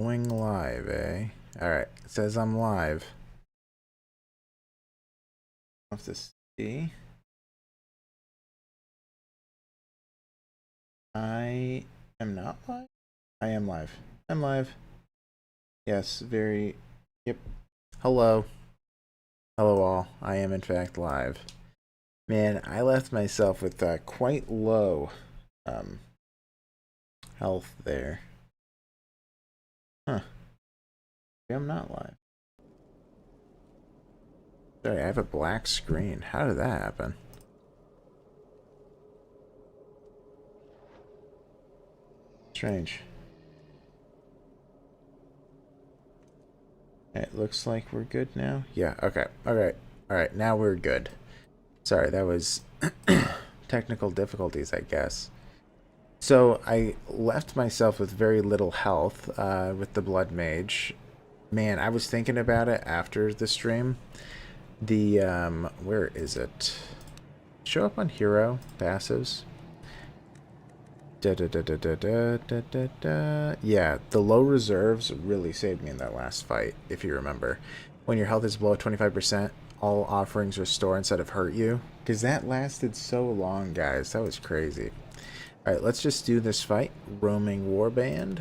Going live, eh? Alright, it says I'm live. I'll have to see. I am not live? I am live. I'm live. Yes, very... Yep. Hello. Hello all. I am in fact live. Man, I left myself with quite low health there. Huh. Maybe I'm not live. Sorry, I have a black screen. How did that happen? Strange. It looks like we're good now. Yeah, okay. Alright. Alright, now we're good. Sorry, that was technical difficulties, I guess. So I left myself with very little health with the Blood Mage. Man, I was thinking about it after the stream. The, where is it? Show up on hero passives. Da, da, da, da, da, da, da, da, da. Yeah, the low reserves really saved me in that last fight, if you remember. When your health is below 25%, all offerings restore instead of hurt you. Because that lasted so long, guys. That was crazy. Alright, let's just do this fight. Roaming Warband.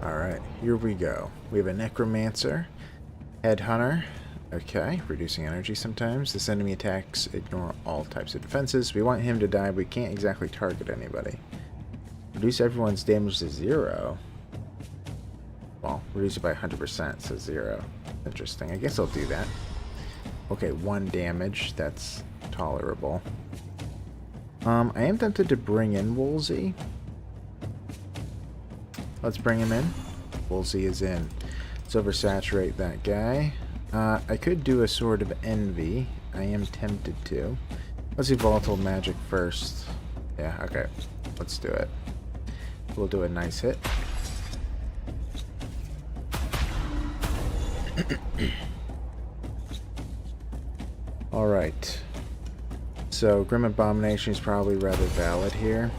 Alright, here we go. We have a Necromancer. Headhunter. Okay, reducing energy sometimes. This enemy attacks ignore all types of defenses. We want him to die, but we can't exactly target anybody. Reduce everyone's damage to 0. Well, reduce it by 100%, so 0. Interesting. I guess I'll do that. Okay, 1 damage. That's tolerable. I am tempted to bring in Woolsey. Let's bring him in. Woolsey is in. Let's oversaturate that guy. I could do a Sword of Envy. I am tempted to. Let's do Volatile Magic first. Yeah, okay. Let's do it. We'll do a nice hit. Alright. So, Grim Abomination is probably rather valid here.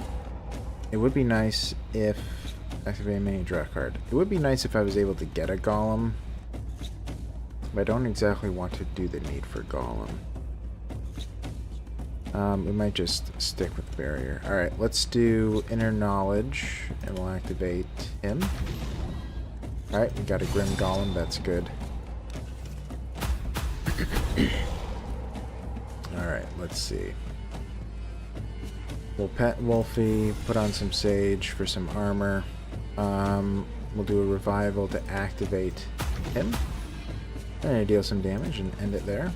It would be nice if... Activate a mini draw card. It would be nice if I was able to get a Golem. But I don't exactly want to do the need for Golem. We might just stick with Barrier. Alright, let's do Inner Knowledge, and we'll activate him. Alright, we got a Grim Golem, that's good. Alright, let's see. We'll pet Wolfie, put on some Sage for some armor. We'll do a Revival to activate him. And deal some damage and end it there.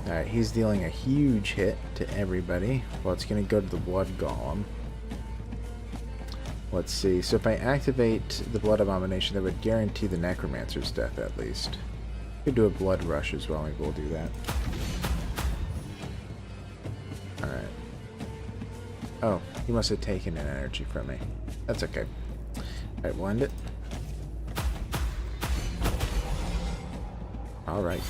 Alright, he's dealing a huge hit to everybody. Well, it's going to go to the Blood Golem. Let's see. So if I activate the Blood Abomination, that would guarantee the Necromancer's death at least. Could do a Blood Rush as well. Maybe we'll do that. Alright. Oh, he must have taken an energy from me. That's okay. Alright, we'll end it. Alright.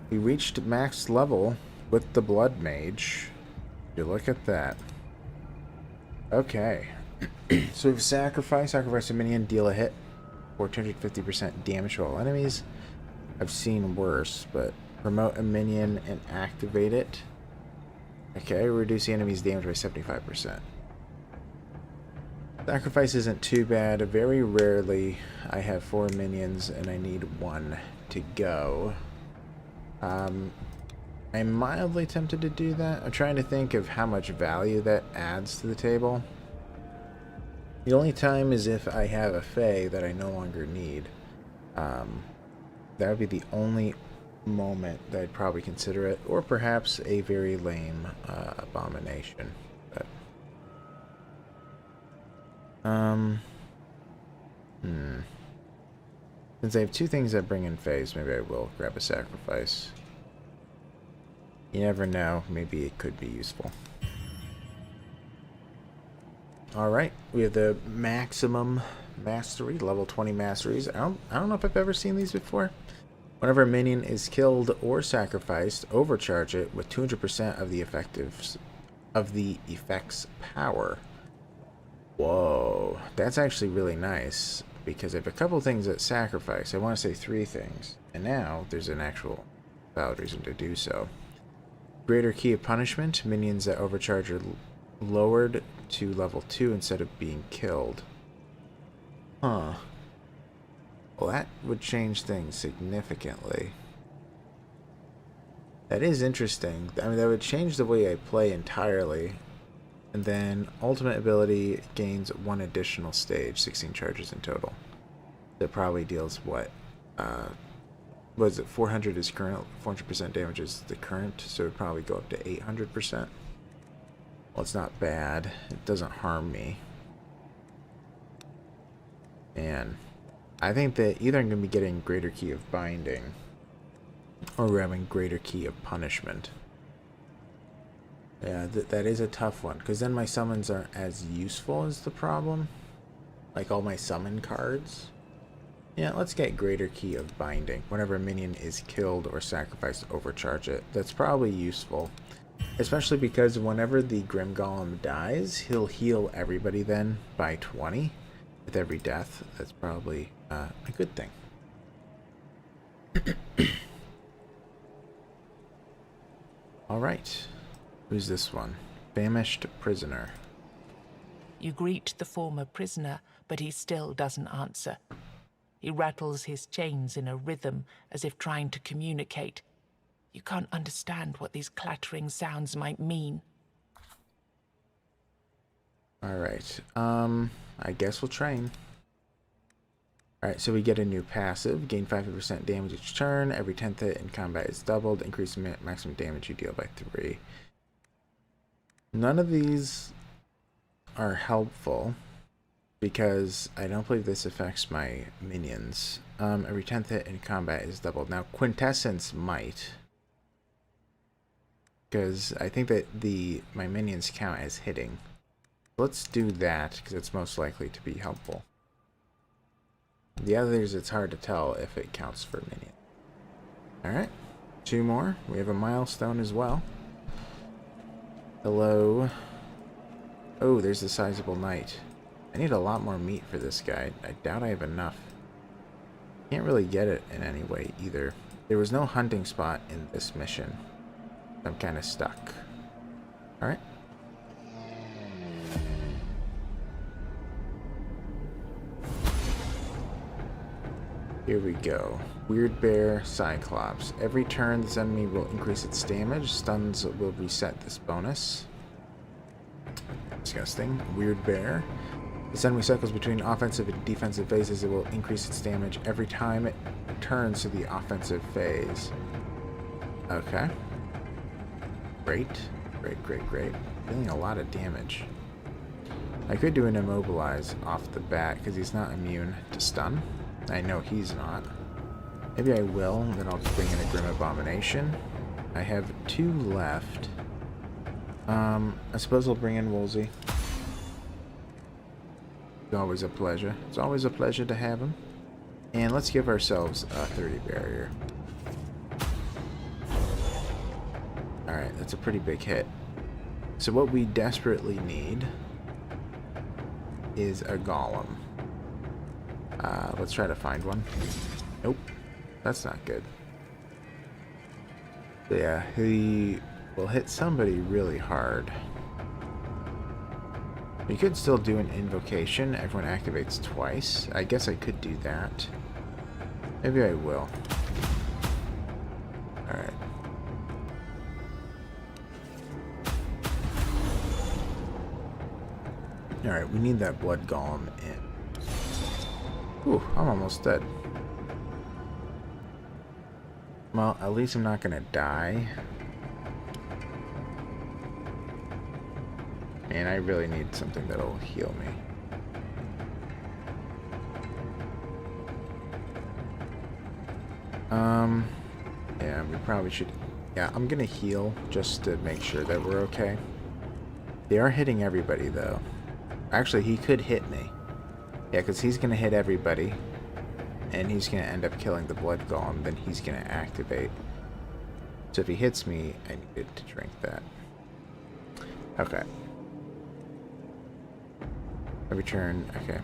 We reached max level with the Blood Mage. You look at that. Okay. So we've sacrifice a minion, deal a hit for 250% damage to all enemies. I've seen worse, but promote a minion and activate it. Okay, reduce the enemy's damage by 75%. Sacrifice isn't too bad. Very rarely I have 4 minions and I need 1 to go. I'm mildly tempted to do that. I'm trying to think of how much value that adds to the table. The only time is if I have a Fae that I no longer need. That would be the only moment that I'd probably consider it. Or perhaps a very lame abomination. But, Since I have 2 things that bring in Faes, maybe I will grab a sacrifice. You never know. Maybe it could be useful. Alright, we have the maximum mastery, level 20 masteries. I don't know if I've ever seen these before. Whenever a minion is killed or sacrificed, overcharge it with 200% of the effect's power. Whoa, that's actually really nice, because I have a couple things that sacrifice. I want to say 3 things, and now there's an actual valid reason to do so. Greater Key of Punishment. Minions that overcharge are lowered to level 2 instead of being killed. Huh. Well, that would change things significantly. That is interesting. I mean, that would change the way I play entirely. And then ultimate ability gains 1 additional stage, 16 charges in total. That probably deals what? Was it 400 is current? 400% damage is the current, so it would probably go up to 800%. Well, it's not bad. It doesn't harm me. And I think that either I'm going to be getting Greater Key of Binding, or we're having Greater Key of Punishment. Yeah, that is a tough one, because then my summons aren't as useful as the problem. Like all my summon cards. Yeah, let's get Greater Key of Binding. Whenever a minion is killed or sacrificed, overcharge it. That's probably useful. Especially because whenever the Grim Golem dies, he'll heal everybody then by 20 with every death. That's probably a good thing. Alright. Who's this one? Famished Prisoner. You greet the former prisoner, but he still doesn't answer. He rattles his chains in a rhythm as if trying to communicate. You can't understand what these clattering sounds might mean. Alright. I guess we'll train. Alright, so we get a new passive. Gain 50% damage each turn. Every 10th hit in combat is doubled. Increase the maximum damage you deal by 3. None of these are helpful, because I don't believe this affects my minions. Every 10th hit in combat is doubled. Now, Quintessence might, because I think that my minions count as hitting. Let's do that, because it's most likely to be helpful. The others, it's hard to tell if it counts for minion. Alright, 2 more. We have a milestone as well. Hello. Oh, there's a sizable knight. I need a lot more meat for this guy. I doubt I have enough. Can't really get it in any way either. There was no hunting spot in this mission. I'm kind of stuck. Alright. Here we go. Weird Bear, Cyclops. Every turn this enemy will increase its damage. Stuns will reset this bonus. Disgusting. Weird Bear. This enemy cycles between offensive and defensive phases. It will increase its damage every time it turns to the offensive phase. Okay. Great. Great, great, great. Dealing a lot of damage. I could do an Immobilize off the bat, because he's not immune to stun. I know he's not. Maybe I will, then I'll just bring in a Grim Abomination. I have 2 left. I suppose I'll bring in Woolsey. It's always a pleasure. It's always a pleasure to have him. And let's give ourselves a 30 barrier. Alright, that's a pretty big hit. So what we desperately need is a Golem. Let's try to find one. Nope. That's not good. So yeah, he will hit somebody really hard. We could still do an invocation. Everyone activates twice. I guess I could do that. Maybe I will. Alright. Alright, we need that blood golem in. Ooh, I'm almost dead. Well, at least I'm not gonna die. And I really need something that'll heal me. Yeah, we probably should... Yeah, I'm gonna heal just to make sure that we're okay. They are hitting everybody, though. Actually, he could hit me. Yeah, because he's gonna hit everybody. and he's going to end up killing the blood golem, then he's going to activate. So if he hits me, I needed to drink that. Okay. Every turn, okay.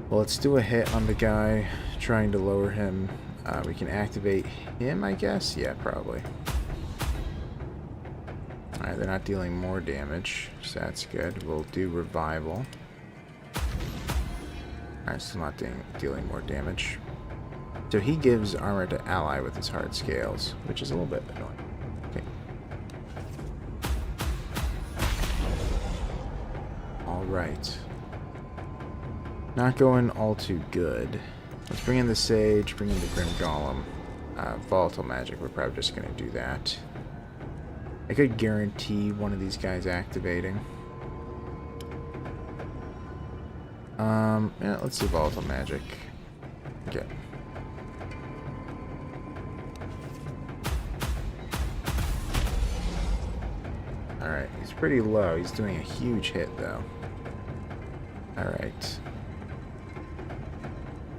Well, let's do a hit on the guy, trying to lower him. We can activate him, I guess? Yeah, probably. Alright, they're not dealing more damage, so that's good. We'll do revival. Alright, still not dealing more damage. So he gives armor to ally with his hard scales, which is a little bit annoying. Okay. Alright. Not going all too good. Let's bring in the Sage, bring in the Grim Golem. Volatile Magic, we're probably just going to do that. I could guarantee one of these guys activating. Yeah, let's do Volatile Magic. Okay. Alright, he's pretty low. He's doing a huge hit, though. Alright.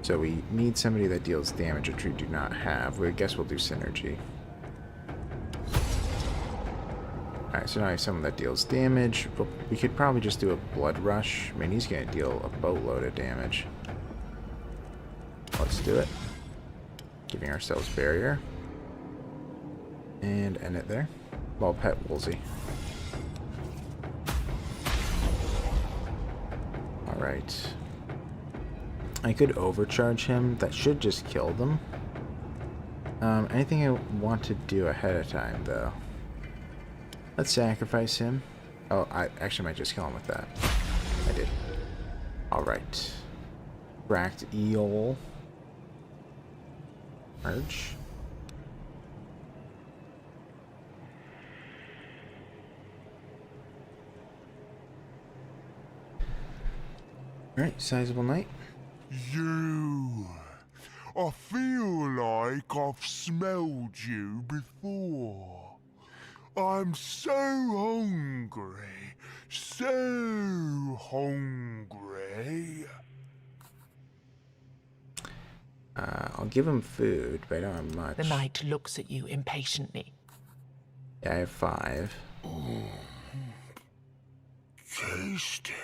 So we need somebody that deals damage, which we do not have. I guess we'll do Synergy. Alright, so now I have someone that deals damage. But we could probably just do a Blood Rush. I mean, he's going to deal a boatload of damage. Let's do it. Giving ourselves Barrier. And end it there. Well, pet Woolsey. Alright. I could overcharge him. That should just kill them. Anything I want to do ahead of time, though? Let's sacrifice him. Oh, I actually might just kill him with that. I did. Alright. Cracked Eel. Merge. Alright, sizable night. You. I feel like I've smelled you before. I'm so hungry. So hungry. I'll give him food, but I don't have much. The knight looks at you impatiently. Yeah, I have 5. Tasty.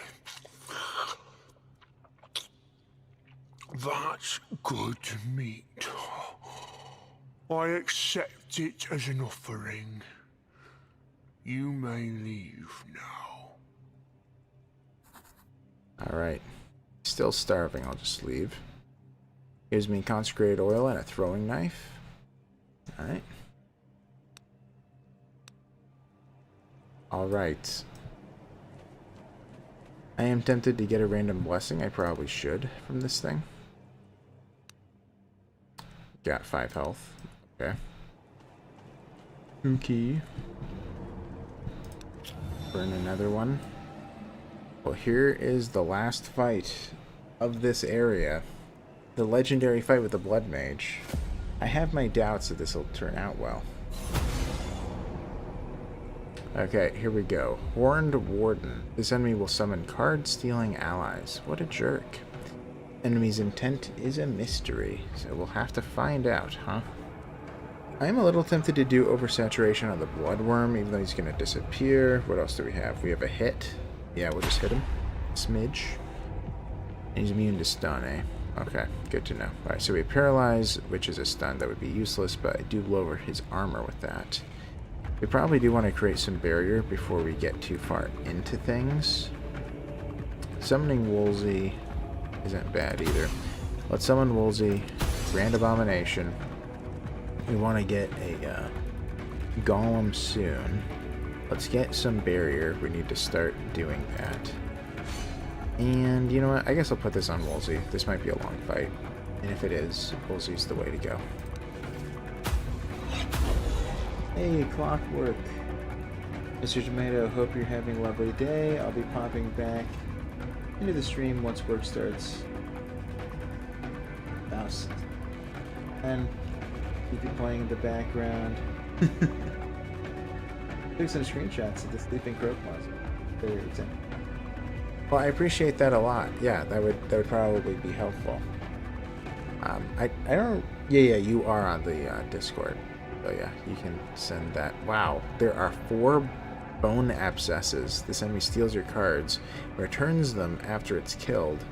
That's good meat. I accept it as an offering. You may leave now. Alright. Still starving, I'll just leave. Gives me consecrated oil and a throwing knife. Alright. Alright. I am tempted to get a random blessing. I probably should from this thing. Got 5 health. Okay. Okay. Burn another one. Well, here is the last fight of this area. The legendary fight with the Blood Mage. I have my doubts that this will turn out well. Okay, here we go. Horned Warden. This enemy will summon card-stealing allies. What a jerk. Enemy's intent is a mystery, so we'll have to find out, huh? I am a little tempted to do oversaturation on the Bloodworm, even though he's going to disappear. What else do we have? We have a hit. Yeah, we'll just hit him. Smidge. And he's immune to stun, eh? Okay, good to know. Alright, so we paralyze, which is a stun that would be useless, but I do lower his armor with that. We probably do want to create some barrier before we get too far into things. Summoning Woolsey isn't bad either. Let's summon Woolsey. Grand Abomination. We want to get a Golem soon. Let's get some barrier. We need to start doing that. And you know what? I guess I'll put this on Woolsey. This might be a long fight. And if it is, Woolsey's the way to go. Hey, Clockwork. Mr. Tomato, hope you're having a lovely day. I'll be popping back into the stream once work starts. Mouse. And keep it playing in the background. Took some screenshots of the Sleeping Crow closet. Very exciting. Well, I appreciate that a lot. Yeah, that would probably be helpful. I don't. Yeah, you are on the Discord. So yeah, you can send that. Wow, there are 4 bone abscesses. This enemy steals your cards, returns them after it's killed.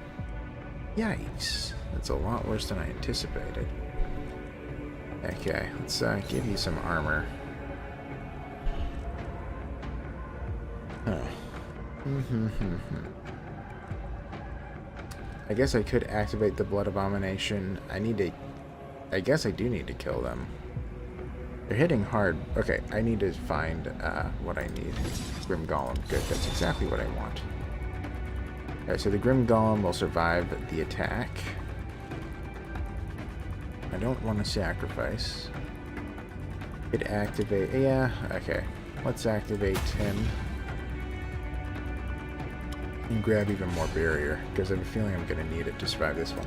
Yikes, that's a lot worse than I anticipated. Okay, let's give you some armor. Huh. I guess I could activate the Blood Abomination. I guess I do need to kill them. They're hitting hard. Okay, I need to find what I need. Grim Golem. Good, that's exactly what I want. Alright, so the Grim Golem will survive the attack. I don't want to sacrifice. Could activate... Yeah, okay. Let's activate him. And grab even more barrier, because I have a feeling I'm going to need it to survive this one.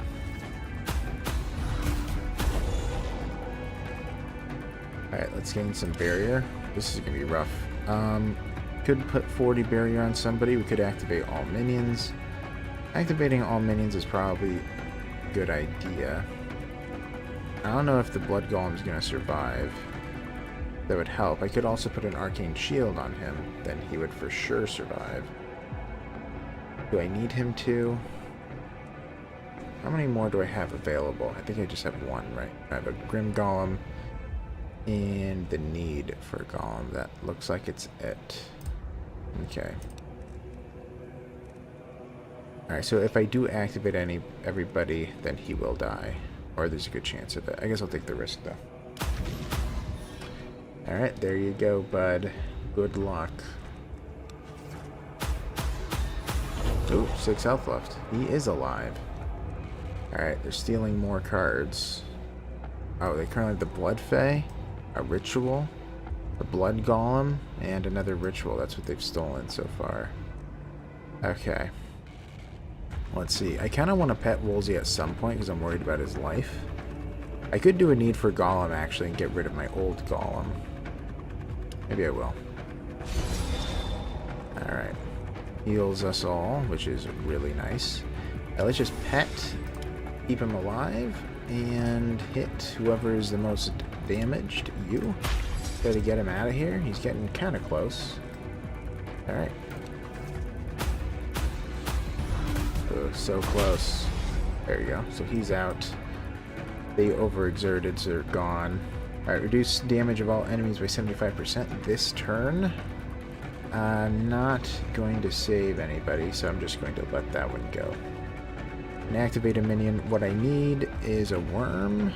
Alright, let's gain some barrier. This is going to be rough. Could put 40 barrier on somebody. We could activate all minions. Activating all minions is probably a good idea. I don't know if the Blood Golem is going to survive. That would help. I could also put an Arcane Shield on him. Then he would for sure survive. Do I need him to? How many more do I have available? I think I just have 1, right? I have a Grim Golem and the need for a Golem. That looks like it's it. Okay. Alright, so if I do activate everybody, then he will die. Or there's a good chance of it. I guess I'll take the risk, though. Alright, there you go, bud. Good luck. Ooh, 6 health left. He is alive. Alright, they're stealing more cards. Oh, they currently have the Blood Fae, a Ritual, a Blood Golem, and another Ritual. That's what they've stolen so far. Okay. Let's see. I kind of want to pet Woolsey at some point because I'm worried about his life. I could do a need for Golem, actually, and get rid of my old Golem. Maybe I will. Alright. Heals us all, which is really nice. Now let's just pet, keep him alive, and hit whoever is the most damaged. You. Try to get him out of here. He's getting kind of close. Alright. Oh, so close. There you go. So he's out. They overexerted, so they're gone. Alright, reduce damage of all enemies by 75% this turn. I'm not going to save anybody, so I'm just going to let that one go. And activate a minion. What I need is a worm.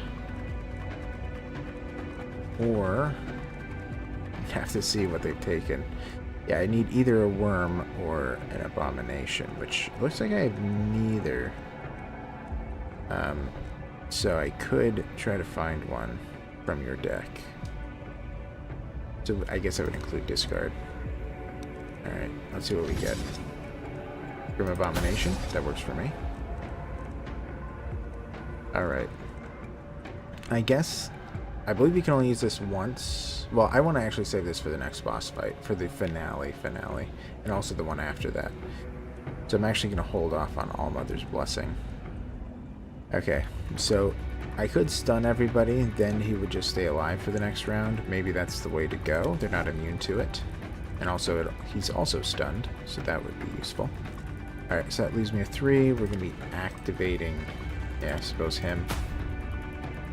Or... I have to see what they've taken. Yeah, I need either a worm or an abomination, which looks like I have neither. So I could try to find one from your deck. So I guess I would include discard. Alright, let's see what we get. Grim Abomination, that works for me. Alright. I believe you can only use this once. Well, I want to actually save this for the next boss fight, for the finale, and also the one after that. So I'm actually going to hold off on Allmother's Blessing. Okay, so I could stun everybody, then he would just stay alive for the next round. Maybe that's the way to go. They're not immune to it. And also, he's also stunned, so that would be useful. Alright, so that leaves me a 3. We're going to be activating, yeah, I suppose him.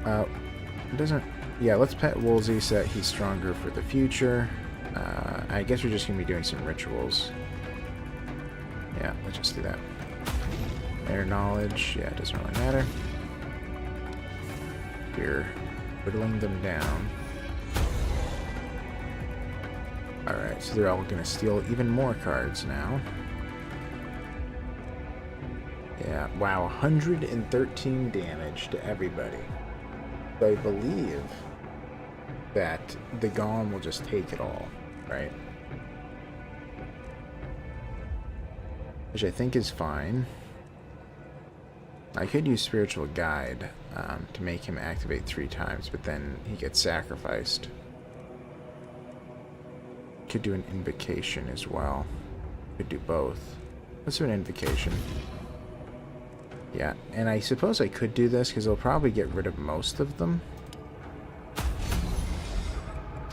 It doesn't... Yeah, let's pet Woolsey so that he's stronger for the future. I guess we're just going to be doing some rituals. Yeah, let's just do that. Air knowledge, yeah, it doesn't really matter. We're whittling them down. Alright, so they're all going to steal even more cards now. Yeah, wow, 113 damage to everybody. So I believe that the Golem will just take it all, right? Which I think is fine. I could use Spiritual Guide to make him activate 3 times, but then he gets sacrificed. Could do an Invocation as well. Could do both. Let's do an invocation. Yeah, and I suppose I could do this because I'll probably get rid of most of them.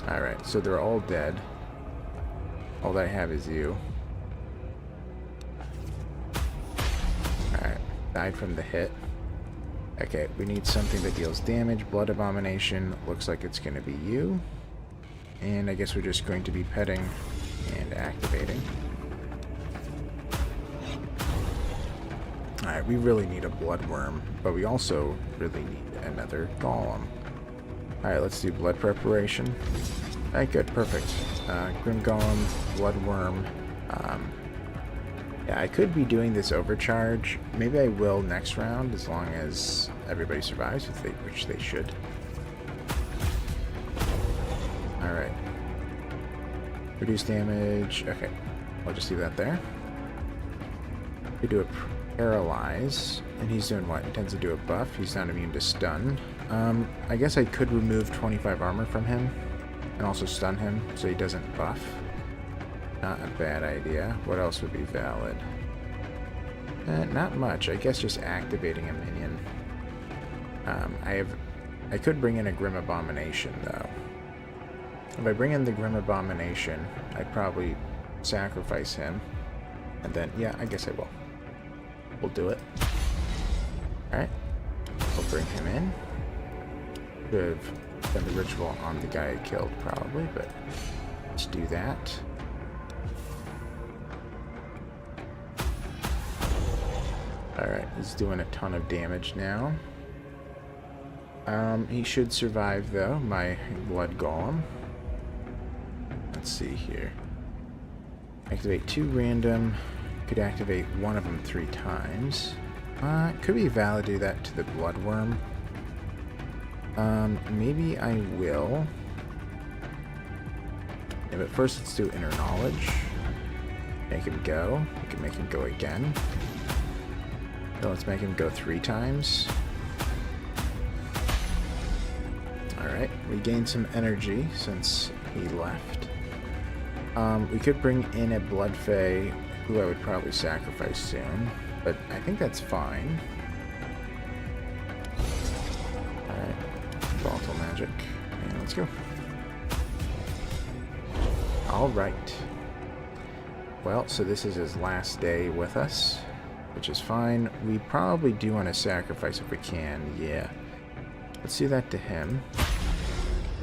Alright, so they're all dead. All that I have is you. Alright, died from the hit. Okay, we need something that deals damage. Blood Abomination. Looks like it's going to be you. And I guess we're just going to be petting and activating. Alright, we really need a Bloodworm, but we also really need another Golem. Alright, let's do Blood Preparation. Alright, good, perfect. Grim Golem, Bloodworm. Yeah, I could be doing this overcharge. Maybe I will next round, as long as everybody survives, which they should. Alright. Reduce damage. Okay, I'll just leave that there. We do a Paralyze, and he's doing what? He tends to do a buff. He's not immune to stun. I guess I could remove 25 armor from him, and also stun him, so he doesn't buff. Not a bad idea. What else would be valid? Not much. I guess just activating a minion. I could bring in a Grim Abomination, though. If I bring in the Grim Abomination, I'd probably sacrifice him. And then, yeah, I guess I will. We'll do it. Alright. We'll bring him in. Could have done the ritual on the guy I killed, probably, but let's do that. Alright, he's doing a ton of damage now. He should survive, though, my Blood Golem. Let's see here. Activate 2 random. Could activate one of them 3 times. Could be valid to do that to the Bloodworm. Maybe I will. Yeah, but first let's do Inner Knowledge. Make him go. We can make him go again. So let's make him go 3 times. Alright, we gained some energy since he left. We could bring in a Blood Fae, who I would probably sacrifice soon, but I think that's fine. Alright, Volatile Magic, and let's go. Alright. Well, so this is his last day with us, which is fine. We probably do want to sacrifice if we can, yeah. Let's do that to him.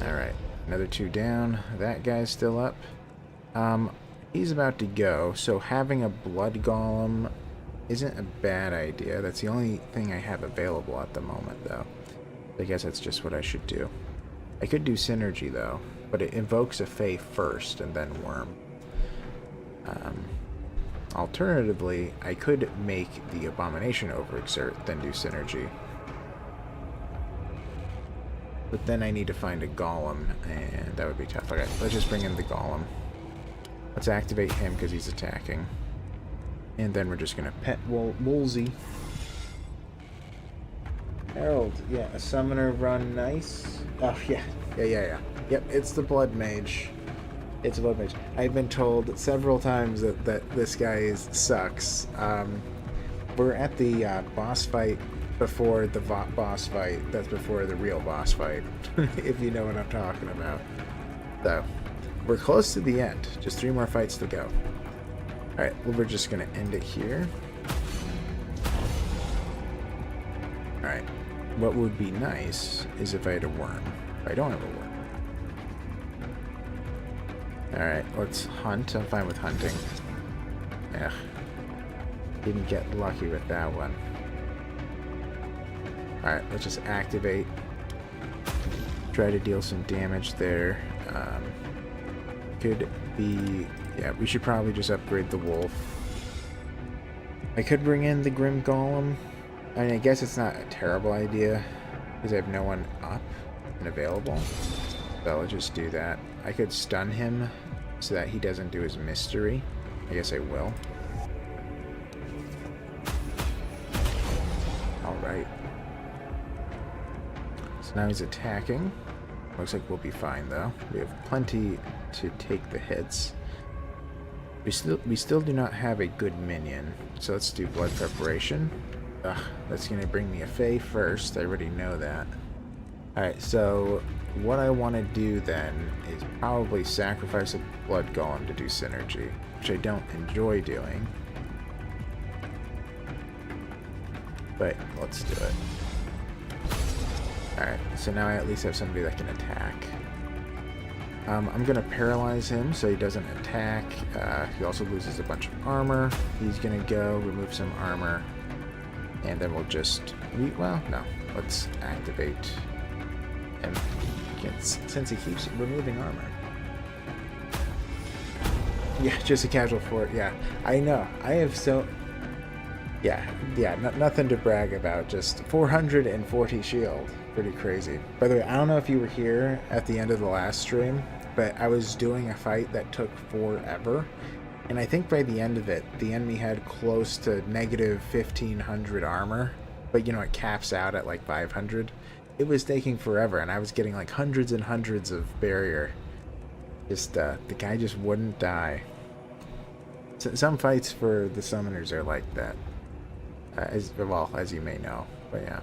Alright, another 2 down. That guy's still up. He's about to go, so having a Blood Golem isn't a bad idea. That's the only thing I have available at the moment, though. I guess that's just what I should do. I could do Synergy, though, but it invokes a Fae first and then Worm. Alternatively, I could make the Abomination overexert, then do Synergy. But then I need to find a Golem, and that would be tough. Okay, let's just bring in the Golem. Let's activate him because he's attacking. And then we're just going to pet Woolsey. Harold, yeah, a summoner run nice. Oh, yeah. Yep, it's the Blood Mage. It's a Blood Mage. I've been told several times that this guy sucks. We're at the boss fight before the boss fight. That's before the real boss fight, if you know what I'm talking about. So, we're close to the end. Just 3 more fights to go. Alright, well, we're just going to end it here. Alright, what would be nice is if I had a worm. I don't have a worm. Alright, let's hunt. I'm fine with hunting. Yeah. Didn't get lucky with that one. Alright, let's just activate. Try to deal some damage there. Could be... Yeah, we should probably just upgrade the wolf. I could bring in the Grim Golem. I mean, I guess it's not a terrible idea, because I have no one up and available. So I'll just do that. I could stun him so that he doesn't do his mystery. I guess I will. Alright. So now he's attacking. Looks like we'll be fine, though. We have plenty to take the hits. We still do not have a good minion, so let's do blood preparation. Ugh, that's gonna bring me a Fae first. I already know that. All right, so what I want to do then is probably sacrifice a blood golem to do synergy, which I don't enjoy doing. But let's do it. Alright, so now I at least have somebody that can attack. I'm going to paralyze him so he doesn't attack. He also loses a bunch of armor. He's going to go remove some armor. And then we'll just... well, no. Let's activate him. Since he keeps removing armor. Yeah, just a casual fort. Yeah, I know. I have so... Yeah, nothing to brag about. Just 440 shield. Pretty crazy. By the way, I don't know if you were here at the end of the last stream, but I was doing a fight that took forever. And I think by the end of it, the enemy had close to negative 1500 armor. But, you know, it caps out at like 500. It was taking forever, and I was getting like hundreds and hundreds of barrier. Just, the guy just wouldn't die. So, some fights for the summoners are like that. As you may know. But yeah.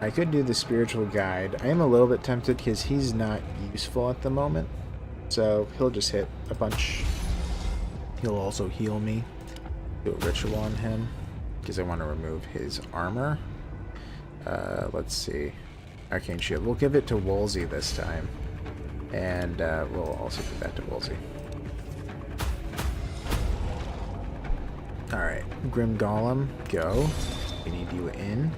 I could do the spiritual guide. I am a little bit tempted because he's not useful at the moment. So he'll just hit a bunch. He'll also heal me. Do a ritual on him because I want to remove his armor. Let's see. Arcane shield. We'll give it to Wolsey this time. And we'll also give that to Wolsey. Alright, Grim Golem, go. We need you in.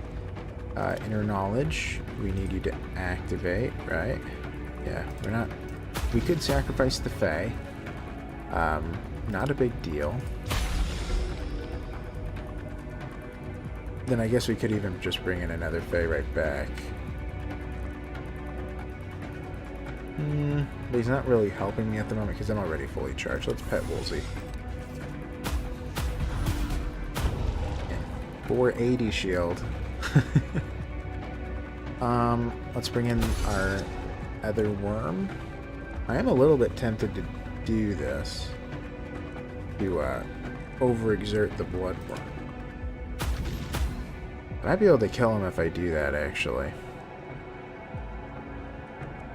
Inner Knowledge, we need you to activate, right? Yeah, we're not... We could sacrifice the Fae. Not a big deal. Then I guess we could even just bring in another Fae right back. But he's not really helping me at the moment because I'm already fully charged. Let's pet Wolsey. 480 shield. Let's bring in our other worm. I am a little bit tempted to do this. To overexert the blood worm. I might be able to kill him if I do that, actually.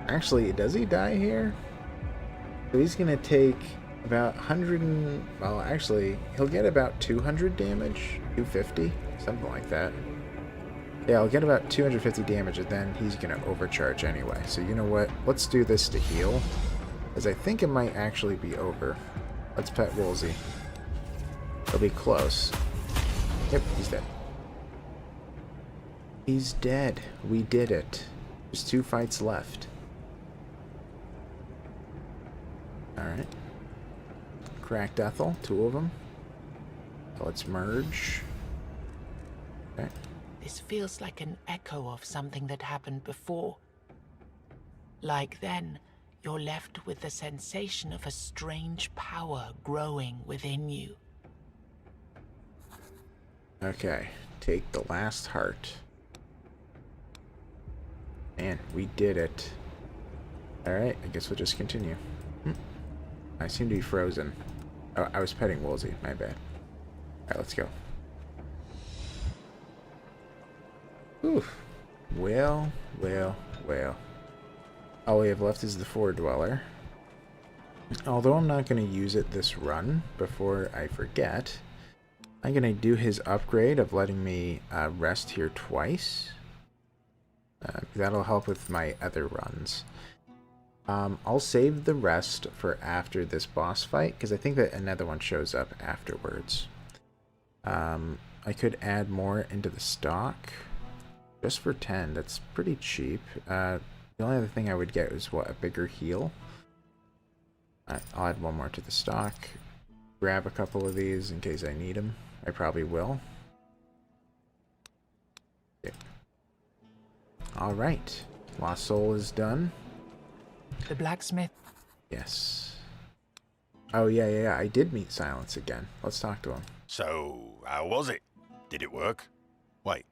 Actually, does he die here? So he's going to take about 100 and... Well, actually, he'll get about 200 damage. 250? Something like that. Yeah, I'll get about 250 damage, and then he's going to overcharge anyway. So you know what? Let's do this to heal. Because I think it might actually be over. Let's pet Wolsey. He'll be close. Yep, he's dead. He's dead. We did it. There's 2 fights left. Alright. Cracked Ethel, 2 of them. So let's merge. Okay. This feels like an echo of something that happened before. Like then, you're left with the sensation of a strange power growing within you. Okay. Take the last heart. Man, we did it. Alright, I guess we'll just continue. I seem to be frozen. Oh, I was petting Wolsey. My bad. Alright, let's go. Oof. Well. All we have left is the 4-dweller. Although I'm not going to use it this run, before I forget, I'm going to do his upgrade of letting me rest here twice. That'll help with my other runs. I'll save the rest for after this boss fight, because I think that another one shows up afterwards. I could add more into the stock. Just for 10, that's pretty cheap. The only other thing I would get is, what, a bigger heal? I'll add 1 more to the stock. Grab a couple of these in case I need them. I probably will. Okay. Alright. Lost Soul is done. The blacksmith. Yes. Oh, yeah. I did meet Silence again. Let's talk to him. So, how was it? Did it work? Wait,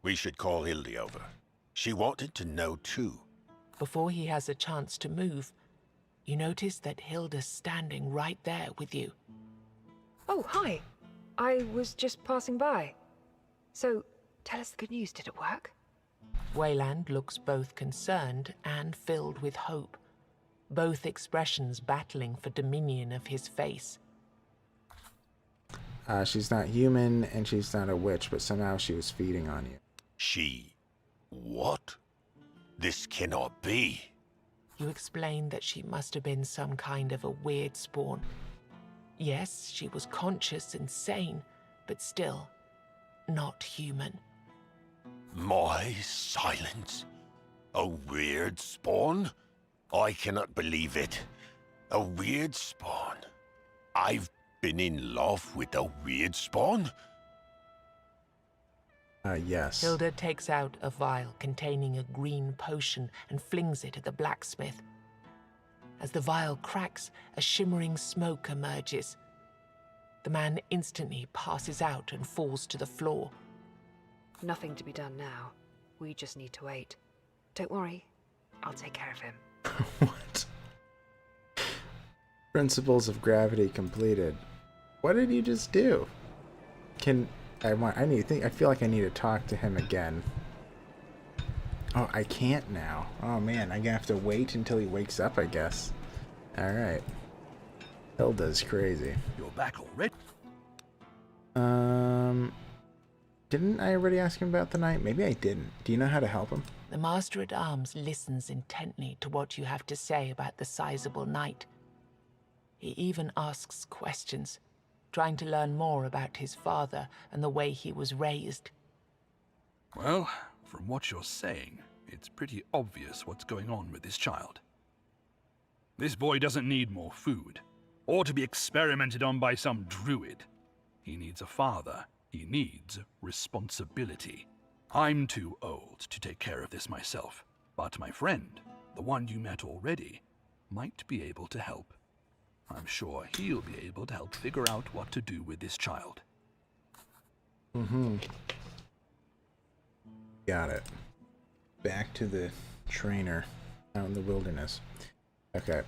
we should call Hildy over. She wanted to know too. Before he has a chance to move, you notice that Hilda's standing right there with you. Oh, hi. I was just passing by. So, tell us the good news. Did it work? Wayland looks both concerned and filled with hope, both expressions battling for dominion of his face. She's not human and she's not a witch, but somehow she was feeding on you. She... what? This cannot be. You explain that she must have been some kind of a weird spawn. Yes, she was conscious and sane, but still not human. My silence? A weird spawn? I cannot believe it. A weird spawn? I've been in love with a weird spawn? Yes. Hilda takes out a vial containing a green potion and flings it at the blacksmith. As the vial cracks, a shimmering smoke emerges. The man instantly passes out and falls to the floor. Nothing to be done now. We just need to wait. Don't worry. I'll take care of him. What? Principles of gravity completed. What did you just do? I feel like I need to talk to him again. Oh, I can't now. Oh man, I'm gonna have to wait until he wakes up, I guess. Alright. Hilda's crazy. You're back already? Didn't I already ask him about the night? Maybe I didn't. Do you know how to help him? The Master-at-Arms listens intently to what you have to say about the sizable knight. He even asks questions, trying to learn more about his father and the way he was raised. Well, from what you're saying, it's pretty obvious what's going on with this child. This boy doesn't need more food, or to be experimented on by some druid. He needs a father. He needs responsibility. I'm too old to take care of this myself, but my friend, the one you met already, might be able to help. I'm sure he'll be able to help figure out what to do with this child. Got it. Back to the trainer out in the wilderness. Okay.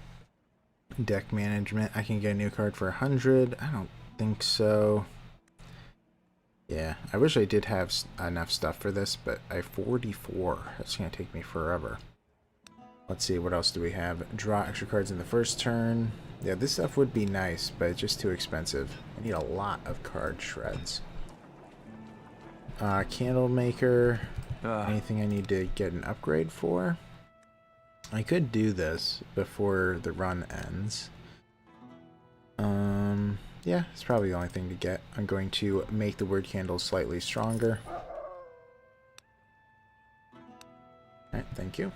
Deck management. I can get a new card for 100. I don't think so. Yeah, I wish I did have enough stuff for this, but I have 44. That's going to take me forever. Let's see, what else do we have? Draw extra cards in the first turn. Yeah, this stuff would be nice, but it's just too expensive. I need a lot of card shreds. Candle maker. Anything I need to get an upgrade for? I could do this before the run ends. Yeah, it's probably the only thing to get. I'm going to make the word candles slightly stronger. Alright, thank you.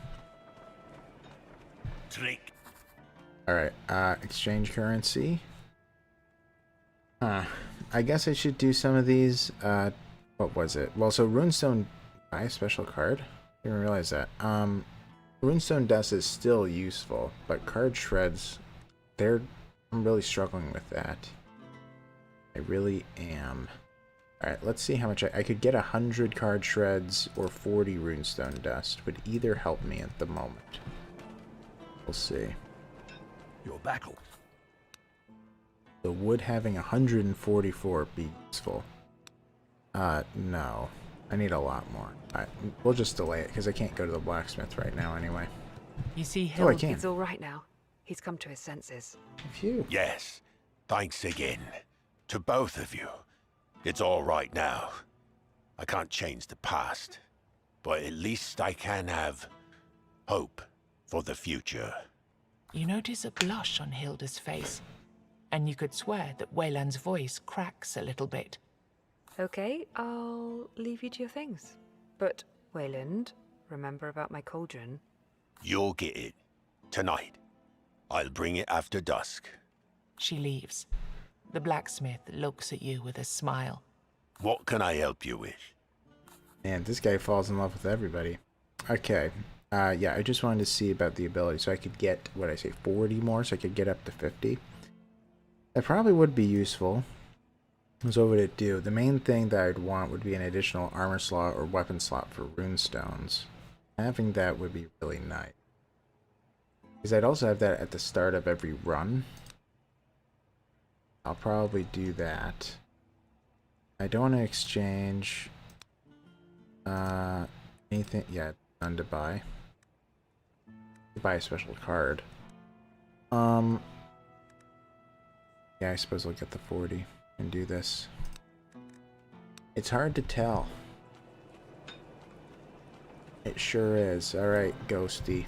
Trick. Alright, exchange currency. I guess I should do some of these. What was it? Well, so Runestone, buy a special card? I didn't realize that. Runestone Dust is still useful, but card shreds, I'm really struggling with that. I really am. Alright, let's see how much I could get 100 card shreds or 40 Runestone Dust. Would either help me at the moment. We'll see. You're back. So would having 144 be useful? No. I need a lot more. We'll just delay it, because I can't go to the blacksmith right now anyway. You see Oh, I Hilda. can. It's all right now. He's come to his senses. Phew. Yes, thanks again. To both of you. It's all right now. I can't change the past, but at least I can have hope for the future. You notice a blush on Hilda's face, and you could swear that Wayland's voice cracks a little bit. Okay, I'll leave you to your things. But, Wayland, remember about my cauldron? You'll get it. Tonight. I'll bring it after dusk. She leaves. The blacksmith looks at you with a smile. What can I help you with? Man, this guy falls in love with everybody. Okay. Yeah, I just wanted to see about the ability. So I could get, 40 more, so I could get up to 50. That probably would be useful. So what would it do? The main thing that I'd want would be an additional armor slot or weapon slot for runestones. Having that would be really nice. Because I'd also have that at the start of every run. I'll probably do that. I don't want to exchange anything. Yeah, none to buy. Buy a special card. Yeah, I suppose I'll get the 40 and do this. It's hard to tell. It sure is. Alright, Ghosty.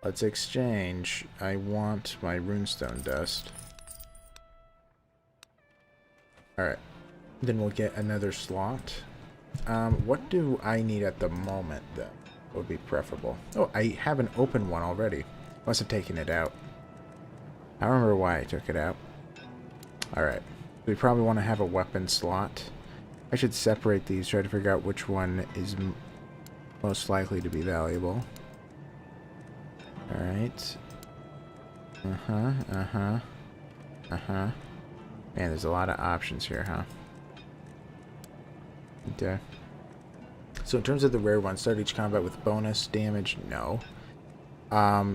Let's exchange. I want my runestone dust. Alright. Then we'll get another slot. What do I need at the moment, though? Would be preferable. Oh, I have an open one already. Must have taken it out. I don't remember why I took it out. Alright. We probably want to have a weapon slot. I should separate these, try to figure out which one is most likely to be valuable. Alright. Man, there's a lot of options here, huh? Okay. So in terms of the rare ones, start each combat with bonus damage, no.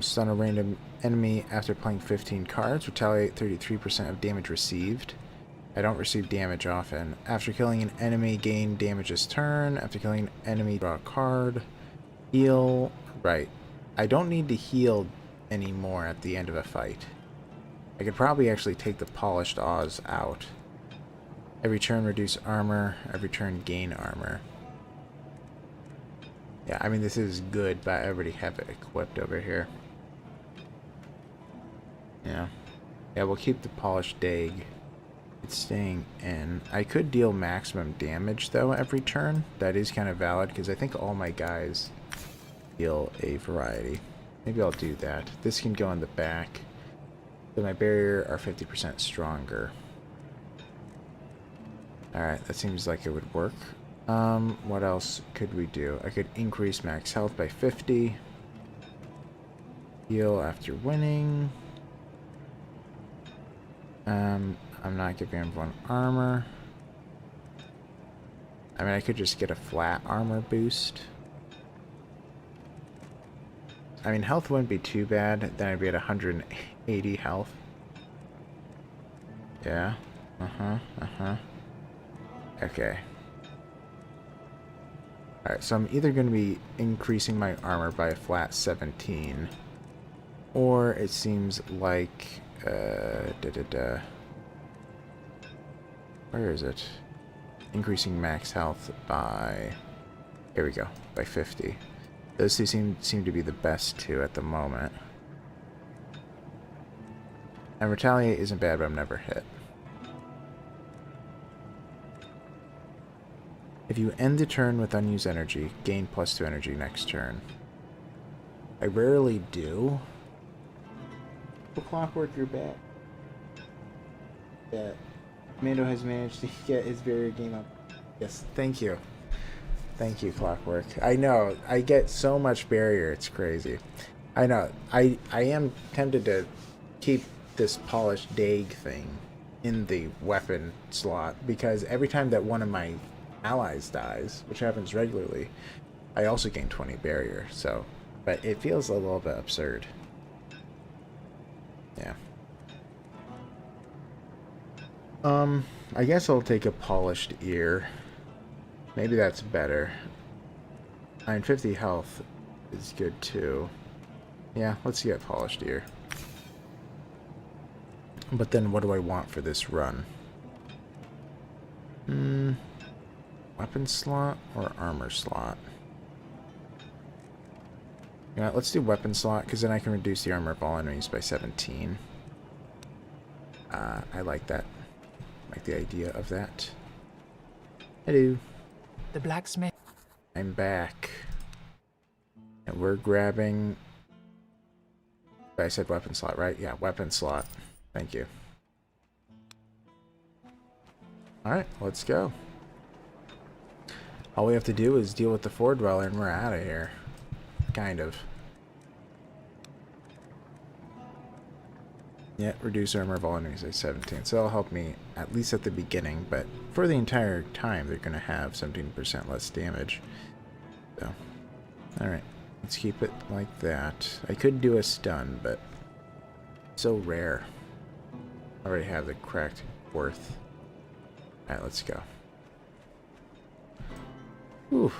Stun a random enemy after playing 15 cards. Retaliate 33% of damage received. I don't receive damage often. After killing an enemy, gain damage this turn. After killing an enemy, draw a card. Heal. Right. I don't need to heal anymore at the end of a fight. I could probably actually take the Polished Oz out. Every turn reduce armor. Every turn gain armor. Yeah, I mean, this is good, but I already have it equipped over here. Yeah. Yeah, we'll keep the Polished Dag. It's staying in. I could deal maximum damage, though, every turn. That is kind of valid, because I think all my guys deal a variety. Maybe I'll do that. This can go in the back. So my barrier are 50% stronger. Alright, that seems like it would work. What else could we do? I could increase max health by 50. Heal after winning. I'm not giving everyone armor. I mean, I could just get a flat armor boost. I mean, health wouldn't be too bad. Then I'd be at 180 health. Yeah. Okay. Alright, so I'm either going to be increasing my armor by a flat 17, or it seems like, where is it? Increasing max health by, here we go, by 50. Those two seem to be the best two at the moment. And Retaliate isn't bad, but I'm never hit. If you end the turn with unused energy, gain +2 energy next turn. I rarely do. The Clockwork, you're back. Yeah. Mando has managed to get his barrier game up. Yes, thank you. Thank you, Clockwork. I know, I get so much barrier, it's crazy. I know, I am tempted to keep this Polished Dag thing in the weapon slot, because every time that one of my allies dies, which happens regularly, I also gain 20 barrier, so, but it feels a little bit absurd. Yeah. I guess I'll take a Polished Ear. Maybe that's better. 950 health is good too. Yeah, let's get Polished Ear. But then what do I want for this run? Weapon slot or armor slot? You know what, let's do weapon slot, because then I can reduce the armor of all enemies by 17. I like that. I like the idea of that. Hello. The blacksmith. I'm back. And we're grabbing... I said weapon slot, right? Yeah, weapon slot. Thank you. Alright, let's go. All we have to do is deal with the Fore Dweller and we're out of here. Kind of. Yeah, reduce armor of all enemies by 17. So that'll help me, at least at the beginning, but for the entire time they're going to have 17% less damage. So, Alright, let's keep it like that. I could do a stun, but so rare. I already have the cracked worth. Alright, let's go. Whew.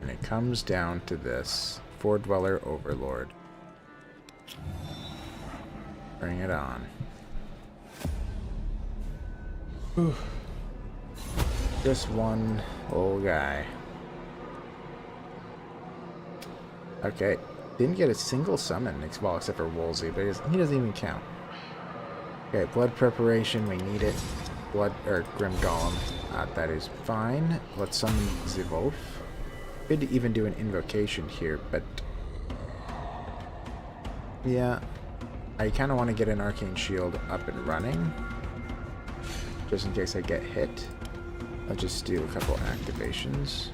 And it comes down to this. Four Dweller Overlord. Bring it on. Whew. Just one old guy. Okay. Didn't get a single summon, well, except for Wolsey, but he doesn't even count. Okay, blood preparation, we need it. Blood, or Grim Golem. That is fine. Let's summon Zivolf. Could even do an invocation here, but yeah, I kind of want to get an Arcane Shield up and running, just in case I get hit. I'll just do a couple activations.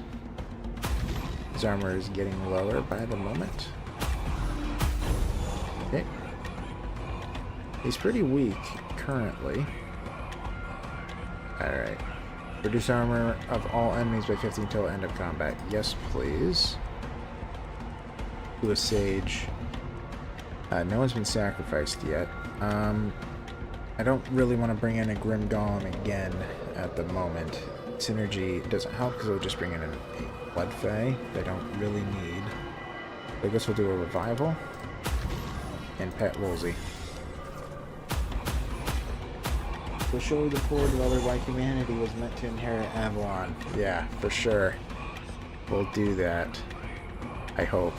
His armor is getting lower by the moment. Okay. He's pretty weak currently. Alright. Reduce armor of all enemies by 50 until end of combat. Yes, please. Do a Sage. No one's been sacrificed yet. I don't really want to bring in a Grim Golem again at the moment. Synergy doesn't help because it'll just bring in a Blood Fae that I don't really need. I guess we'll do a Revival. And Pet Wolsey. We'll show the Four Dweller why humanity was meant to inherit Avalon. Yeah, for sure. We'll do that. I hope.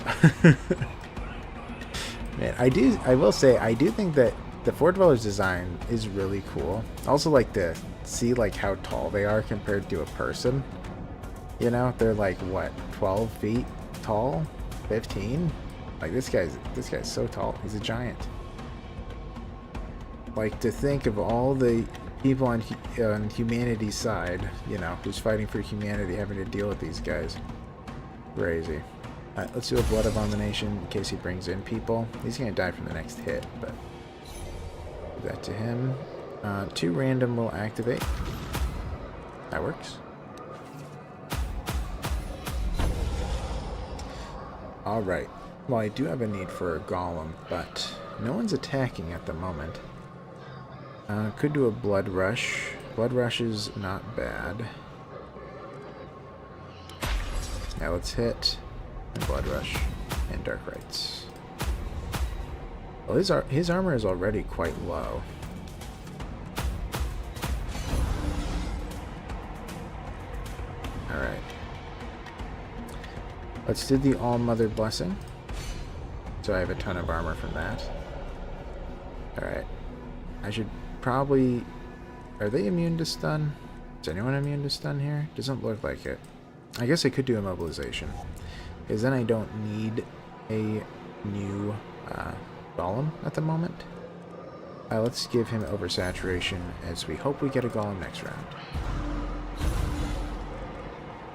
Man, I will say, I do think that the Four Dwellers design is really cool. I also like to see like how tall they are compared to a person. You know, they're like what, 12 feet tall? 15? Like this guy's so tall. He's a giant. Like, to think of all the people on humanity's side, you know, who's fighting for humanity, having to deal with these guys. Crazy. Alright, let's do a Blood Abomination in case he brings in people. He's gonna die from the next hit, but do that to him. 2 random will activate. That works. Alright. Well, I do have a need for a Golem, but no one's attacking at the moment. Could do a Blood Rush. Blood Rush is not bad. Now let's hit and Blood Rush and Dark Rites. Well, his armor is already quite low. Alright. Let's do the All-Mother Blessing. So I have a ton of armor from that. Alright. I should probably... Are they immune to stun? Is anyone immune to stun here? Doesn't look like it. I guess I could do immobilization. Because then I don't need a new Golem at the moment. Let's give him Oversaturation as we hope we get a Golem next round.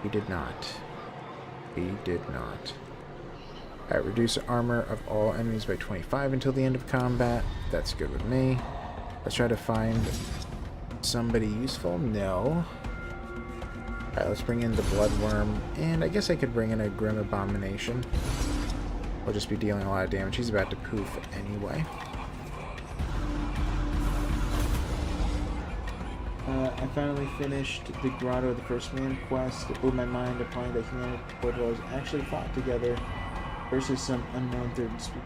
He did not. He did not. Alright, reduce armor of all enemies by 25 until the end of combat. That's good with me. Let's try to find somebody useful. No. Alright, let's bring in the Bloodworm. And I guess I could bring in a Grim Abomination. We'll just be dealing a lot of damage. He's about to poof anyway. I finally finished the Grotto of the First Man quest. It blew my mind applying that humanity Four Dwellers actually fought together versus some unknown third species.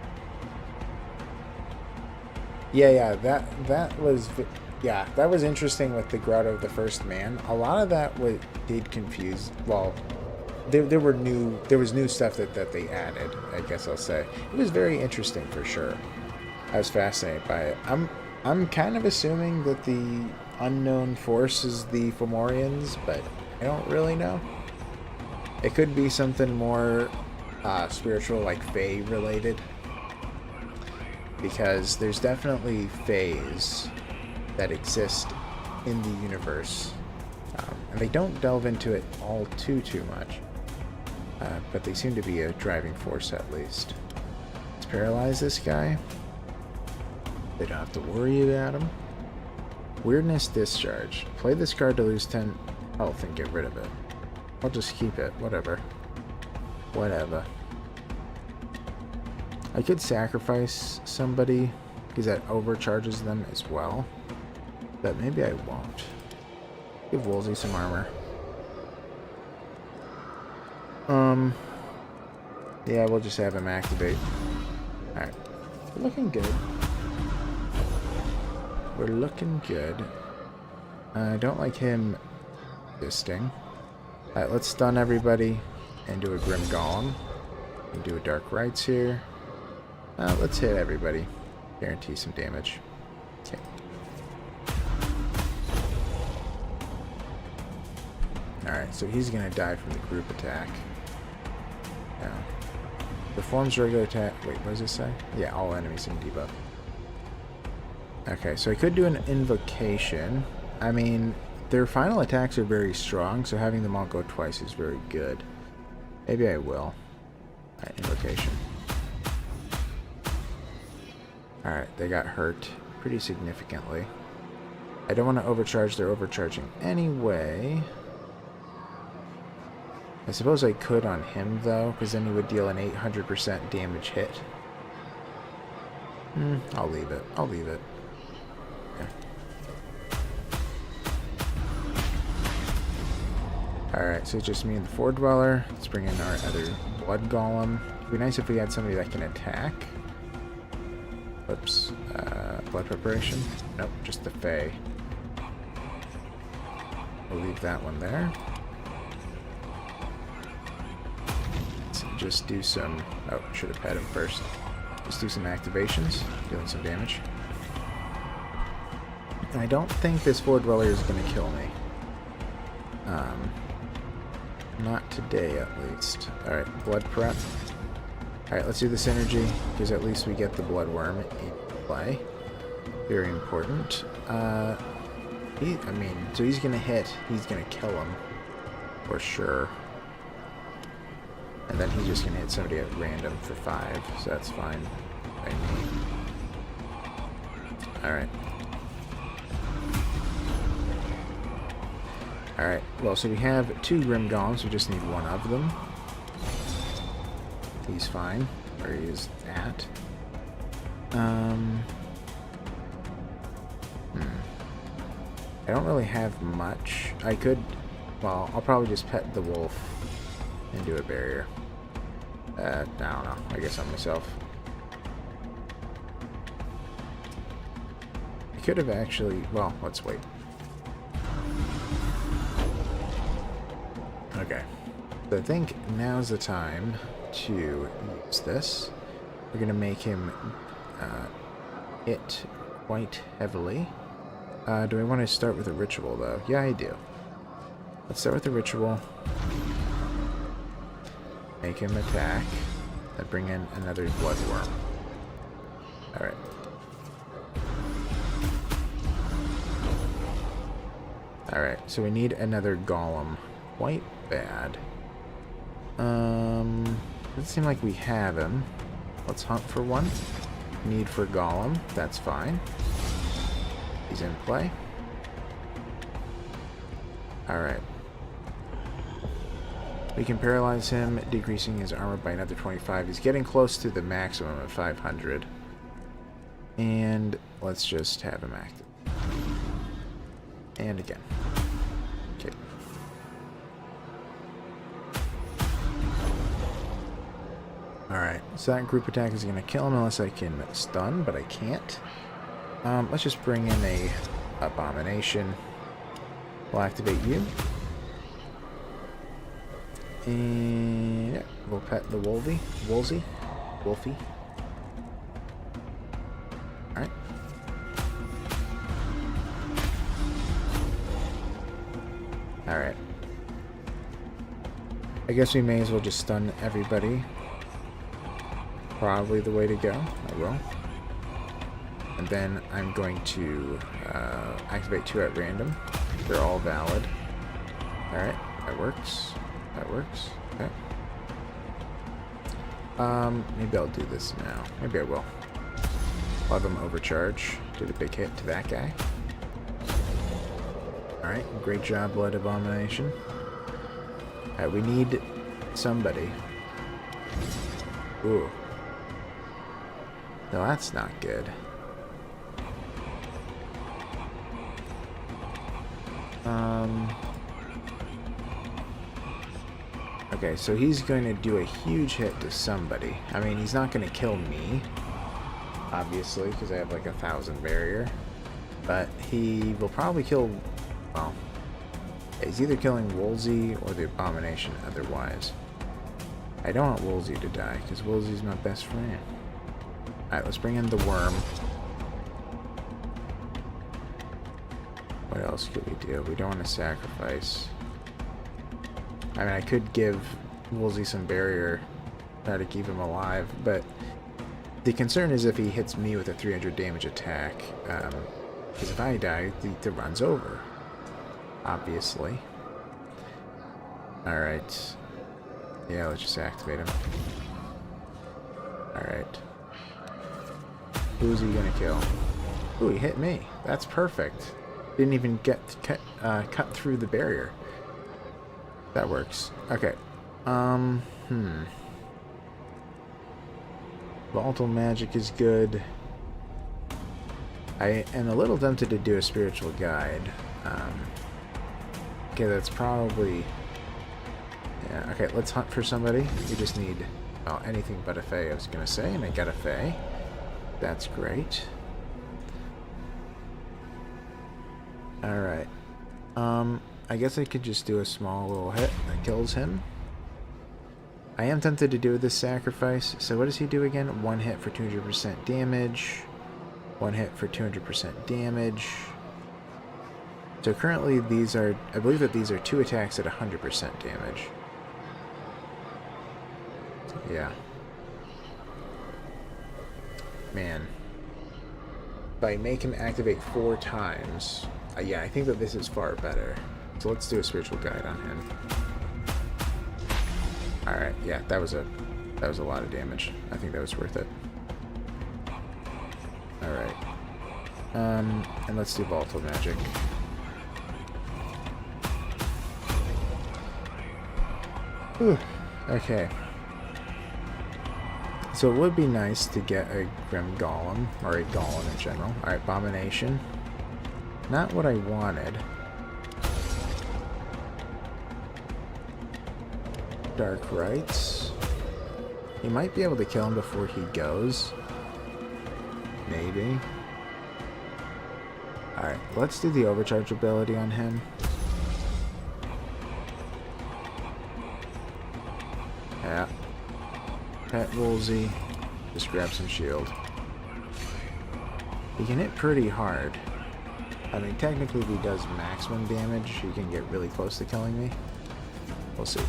Yeah, that was interesting with the Grotto of the First Man. A lot of that did confuse. Well, there was new stuff that they added. I guess I'll say it was very interesting for sure. I was fascinated by it. I'm kind of assuming that the unknown force is the Fomorians, but I don't really know. It could be something more spiritual, like Fae related, because there's definitely Faes that exist in the universe, and they don't delve into it all too much, but they seem to be a driving force at least. Let's paralyze this guy. They don't have to worry about him. Weirdness discharge. Play this card to lose 10 health and get rid of it. I'll just keep it. Whatever. Whatever. I could sacrifice somebody because that overcharges them as well. But maybe I won't. Give Woolsey some armor. Yeah, we'll just have him activate. Alright. We're looking good. We're looking good. I don't like him resisting. Alright, let's stun everybody and do a Grim Golem. And do a Dark Rites here. Let's hit everybody. Guarantee some damage. Okay. Alright, so he's gonna die from the group attack. Yeah. Performs regular attack. Wait, what does it say? Yeah, all enemies in debuff. Okay, so I could do an invocation. I mean, their final attacks are very strong, so having them all go twice is very good. Maybe I will. Alright, invocation. Alright, they got hurt pretty significantly. I don't want to overcharge. They're overcharging anyway. I suppose I could on him, though, because then he would deal an 800% damage hit. I'll leave it. I'll leave it. Yeah. Alright, so it's just me and the Four Dweller. Let's bring in our other Blood Golem. It'd be nice if we had somebody that can attack. Whoops. Blood Preparation? Nope, just the Fae. We'll leave that one there. Just do some... Oh, should have had him first. Just do some activations, dealing some damage. And I don't think this Four Dweller is going to kill me. Not today, at least. Alright, Blood Prep. Alright, let's do the synergy, because at least we get the Blood Worm in play. Very important. So he's going to hit. He's going to kill him. For sure. And then he's just going to hit somebody at random for 5, so that's fine by me. Alright. Alright, well, so we have 2 Grim Golems, we just need one of them. He's fine, where he is at. I don't really have much. I could, well, I'll probably just pet the wolf and do a barrier. I don't know. I guess on myself. I could have actually... Well, let's wait. Okay. So I think now's the time to use this. We're going to make him hit quite heavily. Do I want to start with a ritual, though? Yeah, I do. Let's start with a ritual. Make him attack. Then bring in another Blood Worm. Alright. Alright, so we need another Golem. Quite bad. Doesn't seem like we have him. Let's hunt for one. Need for Golem. That's fine. He's in play. Alright. We can paralyze him, decreasing his armor by another 25. He's getting close to the maximum of 500. And let's just have him active. And again. Okay. Alright, so that group attack is going to kill him unless I can stun, but I can't. Let's just bring in a Abomination. We'll activate you. And yeah, we'll pet the Wolfie. Wolfie. Alright. Alright. I guess we may as well just stun everybody. Probably the way to go. I will. And then I'm going to activate 2 at random. They're all valid. Alright, that works. That works. Okay. Maybe I'll do this now. Maybe I will. I'll have him overcharge. Do the big hit to that guy. Alright, great job, Blood Abomination. Alright, we need somebody. Ooh. No, that's not good. Okay, so he's going to do a huge hit to somebody. I mean, he's not going to kill me, obviously, because I have like 1,000 barrier. But he will probably kill, well, he's either killing Woolsey or the Abomination otherwise. I don't want Woolsey to die, because Woolsey's my best friend. Alright, let's bring in the worm. What else could we do? We don't want to sacrifice. I mean, I could give Woolsey some barrier, try to keep him alive, but the concern is if he hits me with a 300 damage attack, because if I die, the run's over, obviously. Alright. Yeah, let's just activate him. Alright. Who's he gonna kill? Ooh, he hit me. That's perfect. Didn't even get cut through the barrier. That works. Okay. Volatile magic is good. I am a little tempted to do a spiritual guide. Okay, that's probably... Yeah, okay, let's hunt for somebody. We just need, well, anything but a fae, I was gonna say, and I got a fae. That's great. Alright. I guess I could just do a small little hit that kills him. I am tempted to do this sacrifice. So what does he do again? One hit for 200% damage. One hit for 200% damage. So currently these are, I believe that these are 2 attacks at 100% damage. Yeah. Man. If I make him activate 4 times, yeah, I think that this is far better. So let's do a spiritual guide on him. Alright, yeah, that was a lot of damage. I think that was worth it. Alright. And let's do volatile magic. Whew. Okay. So it would be nice to get a Grim Golem, or a Golem in general. Alright, Abomination. Not what I wanted. Dark Rites. You might be able to kill him before he goes. Maybe. Alright, let's do the overcharge ability on him. Yeah. Pet Woolsey. Just grab some shield. He can hit pretty hard. I mean, technically if he does maximum damage, he can get really close to killing me. We'll see.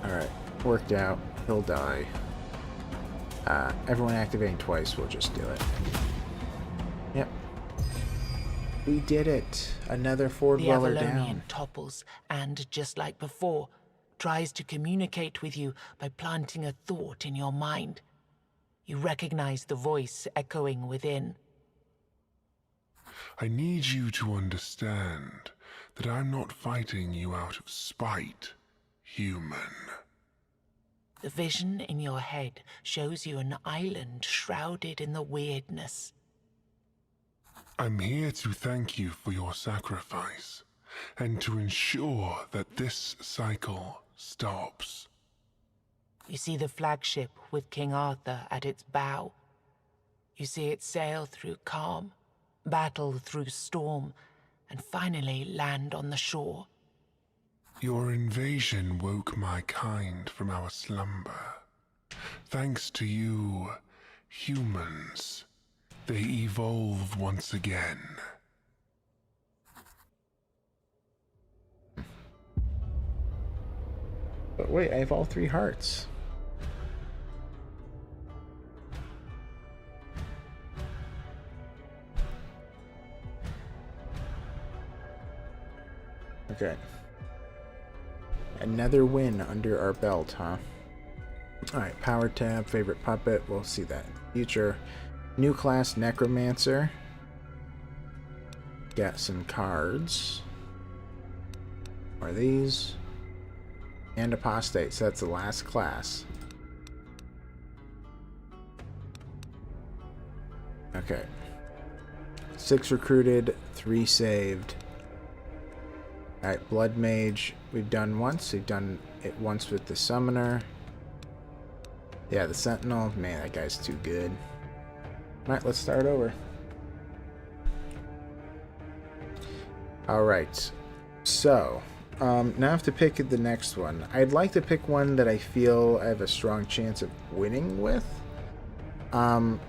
Alright, worked out. He'll die. Everyone activating twice will just do it. Yep. We did it! Another four-dweller The Avalonian down. topples and, just like before, tries to communicate with you by planting a thought in your mind. You recognize the voice echoing within. I need you to understand that I'm not fighting you out of spite, human. The vision in your head shows you an island shrouded in the weirdness. I'm here to thank you for your sacrifice, and to ensure that this cycle stops. You see the flagship with King Arthur at its bow. You see it sail through calm, battle through storm, and finally land on the shore. Your invasion woke my kind from our slumber. Thanks to you, humans, they evolve once again. But wait, I have all 3 hearts. Okay. Another win under our belt, huh? Alright, power tab, favorite puppet, we'll see that in the future. New class, Necromancer. Get some cards. What are these? And Apostate, so that's the last class. Okay. 6 recruited, 3 saved. Alright, Blood Mage, we've done once. We've done it once with the Summoner. Yeah, the Sentinel. Man, that guy's too good. Alright, let's start over. Alright. So, now I have to pick the next one. I'd like to pick one that I feel I have a strong chance of winning with. And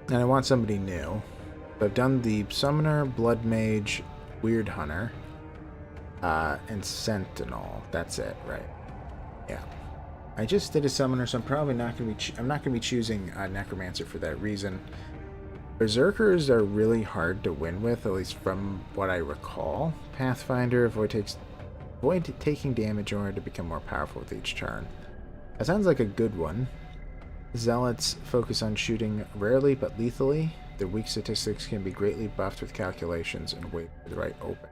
I want somebody new. So I've done the Summoner, Blood Mage, Weird Hunter, and Sentinel. That's it, right? Yeah. I just did a Summoner, so I'm probably not going to be... I'm not going to be choosing a Necromancer for that reason. Berserkers are really hard to win with, at least from what I recall. Pathfinder, avoid taking damage in order to become more powerful with each turn. That sounds like a good one. Zealots focus on shooting rarely but lethally. Their weak statistics can be greatly buffed with calculations and wait for the right open.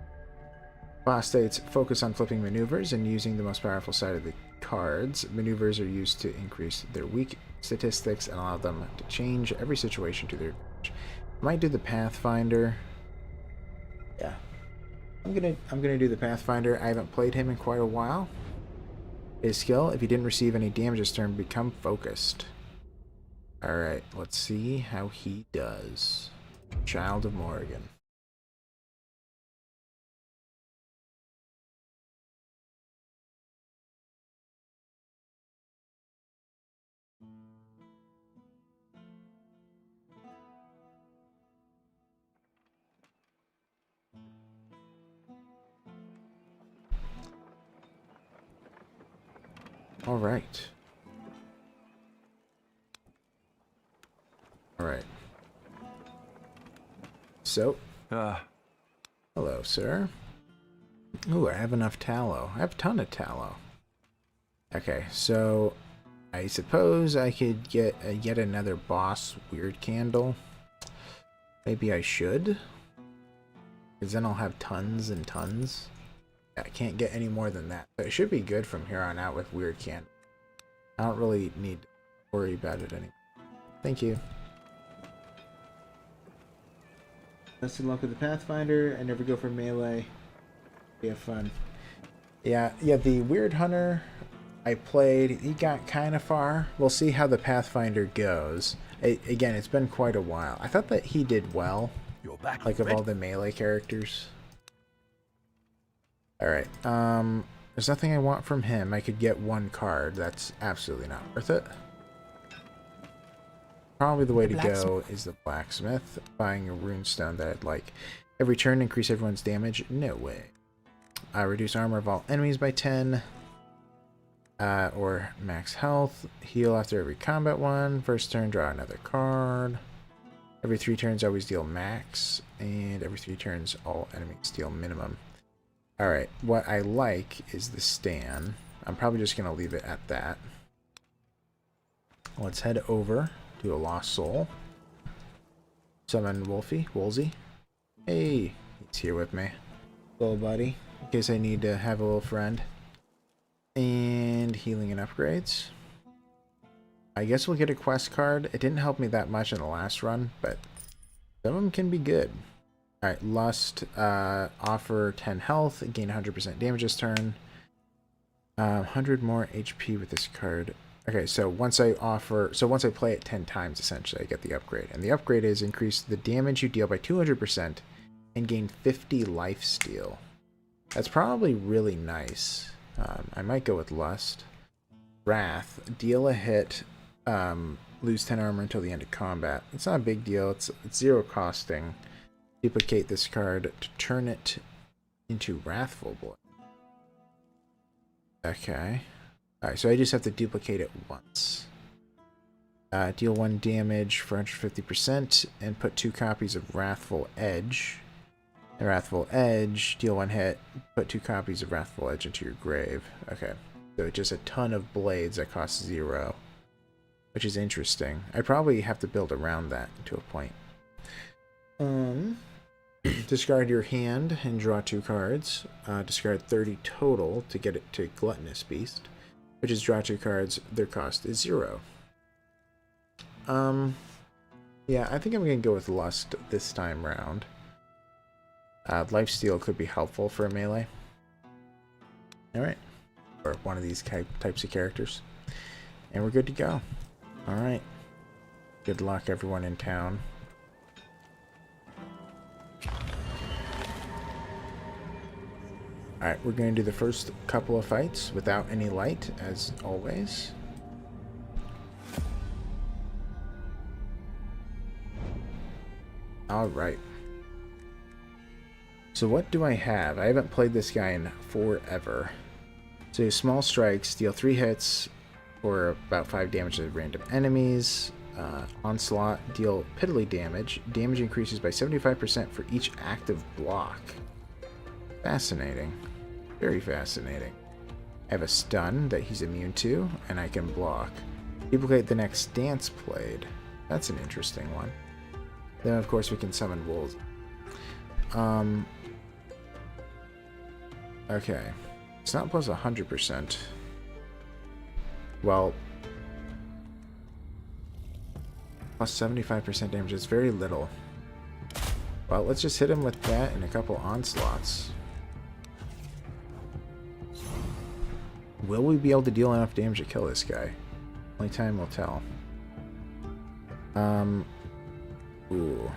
Apostates focus on flipping maneuvers and using the most powerful side of the cards. Maneuvers are used to increase their weak statistics and allow them to change every situation to their advantage. Might do the Pathfinder. Yeah. I'm gonna do the Pathfinder. I haven't played him in quite a while. His skill, if you didn't receive any damage this turn, become focused. Alright, let's see how he does. Child of Morrigan. Alright. Alright. So. Hello, sir. Ooh, I have enough tallow. I have a ton of tallow. Okay, so I suppose I could get yet another boss weird candle. Maybe I should. Because then I'll have tons and tons. I can't get any more than that. But it should be good from here on out with weird candle. I don't really need to worry about it anymore. Thank you. Best of luck with the Pathfinder. I never go for melee. We have fun. Yeah, the Weird Hunter I played, he got kind of far. We'll see how the Pathfinder goes. Again, it's been quite a while. I thought that he did well. You're back, like of all the melee characters. Alright, there's nothing I want from him. I could get one card. That's absolutely not worth it. Probably the way to go is the Blacksmith. Buying a runestone that I'd like. Every turn, increase everyone's damage. No way. Reduce armor of all enemies by 10. Or max health. Heal after every combat one. First turn, draw another card. Every 3 turns, always deal max. And every 3 turns, all enemies deal minimum. Alright, what I like is the Stan. I'm probably just going to leave it at that. Let's head over to a Lost Soul. Summon Woolsey. Hey, he's here with me. Little buddy, in case I need to have a little friend. And healing and upgrades. I guess we'll get a quest card. It didn't help me that much in the last run, but some of them can be good. Alright, Lust, offer 10 health, gain 100% damage this turn. 100 more HP with this card. Okay, so once I play it 10 times, essentially, I get the upgrade. And the upgrade is increase the damage you deal by 200% and gain 50 lifesteal. That's probably really nice. I might go with Lust. Wrath, deal a hit, lose 10 armor until the end of combat. It's not a big deal. It's 0 costing. Duplicate this card to turn it into Wrathful Blood. Okay. Alright, so I just have to duplicate it once. Deal 1 damage for 150% and put 2 copies of Wrathful Edge. The Wrathful Edge, deal 1 hit, put 2 copies of Wrathful Edge into your grave. Okay, so just a ton of blades that cost 0. Which is interesting. I probably have to build around that to a point. To discard your hand and draw 2 cards. Discard 30 total to get it to Gluttonous Beast, which is draw 2 cards. Their cost is 0. Yeah, I think I'm going to go with Lust this time round. Lifesteal could be helpful for a melee. Alright. Or one of these types of characters. And we're good to go. Alright. Good luck, everyone in town. Alright, we're going to do the first couple of fights without any light, as always. Alright. So what do I have? I haven't played this guy in forever. So small strikes, deal 3 hits for about 5 damage to random enemies. Onslaught, deal piddly damage. Damage increases by 75% for each active block. Fascinating. Very fascinating. I have a stun that he's immune to, and I can block. Duplicate the next stance played. That's an interesting one. Then, of course, we can summon wolves. Okay. It's not plus 100%. Well, plus 75% damage is very little. Well, let's just hit him with that and a couple onslaughts. Will we be able to deal enough damage to kill this guy? Only time will tell. Ooh.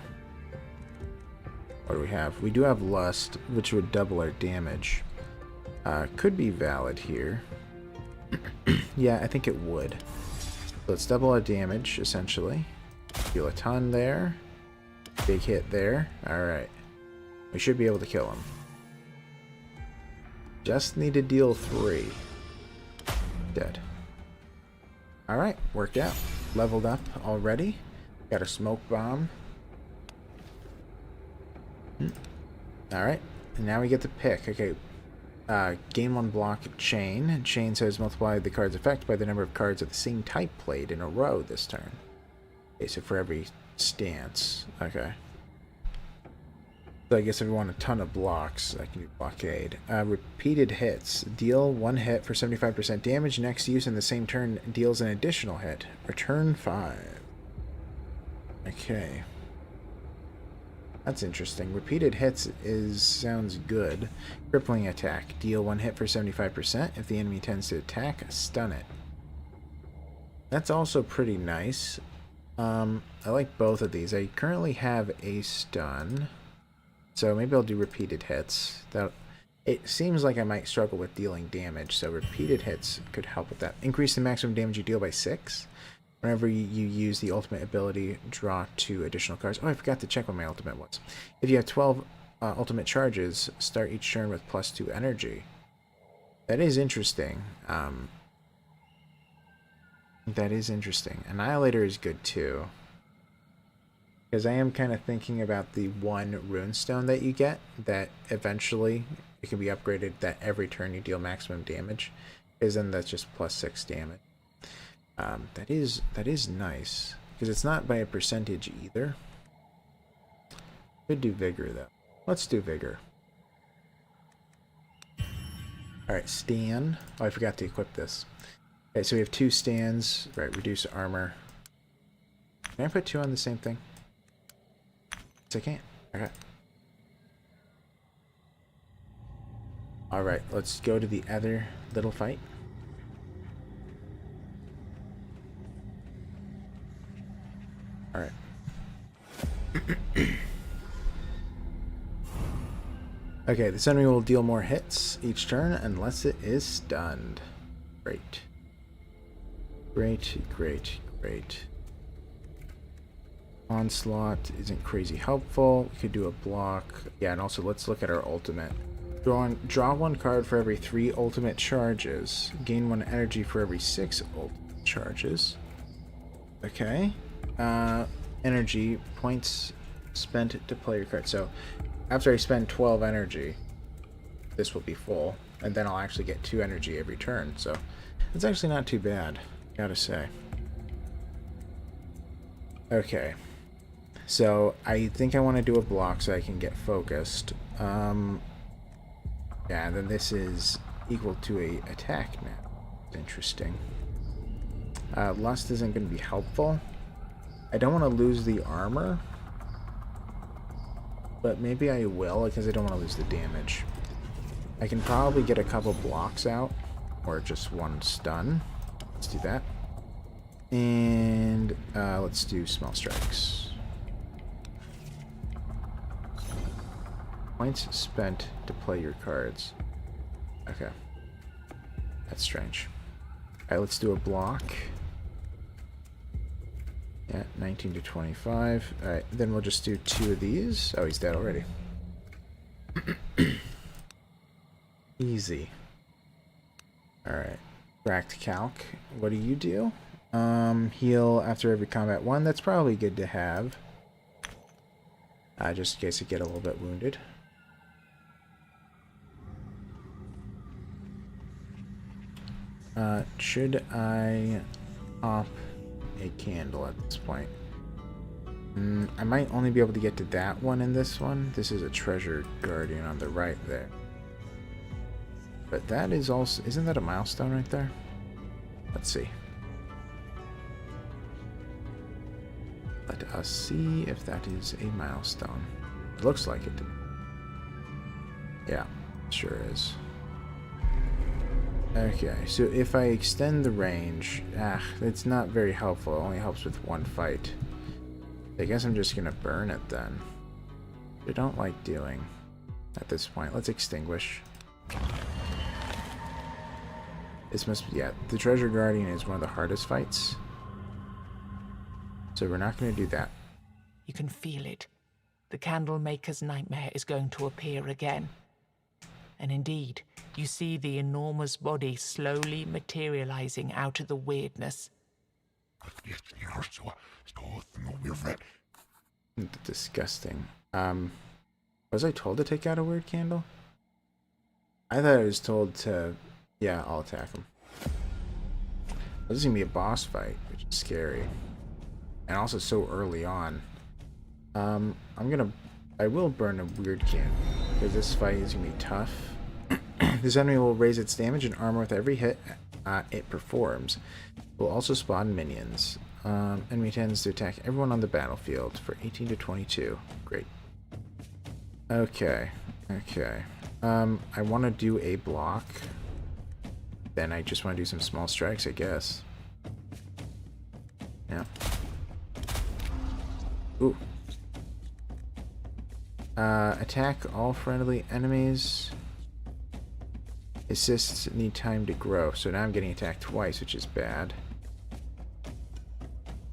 What do we have? We do have Lust, which would double our damage. Could be valid here. Yeah, I think it would. So let's double our damage, essentially. Deal a ton there. Big hit there. Alright. We should be able to kill him. Just need to deal 3. Dead. Alright, worked out. Leveled up already. Got a smoke bomb. Alright, and now we get to pick. Okay, gain 1 block chain. Chain says multiply the card's effect by the number of cards of the same type played in a row this turn. Okay, so for every stance. Okay. So I guess if we want a ton of blocks, I can do blockade. Repeated hits. Deal 1 hit for 75% damage. Next use in the same turn deals an additional hit. Return 5. Okay. That's interesting. Repeated hits sounds good. Crippling attack. Deal 1 hit for 75%. If the enemy tends to attack, stun it. That's also pretty nice. I like both of these. I currently have a stun, so maybe I'll do repeated hits. It seems like I might struggle with dealing damage, so repeated hits could help with that. Increase the maximum damage you deal by 6. Whenever you use the ultimate ability, draw 2 additional cards. Oh, I forgot to check what my ultimate was. If you have 12 ultimate charges, start each turn with +2 energy. That is interesting. That is interesting. Annihilator is good too. Because I am kind of thinking about the 1 runestone that you get, that eventually it can be upgraded that every turn you deal maximum damage. Because then that's just +6 damage. That is nice. Because it's not by a percentage either. Could do Vigor though. Let's do Vigor. Alright, Stan. Oh, I forgot to equip this. Okay, so we have 2 stands. Right, reduce armor. Can I put 2 on the same thing? Yes, I can. Okay. Alright, let's go to the other little fight. Alright. Okay, this enemy will deal more hits each turn unless it is stunned. Great. Great, great, great. Onslaught isn't crazy helpful. We could do a block. Yeah, and also let's look at our ultimate. Draw 1 card for every 3 ultimate charges. Gain 1 energy for every 6 ultimate charges. Okay. Energy points spent to play your card. So after I spend 12 energy, this will be full, and then I'll actually get 2 energy every turn. So it's actually not too bad, gotta say. Okay. So I think I want to do a block so I can get focused. Yeah, and then this is equal to a attack now. Interesting. Lust isn't going to be helpful. I don't want to lose the armor, but maybe I will because I don't want to lose the damage. I can probably get a couple blocks out, or just one stun. Let's do that. And let's do small strikes. Points spent to play your cards. Okay. That's strange. Alright, let's do a block. Yeah, 19 to 25. Alright, then we'll just do 2 of these. Oh, he's dead already. Easy. Alright. Racked Calc. What do you do? Heal after every combat 1. That's probably good to have. Just in case I get a little bit wounded. Should I pop a candle at this point? I might only be able to get to that one in this one. This is a treasure guardian on the right there. But that is also... Isn't that a milestone right there? Let's see. Let us see if that is a milestone. It looks like it. Yeah, it sure is. Okay, so if I extend the range, it's not very helpful. It only helps with one fight. I guess I'm just gonna burn it then. I don't like doing at this point. Let's extinguish. This must be, yeah, the Treasure Guardian is one of the hardest fights. So we're not gonna do that. You can feel it. The Candlemaker's nightmare is going to appear again. And indeed, you see the enormous body slowly materializing out of the weirdness. Disgusting. Was I told to take out a weird candle? I thought I was told to... Yeah, I'll attack him. This is gonna be a boss fight, which is scary. And also so early on. I will burn a weird candle, because this fight is gonna be tough. This enemy will raise its damage and armor with every hit it performs. It will also spawn minions. Enemy tends to attack everyone on the battlefield for 18 to 22. Great. Okay. Okay. I want to do a block. Then I just want to do some small strikes, I guess. Yeah. Ooh. Attack all friendly enemies. Assists need time to grow. So now I'm getting attacked twice, which is bad.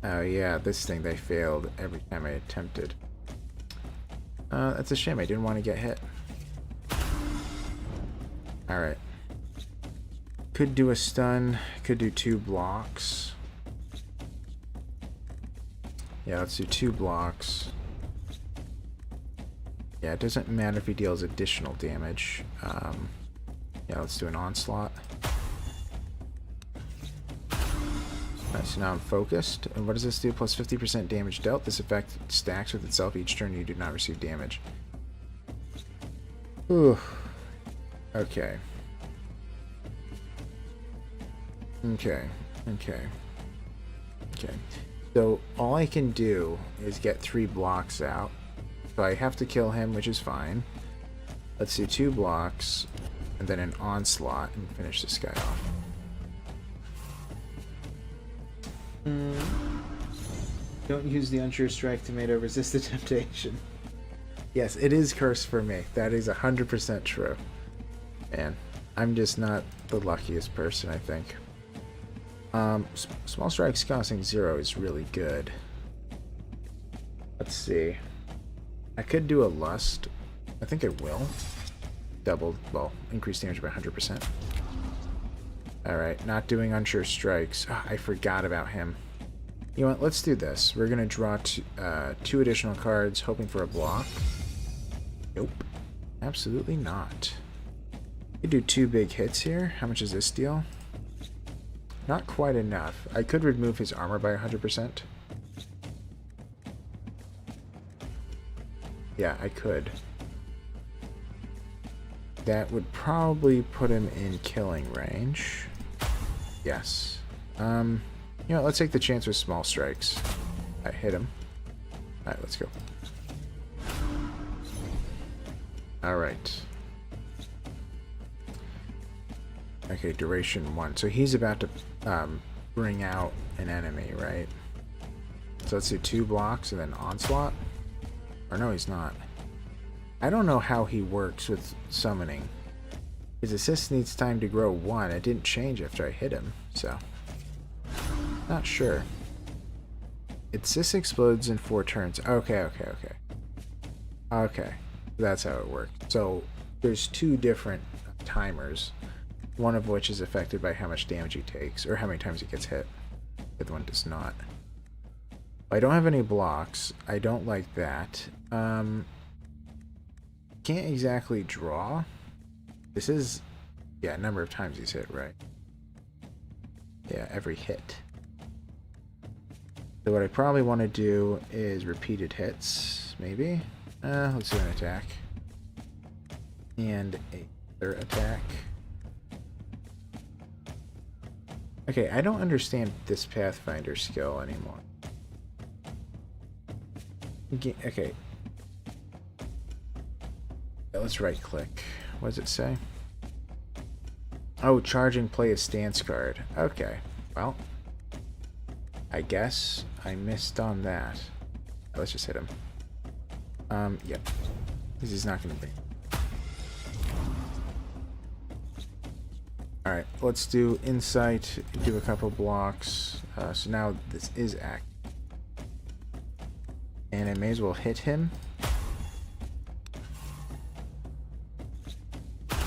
Oh yeah, this thing, they failed every time I attempted. That's a shame. I didn't want to get hit. Alright. Could do a stun. Could do 2 blocks. Yeah, let's do 2 blocks. Yeah, it doesn't matter if he deals additional damage. Yeah, let's do an onslaught. Alright, so now I'm focused. And what does this do? Plus 50% damage dealt. This effect stacks with itself each turn. You do not receive damage. Ooh. Okay. Okay. Okay. Okay. So all I can do is get 3 blocks out. So I have to kill him, which is fine. Let's do 2 blocks, and then an onslaught, and finish this guy off. Don't use the unsure strike tomato, resist the temptation. Yes, it is cursed for me. That is 100% true. Man, I'm just not the luckiest person, I think. Small strikes costing 0 is really good. Let's see. I could do a lust. I think I will. Double, well, increase damage by 100%. Alright, not doing unsure strikes. Oh, I forgot about him. You know what, let's do this. We're gonna draw 2 additional cards, hoping for a block. Nope. Absolutely not. We do 2 big hits here. How much does this deal? Not quite enough. I could remove his armor by 100%. Yeah, I could. That would probably put him in killing range. Yes. You know, let's take the chance with small strikes. I hit him. Alright, let's go. Alright. Okay, duration 1. So he's about to bring out an enemy, right? So let's do 2 blocks and then onslaught. Or no, he's not. I don't know how he works with summoning. His assist needs time to grow 1. It didn't change after I hit him, so... Not sure. Its assist explodes in 4 turns. Okay. Okay. That's how it works. So, there's 2 different timers. One of which is affected by how much damage he takes, or how many times he gets hit. The other one does not. I don't have any blocks. I don't like that. Can't exactly draw. This is, yeah, number of times he's hit, right? Yeah, every hit. So what I probably want to do is repeated hits, maybe. Let's do an attack. And another attack. Okay, I don't understand this Pathfinder skill anymore. Okay. Let's right click. What does it say? Oh, charging play a stance card. Okay. Well, I guess I missed on that. Let's just hit him. Yep. This is not going to be. Alright, let's do insight, do a couple blocks. So now this is act. And I may as well hit him.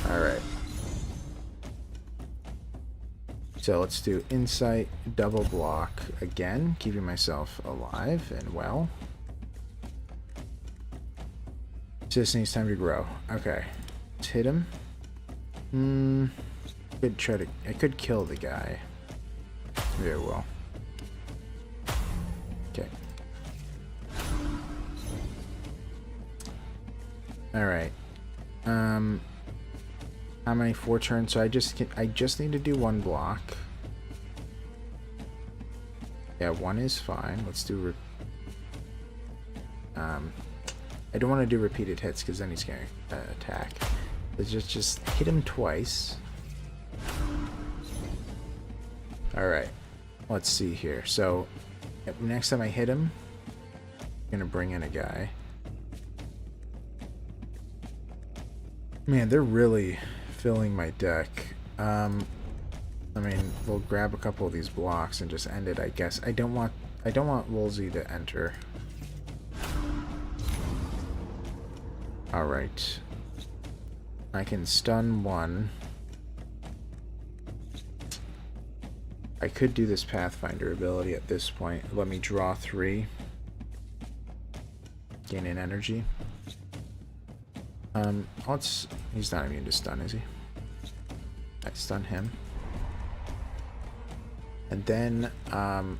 Alright. So let's do insight, double block again, keeping myself alive and well. Just needs time to grow. Okay. Let's hit him. I could kill the guy. Maybe I will. Okay. Alright. How many? 4 turns? So I just need to do 1 block. Yeah, 1 is fine. Let's do I don't want to do repeated hits because then he's going to attack. Let's just hit him twice. Alright, let's see here. So, next time I hit him, I'm going to bring in a guy. Man, they're really filling my deck. I mean, we'll grab a couple of these blocks and just end it, I guess. I don't want Woolsey to enter. Alright. I can stun 1. I could do this Pathfinder ability at this point. Let me draw 3. Gain an energy. He's not immune to stun, is he? I stun him. And then, man,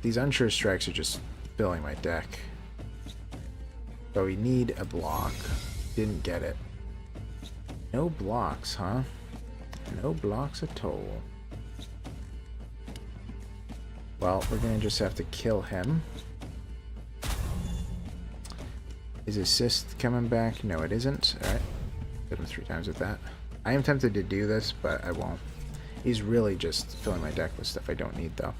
these unsure strikes are just filling my deck. So we need a block. Didn't get it. No blocks, huh? No blocks at all. Well, we're gonna just have to kill him. Is assist coming back? No, it isn't. Alright. Hit him 3 times with that. I am tempted to do this, but I won't. He's really just filling my deck with stuff I don't need, though.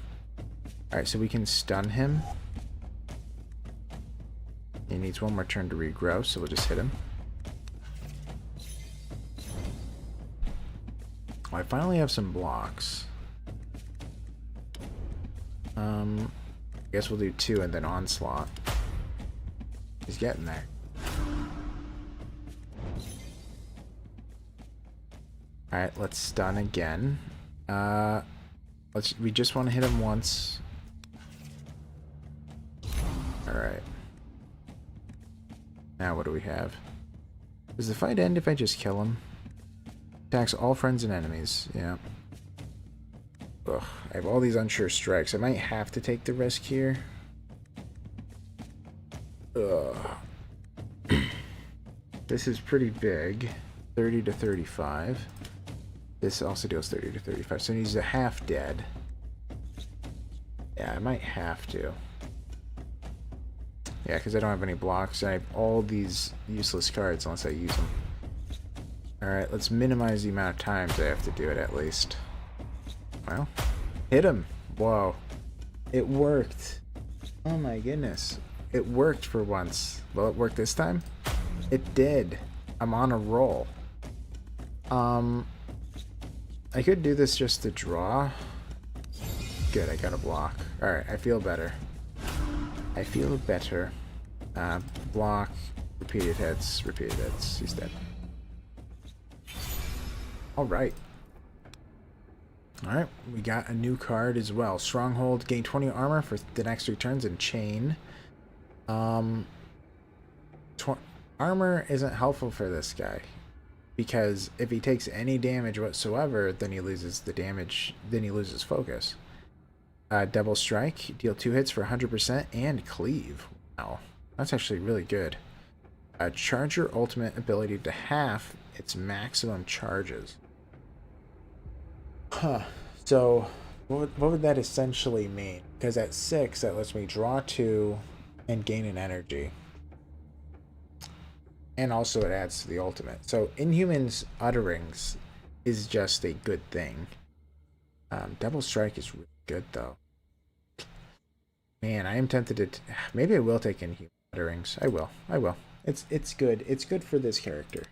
Alright, so we can stun him. He needs 1 more turn to regrow, so we'll just hit him. I finally have some blocks. I guess we'll do 2 and then onslaught. He's getting there. Alright, let's stun again. We just want to hit him once. Alright. Now what do we have? Does the fight end if I just kill him? Attacks all friends and enemies. Yeah. Ugh, I have all these unsure strikes. I might have to take the risk here. Ugh. This is pretty big. 30 to 35. This also deals 30 to 35. So he's a half dead. Yeah, I might have to. Yeah, because I don't have any blocks. I have all these useless cards unless I use them. Alright, let's minimize the amount of times I have to do it at least. Well, hit him. Whoa. It worked. Oh my goodness. It worked for once. Will it work this time? It did. I'm on a roll. I could do this just to draw. Good, I got a block. Alright, I feel better. I feel better. Block, repeated hits, he's dead. Alright. Alright, we got a new card as well. Stronghold, gain 20 armor for the next 3 turns, and chain. Armor isn't helpful for this guy, because if he takes any damage whatsoever, then he loses the damage, then he loses focus. Double strike, deal 2 hits for 100% and cleave. Wow, that's actually really good. Charge your ultimate ability to half its maximum charges. Huh. So, what would that essentially mean? Because at 6, that lets me draw 2 and gain an energy. And also it adds to the ultimate. So, Inhuman's Utterings is just a good thing. Double Strike is really good, though. Man, I am tempted to... maybe I will take Inhuman Utterings. I will. It's good. It's good for this character.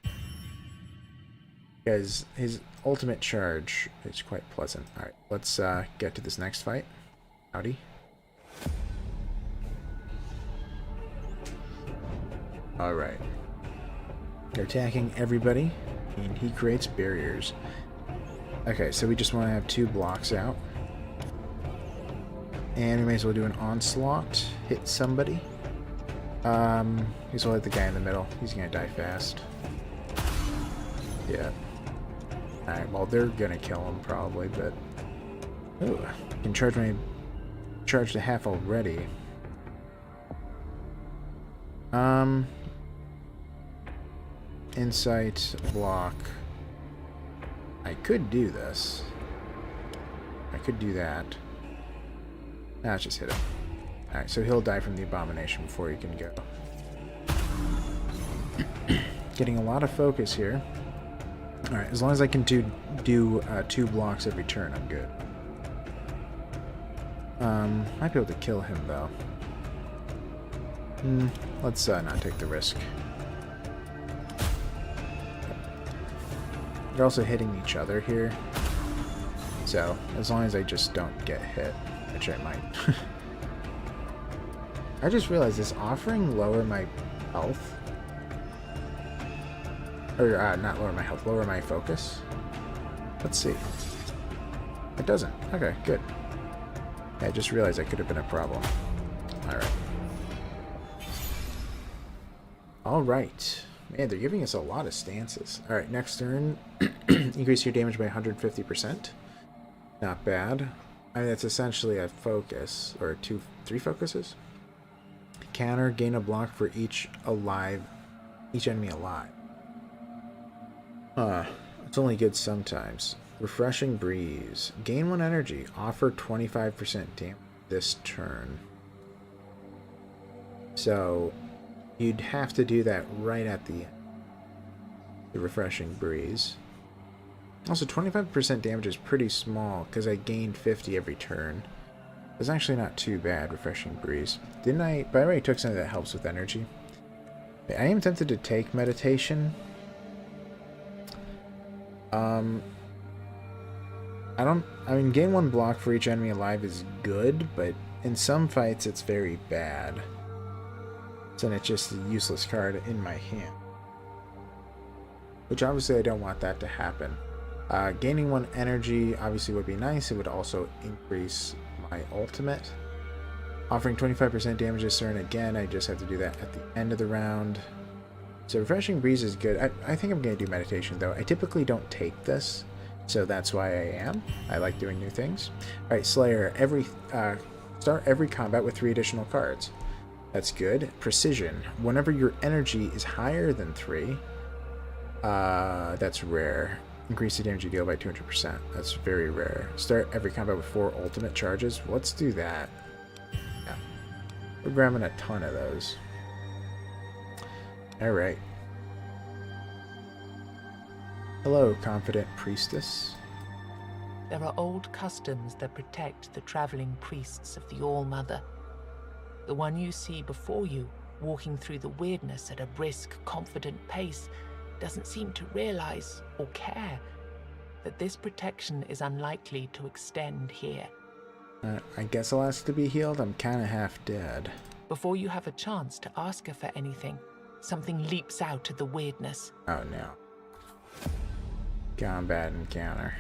Because his ultimate charge is quite pleasant. Alright, let's get to this next fight. Howdy. Alright. They're attacking everybody, and he creates barriers. Okay, so we just want to have 2 blocks out. And we may as well do an onslaught. Hit somebody. He's will hit the guy in the middle. He's gonna die fast. Yeah. Alright, well, they're gonna kill him probably, but... ooh, I can charge the half already. Insight, block. I could do this. I could do that. Nah, let's just hit him. Alright, so he'll die from the abomination before he can go. Getting a lot of focus here. Alright, as long as I can do 2 blocks every turn, I'm good. Might be able to kill him, though. Let's not take the risk. They're also hitting each other here. So, as long as I just don't get hit, which I might. I just realized, this offering lower my health? Or, not lower my health, lower my focus? Let's see. It doesn't. Okay, good. I just realized that could have been a problem. Alright. Alright. Man, they're giving us a lot of stances. Alright, next turn. Increase your damage by 150%. Not bad. I mean, that's essentially a focus. Or 3 focuses? Counter, gain a block for each enemy alive. It's only good sometimes. Refreshing Breeze. Gain 1 energy. Offer 25% damage this turn. So, you'd have to do that right at the end. The Refreshing Breeze. Also, 25% damage is pretty small, because I gained 50 every turn. It's actually not too bad, Refreshing Breeze. Didn't I... but I already took something that helps with energy. I am tempted to take Meditation. I mean, gain 1 block for each enemy alive is good, but in some fights it's very bad. So then it's just a useless card in my hand. Which obviously I don't want that to happen. Gaining 1 energy obviously would be nice. It would also increase my ultimate. Offering 25% damage this turn. Again, I just have to do that at the end of the round. So Refreshing Breeze is good. I think I'm going to do Meditation, though. I typically don't take this, so that's why I am. I like doing new things. Alright, Slayer. Start every combat with 3 additional cards. That's good. Precision. Whenever your energy is higher than 3, that's rare. Increase the damage you deal by 200%. That's very rare. Start every combat with 4 ultimate charges. Let's do that. Yeah. We're grabbing a ton of those. Alright. Hello, confident priestess. There are old customs that protect the traveling priests of the All-Mother. The one you see before you, walking through the weirdness at a brisk, confident pace, doesn't seem to realize or care that this protection is unlikely to extend here. I guess I'll ask to be healed. I'm kind of half dead. Before you have a chance to ask her for anything, something leaps out of the weirdness. Oh no. Combat encounter.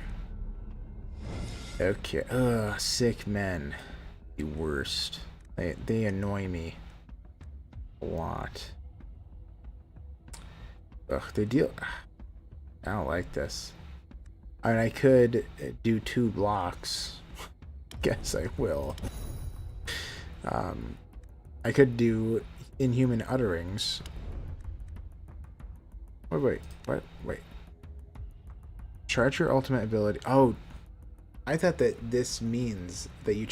Okay. Ugh, sick men. The worst. They annoy me a lot. Ugh, they deal... I don't like this. I mean, I could do 2 blocks. Guess I will. I could do inhuman utterings. Wait, what? Wait. Charge your ultimate ability. Oh, I thought that this means that you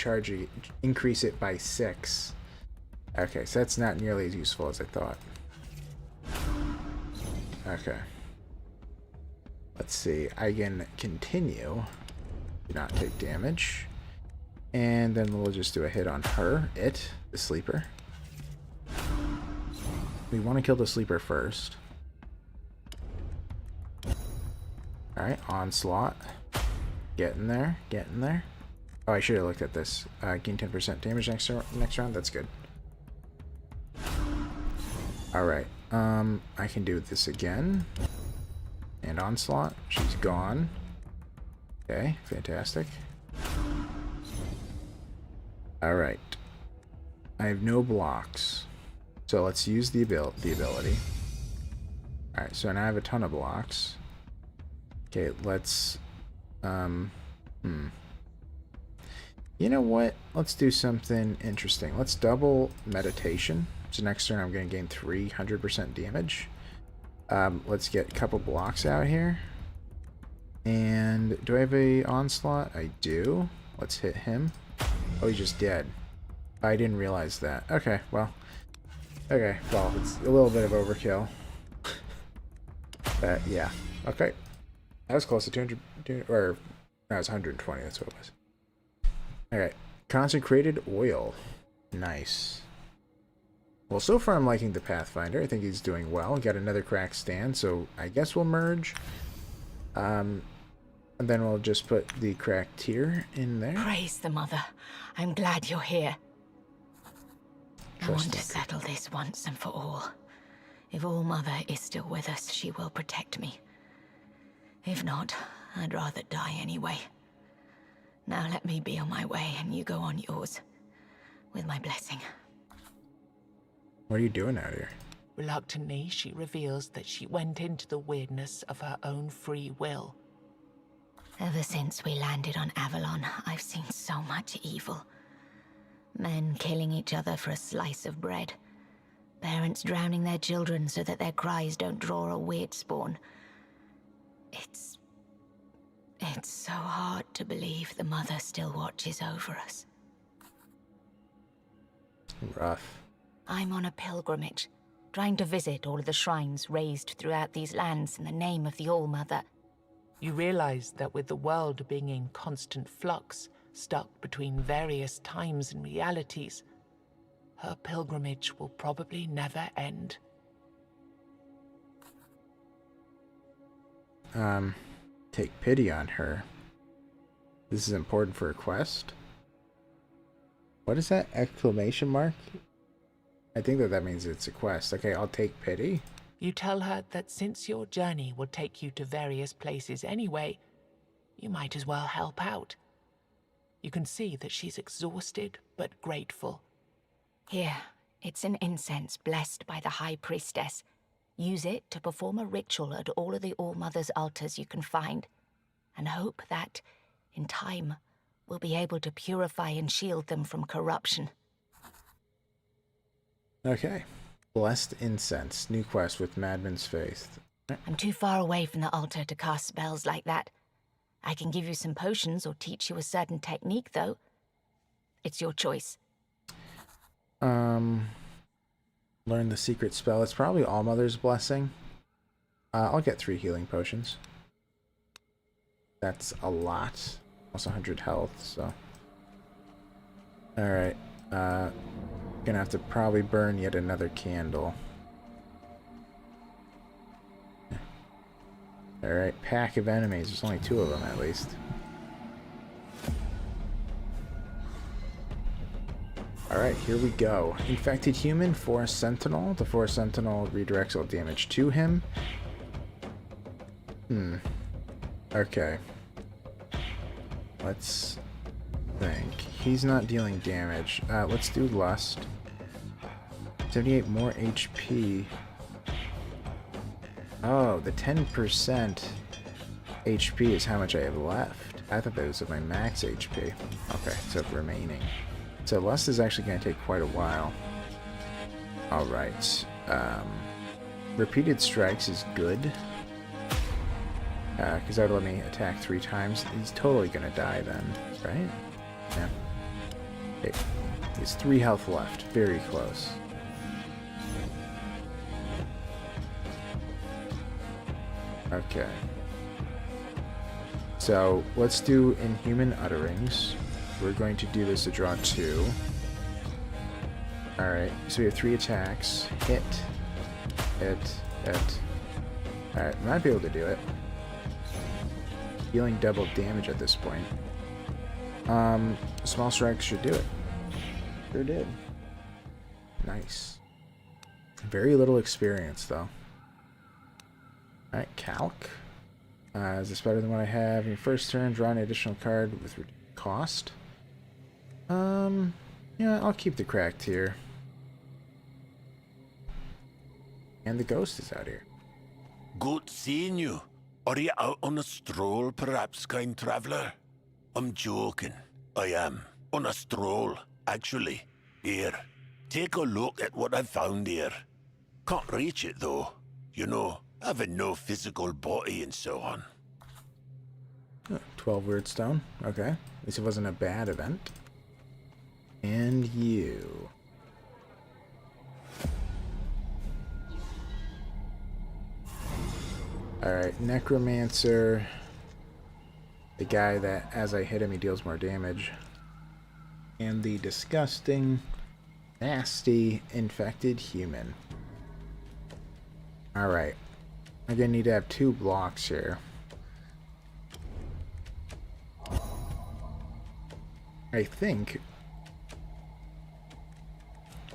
increase it by 6. Okay, so that's not nearly as useful as I thought. Okay. Let's see. I can continue. Do not take damage. And then we'll just do a hit on her. The sleeper. We want to kill the sleeper first. Alright, onslaught. Getting there, getting there. Oh, I should have looked at this. Gain 10% damage next round. That's good. Alright, I can do this again. And onslaught. She's gone. Okay, fantastic. Alright. I have no blocks. So let's use the ability. Alright, so now I have a ton of blocks. Okay, let's... You know what? Let's do something interesting. Let's double meditation. So next turn I'm going to gain 300% damage. Let's get a couple blocks out here. And do I have a onslaught? I do. Let's hit him. Oh, he's just dead. I didn't realize that. Okay, well. Okay, well, it's a little bit of overkill. But yeah. Okay. That was close to 200, or no, it was 120, that's what it was. Alright, consecrated oil. Nice. Well, so far I'm liking the Pathfinder. I think he's doing well. Got another cracked stand, so I guess we'll merge. And then we'll just put the cracked tier in there. Praise the Mother. I'm glad you're here. I want to Trust settle this once and for all. If All Mother is still with us, she will protect me. If not, I'd rather die anyway. Now let me be on my way and you go on yours. With my blessing. What are you doing out here? Reluctantly, she reveals that she went into the weirdness of her own free will. Ever since we landed on Avalon, I've seen so much evil. Men killing each other for a slice of bread. Parents drowning their children so that their cries don't draw a weird spawn. It's so hard to believe the Mother still watches over us. Rough. I'm on a pilgrimage, trying to visit all of the shrines raised throughout these lands in the name of the All-Mother. You realize that with the world being in constant flux, stuck between various times and realities, her pilgrimage will probably never end. Take pity on her. This is important for a quest. What is that? Exclamation mark? I think that means it's a quest. Okay, I'll take pity. You tell her that since your journey will take you to various places anyway, you might as well help out. You can see that she's exhausted but grateful. Here, it's an incense blessed by the High Priestess. Use it to perform a ritual at all of the All-Mother's altars you can find, and hope that, in time, we'll be able to purify and shield them from corruption. Okay. Blessed Incense. New quest with Madman's Faith. I'm too far away from the altar to cast spells like that. I can give you some potions or teach you a certain technique, though. It's your choice. Learn the secret spell. It's probably Allmother's Blessing. I'll get 3 healing potions. That's a lot. Almost 100 health, so. Alright. Gonna have to probably burn yet another candle. Alright, pack of enemies. There's only 2 of them at least. Alright, here we go. Infected human, Forest Sentinel. The Forest Sentinel redirects all damage to him. Okay. Let's think. He's not dealing damage. Let's do Lust. 78 more HP. Oh, the 10% HP is how much I have left. I thought that was at my max HP. Okay, so remaining. So Lust is actually going to take quite a while. Alright. Repeated strikes is good. Because that would let me attack 3 times. He's totally going to die then, right? Yeah. Okay. He has 3 health left. Very close. Okay. So, let's do Inhuman Utterings. We're going to do this to draw 2. Alright, so we have 3 attacks. Hit. Alright, might be able to do it. Dealing double damage at this point. Small strike should do it. Sure did. Nice. Very little experience, though. Alright, Calc. Is this better than what I have? In your first turn, draw an additional card with reduced cost. Yeah, I'll keep the cracked here. And the ghost is out here. Good seeing you. Are you out on a stroll, perhaps, kind traveler? I'm joking. I am. On a stroll, actually. Here, take a look at what I've found here. Can't reach it, though. You know, having no physical body and so on. 12 weird stone. Okay. At least it wasn't a bad event. And you. Alright, Necromancer. The guy that, as I hit him, he deals more damage. And the disgusting, nasty, infected human. Alright. I'm gonna need to have 2 blocks here. I think.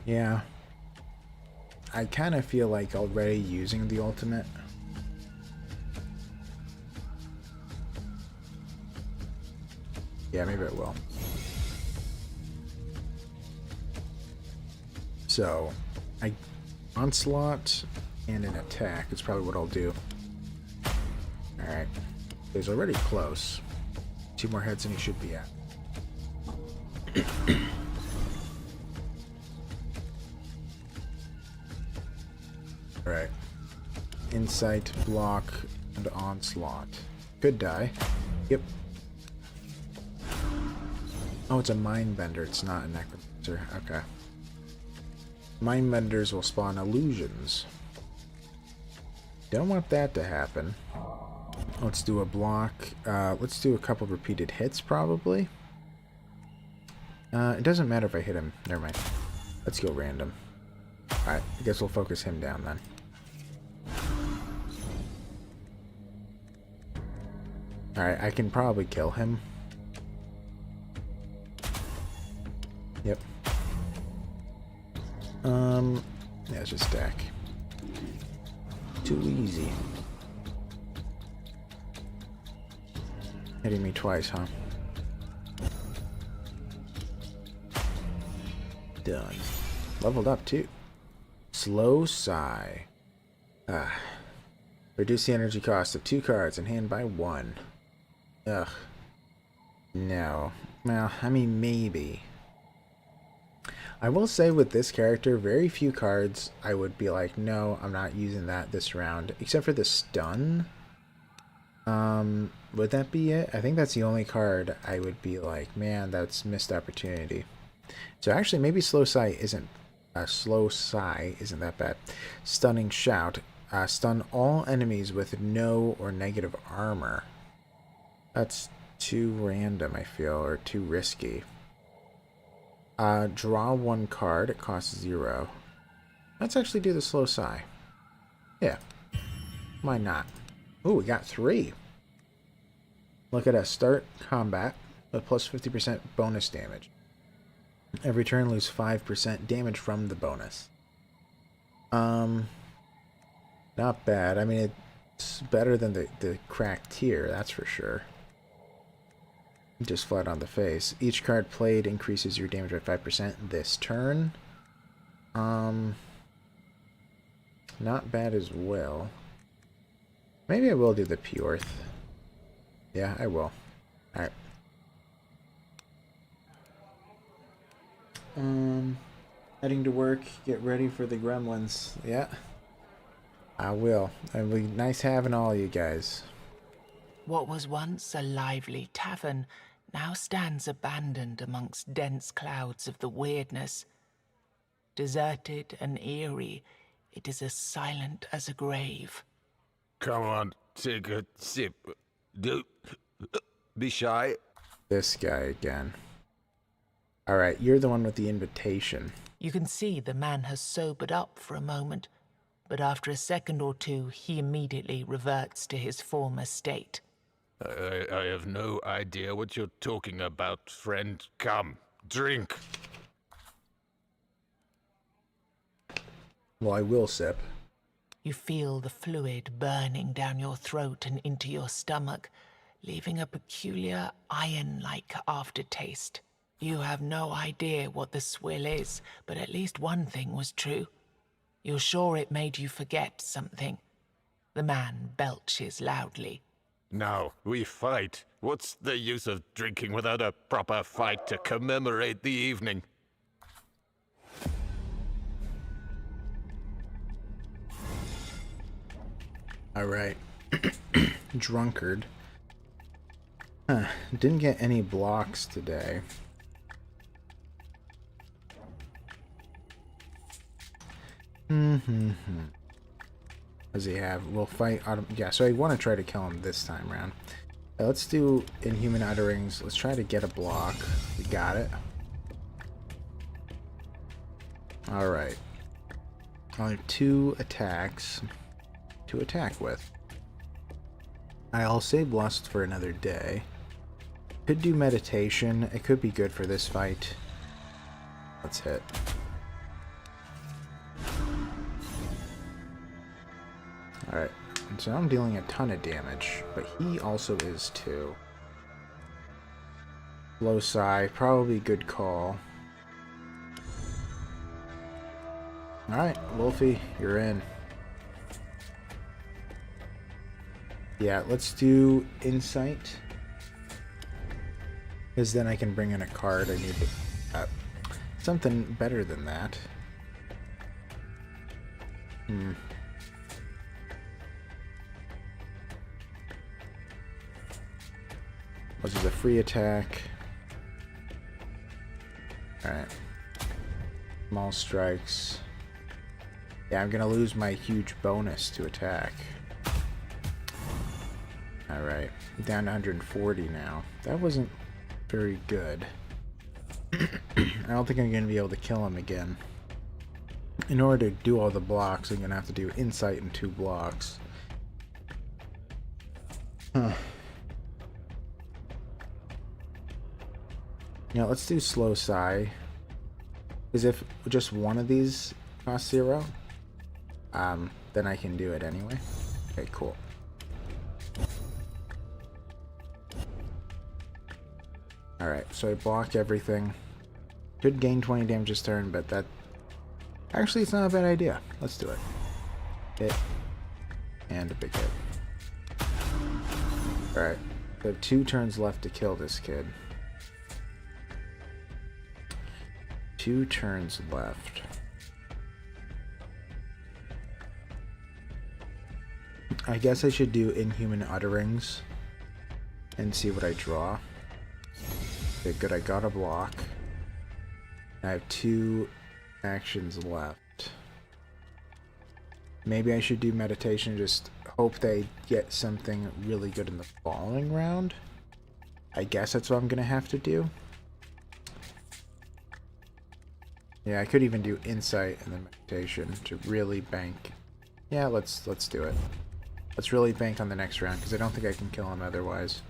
Yeah. I kind of feel like already using the ultimate. Yeah, maybe I will. So, onslaught and an attack is probably what I'll do. Alright. He's already close. 2 more heads than he should be at. Alright. Insight, block, and onslaught. Could die. Yep. Oh, it's a mindbender. It's not a necromancer. Okay. Mindbenders will spawn illusions. Don't want that to happen. Let's do a block. Let's do a couple repeated hits, probably. It doesn't matter if I hit him. Never mind. Let's go random. Alright, I guess we'll focus him down then. Alright, I can probably kill him. Yep. Yeah, it's just stack. Too easy. Hitting me twice, huh? Done. Leveled up, too. Slow Sigh. Reduce the energy cost of 2 cards in hand by 1. Ugh. No. Well, I mean, maybe. I will say with this character, very few cards I would be like, no, I'm not using that this round, except for the stun. Would that be it? I think that's the only card I would be like, man, that's missed opportunity. So actually, maybe slow sigh isn't that bad. Stunning shout. Stun all enemies with no or negative armor. That's too random, I feel, or too risky. Draw one card. It costs 0. Let's actually do the slow sigh. Yeah. Why not? Ooh, we got 3. Look at us. Start combat with plus 50% bonus damage. Every turn lose 5% damage from the bonus. Not bad. I mean, it's better than the cracked tier, that's for sure. Just flat on the face. Each card played increases your damage by 5% this turn. Not bad as well. Maybe I will do the Purth. Yeah, I will. Alright. Heading to work. Get ready for the gremlins. Yeah. I will. It'll be nice having all you guys. What was once a lively tavern now stands abandoned amongst dense clouds of the weirdness. Deserted and eerie, it is as silent as a grave. Come on, take a sip. Don't be shy. This guy again. Alright, you're the one with the invitation. You can see the man has sobered up for a moment, but after a second or two, he immediately reverts to his former state. I have no idea what you're talking about, friend. Come, drink. Well, I will sip. You feel the fluid burning down your throat and into your stomach, leaving a peculiar iron-like aftertaste. You have no idea what the swill is, but at least one thing was true. You're sure it made you forget something. The man belches loudly. Now, we fight. What's the use of drinking without a proper fight to commemorate the evening? Alright. Drunkard. Huh. Didn't get any blocks today. What does he have? We'll fight autumn. Yeah, so I want to try to kill him this time around. Let's do Inhuman Utterings. Let's try to get a block. We got it. Alright. Only 2 attacks to attack with. I'll save Lust for another day. Could do Meditation. It could be good for this fight. Let's hit. Alright, so I'm dealing a ton of damage, but he also is too. Low Sigh, probably good call. Alright, Wolfie, you're in. Yeah, let's do Insight. Because then I can bring in a card. I need something better than that. This is a free attack. Alright. Small strikes. Yeah, I'm gonna lose my huge bonus to attack. Alright. Down to 140 now. That wasn't very good. I don't think I'm gonna be able to kill him again. In order to do all the blocks, I'm gonna have to do Insight in 2 blocks. Huh. Yeah, let's do Slow Sigh. Because if just one of these costs 0, then I can do it anyway. Okay, cool. Alright, so I block everything. Could gain 20 damage this turn, but that... Actually, it's not a bad idea. Let's do it. Hit. And a big hit. Alright, so 2 turns left to kill this kid. 2 turns left. I guess I should do Inhuman Utterings and see what I draw. Okay, good, I got a block. I have 2 actions left. Maybe I should do Meditation, just hope they get something really good in the following round. I guess that's what I'm gonna have to do. Yeah, I could even do Insight and then Meditation to really bank. Yeah, let's do it. Let's really bank on the next round, because I don't think I can kill him otherwise.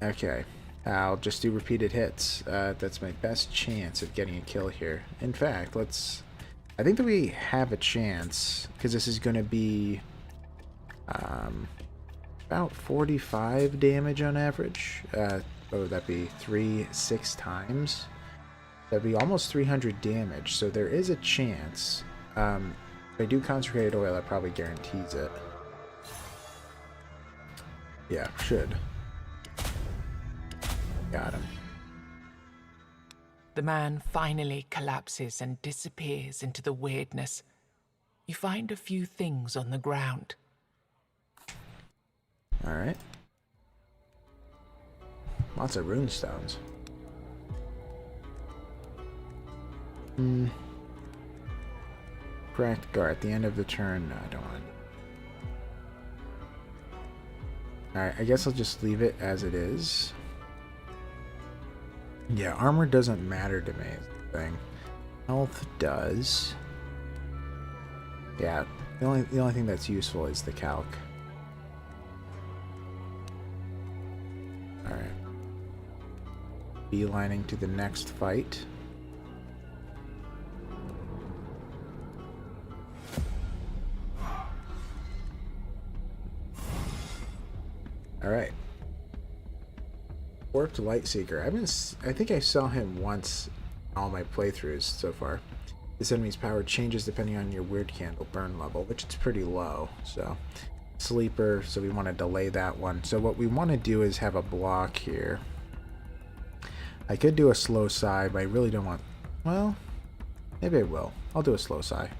Okay, I'll just do repeated hits. That's my best chance of getting a kill here. In fact, I think that we have a chance, because this is going to be about 45 damage on average. What would that be? 6 times? That'd be almost 300 damage, so there is a chance. If I do Consecrated Oil, that probably guarantees it. Yeah, should. Got him. The man finally collapses and disappears into the weirdness. You find a few things on the ground. Alright. Lots of runestones. Cracked guard at the end of the turn. No, I don't want to. Alright, I guess I'll just leave it as it is. Yeah, armor doesn't matter to me, is the thing. Health does. Yeah, the only thing that's useful is the calc. Alright. Beelining to the next fight. Alright. Warped Lightseeker. I think I saw him once in all my playthroughs so far. This enemy's power changes depending on your weird candle burn level, which is pretty low. So, Sleeper, so we want to delay that one. So what we want to do is have a block here. I could do a slow sigh, but I really don't want... Well, maybe I will. I'll do a slow sigh.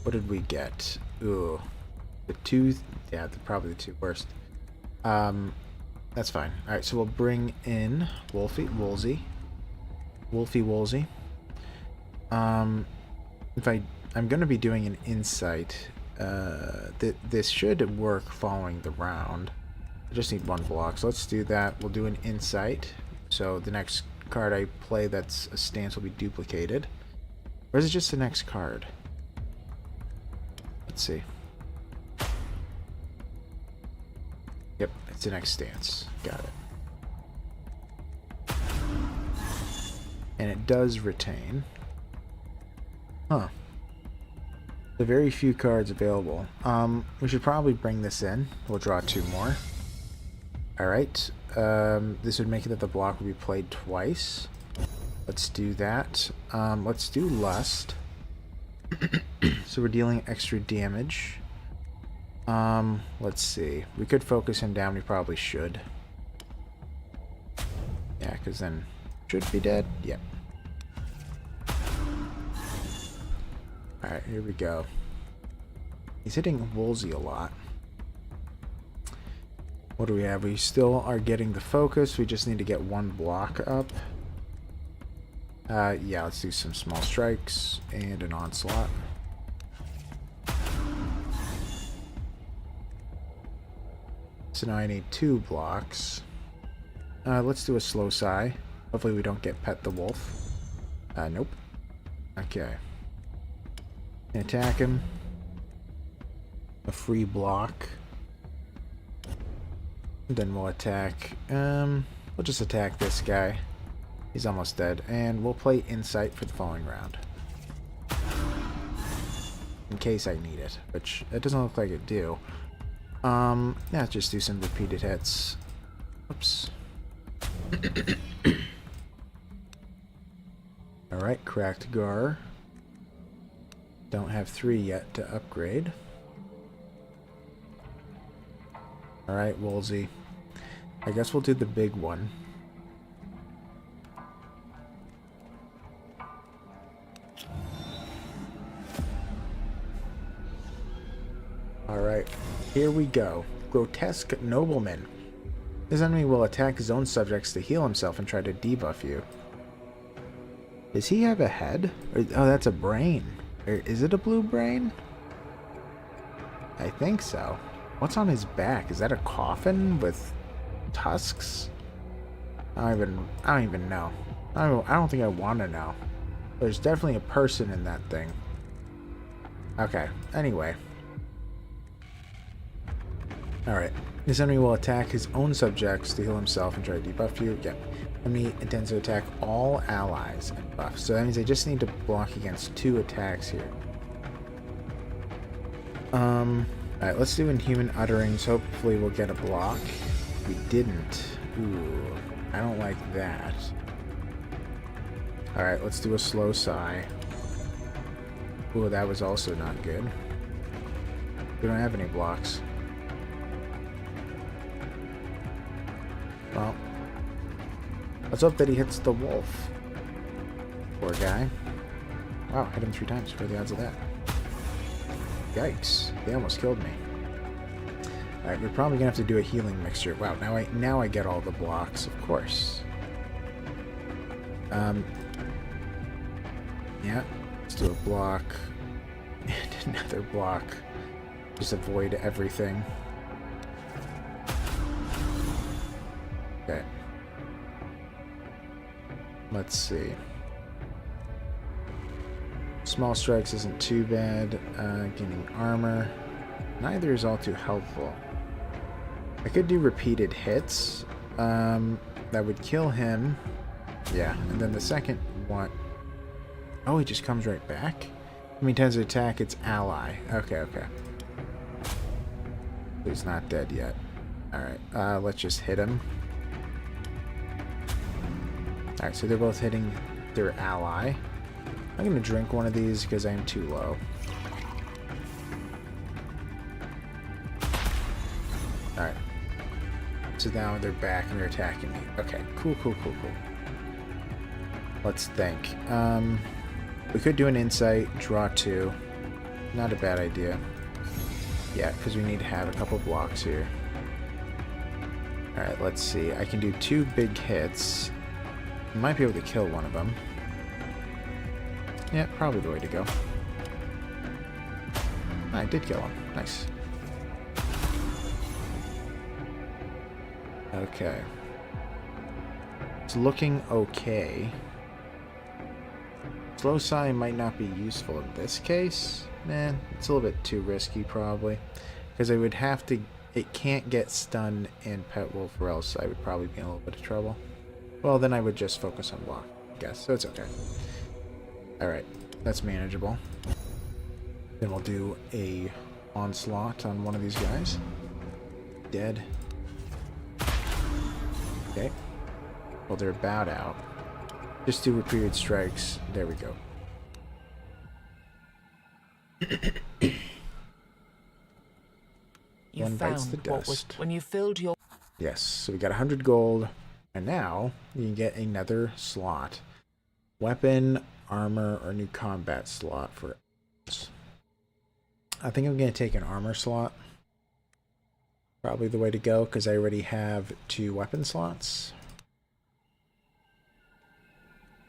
What did we get? Ooh. The 2... Yeah, probably the 2 worst. That's fine. Alright, so we'll bring in Wolfie Woolsey. If I'm going to be doing an Insight. This should work following the round. I just need 1 block, so let's do that. We'll do an Insight. So the next card I play that's a stance will be duplicated. Or is it just the next card? Let's see. Yep, it's the next stance. Got it. And it does retain. Huh. The very few cards available. We should probably bring this in. We'll draw 2 more. Alright. This would make it that the block will be played twice. Let's do that. Let's do Lust. So we're dealing extra damage. Let's see. We could focus him down. We probably should. Yeah, because then should be dead. Yep. Alright, here we go. He's hitting Woolsey a lot. What do we have? We still are getting the focus. We just need to get 1 block up. Yeah, let's do some small strikes and an onslaught. So now I need 2 blocks. Let's do a slow sigh. Hopefully we don't get Pet the Wolf. Nope. Okay. Attack him. A free block. Then we'll attack. We'll just attack this guy. He's almost dead. And we'll play Insight for the following round. In case I need it. Which, it doesn't look like it do. Yeah, just do some repeated hits. Oops. Alright, Cracked Gar. Don't have 3 yet to upgrade. Alright, Woolsey. I guess we'll do the big one. Alright, here we go. Grotesque Nobleman. This enemy will attack his own subjects to heal himself and try to debuff you. Does he have a head? Oh, that's a brain. Or is it a blue brain? I think so. What's on his back? Is that a coffin with tusks? I don't even know. I don't think I want to know. There's definitely a person in that thing. Okay, anyway. Alright. This enemy will attack his own subjects to heal himself and try to debuff you. Yep. Enemy intends to attack all allies and buff. So that means I just need to block against 2 attacks here. Alright, let's do Inhuman Utterings. Hopefully we'll get a block. We didn't. Ooh, I don't like that. Alright, let's do a Slow Sigh. Ooh, that was also not good. We don't have any blocks. Well, let's hope that he hits the wolf. Poor guy. Wow, hit him 3 times. What are the odds of that? Yikes. They almost killed me. Alright, we're probably gonna have to do a healing mixture. Wow, now I get all the blocks, of course. Yeah, let's do a block. And another block. Just avoid everything. Okay. Let's see. Small strikes isn't too bad. Gaining armor. Neither is all too helpful. I could do repeated hits. That would kill him. Yeah, and then the second one... Oh, he just comes right back? How many times to attack its ally? Okay, okay. He's not dead yet. Alright, let's just hit him. Alright, so they're both hitting their ally. I'm gonna drink one of these because I am too low. Alright. So now they're back and they're attacking me. Okay, cool. Let's think. We could do an insight, draw 2. Not a bad idea. Yeah, because we need to have a couple blocks here. Alright, let's see. I can do 2 big hits. Might be able to kill one of them. Yeah, probably the way to go. I did kill him. Nice. Okay. It's looking okay. Slow Sigh might not be useful in this case. Man, it's a little bit too risky probably. Because I would have to... It can't get stunned in Pet Wolf or else I would probably be in a little bit of trouble. Well, then I would just focus on block, I guess. So it's okay. Alright, that's manageable. Then we'll do a onslaught on one of these guys. Dead. Okay. Well, they're about out. Just do repeated strikes. There we go. You One bites the found what was dust. when you filled your... Yes, so we got 100 gold. And now you can get another slot. Weapon, armor, or new combat slot for... I think I'm going to take an armor slot. Probably the way to go, because I already have 2 weapon slots.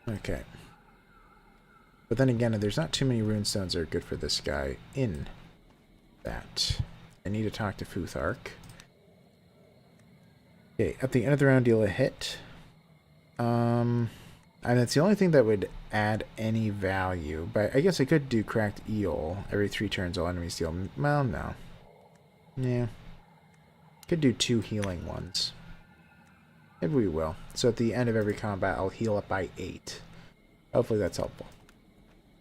Okay. But then again, there's not too many runestones that are good for this guy in that. I need to talk to Futhark. Okay, at the end of the round, deal a hit. And that's the only thing that would add any value. But I guess I could do Cracked Eel. Every 3 turns, all enemies deal... Well, no. Yeah. Could do 2 healing ones. Maybe we will. So at the end of every combat, I'll heal up by 8. Hopefully that's helpful.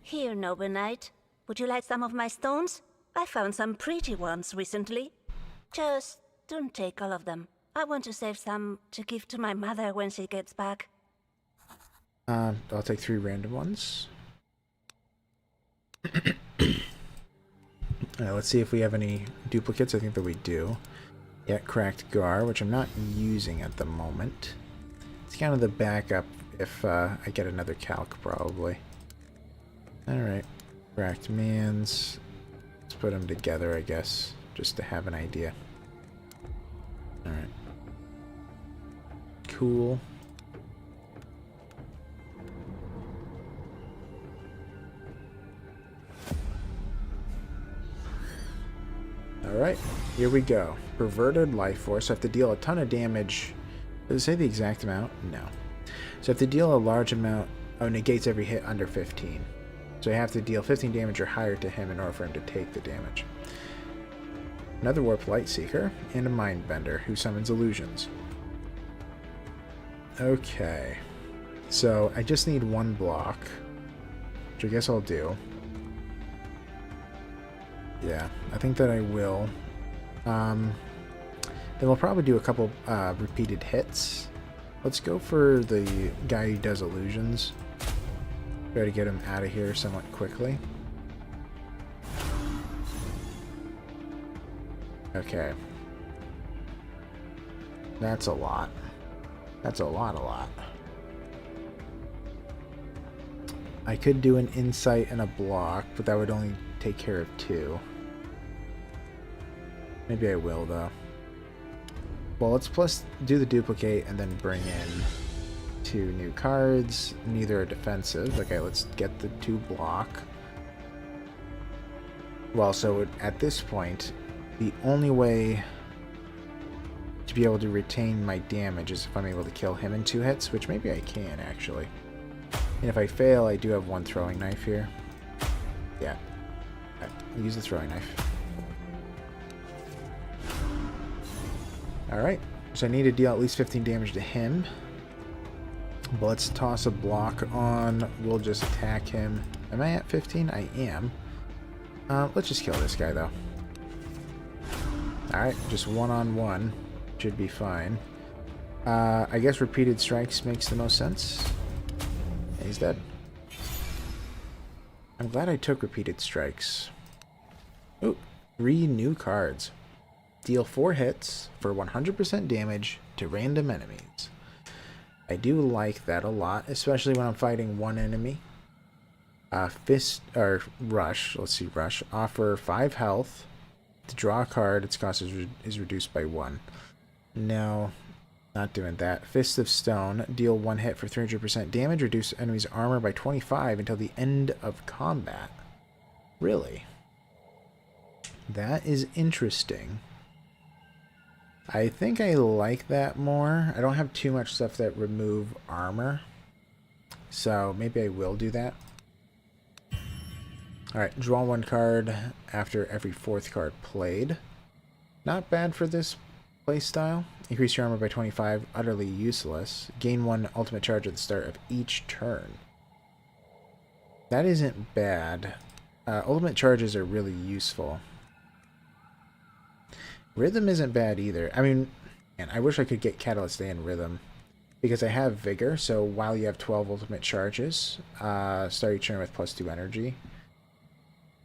Here, noble knight. Would you like some of my stones? I found some pretty ones recently. Just don't take all of them. I want to save some to give to my mother when she gets back. I'll take 3 random ones. Let's see if we have any duplicates. I think that we do. Yeah, Cracked Gar, which I'm not using at the moment. It's kind of the backup if I get another calc, probably. Alright. Cracked Mans. Let's put them together, I guess. just to have an idea. Alright. Cool. Alright, here we go. Perverted life force. I have to deal a ton of damage. Does it say the exact amount? No. So I have to deal a large amount. Oh, negates every hit under 15. So I have to deal 15 damage or higher to him in order for him to take the damage. Another Warped Light Seeker, and a Mindbender who summons illusions. Okay. So I just need one block, which I guess I'll do. Yeah, I think that I will. Then we'll probably do a couple repeated hits. Let's go for the guy who does illusions. Try to get him out of here somewhat quickly. Okay. That's a lot. That's a lot. I could do an insight and a block, but that would only take care of 2. Maybe I will, though. Well, let's plus do the duplicate and then bring in 2 new cards. Neither are defensive. Okay, let's get the 2 block. Well, so at this point, the only way to be able to retain my damage is if I'm able to kill him in 2 hits, which maybe I can, actually. And if I fail, I do have 1 throwing knife here. Yeah. I'll use the throwing knife. Alright, so I need to deal at least 15 damage to him. But let's toss a block on. We'll just attack him. Am I at 15? I am. Let's just kill this guy, though. Alright, just one-on-one. Should be fine. I guess repeated strikes makes the most sense. He's dead. I'm glad I took repeated strikes. Ooh, 3 new cards. Deal 4 hits for 100% damage to random enemies. I do like that a lot, especially when I'm fighting one enemy. Fist or Rush. Let's see, Rush. Offer 5 health. To draw a card, its cost is reduced by 1. No, not doing that. Fist of Stone. Deal 1 hit for 300% damage. Reduce enemy's armor by 25 until the end of combat. Really? That is interesting. I think I like that more. I don't have too much stuff that remove armor, so maybe I will do that. Alright, draw 1 card after every 4th card played. Not bad for this playstyle. Increase your armor by 25, utterly useless. Gain 1 ultimate charge at the start of each turn. That isn't bad. Ultimate charges are really useful. Rhythm isn't bad either. I mean, man, I wish I could get Catalyst and Rhythm. Because I have Vigor, so while you have 12 ultimate charges, start each turn with +2 energy.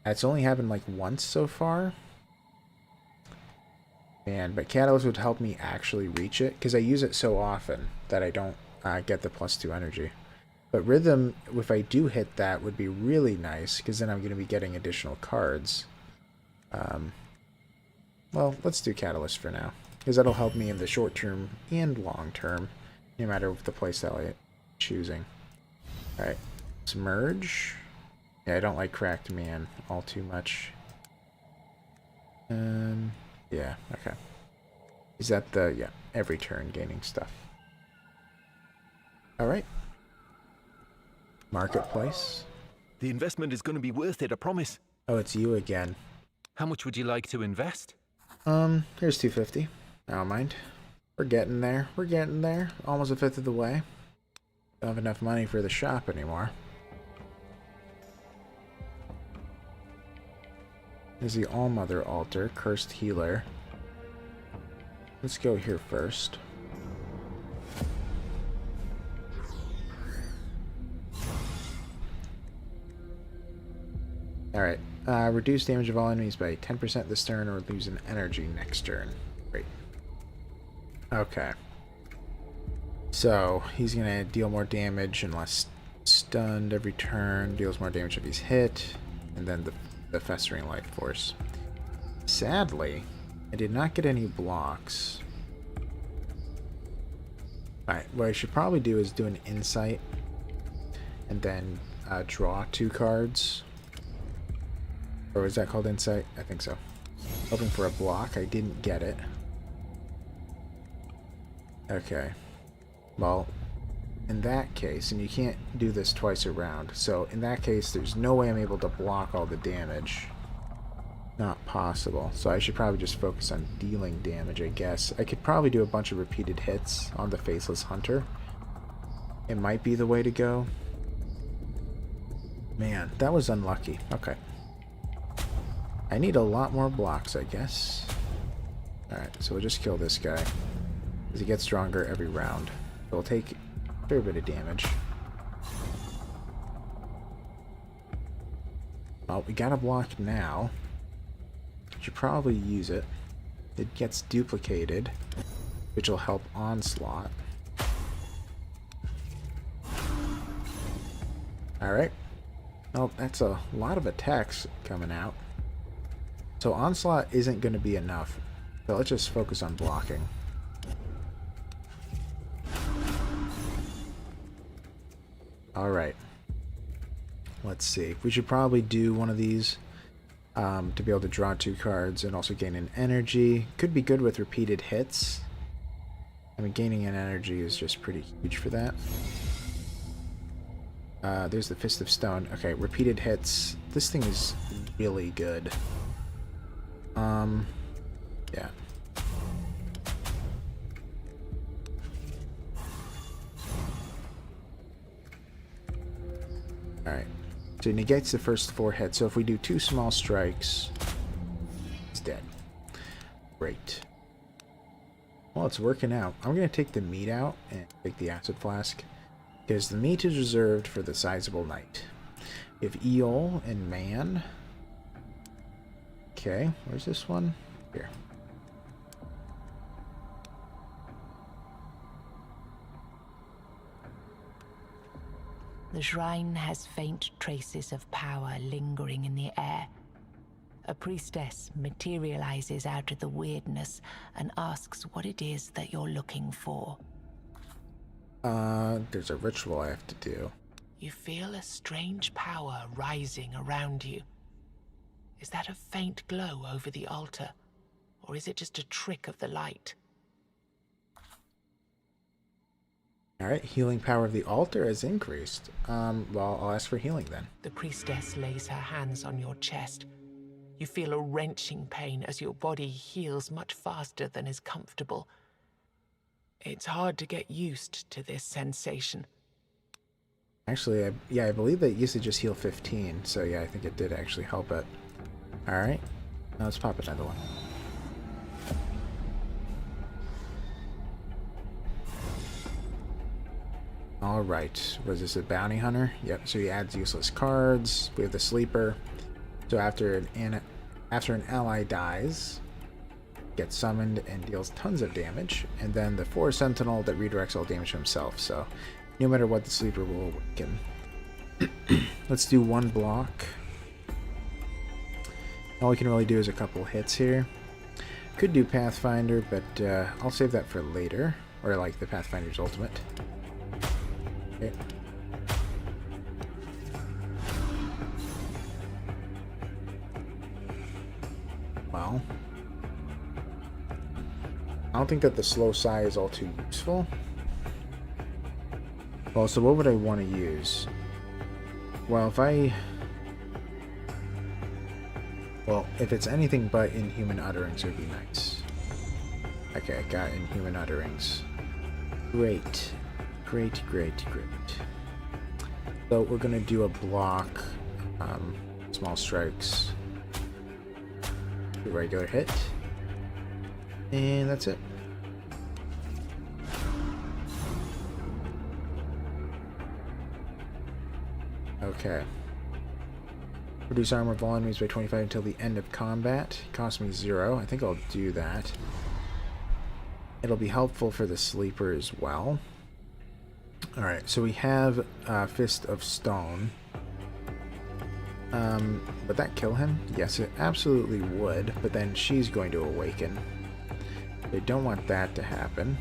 It's only happened like once so far. Man, but Catalyst would help me actually reach it, because I use it so often that I don't get the +2 energy. But Rhythm, if I do hit that, would be really nice, because then I'm going to be getting additional cards. Well, let's do Catalyst for now, because that'll help me in the short term and long term, no matter what the playstyle I'm choosing. Alright, Submerge. Yeah, I don't like Cracked Man all too much. Yeah, okay. Is that the, yeah, every turn gaining stuff. Alright. Marketplace. The investment is going to be worth it, I promise. Oh, it's you again. How much would you like to invest? Here's 250. I don't mind. We're getting there. We're getting there. Almost 1/5 of the way. Don't have enough money for the shop anymore. There's the Allmother Altar, Cursed Healer. Let's go here first. Alright. Reduce damage of all enemies by 10% this turn or lose an energy next turn. Great. Okay. So, he's going to deal more damage unless stunned every turn. Deals more damage if he's hit. And then the Festering Life Force. Sadly, I did not get any blocks. Alright, what I should probably do is do an insight and then draw 2 cards. Or is that called insight? I think so. Hoping for a block. I didn't get it. Okay. Well, in that case, and you can't do this twice around, so in that case, there's no way I'm able to block all the damage. Not possible. So I should probably just focus on dealing damage, I guess. I could probably do a bunch of repeated hits on the Faceless Hunter. It might be the way to go. Man, that was unlucky. Okay. I need a lot more blocks, I guess. Alright, so we'll just kill this guy. As he gets stronger every round. It'll take a fair bit of damage. Well, we got a block now. Should probably use it. It gets duplicated, which will help Onslaught. Alright. Well, that's a lot of attacks coming out. So Onslaught isn't going to be enough. So let's just focus on blocking. Alright. Let's see. We should probably do one of these to be able to draw 2 cards and also gain an energy. Could be good with repeated hits. I mean, gaining an energy is just pretty huge for that. There's the Fist of Stone. Okay, repeated hits. This thing is really good. Yeah. Alright. So it negates the first 4 hits. So if we do 2 small strikes, it's dead. Great. Well, it's working out. I'm going to take the meat out and take the acid flask. Because the meat is reserved for the sizable knight. We have Eol and Man. Okay, where's this one? Here. The shrine has faint traces of power lingering in the air. A priestess materializes out of the weirdness and asks what it is that you're looking for. There's a ritual I have to do. You feel a strange power rising around you. Is that a faint glow over the altar? Or is it just a trick of the light? Alright, healing power of the altar has increased. Well, I'll ask for healing then. The priestess lays her hands on your chest. You feel a wrenching pain as your body heals much faster than is comfortable. It's hard to get used to this sensation. Actually, I believe that it used to just heal 15, so yeah, I think it did actually help it. Alright, now let's pop another one. Alright, was this a bounty hunter? Yep, so he adds useless cards. We have the sleeper. So after an ally dies, gets summoned and deals tons of damage. And then the 4 sentinel that redirects all damage to himself. So no matter what, the sleeper will awaken. Let's do 1 block. All we can really do is a couple hits here. Could do Pathfinder, but I'll save that for later. Or like the Pathfinder's Ultimate. Okay. Well, I don't think that the slow sigh is all too useful. Well, so what would I want to use? Well, if it's anything but Inhuman Utterings, it would be nice. Okay, I got Inhuman Utterings. Great. Great. So we're going to do a block, small strikes, a regular hit, and that's it. Okay. Reduce armor of all enemies by 25 until the end of combat. Cost me 0. I think I'll do that. It'll be helpful for the sleeper as well. Alright, so we have Fist of Stone. Would that kill him? Yes, it absolutely would, but then she's going to awaken. I don't want that to happen.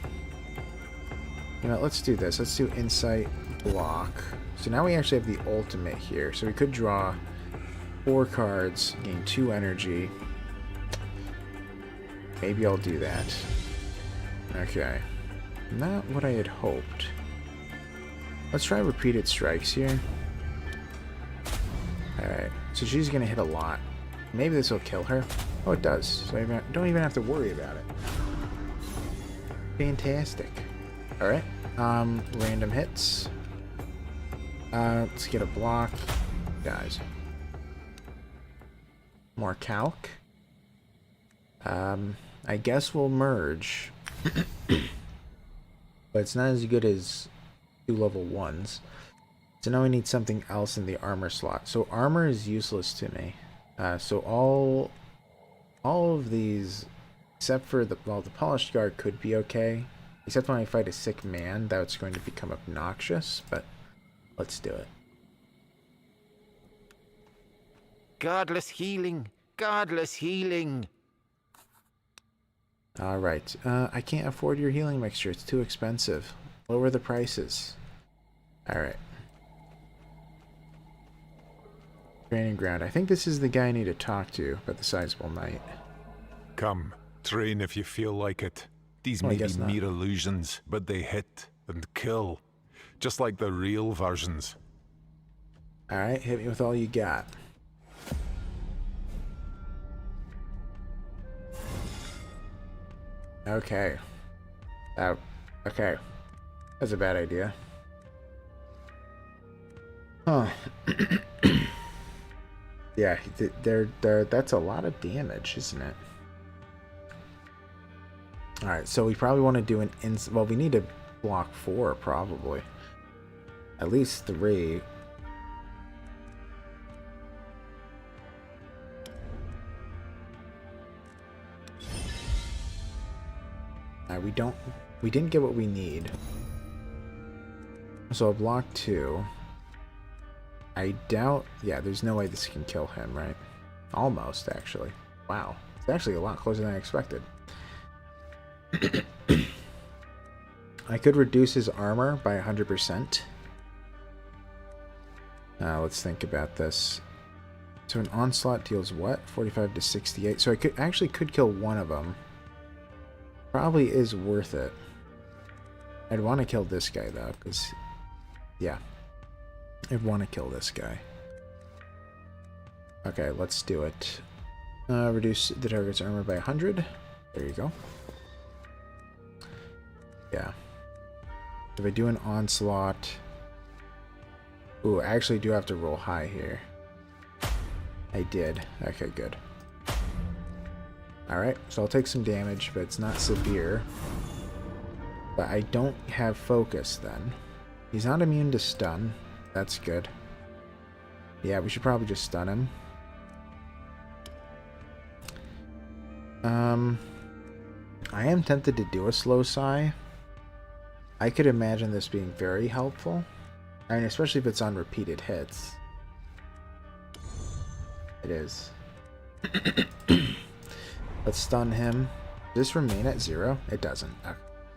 You know, let's do this. Let's do Insight, block. So now we actually have the ultimate here. So we could draw 4 cards, gain 2 energy. Maybe I'll do that. Okay. Not what I had hoped. Let's try repeated strikes here. Alright, so she's going to hit a lot. Maybe this will kill her. Oh, it does. So I don't even have to worry about it. Fantastic. Alright, random hits. Let's get a block. Guys. More calc. I guess we'll merge. But it's not as good as 2 level 1s. So now we need something else in the armor slot. So armor is useless to me. So all of these, except for the polished guard could be okay. Except when I fight a sick man, that's going to become obnoxious. But let's do it. Godless healing. Godless healing. Alright. I can't afford your healing mixture. It's too expensive. Lower the prices. Alright. Training ground. I think this is the guy I need to talk to about the sizable knight. Come, train if you feel like it. These Well, I may be guess not. mere illusions, but they hit and kill. Just like the real versions. Alright, hit me with all you got. Okay. Okay. That's a bad idea. Huh. Yeah, that's a lot of damage, isn't it? Alright, so we probably want to do an well, we need to block 4, probably. At least 3. We didn't get what we need. So I'll block 2. I doubt, yeah, there's no way this can kill him, right? Almost, actually. Wow. It's actually a lot closer than I expected. I could reduce his armor by 100%. Let's think about this. So an onslaught deals what? 45 to 68. So I could kill one of them. Probably is worth it. I'd want to kill this guy though, because yeah, I'd want to kill this guy. Okay, let's do it. Reduce the target's armor by 100. There you go. Yeah. If I do an onslaught... Ooh, I actually do have to roll high here. I did. Okay, good. Alright, so I'll take some damage, but it's not severe. But I don't have focus then. He's not immune to stun. That's good. Yeah, we should probably just stun him. I am tempted to do a slow sigh. I could imagine this being very helpful. I mean, especially if it's on repeated hits. It is. Let's stun him. Does this remain at 0? It doesn't.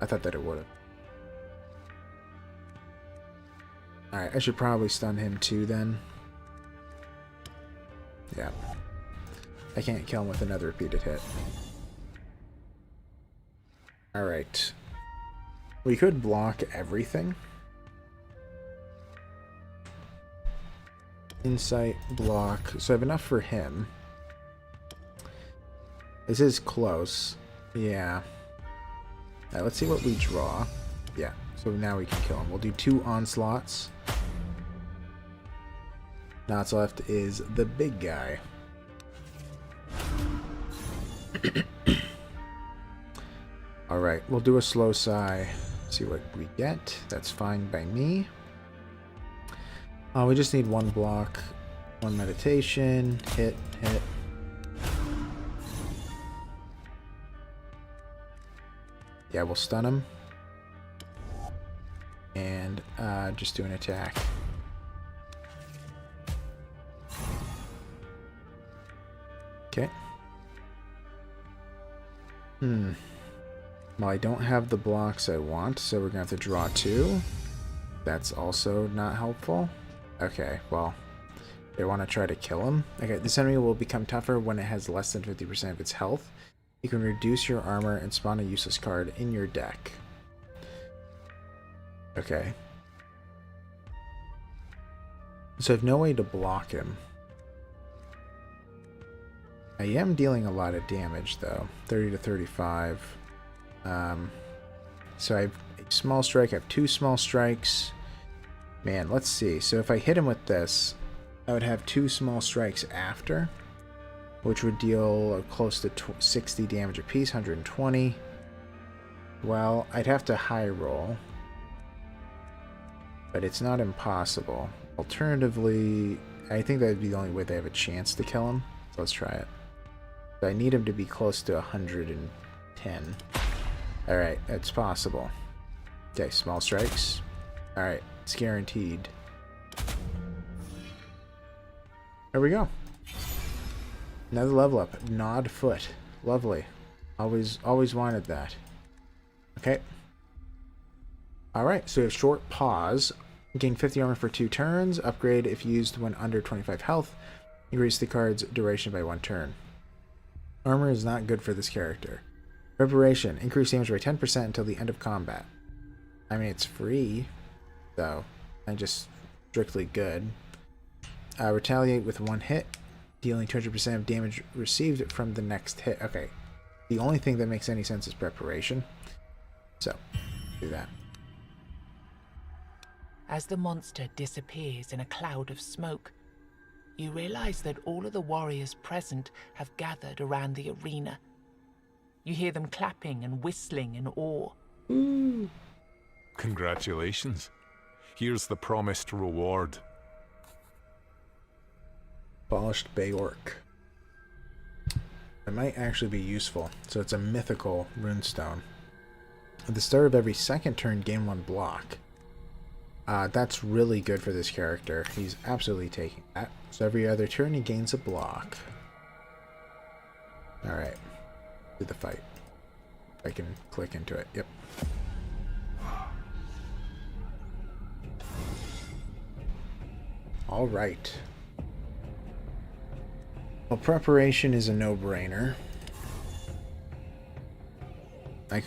I thought that it would have. Alright, I should probably stun him too then. Yeah. I can't kill him with another repeated hit. Alright. We could block everything. Insight, block. So I have enough for him. This is close. Yeah. Alright, let's see what we draw. Yeah, so now we can kill him. We'll do 2 onslaughts. Now what's left is the big guy. Alright, we'll do a slow sigh. See what we get. That's fine by me. We just need 1 block, 1 meditation, hit. Yeah, we'll stun him. And just do an attack. Okay. Well, I don't have the blocks I want, so we're going to have to draw 2. That's also not helpful. Okay, well, they want to try to kill him. Okay, this enemy will become tougher when it has less than 50% of its health. You can reduce your armor and spawn a useless card in your deck. Okay. So I have no way to block him. I am dealing a lot of damage, though. 30 to 35. So I have a small strike. I have 2 small strikes. Man, let's see. So if I hit him with this, I would have 2 small strikes after, which would deal close to 60 damage apiece, 120. Well, I'd have to high roll, but it's not impossible. Alternatively, I think that would be the only way they have a chance to kill him. So let's try it. So I need him to be close to 110. Alright, it's possible. Okay, small strikes. Alright, it's guaranteed. There we go. Another level up. Gnawed foot. Lovely. Always wanted that. Okay. Alright, so we have short pause. Gain 50 armor for 2 turns. Upgrade if used when under 25 health. Increase the card's duration by 1 turn. Armor is not good for this character. Preparation. Increase damage by 10% until the end of combat. I mean, it's free, though. And just strictly good. Retaliate with 1 hit. Dealing 200% of damage received from the next hit. Okay. The only thing that makes any sense is preparation. So, do that. As the monster disappears in a cloud of smoke, you realize that all of the warriors present have gathered around the arena. You hear them clapping and whistling in awe. Congratulations. Here's the promised reward. Polished Bay Orc. It might actually be useful. So it's a mythical runestone. At the start of every second turn, gain 1 block. That's really good for this character. He's absolutely taking that. So every other turn he gains a block. Alright. Do the fight. I can click into it. Yep. Alright. Well, preparation is a no-brainer. I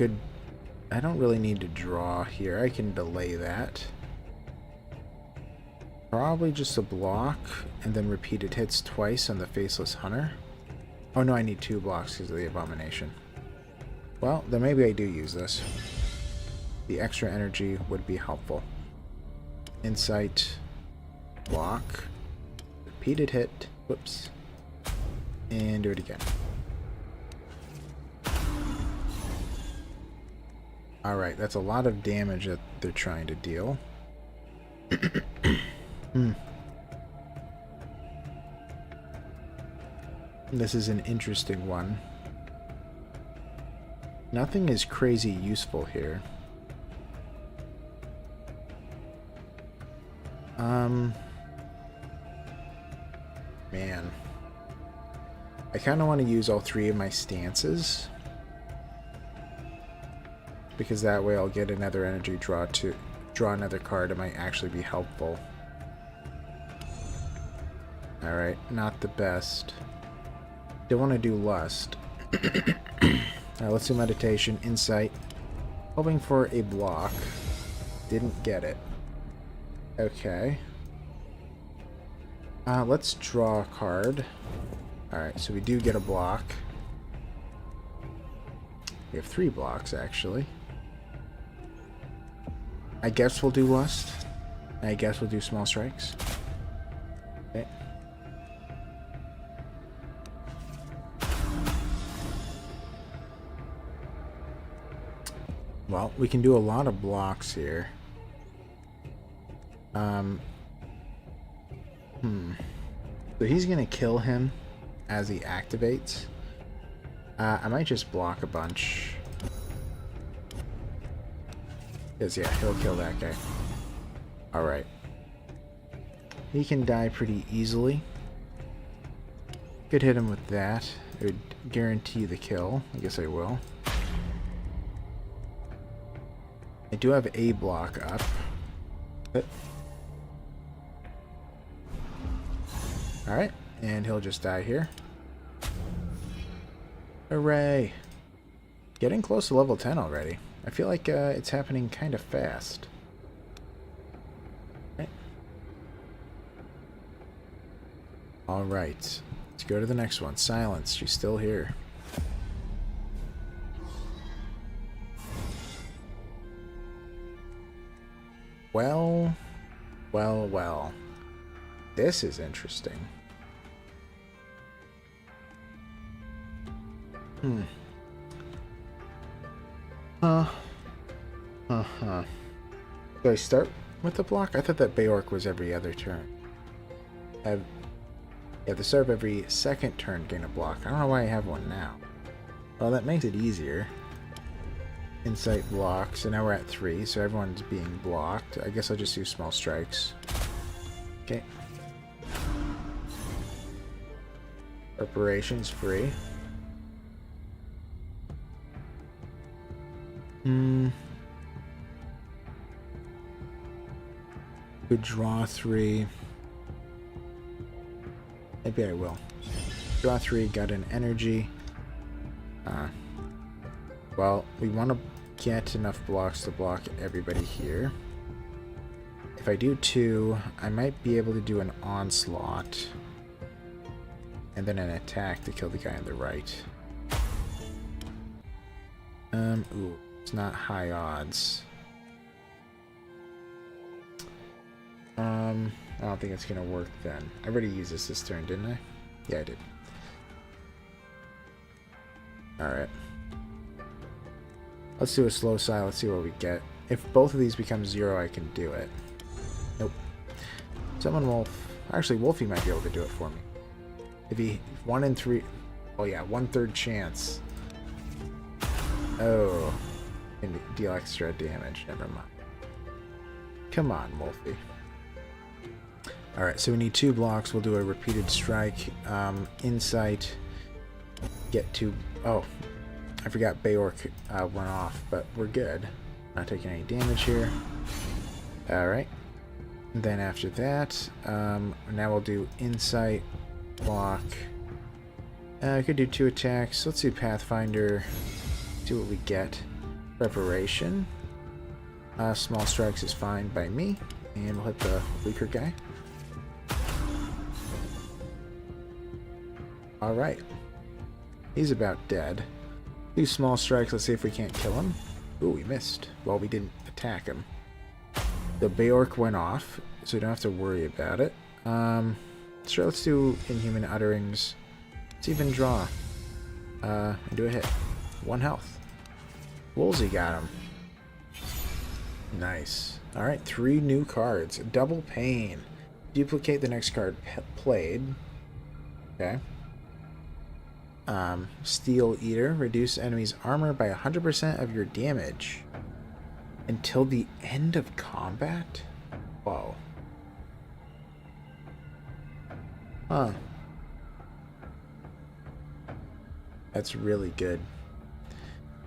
don't really need to draw here. I can delay that. Probably just a block, and then repeated hits twice on the Faceless Hunter. Oh no, I need 2 blocks because of the Abomination. Well, then maybe I do use this. The extra energy would be helpful. Insight, block, repeated hit, whoops, and do it again. Alright, that's a lot of damage that they're trying to deal. This is an interesting one. Nothing is crazy useful here. Man. I kind of want to use all 3 of my stances. Because that way I'll get another energy draw to draw another card. It might actually be helpful. Alright, not the best. Don't want to do Lust. Alright, let's do Meditation, Insight. Hoping for a block. Didn't get it. Okay. Let's draw a card. Alright, so we do get a block. We have 3 blocks, actually. I guess we'll do Lust. I guess we'll do Small Strikes. Okay. Well, we can do a lot of blocks here. So he's gonna kill him as he activates. I might just block a bunch. Because, yeah, he'll kill that guy. Alright. He can die pretty easily. Could hit him with that. It would guarantee the kill. I guess I will. I do have a block up. Alright, and he'll just die here. Hooray! Getting close to level 10 already. I feel like it's happening kind of fast. Alright. Let's go to the next one. Silence. She's still here. Well. This is interesting. Do I start with the block? I thought that Beork was every other turn. You have to start every second turn, gain a block. I don't know why I have one now. Well, that makes it easier. Insight block. So now we're at 3, so everyone's being blocked. I guess I'll just use small strikes. Okay. Preparation's free. Could draw 3. Maybe I will. Draw 3, got an energy. Well, we want to get enough blocks to block everybody here. If I do 2, I might be able to do an onslaught. And then an attack to kill the guy on the right. Ooh, it's not high odds. I don't think it's gonna work then. I already used this turn, didn't I? Yeah, I did. Alright. Let's do a slow side. Let's see what we get. If both of these become 0, I can do it. Nope. Summon Wolf. Actually, Wolfie might be able to do it for me. If he 1 in 3. Oh yeah, 1/3 chance. Oh. And deal extra damage. Never mind. Come on, Wolfie. Alright, so we need 2 blocks. We'll do a repeated strike. Insight. Get to... Oh. I forgot Beork went off, but we're good. Not taking any damage here. Alright. Then after that, now we'll do Insight, block. I could do 2 attacks. Let's do Pathfinder. See what we get. Preparation. Small strikes is fine by me. And we'll hit the weaker guy. Alright. He's about dead. 2 small strikes. Let's see if we can't kill him. Ooh, we missed. Well, we didn't attack him. The Beork went off, so we don't have to worry about it. Sure, let's do Inhuman Utterings. Let's even draw. And do a hit. 1 health. Woolsey got him. Nice. Alright, 3 new cards. Double Pain. Duplicate the next card played. Okay. Steel Eater. Reduce enemies' armor by 100% of your damage until the end of combat? Whoa. Huh. That's really good.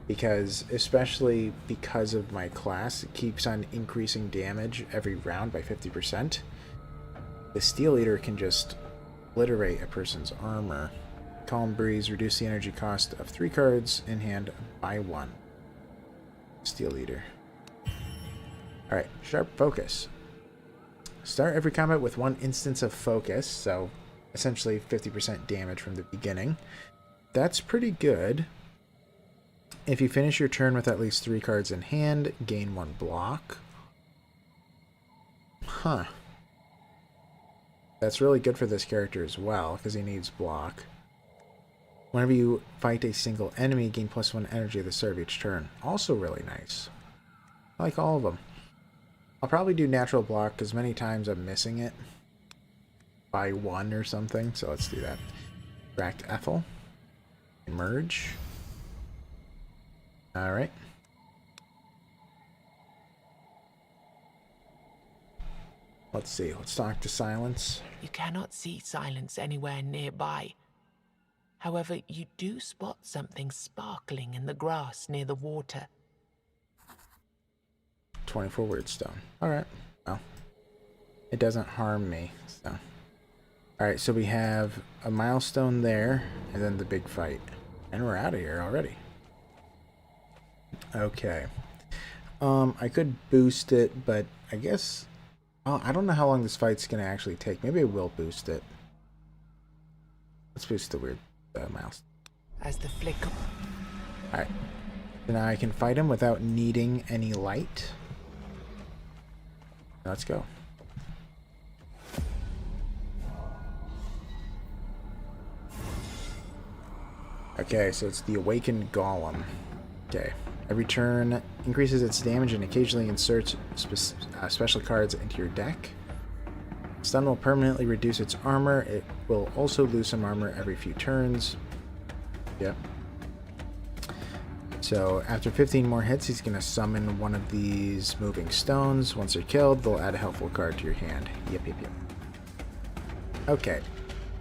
Especially because of my class, it keeps on increasing damage every round by 50%. The Steel Eater can just obliterate a person's armor. Calm Breeze, reduce the energy cost of 3 cards in hand by 1. Steel Eater. Alright, Sharp Focus. Start every combat with 1 instance of focus, so essentially 50% damage from the beginning. That's pretty good. If you finish your turn with at least 3 cards in hand, gain 1 block. Huh. That's really good for this character as well, because he needs block. Whenever you fight a single enemy, gain +1 energy at the start of each turn. Also really nice. I like all of them. I'll probably do natural block, because many times I'm missing it by 1 or something, so let's do that. Racked Ethel. Emerge. Alright. Let's see. Let's talk to Silence. You cannot see Silence anywhere nearby. However, you do spot something sparkling in the grass near the water. 24 word stone. Alright. Well, it doesn't harm me, so. Alright, so we have a milestone there, and then the big fight. And we're out of here already. Okay. I could boost it, but I guess... Oh, I don't know how long this fight's gonna actually take. Maybe I will boost it. Let's boost the weird milestone. As the flicker... Alright. So now I can fight him without needing any light. Let's go. Okay, so it's the Awakened Golem. Okay. Every turn increases its damage and occasionally inserts special cards into your deck. Stun will permanently reduce its armor. It will also lose some armor every few turns. Yep. So after 15 more hits, he's going to summon one of these moving stones. Once they're killed, they'll add a helpful card to your hand. Yep. Okay.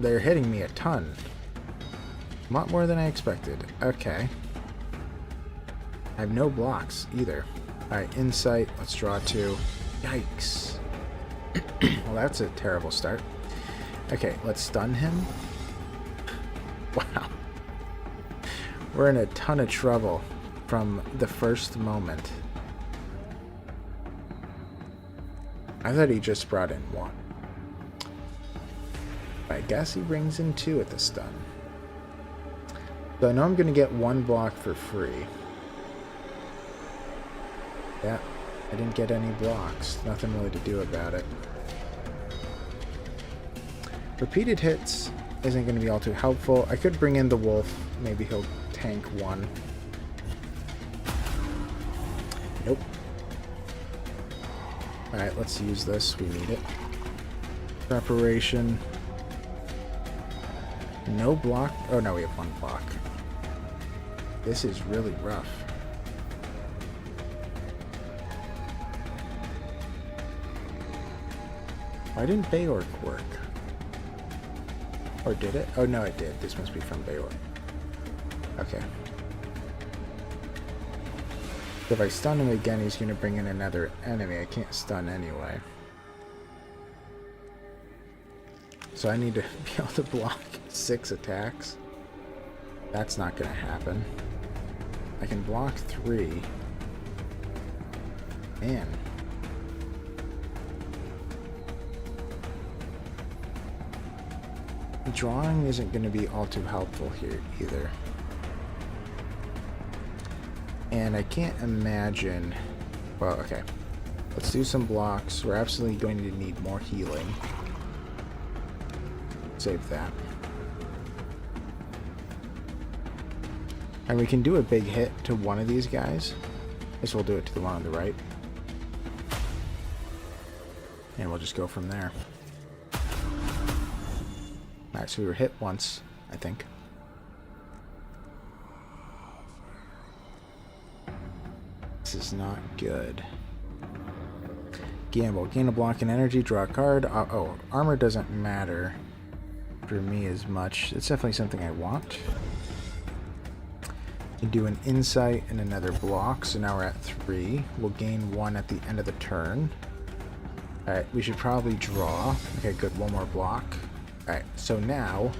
They're hitting me a ton. A lot more than I expected. Okay. I have no blocks either. Alright, Insight. Let's draw 2. Yikes. Well, that's a terrible start. Okay, let's stun him. Wow. We're in a ton of trouble from the first moment. I thought he just brought in 1. I guess he brings in 2 at the stun. So I know I'm going to get 1 block for free. Yeah, I didn't get any blocks. Nothing really to do about it. Repeated hits isn't going to be all too helpful. I could bring in the wolf. Maybe he'll tank 1. Nope. Alright, let's use this. We need it. Preparation. No block. Oh no, we have 1 block. This is really rough. Why didn't Bayork work? Or did it? Oh no, it did. This must be from Bayork. Okay. So if I stun him again, he's going to bring in another enemy. I can't stun anyway. So I need to be able to block 6 attacks. That's not going to happen. I can block 3. Man. Drawing isn't going to be all too helpful here either. And I can't imagine... Well, okay. Let's do some blocks. We're absolutely going to need more healing. Save that. And we can do a big hit to one of these guys. I guess we'll do it to the one on the right. And we'll just go from there. Alright, so we were hit once, I think. This is not good. Gamble. Gain a block in energy, draw a card. Oh, armor doesn't matter for me as much. It's definitely something I want. Can do an insight and another block, so now we're at 3. We'll gain 1 at the end of the turn. Alright, we should probably draw. Okay, good, 1 more block. Alright, so now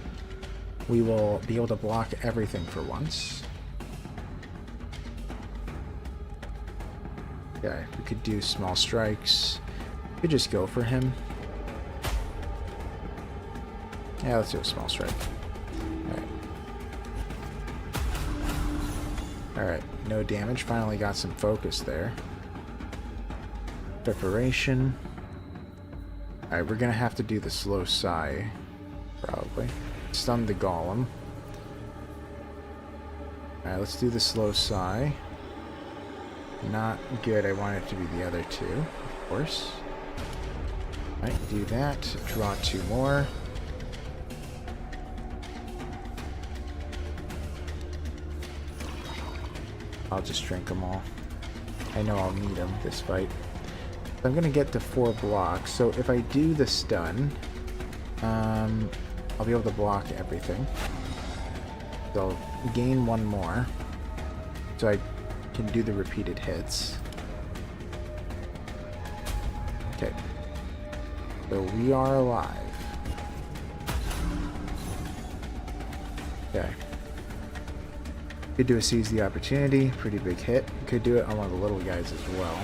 we will be able to block everything for once. Okay, we could do small strikes. We could just go for him. Yeah, let's do a small strike. Alright. Alright, no damage. Finally got some focus there. Preparation. Alright, we're gonna have to do the slow sigh. Probably. Stun the golem. Alright, let's do the slow sigh. Not good. I want it to be the other 2, of course. Alright, do that. Draw 2 more. I'll just drink them all. I know I'll need them this fight. I'm gonna get to 4 blocks, so if I do the stun, I'll be able to block everything. So I'll gain one more. So I can do the repeated hits. Okay. So we are alive. Okay. Could do a seize the opportunity. Pretty big hit. Could do it on one of the little guys as well.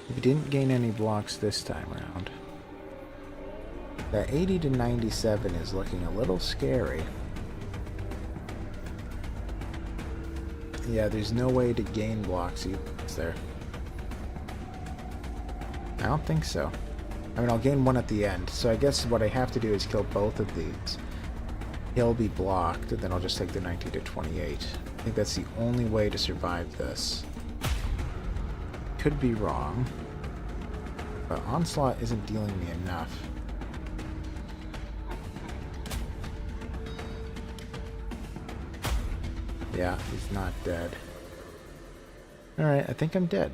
We didn't gain any blocks this time around. That 80 to 97 is looking a little scary. Yeah, there's no way to gain blocks either, is there? I don't think so. I mean, I'll gain one at the end, so I guess what I have to do is kill both of these. He'll be blocked, and then I'll just take the 19 to 28. I think that's the only way to survive this. Could be wrong, but Onslaught isn't dealing me enough. Yeah, he's not dead. Alright, I think I'm dead.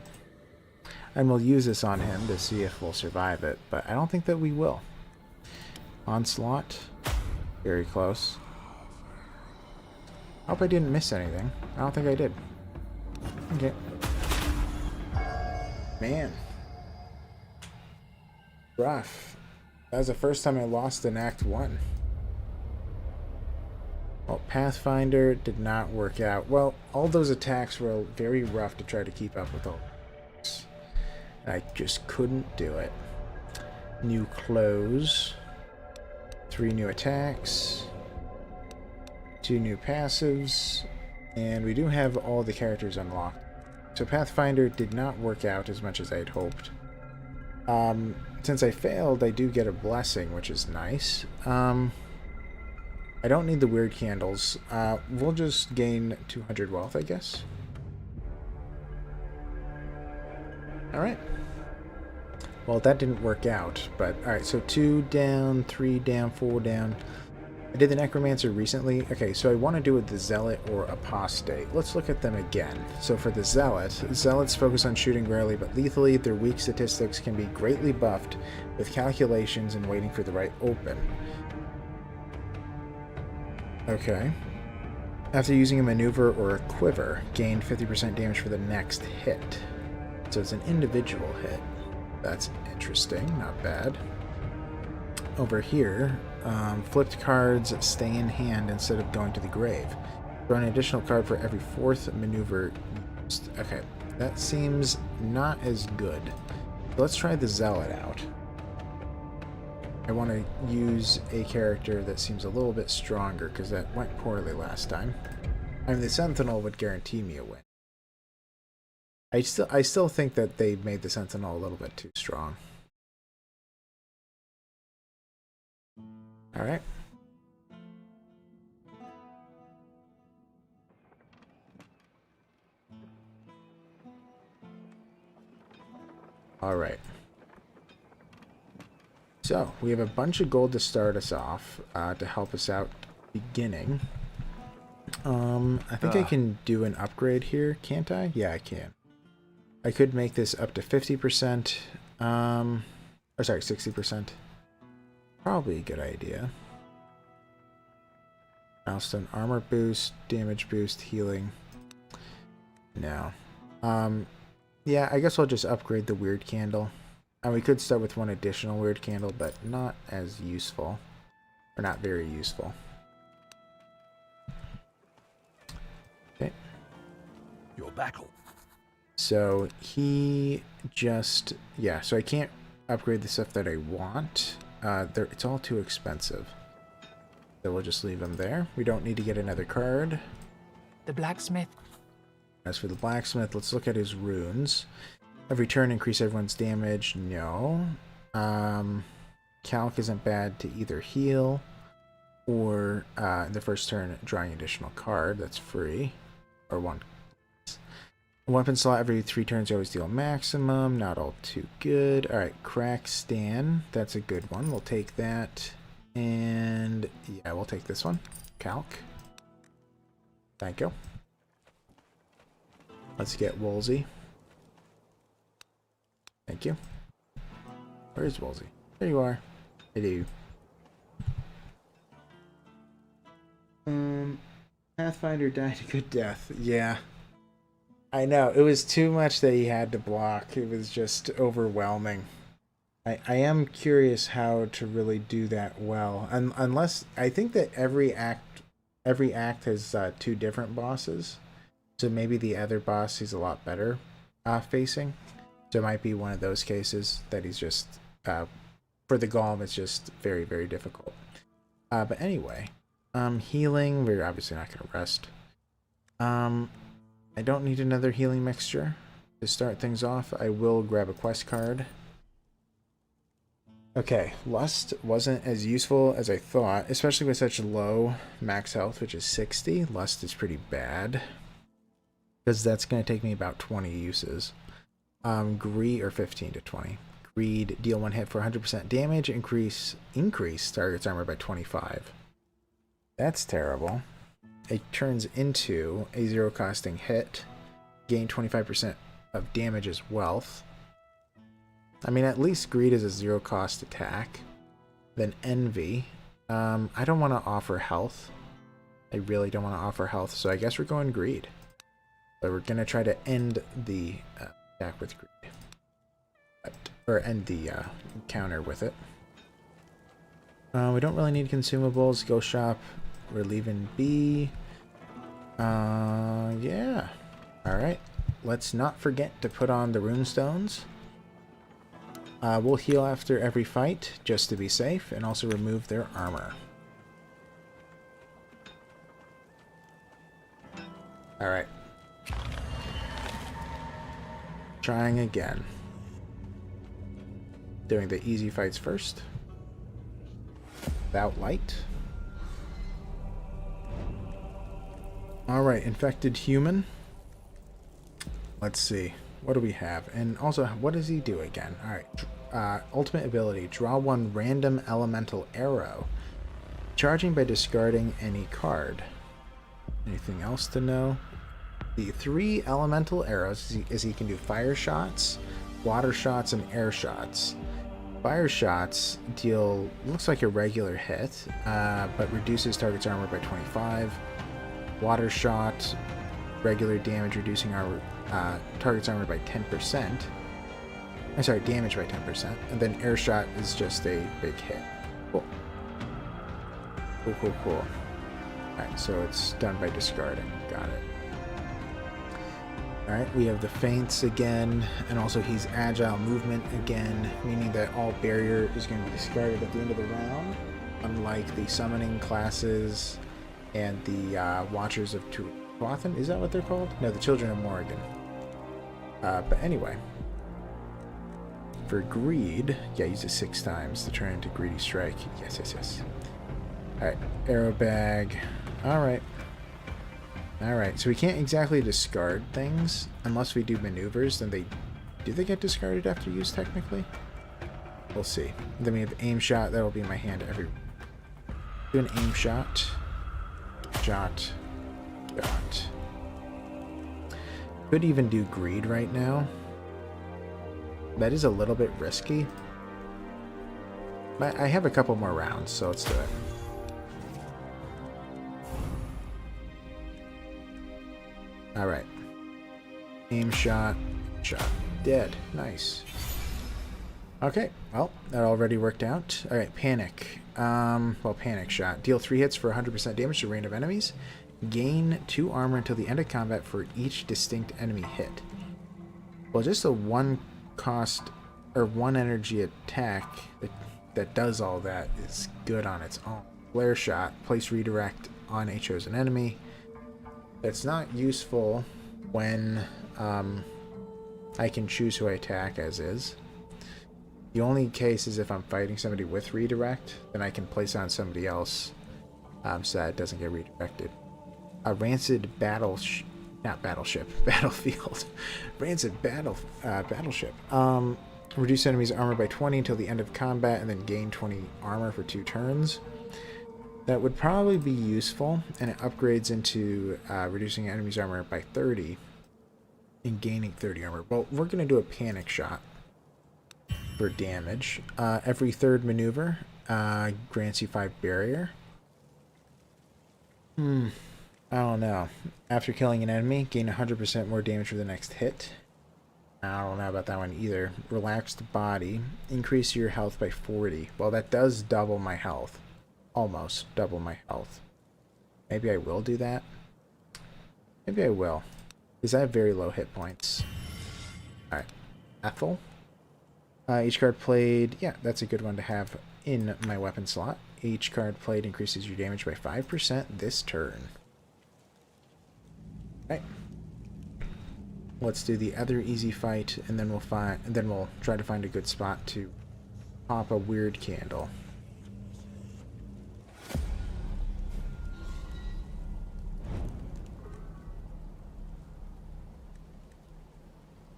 And we'll use this on him to see if we'll survive it, but I don't think that we will. Onslaught. Very close. Hope I didn't miss anything. I don't think I did. Okay. Man. Rough. That was the first time I lost in Act 1. Well, Pathfinder did not work out. Well, all those attacks were very rough to try to keep up with all. I just couldn't do it. New clothes. 3 new attacks. 2 new passives. And we do have all the characters unlocked. So Pathfinder did not work out as much as I had hoped. Since I failed, I do get a blessing, which is nice. I don't need the weird candles. We'll just gain 200 wealth, I guess. Alright. Well, that didn't work out, but alright, so 2 down, 3 down, 4 down. I did the Necromancer recently. Okay, so I want to do with the Zealot or Apostate. Let's look at them again. So for the Zealot, Zealots focus on shooting rarely but lethally. Their weak statistics can be greatly buffed with calculations and waiting for the right open. Okay. After using a maneuver or a quiver, gain 50% damage for the next hit. So it's an individual hit. That's interesting, not bad. Over here, flipped cards stay in hand instead of going to the grave. Draw an additional card for every 4th maneuver used. Okay, that seems not as good. Let's try the Zealot out. I want to use a character that seems a little bit stronger, because that went poorly last time. I mean, the Sentinel would guarantee me a win. I still think that they made the Sentinel a little bit too strong. Alright. Alright. So, we have a bunch of gold to start us off, to help us out beginning. I think I can do an upgrade here, can't I? Yeah, I can. I could make this up to 50%, or sorry, 60%. Probably a good idea. Milestone armor boost, damage boost, healing. No. Yeah, I guess I'll just upgrade the weird candle. And we could start with one additional weird candle, but not as useful. Or not very useful. Okay. Your battle. So he just... yeah, so I can't upgrade the stuff that I want. It's all too expensive. So we'll just leave him there. We don't need to get another card. The blacksmith. As for the blacksmith, let's look at his runes. Every turn, increase everyone's damage. No. Calc isn't bad to either heal or in the first turn, drawing an additional card. That's free. Or one. A weapon slot every 3 turns, you always deal maximum. Not all too good. Alright, Crack Stan. That's a good one. We'll take that. And yeah, we'll take this one. Calc. Thank you. Let's get Woolsey. Thank you. Where's Woolsey? There you are. I do. Pathfinder died a good death. Yeah. I know. It was too much that he had to block. It was just overwhelming. I am curious how to really do that well. Unless I think that every act has 2 different bosses. So maybe the other boss he's a lot better facing. So it might be one of those cases that he's just for the golem it's just very, very difficult. But anyway, healing, we're obviously not gonna rest. I don't need another healing mixture. To start things off, I will grab a quest card. Okay, Lust wasn't as useful as I thought, especially with such low max health, which is 60. Lust is pretty bad, because that's going to take me about 20 uses. Greed, or 15 to 20. Greed, deal 1 hit for 100% damage, increase target's armor by 25. That's terrible. It turns into a 0 costing hit, gain 25% of damage as wealth. I mean, at least Greed is a 0 cost attack. Then Envy. I don't want to offer health. I really don't want to offer health, so I guess we're going Greed. But we're going to try to end the attack with Greed. Or end the encounter with it. We don't really need consumables. Go shop. We're leaving B. Yeah. Alright. Let's not forget to put on the runestones. We'll heal after every fight, just to be safe, and also remove their armor. Alright. Trying again. Doing the easy fights first. Without light. Alright, infected human. Let's see. What do we have? And also, what does he do again? Alright. Ultimate ability. Draw 1 random elemental arrow. Charging by discarding any card. Anything else to know? The 3 elemental arrows is he can do fire shots, water shots, and air shots. Fire shots deal, looks like a regular hit, but reduces target's armor by 25. Water shot, regular damage, reducing our target's armor by 10%. I'm sorry, damage by 10%. And then air shot is just a big hit. Cool. Cool. Alright, so it's done by discarding. Got it. Alright, we have the feints again, and also he's agile movement again, meaning that all barrier is going to be discarded at the end of the round, unlike the summoning classes and the Watchers of Tuathan. Is that what they're called? No, the Children of Morrigan. But anyway, for Greed, yeah, use it 6 times to turn into Greedy Strike. Yes. Alright, arrow bag. Alright, so we can't exactly discard things unless we do maneuvers. Then do they get discarded after use technically? We'll see. Then we have aim shot. That'll be in my hand every. Do an aim shot. Shot. Could even do greed right now. That is a little bit risky. But I have a couple more rounds, so let's do it. Alright. Aim shot. Dead. Nice. Okay, well, that already worked out. Alright, panic. Panic shot. Deal 3 hits for 100% damage to random enemies. Gain 2 armor until the end of combat for each distinct enemy hit. Well, just a 1 cost or 1 energy attack that does all that is good on its own. Flare shot. Place redirect on a chosen enemy. That's not useful when I can choose who I attack as is. The only case is if I'm fighting somebody with redirect, then I can place on somebody else so that it doesn't get redirected. A rancid battlefield. Rancid battleship. Reduce enemies' armor by 20 until the end of combat, and then gain 20 armor for 2 turns. That would probably be useful, and it upgrades into reducing enemies' armor by 30 and gaining 30 armor. Well, we're going to do a panic shot. for damage. Every third maneuver grants you 5 barrier. I don't know. After killing an enemy, gain 100% more damage for the next hit. I don't know about that one either. Relaxed body. Increase your health by 40. Well, that does double my health. Almost double my health. Maybe I will do that. Maybe I will. Because I have very low hit points. Alright. Ethel. Each card played... Yeah, that's a good one to have in my weapon slot. Each card played increases your damage by 5% this turn. Alright. Let's do the other easy fight, and then we'll try to find a good spot to pop a weird candle.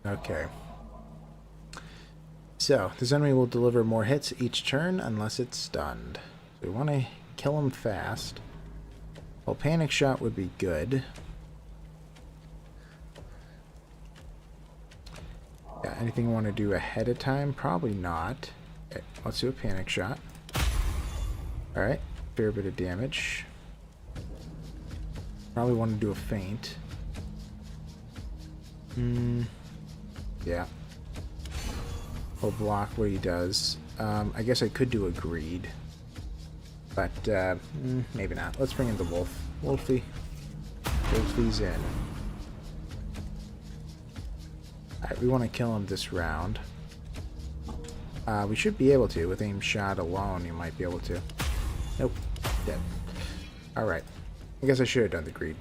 Okay. So, this enemy will deliver more hits each turn unless it's stunned. So we want to kill him fast. Well, panic shot would be good. Yeah, anything you want to do ahead of time? Probably not. Okay, let's do a panic shot. Alright, fair bit of damage. Probably want to do a feint. Yeah. We'll block what he does. I guess I could do a greed. But, maybe not. Let's bring in the wolf. Wolfie. Wolfie's in. Alright, we want to kill him this round. We should be able to. With aim shot alone, you might be able to. Nope. Dead. Alright. I guess I should have done the greed.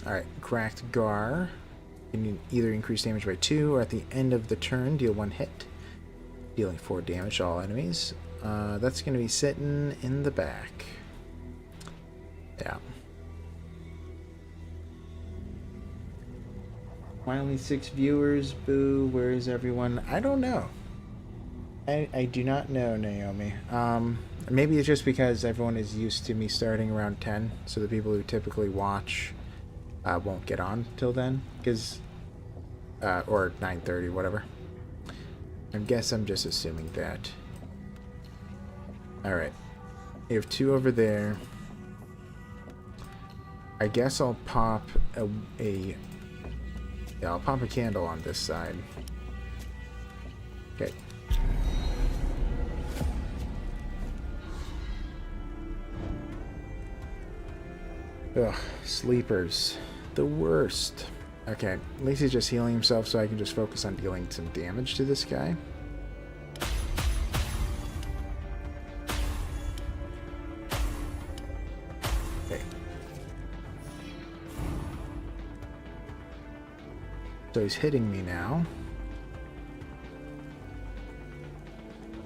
Alright, cracked Gar. You can either increase damage by 2 or at the end of the turn deal 1 hit. Dealing 4 damage to all enemies. That's going to be sitting in the back. Yeah. Finally 6 viewers. Boo. Where is everyone? I don't know. I do not know, Naomi. Maybe it's just because everyone is used to me starting around 10, so the people who typically watch won't get on till then, because or 9:30, whatever. I guess I'm just assuming that. All right, you have 2 over there. I guess I'll pop yeah, I'll pop a candle on this side. Okay. Ugh, sleepers. The worst. Okay, at least he's just healing himself so I can just focus on dealing some damage to this guy. Okay. So he's hitting me now.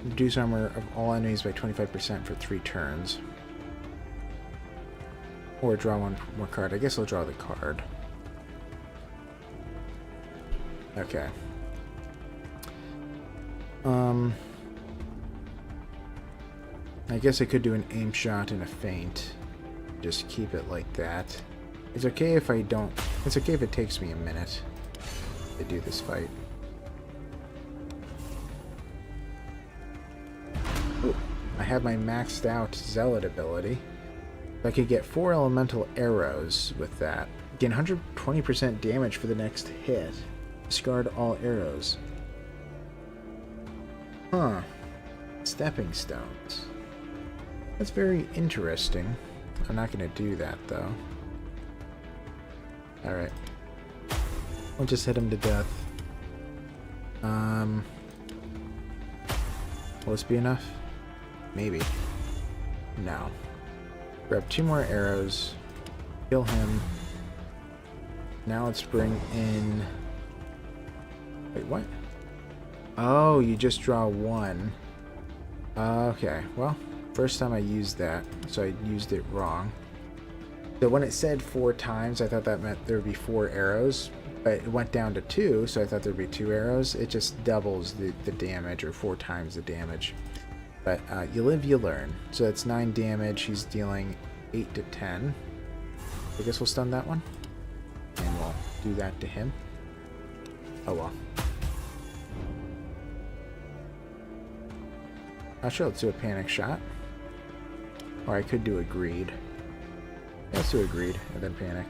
Reduce armor of all enemies by 25% for 3 turns. Or draw 1 more card. I guess I'll draw the card. Okay. I guess I could do an aim shot and a feint. Just keep it like that. It's okay if I don't... It's okay if it takes me a minute to do this fight. Ooh, I have my maxed out Zealot ability. I could get 4 elemental arrows with that. Gain 120% damage for the next hit. Discard all arrows. Huh. Stepping stones. That's very interesting. I'm not going to do that, though. Alright. We'll just hit him to death. Will this be enough? Maybe. No. Grab 2 more arrows. Kill him. Now let's bring in... Wait, what? Oh, you just draw 1. Okay, well, first time I used that, so I used it wrong. So when it said 4 times, I thought that meant there would be 4 arrows, but it went down to 2, so I thought there'd be 2 arrows. It just doubles the damage, or 4 times the damage. But you live, you learn. So that's 9 damage. He's dealing 8 to 10. I guess we'll stun that one. And we'll do that to him. Oh well. Sure, let's do a panic shot. Or I could do agreed. Yeah, let's do agreed, and then panic.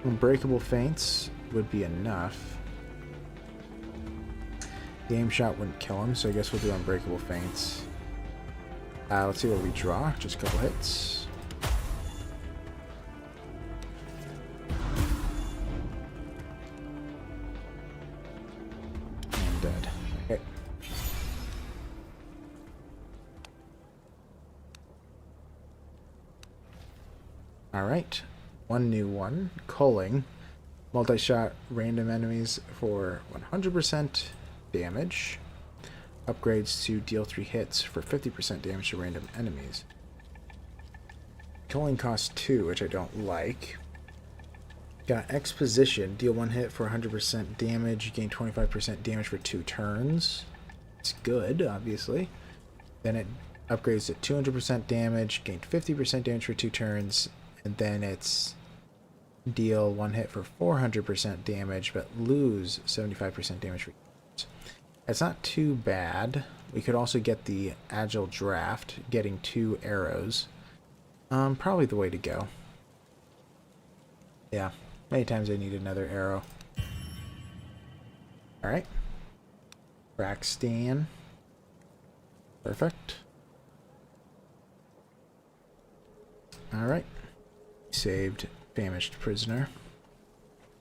Unbreakable feints would be enough. The aim shot wouldn't kill him, so I guess we'll do unbreakable feints. Let's see what we draw. Just a couple hits. And dead. Okay. Alright. One new one. Culling. Multi-shot random enemies for 100% damage. Upgrades to deal 3 hits for 50% damage to random enemies. Culling costs 2, which I don't like. Got Exposition. Deal 1 hit for 100% damage. Gain 25% damage for 2 turns. It's good, obviously. Then it upgrades to 200% damage. Gain 50% damage for 2 turns. And then it's deal 1 hit for 400% damage, but lose 75% damage for 2 turns. It's not too bad. We could also get the Agile Draft, getting 2 arrows. Probably the way to go. Yeah, many times I need another arrow. Alright. Rackstan. Perfect. Alright. Saved famished prisoner.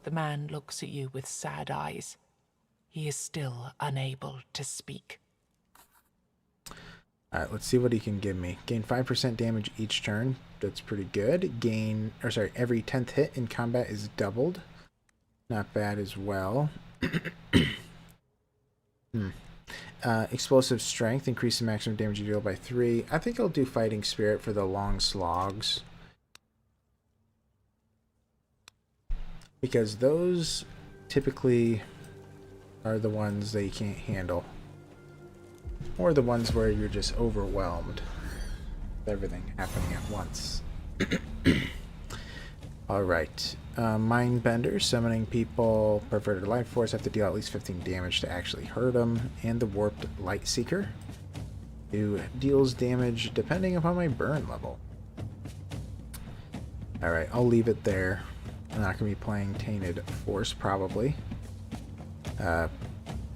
The man looks at you with sad eyes. He is still unable to speak. Alright, let's see what he can give me. Gain 5% damage each turn. That's pretty good. Every 10th hit in combat is doubled. Not bad as well. Explosive strength. Increase the maximum damage you deal by 3. I think I'll do Fighting Spirit for the long slogs. Because those typically are the ones that you can't handle. Or the ones where you're just overwhelmed with everything happening at once. Alright. Mindbender. Summoning people. Perverted Life Force. Have to deal at least 15 damage to actually hurt them. And the Warped Light Seeker. Who deals damage depending upon my burn level. Alright, I'll leave it there. I'm not going to be playing Tainted Force, probably. I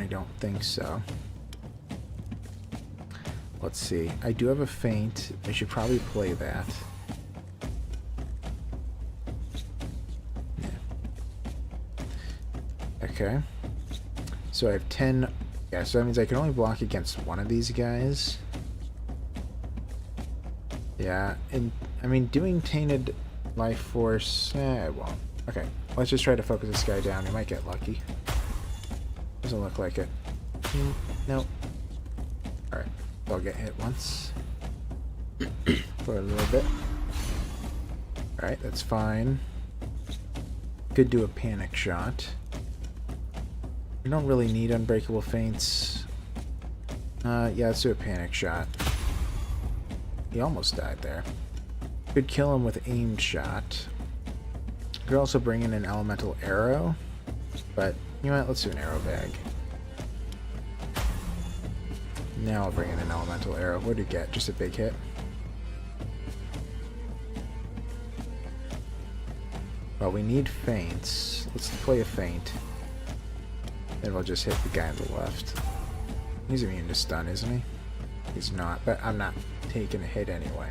don't think so. Let's see. I do have a feint. I should probably play that. Yeah. Okay. So I have 10... Yeah, so that means I can only block against one of these guys. Yeah, and I mean, doing Tainted Life Force... I won't. Okay, let's just try to focus this guy down. He might get lucky. Doesn't look like it. Nope. Alright, I'll get hit once. For a little bit. Alright, that's fine. Could do a panic shot. We don't really need unbreakable feints. Yeah, let's do a panic shot. He almost died there. Could kill him with aimed shot. Could also bring in an elemental arrow, but you know what? Let's do an arrow bag. Now I'll bring in an elemental arrow. What did he get? Just a big hit. Well, we need feints. Let's play a feint. Then we'll just hit the guy on the left. He's immune to stun, isn't he? He's not, but I'm not taking a hit anyway.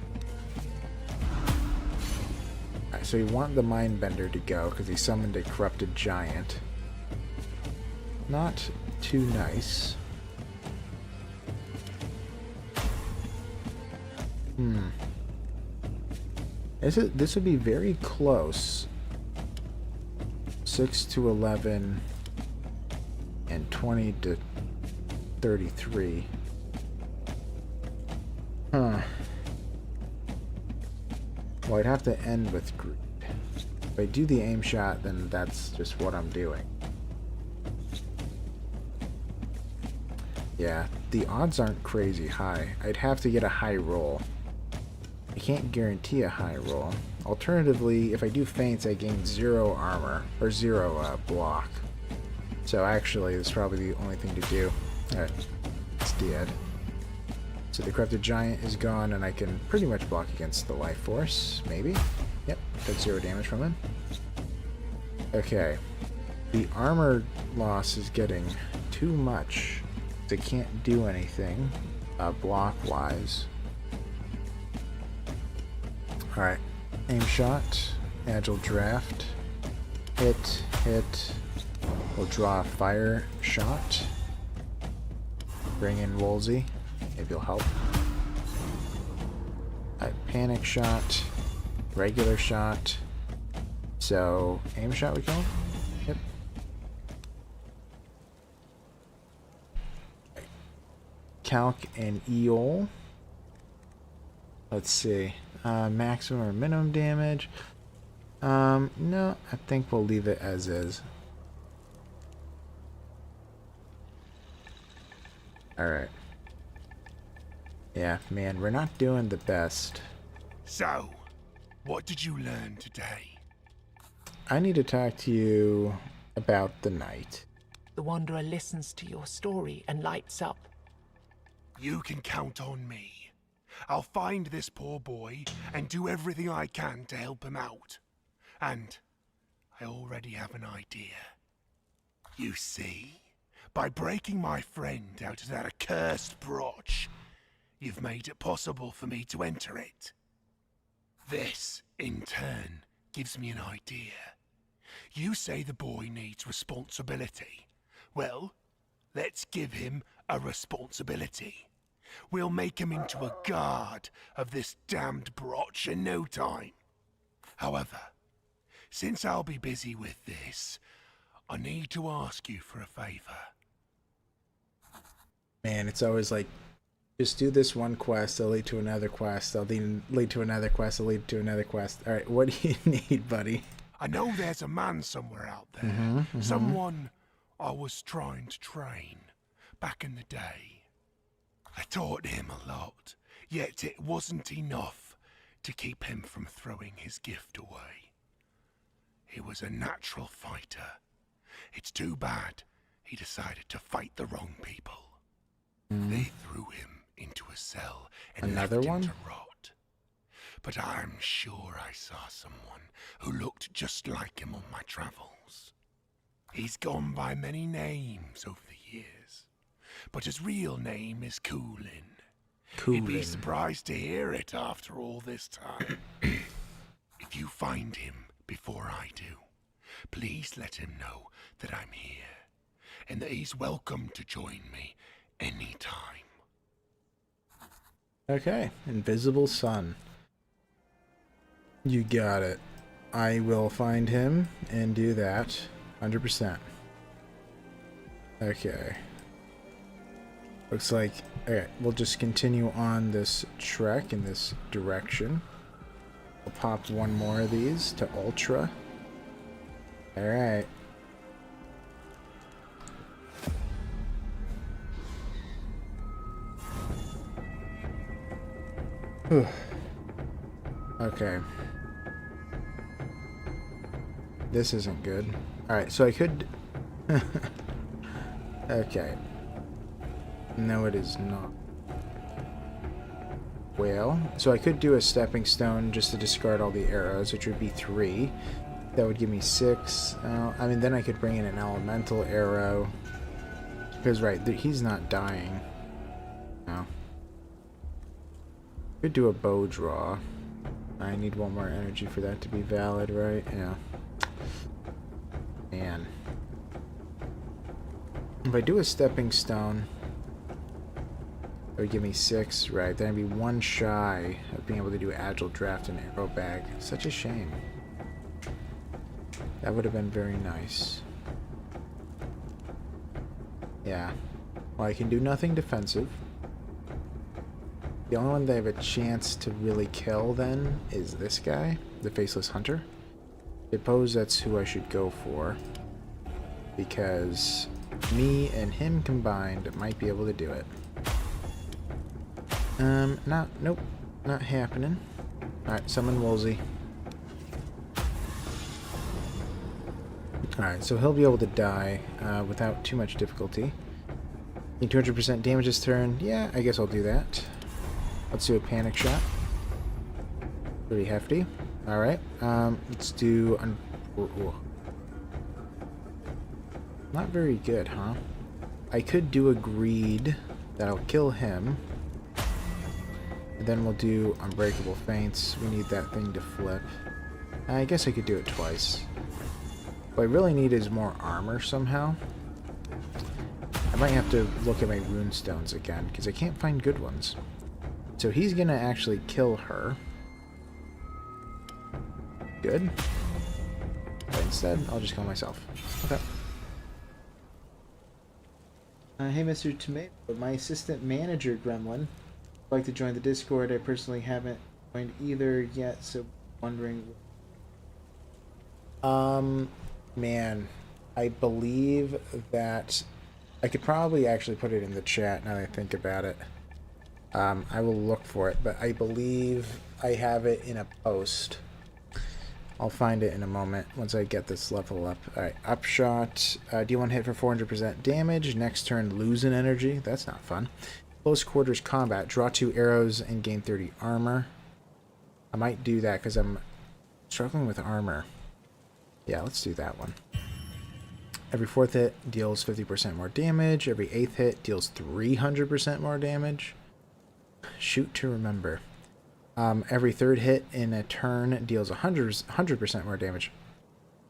Alright, so we want the Mindbender to go because he summoned a Corrupted Giant. Not too nice. This would be very close. 6 to 11 and 20 to 33. Huh. Well, I'd have to end with greed. If I do the aim shot, then that's just what I'm doing. Yeah, the odds aren't crazy high. I'd have to get a high roll. I can't guarantee a high roll. Alternatively, if I do feints, I gain 0 armor, or 0 block. So actually, it's probably the only thing to do. Alright. It's dead. So the Corrupted Giant is gone, and I can pretty much block against the Life Force. Maybe? Yep. Took 0 damage from him. Okay. The armor loss is getting too much. They can't do anything block-wise. Alright. Aim shot. Agile draft. Hit. Hit. We'll draw a fire shot. Bring in Woolsey. Maybe he'll help. Panic shot. Regular shot. So, aim shot we call? Yep. Calc and Eol. Let's see. Maximum or minimum damage. No, I think we'll leave it as is. Alright. Yeah, man, we're not doing the best. So, what did you learn today? I need to talk to you about the night. The Wanderer listens to your story and lights up. You can count on me. I'll find this poor boy and do everything I can to help him out. And I already have an idea. You see, by breaking my friend out of that accursed brooch, you've made it possible for me to enter it. This, in turn, gives me an idea. You say the boy needs responsibility. Well, let's give him a responsibility. We'll make him into a guard of this damned brooch in no time. However, since I'll be busy with this, I need to ask you for a favor. Man, it's always like, just do this one quest, they'll lead to another quest, they'll lead to another quest, they'll lead to another quest. Alright, what do you need, buddy? I know there's a man somewhere out there. Someone I was trying to train back in the day. I taught him a lot, yet it wasn't enough to keep him from throwing his gift away. He was a natural fighter. It's too bad he decided to fight the wrong people. They threw him into a cell and Another left him one? to rot. But I'm sure I saw someone who looked just like him on my travels. He's gone by many names over the years, but his real name is Coolin. You'd be surprised to hear it after all this time. If you find him before I do, please let him know that I'm here, and that he's welcome to join me anytime. Okay, Invisible Sun. You got it. I will find him and do that. 100%. Okay. Looks like, okay, we'll just continue on this trek in this direction. We'll pop one more of these to Ultra. Alright. Okay. This isn't good. Alright, so I could... Okay. No, it is not. Well, so I could do a stepping stone just to discard all the arrows, which would be 3. That would give me 6. I mean, then I could bring in an elemental arrow. Because, right, he's not dying. No. Could do a bow draw. I need one more energy for that to be valid, right? Yeah. Man. If I do a stepping stone, it would give me 6, right? Then I'd be 1 shy of being able to do agile draft and arrow bag. Such a shame. That would have been very nice. Yeah. Well, I can do nothing defensive. The only one that I have a chance to really kill then is this guy, the Faceless Hunter. I suppose that's who I should go for, because me and him combined might be able to do it. Nope, not happening. Alright, summon Woolsey. Alright, so he'll be able to die without too much difficulty. Need 200% damage this turn. Yeah, I guess I'll do that. Let's do a panic shot. Pretty hefty. Alright. Let's do... Ooh. Not very good, huh? I could do a greed. That'll kill him. And then we'll do unbreakable feints. We need that thing to flip. I guess I could do it twice. What I really need is more armor somehow. I might have to look at my rune stones again, because I can't find good ones. So he's going to actually kill her. Good. But instead, I'll just kill myself. Okay. Hey, Mr. Tomato, my assistant manager, Gremlin. I'd like to join the Discord. I personally haven't joined either yet, so wondering... Man, I believe that... I could probably actually put it in the chat now that I think about it. I will look for it, but I believe I have it in a post. I'll find it in a moment once I get this level up. Alright, upshot. Deal 1 hit for 400% damage. Next turn, lose an energy. That's not fun. Close quarters combat. Draw 2 arrows and gain 30 armor. I might do that because I'm struggling with armor. Yeah, let's do that one. Every 4th hit deals 50% more damage. Every 8th hit deals 300% more damage. Shoot to remember. Every 3rd hit in a turn deals 100% more damage.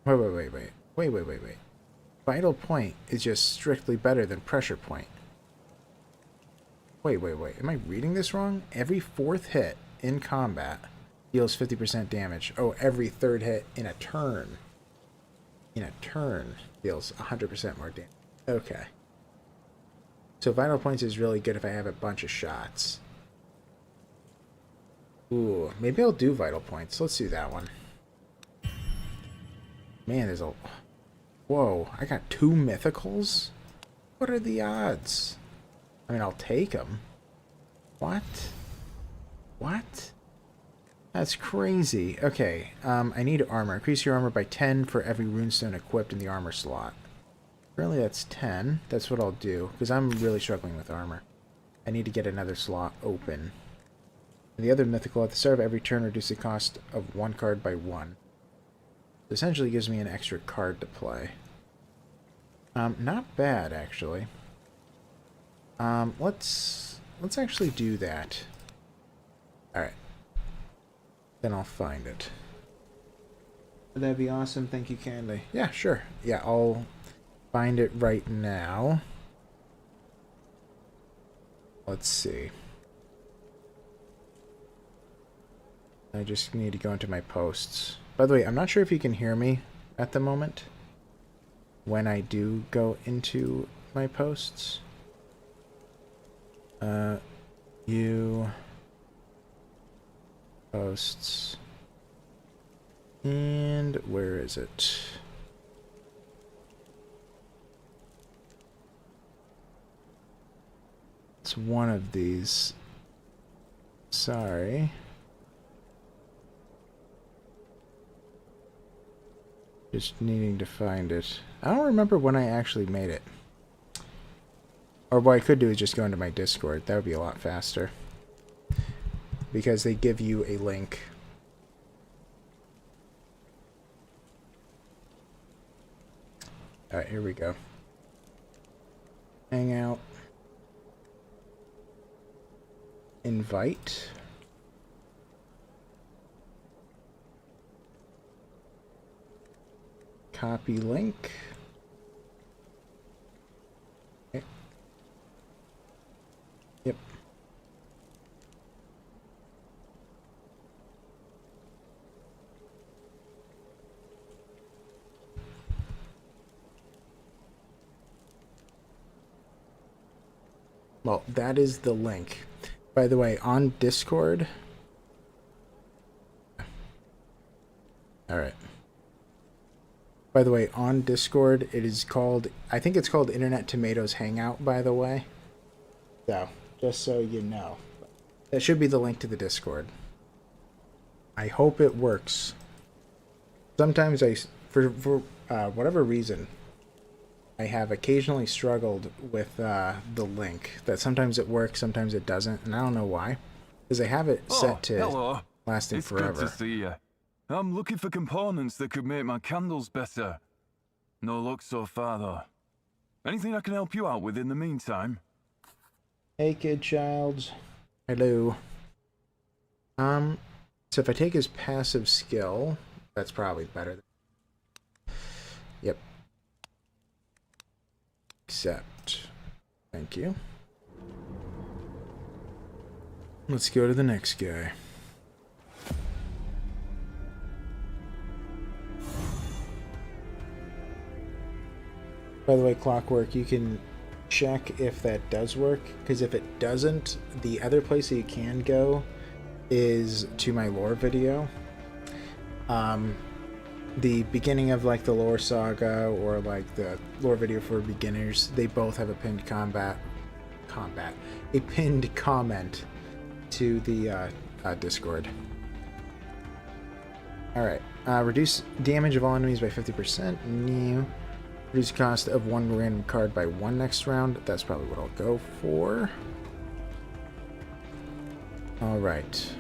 Wait. Vital point is just strictly better than pressure point. Wait. Am I reading this wrong? Every 4th hit in combat deals 50% damage. Oh, every 3rd hit in a turn. Deals 100% more damage. Okay. So Vital Points is really good if I have a bunch of shots. Ooh, maybe I'll do Vital Points. Let's do that one. Man, there's a... Whoa, I got 2 mythicals? What are the odds? I mean, I'll take them. What? That's crazy. Okay, I need armor. Increase your armor by 10 for every runestone equipped in the armor slot. Currently that's 10. That's what I'll do, because I'm really struggling with armor. I need to get another slot open. And the other mythical, at the start of every turn, reduce the cost of 1 card by 1. It essentially gives me an extra card to play. Not bad, actually. Let's actually do that. Alright. Then I'll find it. That'd be awesome. Thank you, Candy. Yeah, sure. Yeah, I'll find it right now. Let's see. I just need to go into my posts. By the way, I'm not sure if you can hear me at the moment when I do go into my posts. Posts. And where is it? It's one of these. Sorry. Just needing to find it. I don't remember when I actually made it. Or what I could do is just go into my Discord. That would be a lot faster. Because they give you a link. Alright, here we go. Hangout. Invite. Copy link. Okay. Yep. Well, that is the link. By the way, on Discord... Alright. By the way, on Discord, it is called... I think it's called Internet Tomatoes Hangout, by the way. So, just so you know. That should be the link to the Discord. I hope it works. Sometimes for whatever reason, I have occasionally struggled with the link. That sometimes it works, sometimes it doesn't, and I don't know why. Because I have it set to hello. lasting It's forever. good to see you. I'm looking for components that could make my candles better. No luck so far, though. Anything I can help you out with in the meantime? Hey, kid child. Hello. So if I take his passive skill, that's probably better. Yep. Accept. Thank you. Let's go to the next guy. By the way, Clockwork, you can check if that does work, because if it doesn't, the other place that you can go is to my lore video. The beginning of like the lore saga or like the lore video for beginners, they both have a pinned a pinned comment to the Discord. Alright, reduce damage of all enemies by 50%. New. Reduce cost of one random card by 1 next round. That's probably what I'll go for. Alright.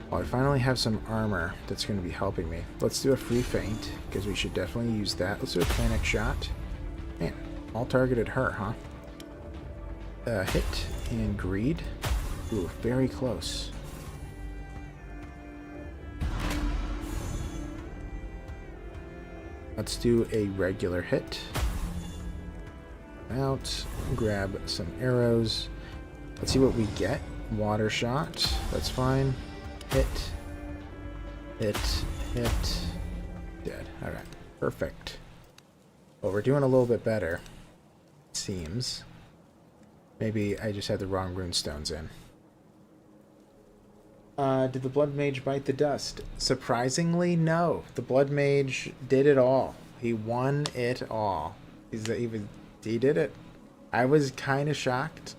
Well, I finally have some armor that's going to be helping me. Let's do a free feint, because we should definitely use that. Let's do a panic shot. Man, all targeted her, huh? Hit and greed. Ooh, very close. Let's do a regular hit. Out, grab some arrows. Let's see what we get. Water shot, that's fine. Hit, hit, hit. Dead. Alright, perfect. Well, we're doing a little bit better, it seems. Maybe I just had the wrong runestones in. Did the Blood Mage bite the dust? Surprisingly, no. The Blood Mage did it all. He won it all. He did it. I was kind of shocked.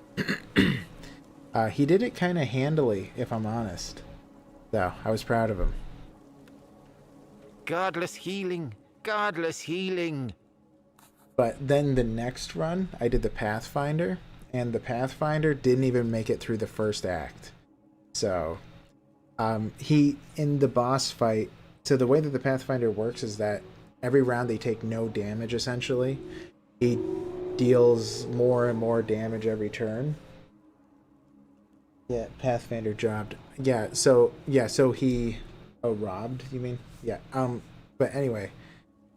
He did it kind of handily, if I'm honest. So, I was proud of him. Godless healing. Godless healing. But then the next run, I did the Pathfinder, and the Pathfinder didn't even make it through the first act. So, he, in the boss fight, so the way that the Pathfinder works is that every round they take no damage, essentially. He deals more and more damage every turn. Yeah, Pathfinder jobbed. Yeah, so he... Oh, robbed, you mean? Yeah, but anyway.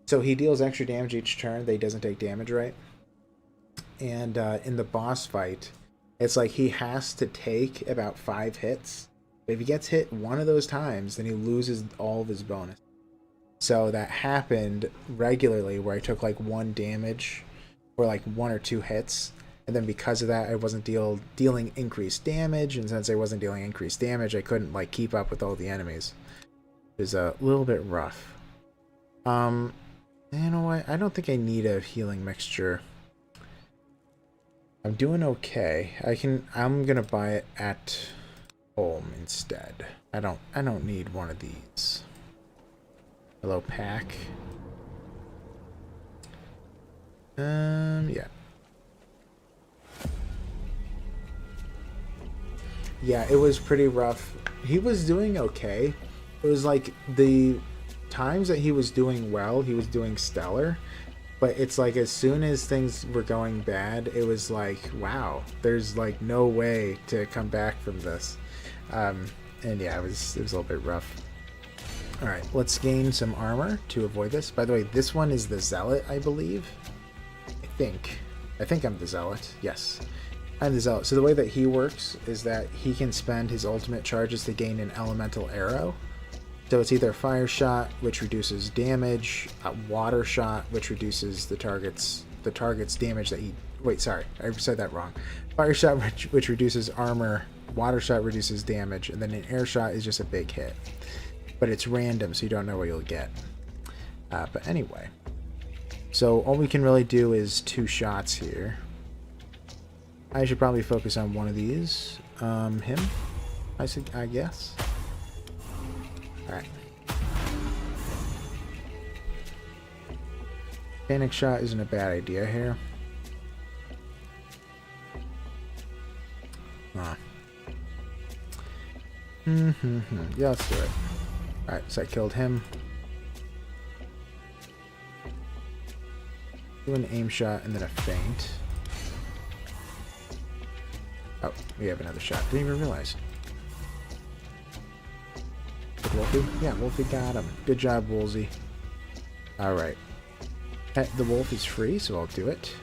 So he deals extra damage each turn that he doesn't take damage, right? And in the boss fight, it's like he has to take about 5 hits. But if he gets hit one of those times, then he loses all of his bonus. So that happened regularly where I took like 1 damage or like 1 or 2 hits. And then because of that, I wasn't dealing increased damage. And since I wasn't dealing increased damage, I couldn't like keep up with all the enemies. It was a little bit rough. You know what? I don't think I need a healing mixture. I'm doing okay. I'm gonna buy it at home instead. I don't need one of these. Hello, pack. Yeah. Yeah, it was pretty rough. He was doing okay. It was like the times that he was doing well, he was doing stellar. But it's like as soon as things were going bad, it was like, wow, there's like no way to come back from this. And yeah, it was a little bit rough. Alright, let's gain some armor to avoid this. By the way, this one is the Zealot, I believe. I think I'm the Zealot. Yes, I'm the Zealot. So the way that he works is that he can spend his ultimate charges to gain an elemental arrow. So it's either Fire Shot, which reduces damage, Water Shot, which reduces the target's damage that he... Wait, sorry, I said that wrong. Fire Shot, which reduces armor, Water Shot reduces damage, and then an Air Shot is just a big hit. But it's random, so you don't know what you'll get. But anyway. So all we can really do is 2 shots here. I should probably focus on one of these. Him? I guess. Alright. Panic shot isn't a bad idea here. Huh. Yeah, let's do it. Alright, so I killed him. Do an aim shot and then a feint. Oh, we have another shot. Didn't even realize. Good Wolfie? Yeah, Wolfie got him. Good job, Woolsey. Alright. The wolf is free, so I'll do it.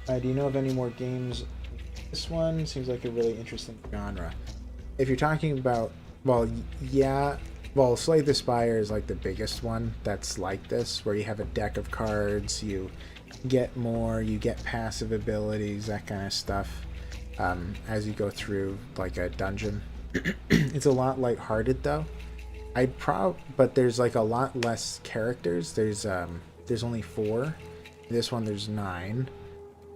Do you know of any more games? This one seems like a really interesting genre. If you're talking about, well, yeah, well, Slay the Spire is like the biggest one that's like this, where you have a deck of cards, you get more, you get passive abilities, that kind of stuff, as you go through like a dungeon. It's a lot lighthearted though. But there's like a lot less characters. There's only 4. This one there's 9.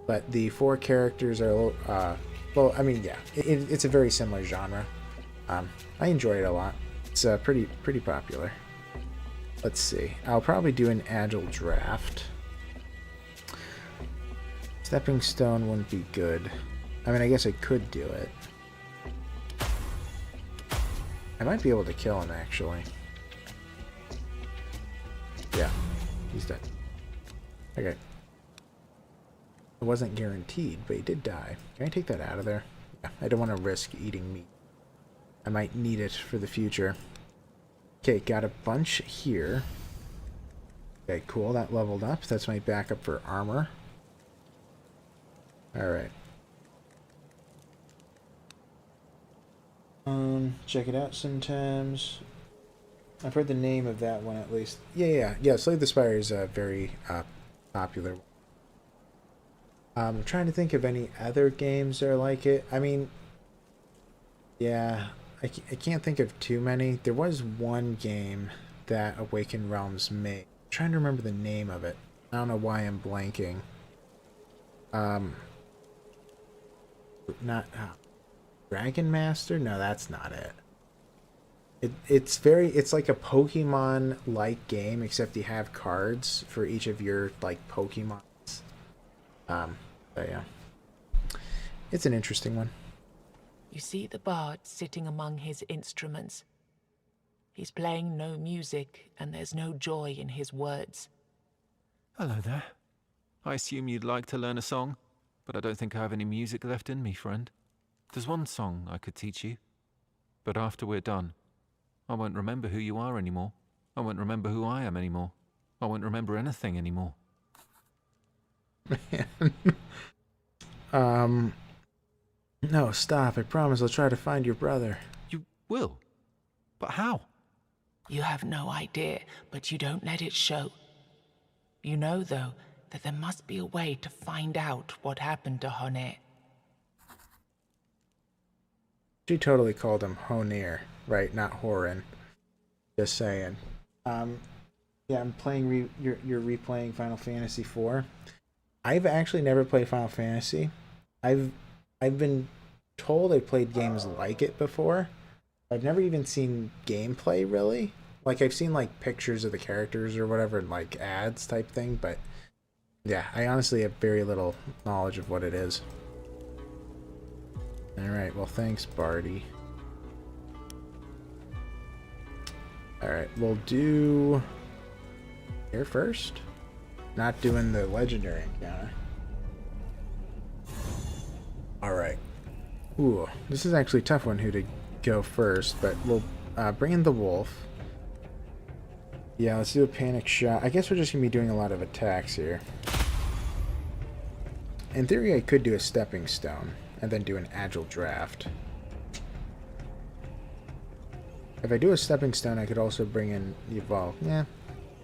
But the 4 characters are, well, I mean, yeah, it's a very similar genre. I enjoy it a lot. It's pretty popular. Let's see. I'll probably do an agile draft. Stepping stone wouldn't be good. I mean, I guess I could do it. I might be able to kill him, actually. Yeah, he's dead. Okay. It wasn't guaranteed, but he did die. Can I take that out of there? Yeah, I don't want to risk eating meat. I might need it for the future. Okay, got a bunch here. Okay, cool. That leveled up. That's my backup for armor. Alright. Check it out sometimes. I've heard the name of that one at least. Yeah. Slay the Spire is a very popular one. I'm trying to think of any other games that are like it. I mean, yeah, I can't think of too many. There was one game that Awakened Realms made. I'm trying to remember the name of it. I don't know why I'm blanking. Not Dragon Master? No, that's not it. It's like a Pokemon-like game, except you have cards for each of your like Pokemons. But yeah, it's an interesting one. You see the bard sitting among his instruments. He's playing no music, and there's no joy in his words. Hello there. I assume you'd like to learn a song, but I don't think I have any music left in me, friend. There's one song I could teach you, but after we're done, I won't remember who you are anymore. I won't remember who I am anymore. I won't remember anything anymore. No, stop. I promise I'll try to find your brother. You will? But how? You have no idea, but you don't let it show. You know, though, that there must be a way to find out what happened to Honir. She totally called him Honir, right? Not Horin. Just saying. Yeah, I'm playing. You're replaying Final Fantasy IV. I've actually never played Final Fantasy. I've been told I played games like it before. I've never even seen gameplay really. Like I've seen like pictures of the characters or whatever, like ads type thing. But yeah, I honestly have very little knowledge of what it is. All right. Well, thanks, Barty. All right, we'll do here first. Not doing the legendary encounter. Alright. Ooh, this is actually a tough one who to go first, but we'll bring in the wolf. Yeah, let's do a panic shot. I guess we're just going to be doing a lot of attacks here. In theory, I could do a stepping stone and then do an agile draft. If I do a stepping stone, I could also bring in, well, yeah.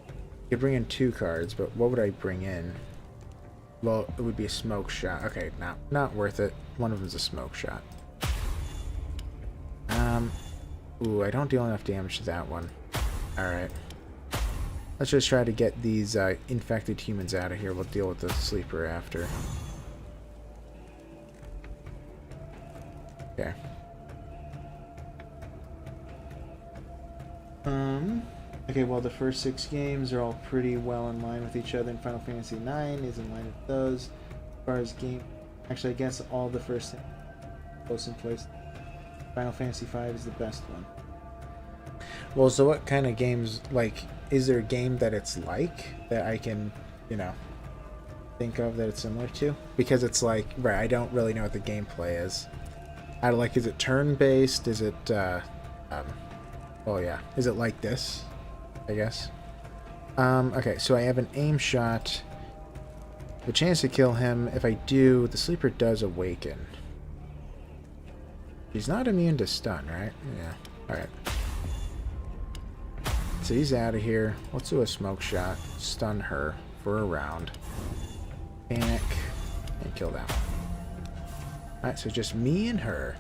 I could bring in 2 cards, but what would I bring in? Well, it would be a smoke shot. Okay, not worth it. One of them is a smoke shot. Ooh, I don't deal enough damage to that one. Alright. Let's just try to get these infected humans out of here. We'll deal with the sleeper after. Okay. Okay, well, the first 6 games are all pretty well in line with each other, and Final Fantasy IX is in line with those. far as game, actually, I guess all the first close in place. Final Fantasy V is the best one. Well, so what kind of games, like, is there a game that it's like that I can, you know, think of that it's similar to? Because it's like, right, I don't really know what the gameplay is. I like, is it turn-based? Is it, oh yeah, is it like this, I guess? Okay, so I have an aim shot. The chance to kill him. If I do, the sleeper does awaken. He's not immune to stun, right? Yeah. Alright. So he's out of here. Let's do a smoke shot. Stun her for a round. Panic. And kill that one. Alright, so just me and her.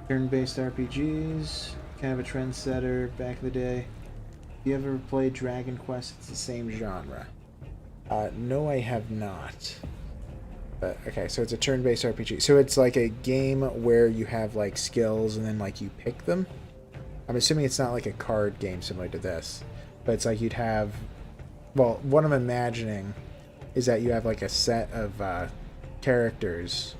Turn-based RPGs. Kind of a trendsetter back in the day. If you ever played Dragon Quest, it's the same genre. No, I have not. But, okay, so it's a turn-based RPG. So it's like a game where you have, like, skills and then, like, you pick them? I'm assuming it's not like a card game similar to this. But it's like you'd have... Well, what I'm imagining is that you have, like, a set of characters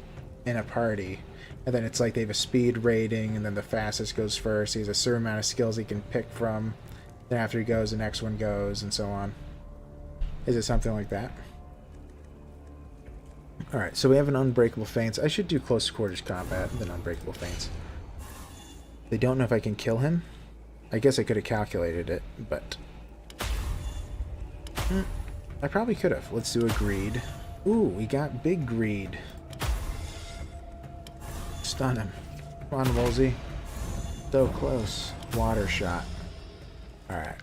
in a party. And then it's like they have a speed rating, and then the fastest goes first. He has a certain amount of skills he can pick from. Then after he goes, the next one goes, and so on. Is it something like that? Alright, so we have an Unbreakable Feints. I should do close quarters combat than Unbreakable Feints. They don't know if I can kill him. I guess I could have calculated it, but... I probably could have. Let's do a greed. Ooh, we got big greed. Stun him. Come on, Woolsey. So close. Water shot. Alright.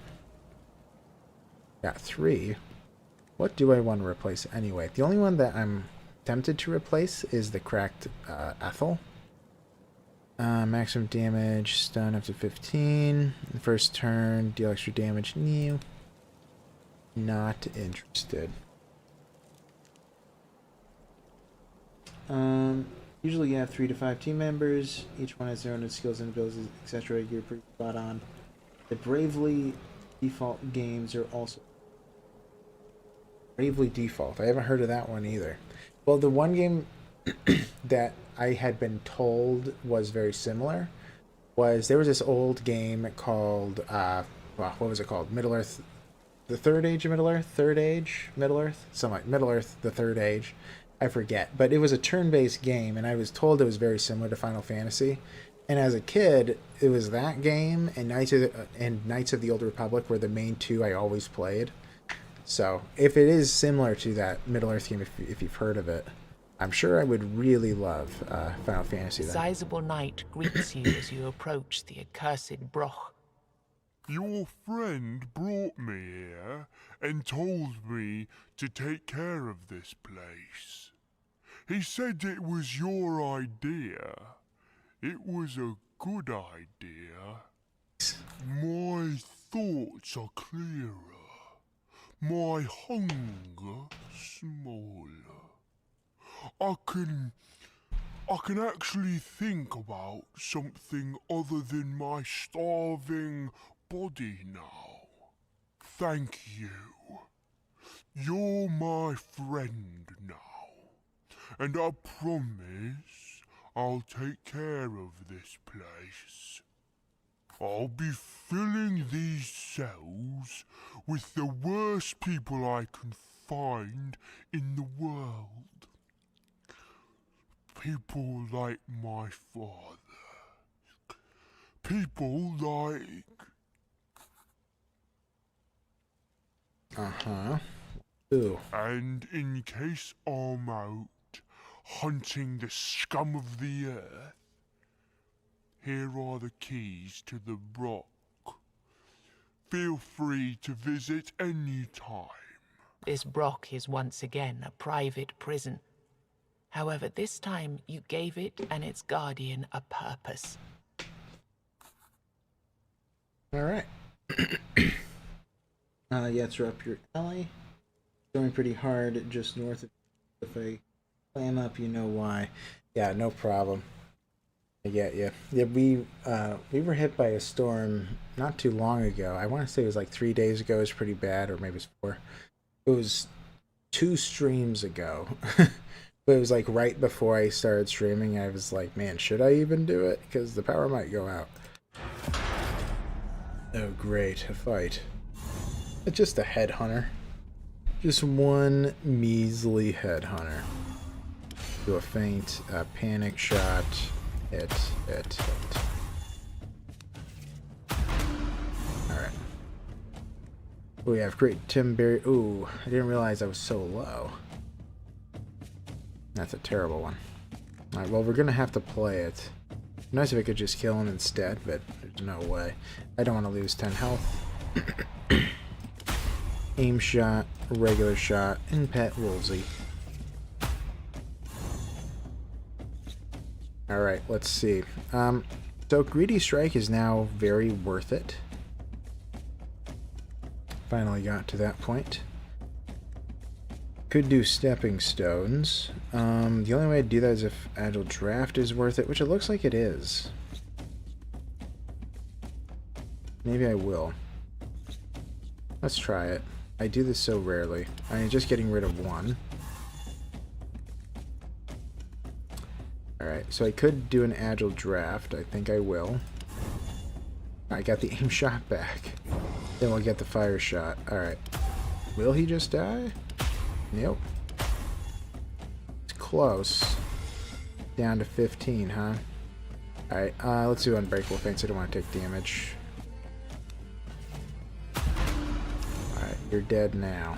Got 3. What do I want to replace anyway? The only one that I'm tempted to replace is the cracked Ethel. Maximum damage, stun up to 15. The first turn, deal extra damage. New. Not interested. Usually you have 3 to 5 team members. Each one has their own skills and abilities, etc. You're pretty spot on. The Bravely default games are also... Bravely Default. I haven't heard of that one either. Well, the one game that I had been told was very similar was there was this old game called, what was it called? Middle-earth... The Third Age of Middle-earth? Third Age? Middle-earth? Something like Middle-earth, the Third Age. I forget. But it was a turn-based game, and I was told it was very similar to Final Fantasy. And as a kid, it was that game and Knights of the Old Republic were the main two I always played. So, if it is similar to that Middle-earth game, if you've heard of it, I'm sure I would really love Final Fantasy then. A sizable knight greets you as you approach the accursed Broch. Your friend brought me here and told me to take care of this place. He said it was your idea. It was a good idea. My thoughts are clearer. My hunger smaller. I can actually think about something other than my starving body now. Thank you. You're my friend now. And I promise I'll take care of this place. I'll be filling these cells with the worst people I can find in the world. People like my father. People like... Uh-huh. Ooh. And in case I'm out hunting the scum of the earth, here are the keys to the Broch. Feel free to visit any time. This Broch is once again a private prison. However, this time you gave it and its guardian a purpose. Alright. Yeah, it's up your alley. Going pretty hard just north of... If I climb up, you know why. Yeah, no problem. I get you. Yeah, we were hit by a storm not too long ago. I want to say it was like 3 days ago. It was pretty bad, or maybe it's 4. It was 2 streams ago. But it was like right before I started streaming. I was like, man, should I even do it? Because the power might go out. Oh, great. A fight. It's just a headhunter. Just one measly headhunter. Do a feint, a panic shot. Hit. Alright. We have great Timberry. Ooh, I didn't realize I was so low. That's a terrible one. Alright, well, we're gonna have to play it. Nice if I could just kill him instead, but there's no way. I don't want to lose 10 health. Aim shot, regular shot, and pet Woolsey. Alright, let's see. So Greedy Strike is now very worth it. Finally got to that point. Could do Stepping Stones. The only way to do that is if Agile Draft is worth it, which it looks like it is. Maybe I will. Let's try it. I do this so rarely. I mean, just getting rid of 1. Alright, so I could do an Agile Draft. I think I will. I got the aim shot back. Then we'll get the fire shot. Alright. Will he just die? Nope. It's close. Down to 15, huh? Alright, let's do Unbreakable Feints. I don't want to take damage. Alright, you're dead now.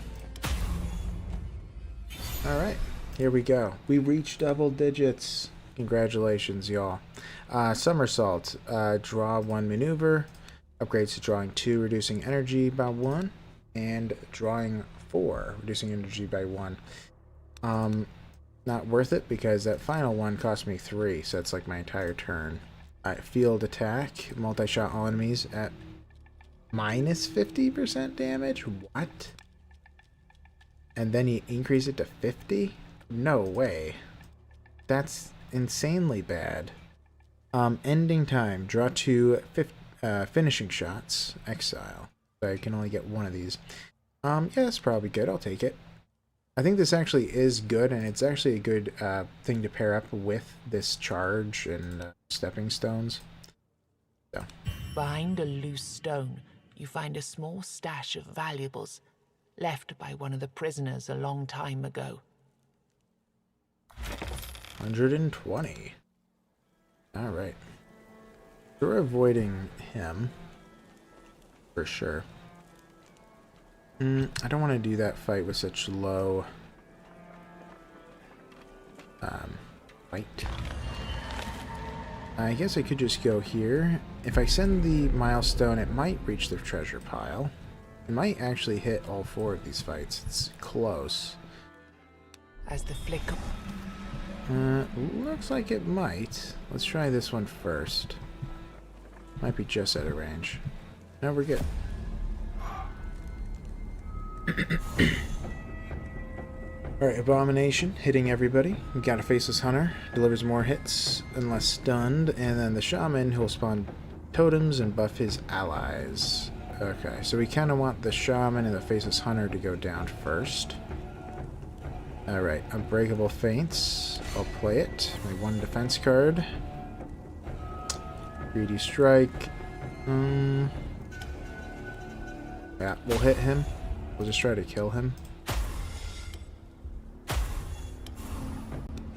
Alright, here we go. We reached double digits. Congratulations, y'all. Somersault. Draw 1 maneuver. Upgrades to drawing 2, reducing energy by 1. And drawing 4, reducing energy by 1. Not worth it because that final one cost me 3, so it's like my entire turn. Alright, field attack. Multi-shot all enemies at minus 50% damage? What? And then you increase it to 50? No way. That's insanely bad. Ending time. Draw 2 finishing shots. Exile. So I can only get 1 of these. Yeah, that's probably good. I'll take it. I think this actually is good, and it's actually a good thing to pair up with this charge and stepping stones. So. Behind a loose stone, you find a small stash of valuables left by one of the prisoners a long time ago. 120. Alright. We're avoiding him. For sure. I don't want to do that fight with such low fight. I guess I could just go here. If I send the milestone, it might reach the treasure pile. It might actually hit all 4 of these fights. It's close. As the flicker... looks like it might. Let's try this one first. Might be just out of range. No, we're good. Alright, Abomination, hitting everybody. We got a Faceless Hunter, delivers more hits unless stunned, and then the Shaman, who'll spawn totems and buff his allies. Okay, so we kind of want the Shaman and the Faceless Hunter to go down first. Alright, Unbreakable Feints. I'll play it. My 1 defense card. Greedy Strike. Yeah, we'll hit him. We'll just try to kill him.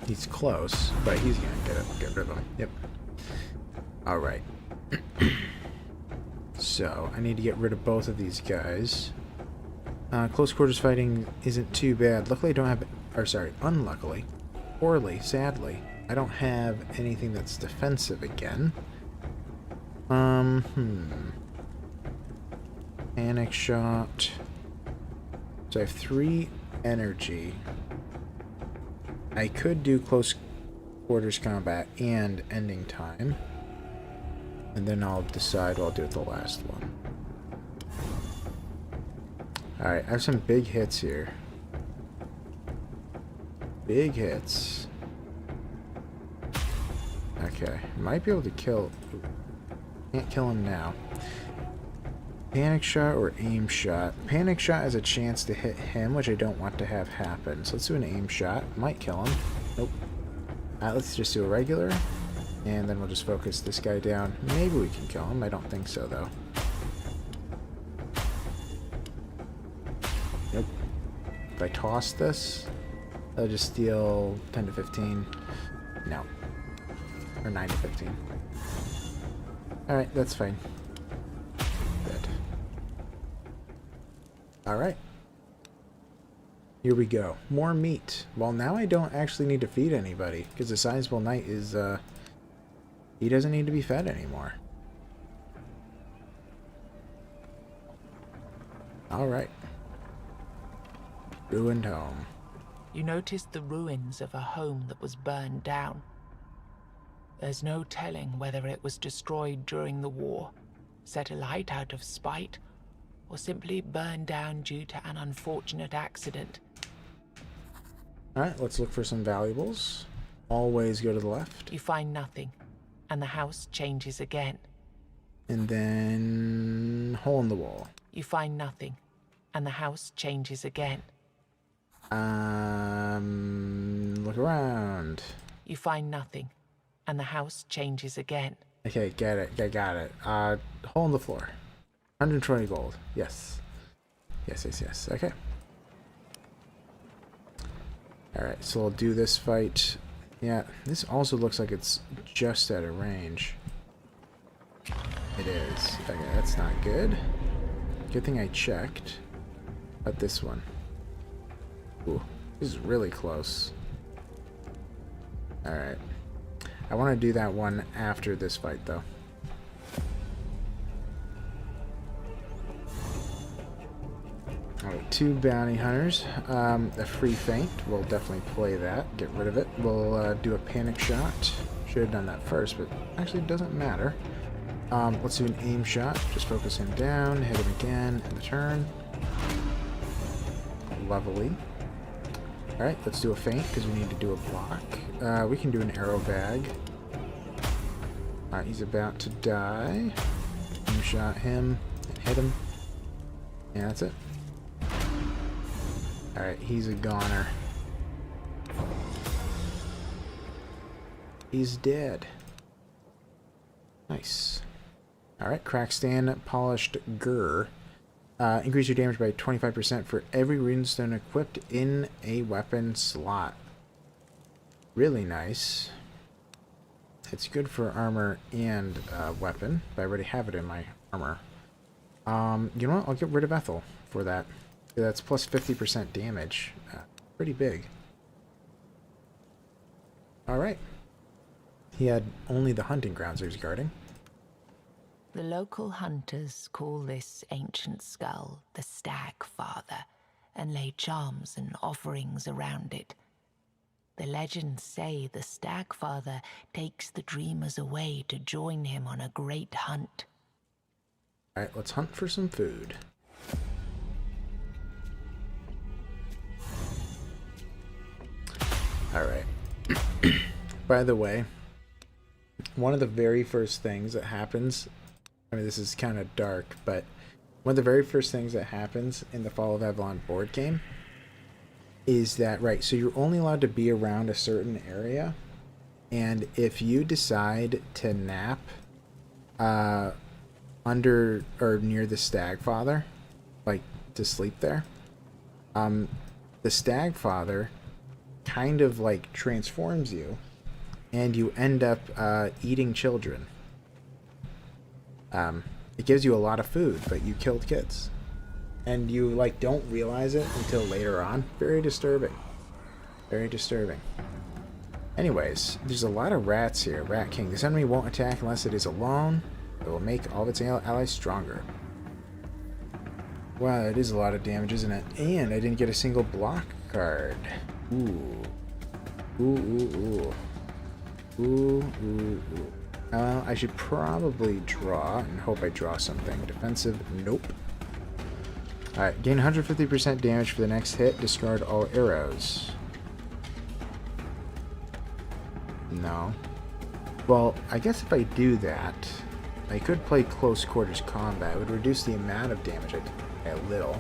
He's close, but he's gonna get rid of him. Yep. Alright. So, I need to get rid of both of these guys. Close quarters fighting isn't too bad. Luckily I don't have... Or sorry, unluckily. Poorly, sadly. I don't have anything that's defensive again. Panic shot. So I have 3 energy. I could do close quarters combat and ending time. And then I'll decide what I'll do with the last one. Alright, I have some big hits here. Big hits. Okay, Okay. Might be able to kill... Can't kill him now. Panic shot or aim shot? Panic shot has a chance to hit him, which I don't want to have happen. So let's do an aim shot. Might kill him. Nope. Let's just do a regular. And then we'll just focus this guy down. Maybe we can kill him. I don't think so, though. Nope. If I toss this, I'll just steal 10 to 15. No. Or 9 to 15. Alright, that's fine. Good. Alright. Here we go. More meat. Well, now I don't actually need to feed anybody, because the sizable knight is, he doesn't need to be fed anymore. Alright. Ruined home. You noticed the ruins of a home that was burned down. There's no telling whether it was destroyed during the war, set alight out of spite, or simply burned down due to an unfortunate accident. Alright, let's look for some valuables. Always go to the left. You find nothing, and the house changes again. And then... hole in the wall. You find nothing, and the house changes again. Look around. You find nothing, and the house changes again. Okay, get it. I got it. Hole in the floor. 120 gold. Yes. Yes. Okay. Alright, so we'll do this fight. Yeah, this also looks like it's just out of range. It is. Okay, that's not good. Good thing I checked. But this one. Ooh, this is really close. Alright. I want to do that one after this fight, though. Alright, 2 bounty hunters. A free feint. We'll definitely play that. Get rid of it. We'll do a panic shot. Should have done that first, but actually it doesn't matter. Let's do an aim shot. Just focus him down, hit him again in the turn. Lovely. Alright, let's do a feint because we need to do a block. We can do an arrow bag. Alright, he's about to die. Aim shot him and hit him. Yeah, that's it. Alright, he's a goner. He's dead. Nice. Alright, Crackstand Polished Gur. Increase your damage by 25% for every runestone equipped in a weapon slot. Really nice. It's good for armor and weapon, but I already have it in my armor. You know what? I'll get rid of Ethel for that. That's plus 50% damage. Pretty big. Alright. He had only the hunting grounds he was guarding. The local hunters call this ancient skull the Stag Father, and lay charms and offerings around it. The legends say the Stag Father takes the dreamers away to join him on a great hunt. Alright, let's hunt for some food. Alright. By the way, one of the very first things that happens, I mean, this is kind of dark, but one of the very first things that happens in the Fall of Avalon board game is that, right, so you're only allowed to be around a certain area, and if you decide to nap under or near the Stag Father, like to sleep there, the Stag Father kind of like transforms you, and you end up eating children. It gives you a lot of food, but you killed kids. And you, like, don't realize it until later on. Very disturbing. Very disturbing. Anyways, there's a lot of rats here. Rat King. This enemy won't attack unless it is alone. It will make all of its allies stronger. Wow, that is a lot of damage, isn't it? And I didn't get a single block card. Ooh. Ooh. I should probably draw and hope I draw something. Defensive, nope. Alright, gain 150% damage for the next hit. Discard all arrows. No. Well, I guess if I do that, I could play close quarters combat. It would reduce the amount of damage I take by a little.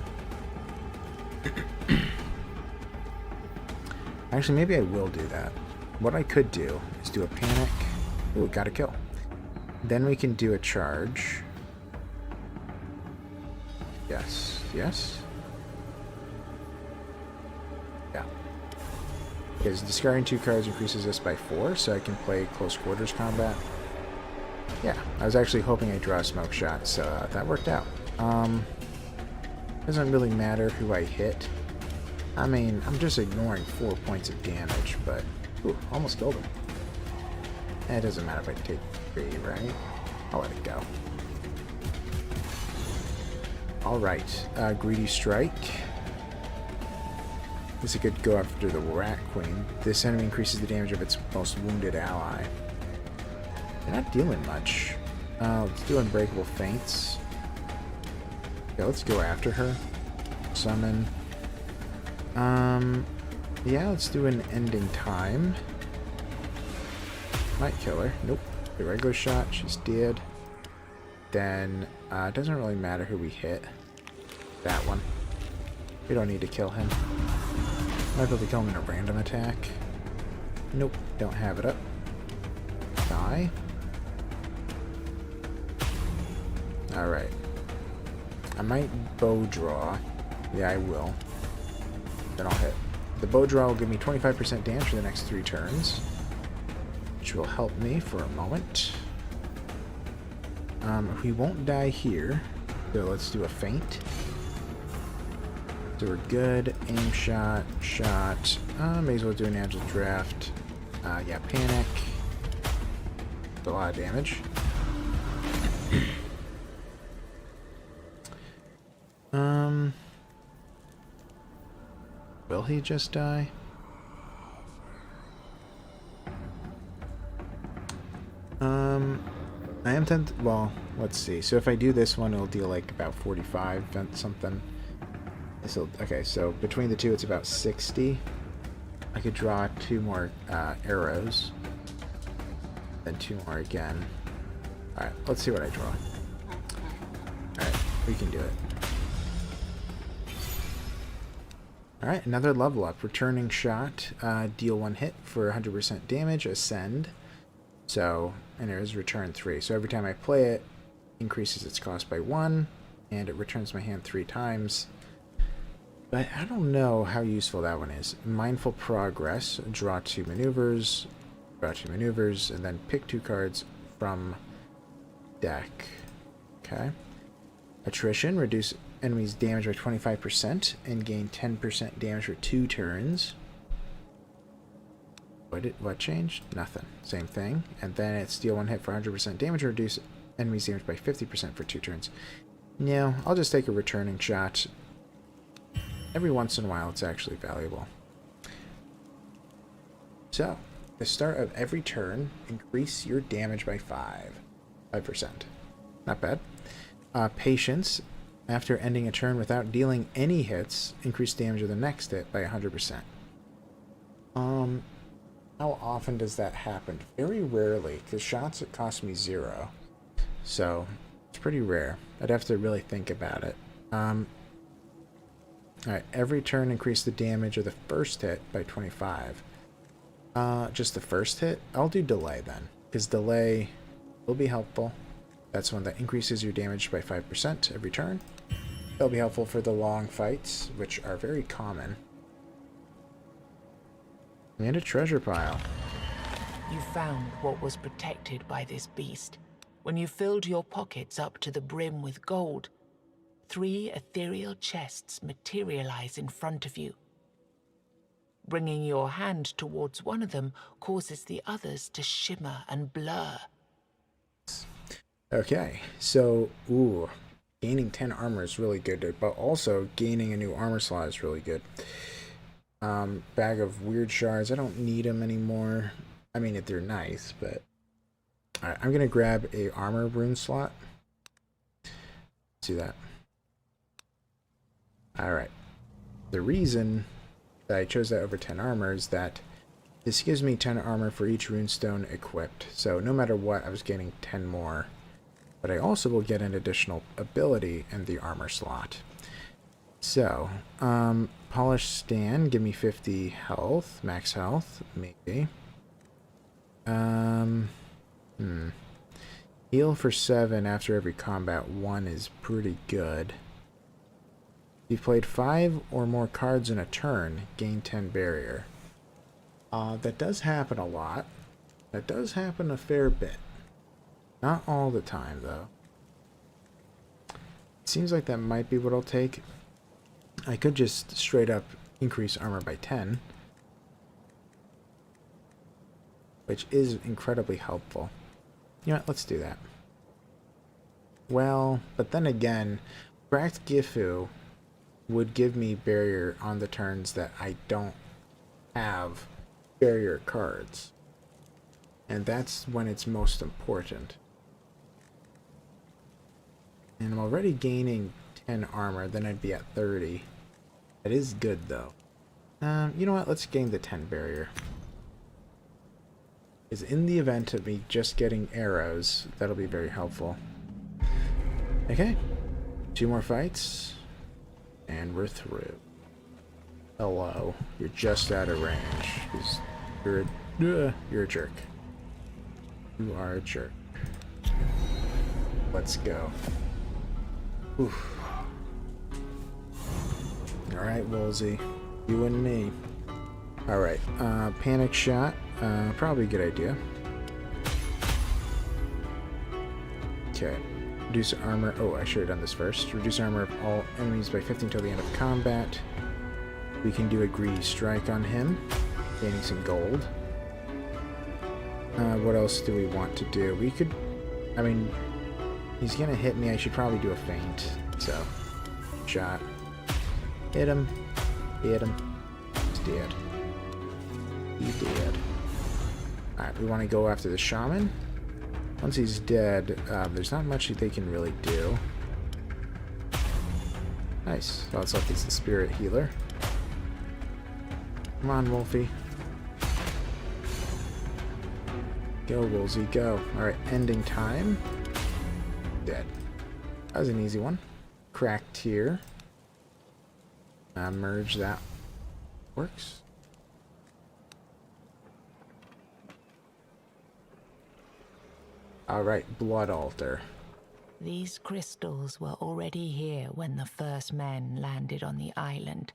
Actually, maybe I will do that. What I could do is do a panic. Ooh, got a kill. Then we can do a charge. Yes, yes. Yeah. Because discarding 2 cards increases this by 4, so I can play close quarters combat. Yeah, I was actually hoping I'd draw a smoke shot, so that worked out. Doesn't really matter who I hit. I mean, I'm just ignoring 4 points of damage, but... Ooh, almost killed him. It doesn't matter if I take 3, right? I'll let it go. Alright, Greedy Strike. This could go after the Rat Queen. This enemy increases the damage of its most wounded ally. They're not dealing much. Let's do Unbreakable Feints. Yeah, let's go after her. Summon. Yeah, let's do an Ending Time. Might kill her. Nope. The regular shot, she's dead. Then, it doesn't really matter who we hit. That one. We don't need to kill him. Might be able to kill him in a random attack. Nope, don't have it up. Die. Alright. I might bow draw. Yeah, I will. Then I'll hit. The bow draw will give me 25% damage for the next 3 turns, which will help me for a moment. We won't die here, so let's do a feint. So we're good. Aim shot, shot. May as well do an agile draft. Yeah, panic. A lot of damage. Will he just die? I am tempted. Well, let's see. So if I do this one, it'll deal like about 45 something. Okay, so between the two, it's about 60. I could draw 2 more arrows. Then 2 more again. Alright, let's see what I draw. Alright, we can do it. Alright, another level up. Returning shot. Deal 1 hit for 100% damage. Ascend. So, and it is return 3. So every time I play it, increases its cost by 1. And it returns my hand 3 times. But I don't know how useful that one is. Mindful Progress. Draw 2 maneuvers. Draw 2 maneuvers. And then pick 2 cards from deck. Okay. Attrition. Reduce enemies' damage by 25% and gain 10% damage for 2 turns. What changed? Nothing. Same thing. And then it's deal 1 hit for 100% damage or reduce enemies' damage by 50% for 2 turns. No, I'll just take a returning shot. Every once in a while, it's actually valuable. So, the start of every turn, increase your damage by 5%. Not bad. Patience. After ending a turn without dealing any hits, increase damage of the next hit by 100%. How often does that happen? Very rarely, because shots it cost me 0. So, it's pretty rare. I'd have to really think about it. Alright, every turn increase the damage of the first hit by 25. Just the first hit? I'll do delay then, because delay will be helpful. That's one that increases your damage by 5% every turn. That'll be helpful for the long fights, which are very common. And a treasure pile. You found what was protected by this beast. When you filled your pockets up to the brim with gold, 3 ethereal chests materialize in front of you. Bringing your hand towards one of them causes the others to shimmer and blur. Okay, so, gaining 10 armor is really good, but also gaining a new armor slot is really good. Bag of weird shards, I don't need them anymore. I mean, they're nice, but... Alright, I'm gonna grab a armor rune slot. Let's do that. Alright. The reason that I chose that over 10 armor is that This gives me 10 armor for each runestone equipped. So no matter what, I was getting 10 more. But I also will get an additional ability in the armor slot. So, polished stand, give me 50 health, max health, maybe. Heal for 7 after every combat 1 is pretty good. If you've played 5 or more cards in a turn, gain 10 barrier. That does happen a lot. That does happen a fair bit. Not all the time, though. Seems like that might be what I'll take. I could just straight up increase armor by 10. Which is incredibly helpful. You know what, let's do that. Well, but then again, Cracked Gifu would give me barrier on the turns that I don't have barrier cards. And that's when it's most important. And I'm already gaining 10 armor, then I'd be at 30. That is good, though. You know what? Let's gain the 10 barrier. Because in the event of me just getting arrows, that'll be very helpful. Okay. 2 more fights. And we're through. Hello. You're just out of range. 'Cause you're a jerk. You are a jerk. Let's go. Oof. Alright, Woolsey. You and me. Alright, panic shot. Probably a good idea. Okay. Reduce armor. Oh, I should have done this first. Reduce armor of all enemies by 15 until the end of combat. We can do a greedy strike on him, gaining some gold. What else do we want to do? We could... I mean, he's gonna hit me. I should probably do a feint. So, shot. Hit him. Hit him. He's dead. He's dead. Alright, we want to go after the shaman. Once he's dead, there's not much that they can really do. Nice. So it's like he's the spirit healer. Come on, Wolfie. Go, Woolsey, go. Alright, ending time. Dead. That was an easy one. Cracked here. Merge that. Works. Alright, blood altar. These crystals were already here when the first men landed on the island.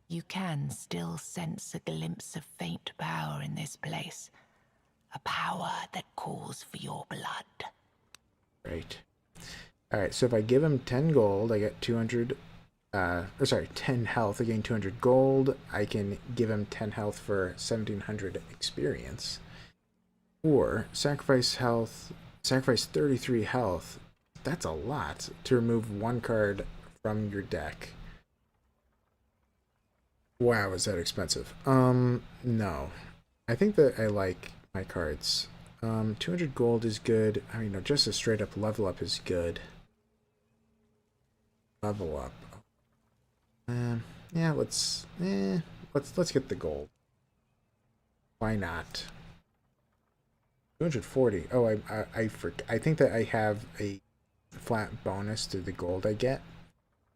You can still sense a glimpse of faint power in this place. A power that calls for your blood. Right. Alright, so if I give him 10 gold, I get 200... 10 health, I gain 200 gold. I can give him 10 health for 1700 experience. Or sacrifice 33 health. That's a lot to remove 1 card from your deck. Wow, is that expensive? No. I think that I like my cards. 200 gold is good. I mean, no, just a straight up level up is good. Level up. Yeah, let's get the gold. Why not? 240. Oh, I think that I have a flat bonus to the gold I get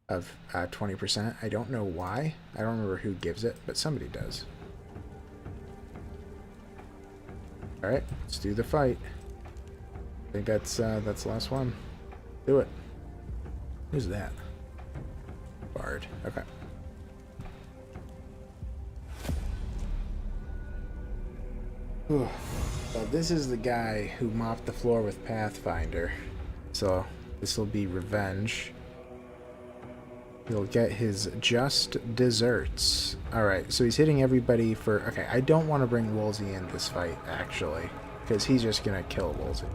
of 20%. I don't know why. I don't remember who gives it, but somebody does. All right, let's do the fight. I think that's the last one. Do it. Who's that? Bard. Okay. Whew. So this is the guy who mopped the floor with Pathfinder. So this will be revenge. He'll get his just desserts. Alright, so he's hitting everybody for... Okay, I don't want to bring Woolsey in this fight, actually. Because he's just going to kill Woolsey.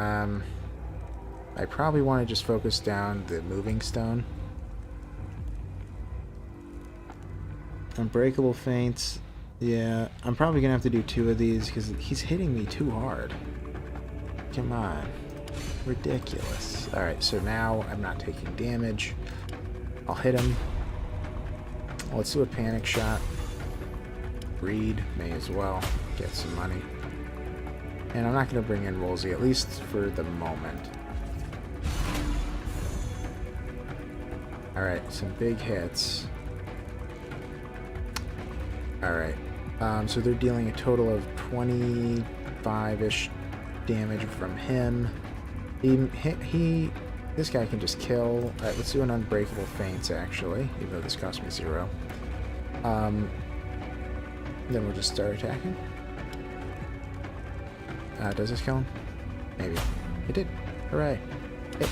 I probably want to just focus down the moving stone. Unbreakable feints. Yeah, I'm probably going to have to do 2 of these because he's hitting me too hard. Come on. Ridiculous. Alright, so now I'm not taking damage. I'll hit him. Let's do a panic shot. breed. May as well get some money. And I'm not going to bring in Woolsey, at least for the moment. Alright, some big hits. Alright. So they're dealing a total of 25-ish damage from him. This guy can just kill. Alright, let's do an Unbreakable Feints, actually, even though this cost me 0. Then we'll just start attacking. Does this kill him? Maybe. It did. Hooray. Hit.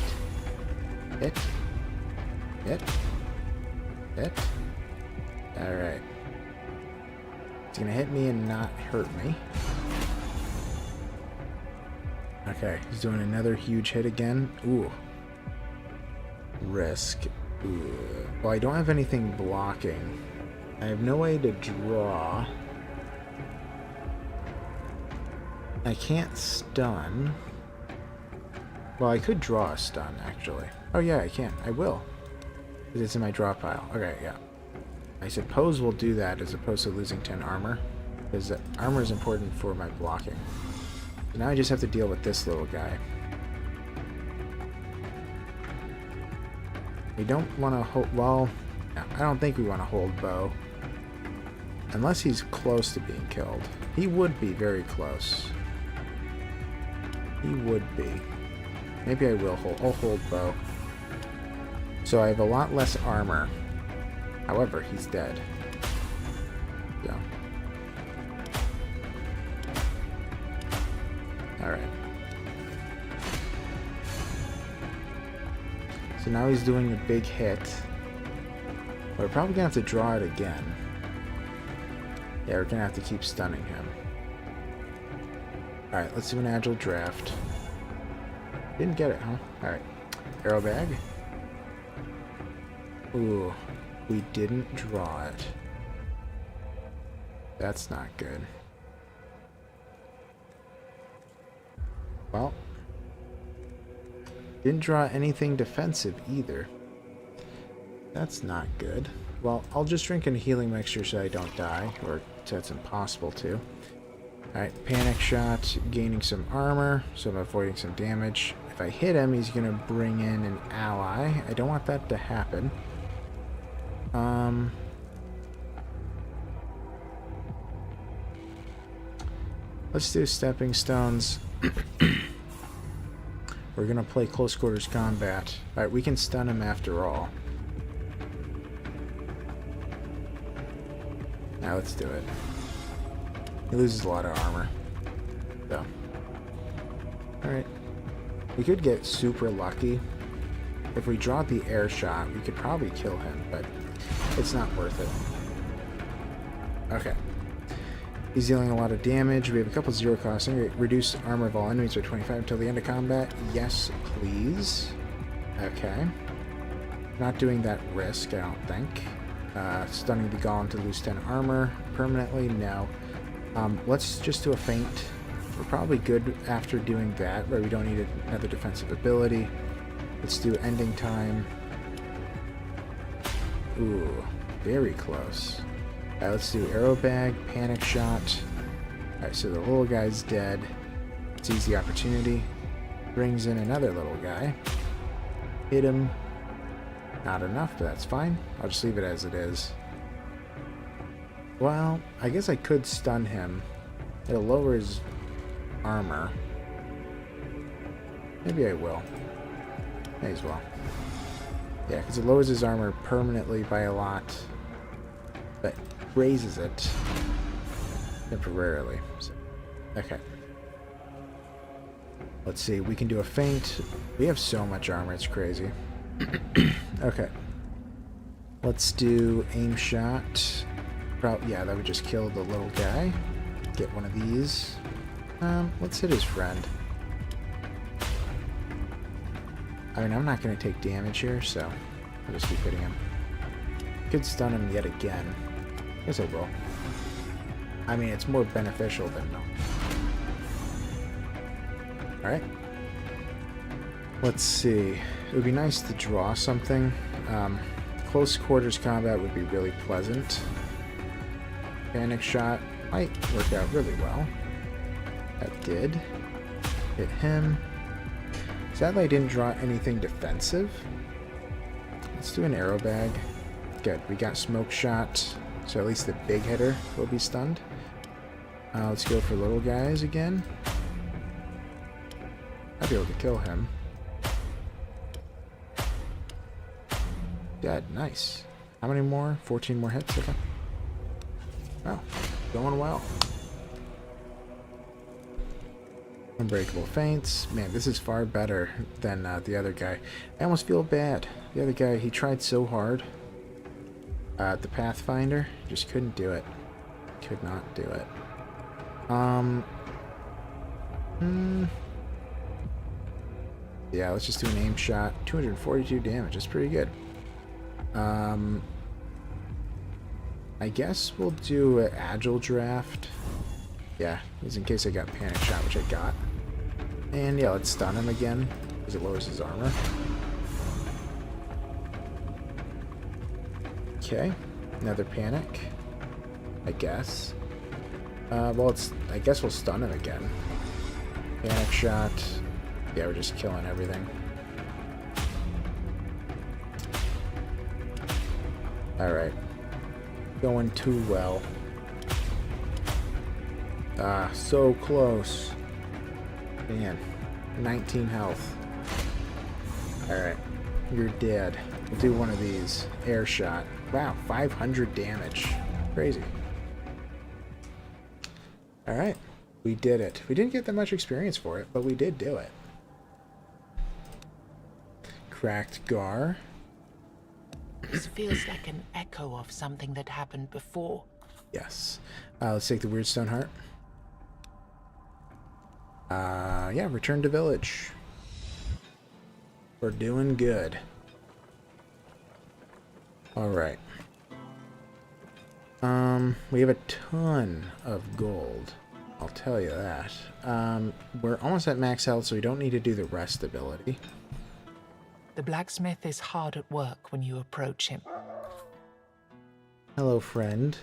Hit. Hit. Hit. Alright. It's gonna hit me and not hurt me. Okay, he's doing another huge hit again. Ooh. Risk. Ooh. Well, I don't have anything blocking. I have no way to draw. I can't stun. Well, I could draw a stun, actually. Oh yeah, I can. I will. Because it's in my draw pile. Okay, yeah. I suppose we'll do that as opposed to losing 10 armor. Because armor is important for my blocking. So now I just have to deal with this little guy. We don't want to hold... Well, no, I don't think we want to hold bow. Unless he's close to being killed. He would be very close. He would be. Maybe I will hold. I'll hold bow. So I have a lot less armor. However, he's dead. So. Alright. So now he's doing a big hit. We're probably gonna have to draw it again. Yeah, we're gonna have to keep stunning him. Alright, let's do an agile draft. Didn't get it, huh? Alright. Arrow bag. Ooh. We didn't draw it. That's not good. Well. Didn't draw anything defensive either. That's not good. Well, I'll just drink a healing mixture so I don't die, or so it's impossible to. Alright, panic shot, gaining some armor, so I'm avoiding some damage. If I hit him, he's gonna bring in an ally. I don't want that to happen. Let's do stepping stones. We're gonna play close quarters combat. Alright, we can stun him after all. Now let's do it. He loses a lot of armor. So. Alright. We could get super lucky. If we draw the air shot, we could probably kill him, but it's not worth it. Okay. He's dealing a lot of damage. We have a couple zero costing. Reduce armor of all enemies by 25 until the end of combat. Yes, please. Okay. Not doing that risk, I don't think. Stunning the golem to lose 10 armor permanently. No. Let's just do a feint. We're probably good after doing that, where we don't need another defensive ability. Let's do ending time. Ooh, very close. Alright, let's do arrow bag, panic shot. Alright, so the little guy's dead. Seize the opportunity. Brings in another little guy. Hit him. Not enough, but that's fine. I'll just leave it as it is. Well, I guess I could stun him. It'll lower his armor. Maybe I will. May as well. Yeah, because it lowers his armor permanently by a lot. But raises it temporarily. So, okay. Let's see. We can do a feint. We have so much armor. It's crazy. Okay. Let's do aim shot. Yeah, that would just kill the little guy. Get one of these. Let's hit his friend. I mean, I'm not going to take damage here, so I'll just keep hitting him. Could stun him yet again. Guess I will. I mean, it's more beneficial than no. Alright. Let's see. It would be nice to draw something. Close quarters combat would be really pleasant. Panic shot might work out really well. That did. Hit him. Sadly, I didn't draw anything defensive. Let's do an arrow bag. Good. We got smoke shot, so at least the big hitter will be stunned. Let's go for little guys again. I'll be able to kill him. Dead. Nice. How many more? 14 more hits. Okay. Wow. Going well. Unbreakable feints. Man, this is far better than the other guy. I almost feel bad. The other guy, he tried so hard. The Pathfinder, just couldn't do it. Could not do it. Yeah, let's just do an aim shot. 242 damage. That's pretty good. I guess we'll do an agile draft. Yeah, just in case I got panic shot, which I got. And yeah, let's stun him again, because it lowers his armor. Okay, another panic, I guess. Well, I guess we'll stun him again. Panic shot. Yeah, we're just killing everything. Alright. Going too well. Ah, so close. Man, 19 health. Alright, you're dead. We'll do one of these. Air shot. Wow, 500 damage. Crazy. Alright, we did it. We didn't get that much experience for it, but we did do it. Cracked Gar. This feels like an echo of something that happened before. Yes. Let's take the Weird Stone Heart. Yeah, return to village. We're doing good. Alright. We have a ton of gold. I'll tell you that. We're almost at max health, so we don't need to do the rest ability. The blacksmith is hard at work when you approach him. Hello, friend.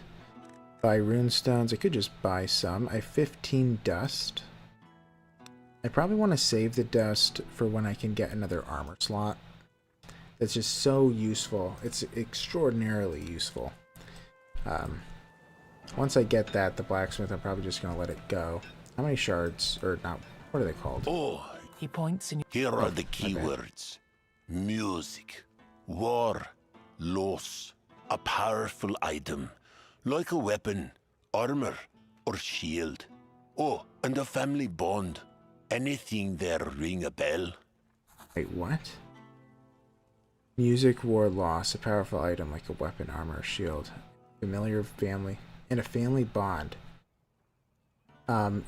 Buy runestones. I could just buy some. I have 15 dust. I probably want to save the dust for when I can get another armor slot. That's just so useful. It's extraordinarily useful. Once I get that, the blacksmith, I'm probably just going to let it go. How many shards? Or not, what are they called? Oh, He points in. here are the keywords. Music, war, loss, a powerful item, like a weapon, armor, or shield. Oh, and a family bond. Anything there ring a bell? Wait, what? Music, war, loss, a powerful item like a weapon, armor, or shield. Familiar family, and a family bond.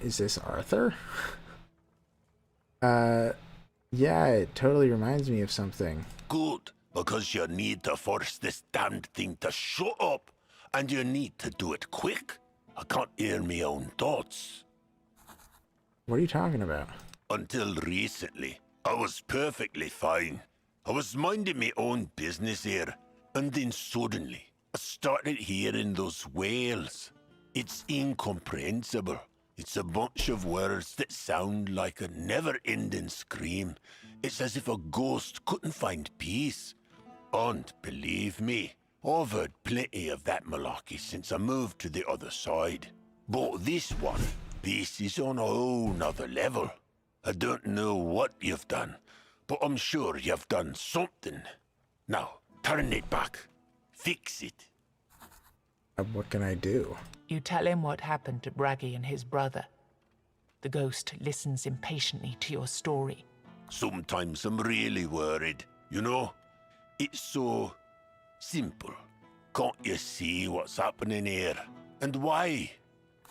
Is this Arthur? Yeah, it totally reminds me of something. Good, because you need to force this damned thing to shut up, and you need to do it quick. I can't hear my own thoughts. What are you talking about? Until recently, I was perfectly fine. I was minding my own business here, and then suddenly, I started hearing those wails. It's incomprehensible. It's a bunch of words that sound like a never-ending scream. It's as if a ghost couldn't find peace. And believe me, I've heard plenty of that malarkey since I moved to the other side. But this one, this is on a whole nother level. I don't know what you've done, but I'm sure you've done something. Now, turn it back. Fix it. What can I do? You tell him what happened to Braggy and his brother. The ghost listens impatiently to your story. Sometimes I'm really worried, you know? It's so simple. Can't you see what's happening here? And why?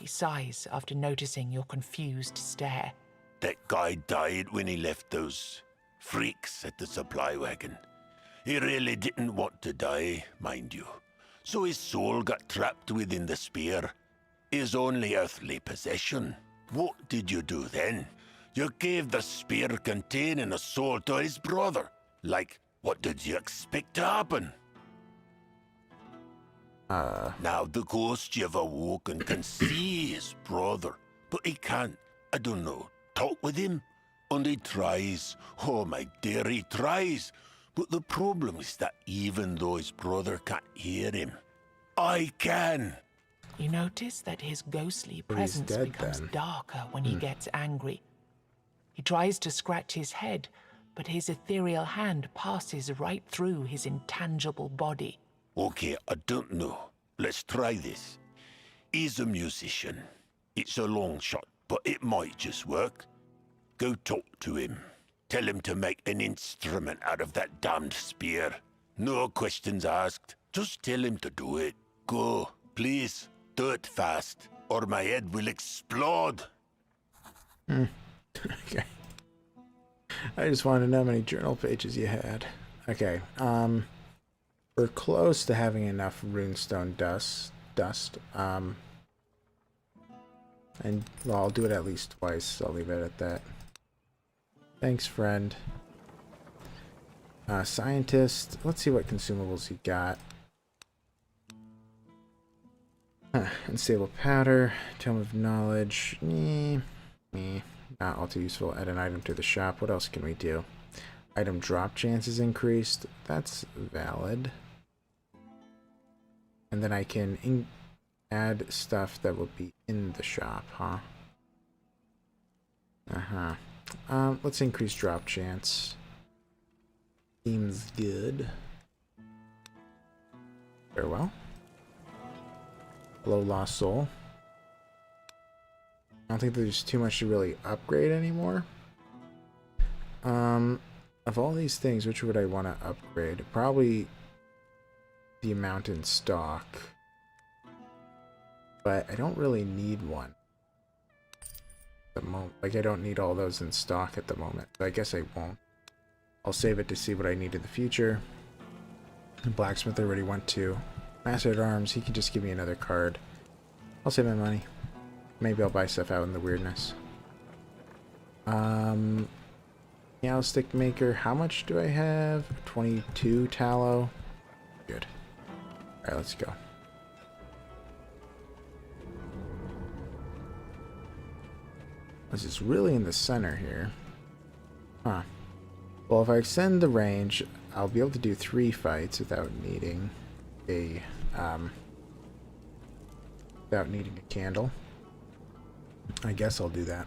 He sighs after noticing your confused stare. That guy died when he left those freaks at the supply wagon. He really didn't want to die, mind you. So his soul got trapped within the spear, his only earthly possession. What did you do then? You gave the spear containing a soul to his brother. Like, what did you expect to happen? Now the ghost you've awoken can see his brother, but he can't, I don't know, talk with him. And he tries. Oh my dear, he tries. But the problem is that even though his brother can't hear him, I can. You notice that his ghostly But he's presence dead becomes then. darker when he gets angry. He tries to scratch his head, but his ethereal hand passes right through his intangible body. Okay, I don't know. Let's try this. He's a musician. It's a long shot, but it might just work. Go talk to him. Tell him to make an instrument out of that damned spear. No questions asked. Just tell him to do it. Go, please. Do it fast, or my head will explode. Okay. I just wanted to know how many journal pages you had. Okay. We're close to having enough runestone dust. And well, I'll do it at least twice. I'll leave it at that. Thanks, friend. Scientist. Let's see what consumables you got. Unstable powder. Tome of knowledge. Not all too useful. Add an item to the shop. What else can we do? Item drop chances increased. That's valid. And then I can add stuff that will be in the shop, huh? Let's increase drop chance. Seems good. Farewell. Hello, Lost Soul. I don't think there's too much to really upgrade anymore. Of all these things, which would I want to upgrade? Probably the amount in stock. But I don't really need one. At the moment. Like, I don't need all those in stock at the moment. But I guess I won't. I'll save it to see what I need in the future. The blacksmith I already went to. Master at Arms, he can just give me another card. I'll save my money. Maybe I'll buy stuff out in the weirdness. Meow stick maker. How much do I have? 22 tallow. Good. Alright, let's go. This is really in the center here. Huh. Well, if I extend the range, I'll be able to do 3 fights without needing a candle. I guess I'll do that.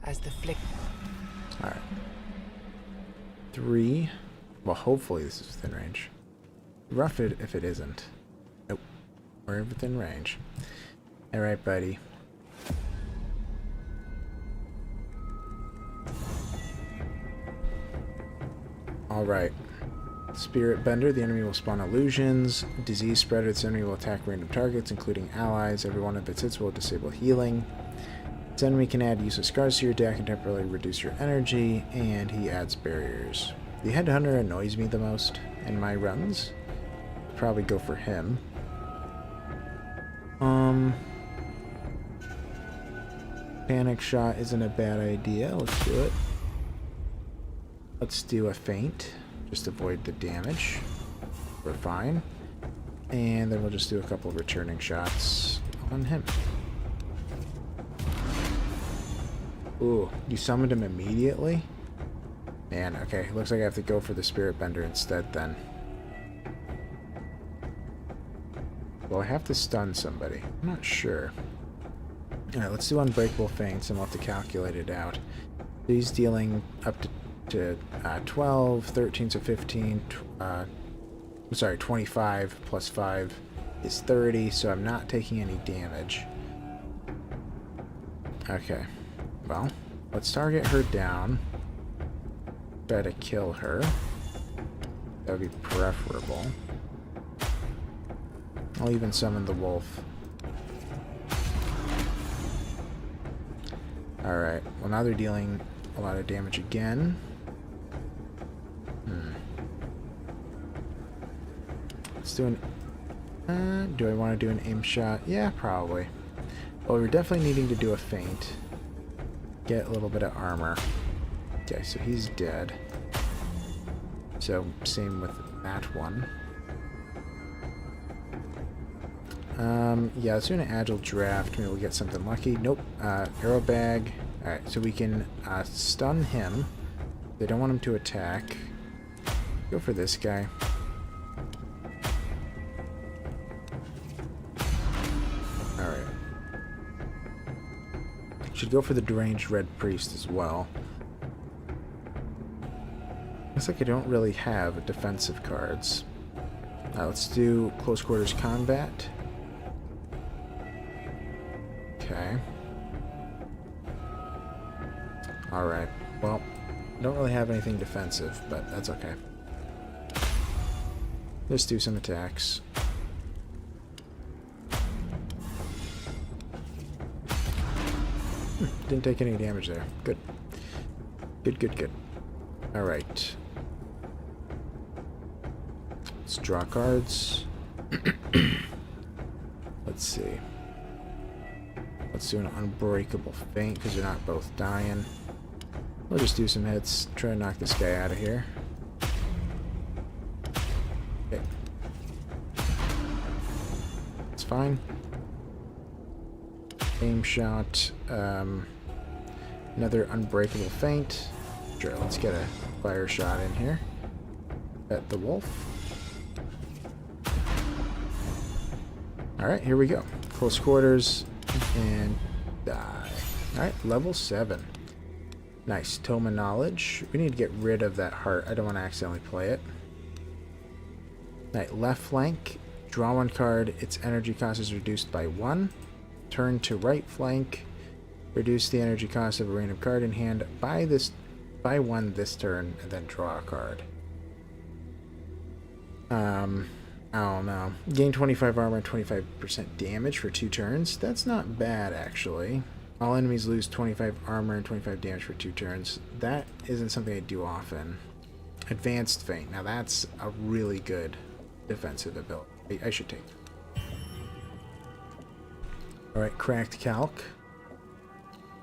As the flick... Alright. 3. Well, hopefully this is within range. Rough it if it isn't. Nope. We're within range. Alright, buddy. Alright. Spirit Bender, the enemy will spawn illusions. Disease Spreader, its enemy will attack random targets, including allies. Every one of its hits will disable healing. Its enemy can add useless scars to your deck and temporarily reduce your energy, and he adds barriers. The Headhunter annoys me the most in my runs. I'll probably go for him. Panic Shot isn't a bad idea. Let's do it. Let's do a feint. Just avoid the damage. We're fine. And then we'll just do a couple of returning shots on him. Ooh, you summoned him immediately? Man, okay. Looks like I have to go for the Spirit Bender instead then. Well, I have to stun somebody. I'm not sure. Alright, let's do Unbreakable Feints and we'll have to calculate it out. He's dealing up to 12, 13, so 15, I'm sorry, 25 plus 5 is 30, so I'm not taking any damage. Okay, well, let's target her down. Try to kill her. That would be preferable. I'll even summon the wolf. Alright, well now they're dealing a lot of damage again. Let's do an... do I want to do an aim shot? Yeah, probably. Well, we're definitely needing to do a feint. Get a little bit of armor. Okay, so he's dead. So, same with that one. Yeah, let's do an agile draft. Maybe we'll get something lucky. Nope. Arrow bag. Alright, so we can stun him. They don't want him to attack. Go for this guy. Alright. Should go for the deranged red priest as well. Looks like I don't really have defensive cards. Let's do close quarters combat. Okay. Alright. Well, don't really have anything defensive, but that's okay. Let's do some attacks. Didn't take any damage there. Good. Good, good, good. Alright. Let's draw cards. Let's see. Let's do an unbreakable feint because they're not both dying. We'll just do some hits. Try to knock this guy out of here. Okay. It's fine. Aim shot. Another unbreakable feint. Sure, let's get a fire shot in here. At the wolf. Alright, here we go. Close quarters. And die. Alright, level 7. Nice. Tome of Knowledge. We need to get rid of that heart. I don't want to accidentally play it. Alright, left flank. Draw one card. Its energy cost is reduced by 1. Turn to right flank. Reduce the energy cost of a random card in hand by 1 this turn, and then draw a card. I don't know. Gain 25 armor and 25% damage for 2 turns. That's not bad, actually. All enemies lose 25 armor and 25 damage for 2 turns. That isn't something I do often. Advanced Feint. Now that's a really good defensive ability. I should take it. Alright, Cracked Calc.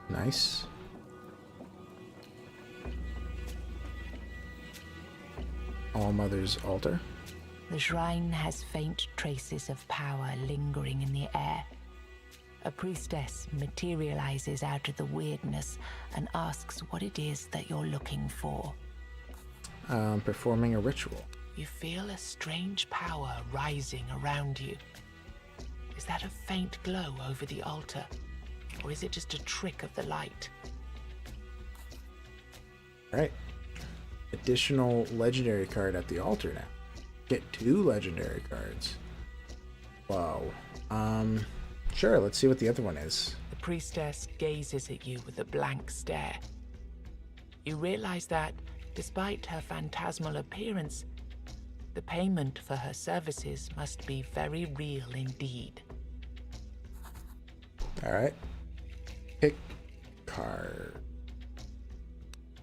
Nice. All Mother's Altar. The shrine has faint traces of power lingering in the air. A priestess materializes out of the weirdness and asks what it is that you're looking for. Performing a ritual. You feel a strange power rising around you. Is that a faint glow over the altar? Or is it just a trick of the light? Alright. Additional legendary card at the altar now. Get 2 legendary cards. Wow. Sure, let's see what the other one is. The priestess gazes at you with a blank stare. You realize that, despite her phantasmal appearance, the payment for her services must be very real indeed. Alright. Pick card.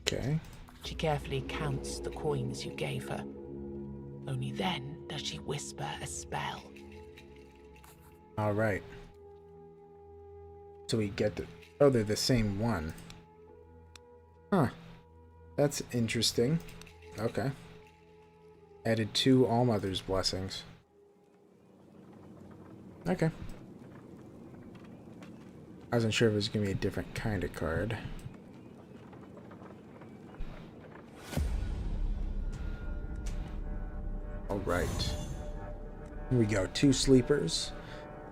Okay. She carefully counts the coins you gave her. Only then does she whisper a spell. Alright. So we get the... Oh, they're the same one. Huh. That's interesting. Okay. Added 2 Allmother's Blessings. Okay. I wasn't sure if it was going to be a different kind of card. Alright. Here we go. 2 sleepers.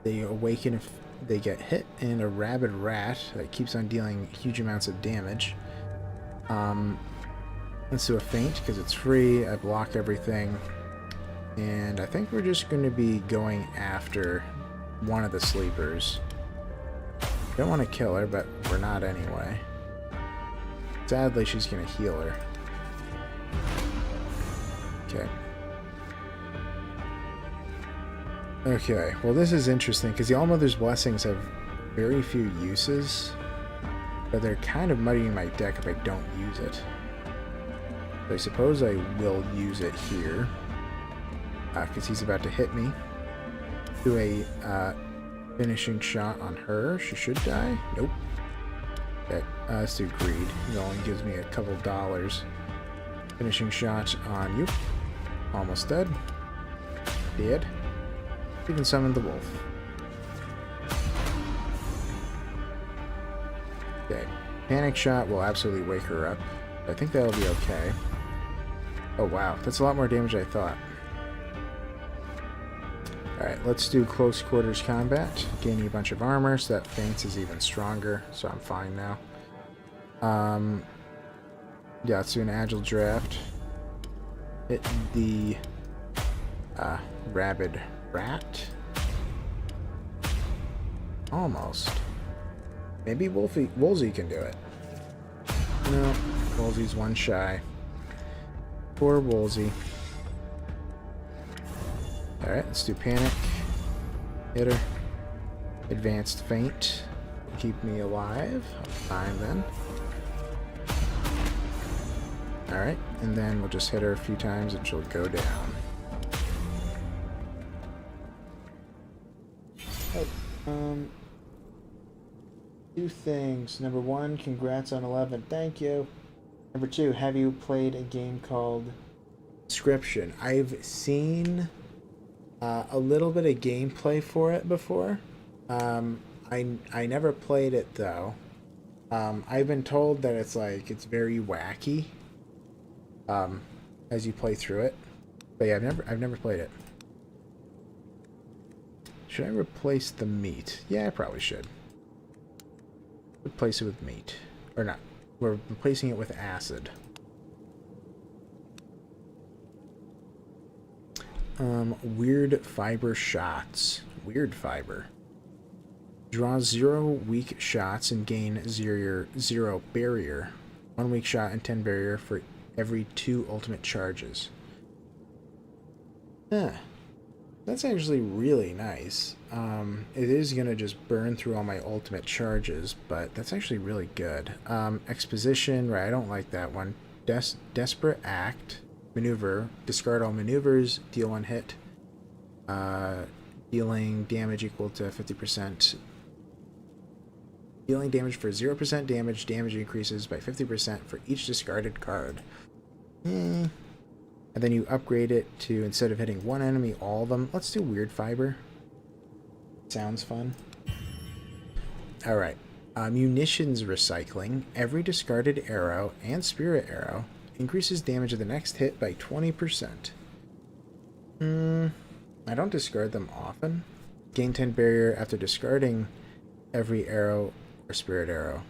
They awaken if they get hit, and a rabid rat that keeps on dealing huge amounts of damage. Let's do a feint because it's free. I block everything. And I think we're just going to be going after one of the sleepers. Don't want to kill her, but we're not anyway. Sadly, she's going to heal her. Okay. Okay, well this is interesting because the Allmother's Blessings have very few uses, but they're kind of muddying my deck if I don't use it. So I suppose I will use it here, because he's about to hit me. Do a finishing shot on her. She should die. Nope. Okay, let's do greed. It only gives me a couple dollars. Finishing shot on you. Almost dead. Dead. Even summoned the wolf. Okay. Panic shot will absolutely wake her up. I think that'll be okay. Oh wow, that's a lot more damage than I thought. Alright, let's do close quarters combat. Gaining a bunch of armor, so that feint is even stronger, so I'm fine now. Yeah, let's do an agile draft. Hit the rabid rat. Almost. Maybe Woolsey can do it. No, Woolsey's one shy. Poor Woolsey. Alright, let's do panic. Hit her. Advanced feint. Keep me alive. I'm fine then. Alright, and then we'll just hit her a few times and she'll go down. Oh, two things. Number one, congrats on 11. Thank you. Number two, have you played a game called Inscription? I've seen a little bit of gameplay for it before. I never played it though. I've been told that it's very wacky as you play through it. But yeah, I've never played it. Should I replace the meat? Yeah, I probably should. Replace it with meat. Or not. We're replacing it with acid. Weird fiber shots. Weird fiber. Draw 0 weak shots and gain 0 barrier. 1 weak shot and 10 barrier for every 2 ultimate charges. Huh. That's actually really nice. It is gonna just burn through all my ultimate charges, but that's actually really good. Exposition, right, I don't like that one. Desperate Act. Maneuver. Discard all maneuvers. Deal 1 hit. Dealing damage equal to 50%. Dealing damage for 0% damage. Damage increases by 50% for each discarded card. And then you upgrade it to, instead of hitting one enemy, all of them. Let's do Weird Fiber. Sounds fun. Alright. Munitions recycling. Every discarded arrow and spirit arrow increases damage of the next hit by 20%. I don't discard them often. Gain 10 barrier after discarding every arrow or spirit arrow.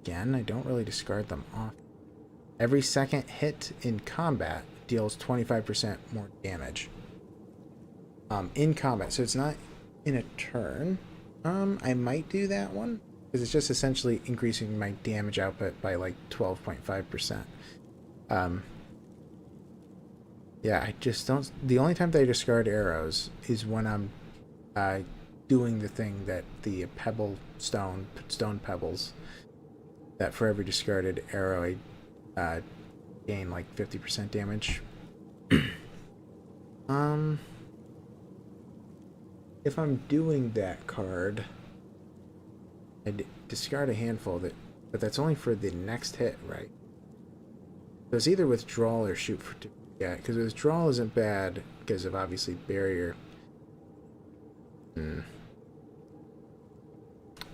Again, I don't really discard them often. Every second hit in combat deals 25% more damage. In combat, so it's not in a turn. I might do that one, because it's just essentially increasing my damage output by like 12.5%. Yeah, I just don't... The only time that I discard arrows is when I'm doing the thing that the stone pebbles, that for every discarded arrow I gain like 50% damage. If I'm doing that card, I discard a handful of it, but that's only for the next hit, right? So it's either withdrawal or shoot for... Yeah, because withdrawal isn't bad because of obviously barrier.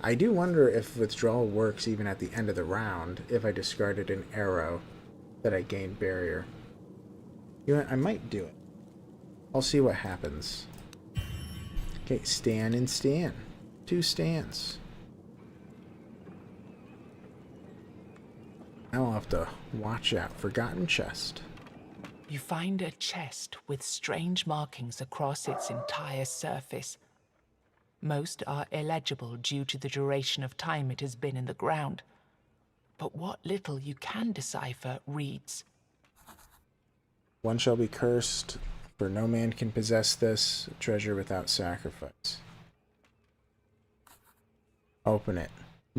I do wonder if withdrawal works even at the end of the round if I discarded an arrow that I gained barrier. You know what? I might do it. I'll see what happens. Okay, stand and stand. 2 stands. Now I'll have to watch out. Forgotten chest. You find a chest with strange markings across its entire surface. Most are illegible due to the duration of time it has been in the ground. But what little you can decipher reads: One shall be cursed, for no man can possess this treasure without sacrifice. Open it.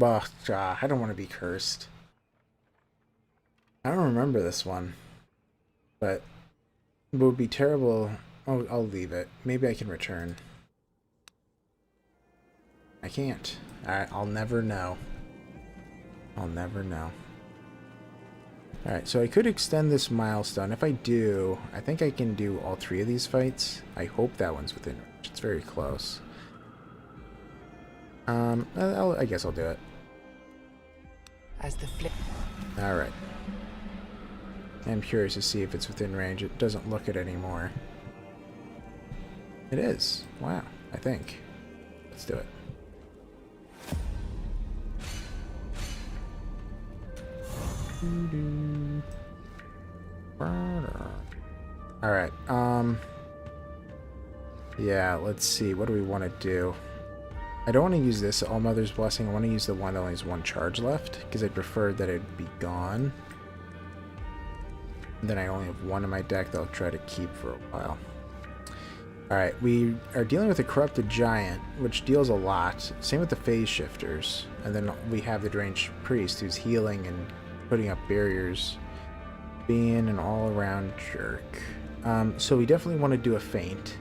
Ugh, I don't want to be cursed. I don't remember this one. But it would be terrible. Oh, I'll leave it. Maybe I can return. I can't. I'll never know. I'll never know. Alright, so I could extend this milestone. If I do, I think I can do all 3 of these fights. I hope that one's within reach. It's very close. I guess I'll do it. as the flip. Alright. I'm curious to see if it's within range. It doesn't look it anymore. It is. Wow, I think. Let's do it. Alright, yeah, let's see. What do we want to do? I don't want to use this All Mother's Blessing. I want to use the one that only has one charge left, because I prefer that it'd be gone. And then I only have one in my deck that I'll try to keep for a while. Alright, we are dealing with a Corrupted Giant, which deals a lot. Same with the Phase Shifters. And then we have the Deranged Priest, who's healing and putting up barriers. Being an all-around jerk. So we definitely want to do a feint.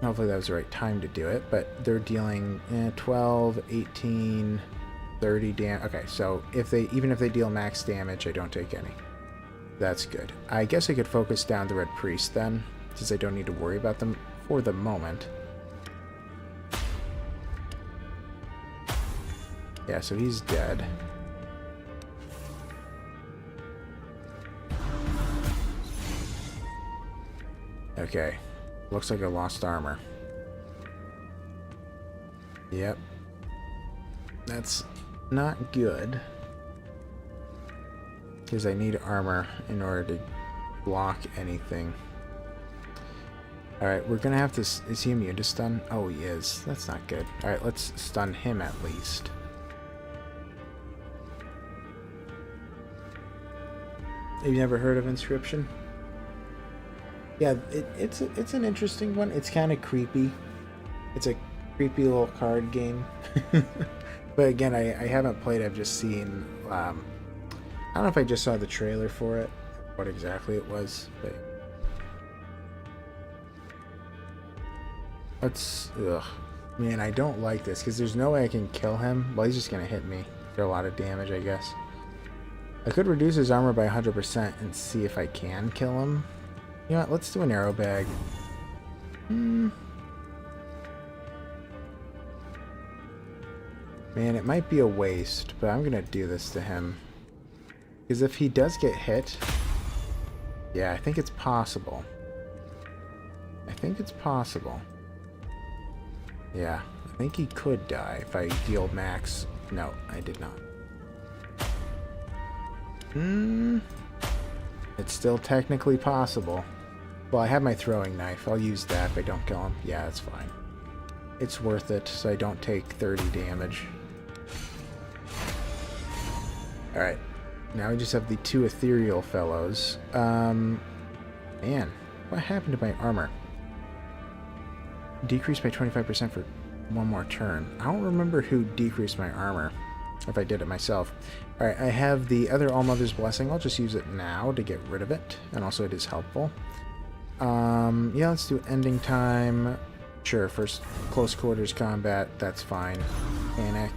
Hopefully that was the right time to do it, but they're dealing 12, 18, 30 damage. Okay, so even if they deal max damage, I don't take any. That's good. I guess I could focus down the Red Priest then, since I don't need to worry about them for the moment. Yeah, so he's dead. Okay. Looks like I lost armor. Yep. That's not good. Because I need armor in order to block anything. Alright, we're gonna have to... Is he immune to stun? Oh, he is. That's not good. Alright, let's stun him at least. Have you never heard of Inscription? Yeah, it's an interesting one. It's kind of creepy. It's a creepy little card game. But again, I haven't played. I've just seen... I don't know if I just saw the trailer for it, what exactly it was, but... Let's... Ugh. Man, I don't like this, because there's no way I can kill him. Well, he's just going to hit me for a lot of damage, I guess. I could reduce his armor by 100% and see if I can kill him. You know what, let's do an arrow bag. Man, it might be a waste, but I'm gonna do this to him. Because if he does get hit... Yeah, I think it's possible. I think it's possible. Yeah, I think he could die if I deal max. No, I did not. It's still technically possible. Well, I have my throwing knife. I'll use that if I don't kill him. Yeah, that's fine. It's worth it, so I don't take 30 damage. Alright. Now we just have the two ethereal fellows. Man, what happened to my armor? Decreased by 25% for one more turn. I don't remember who decreased my armor. If I did it myself. Alright, I have the other All-Mother's Blessing. I'll just use it now to get rid of it. And also it is helpful. Yeah, let's do ending time. Sure, first close quarters combat. That's fine. Panic.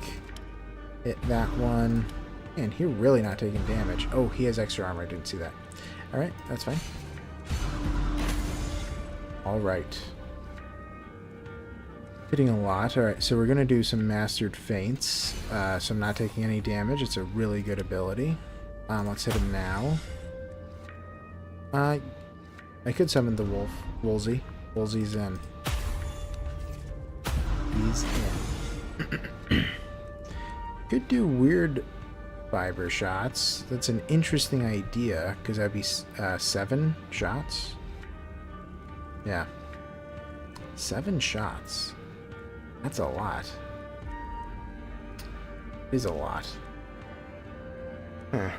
Hit that one. And he's really not taking damage. Oh, he has extra armor. I didn't see that. Alright, that's fine. Alright. Hitting a lot. Alright, so we're going to do some mastered feints. So I'm not taking any damage. It's a really good ability. Let's hit him now. I could summon the wolf. Woolsey. Woolsey's in. He's in. Could do weird fiber shots. That's an interesting idea, because that'd be 7 shots. Yeah. 7 shots. That's a lot. It is a lot. Huh.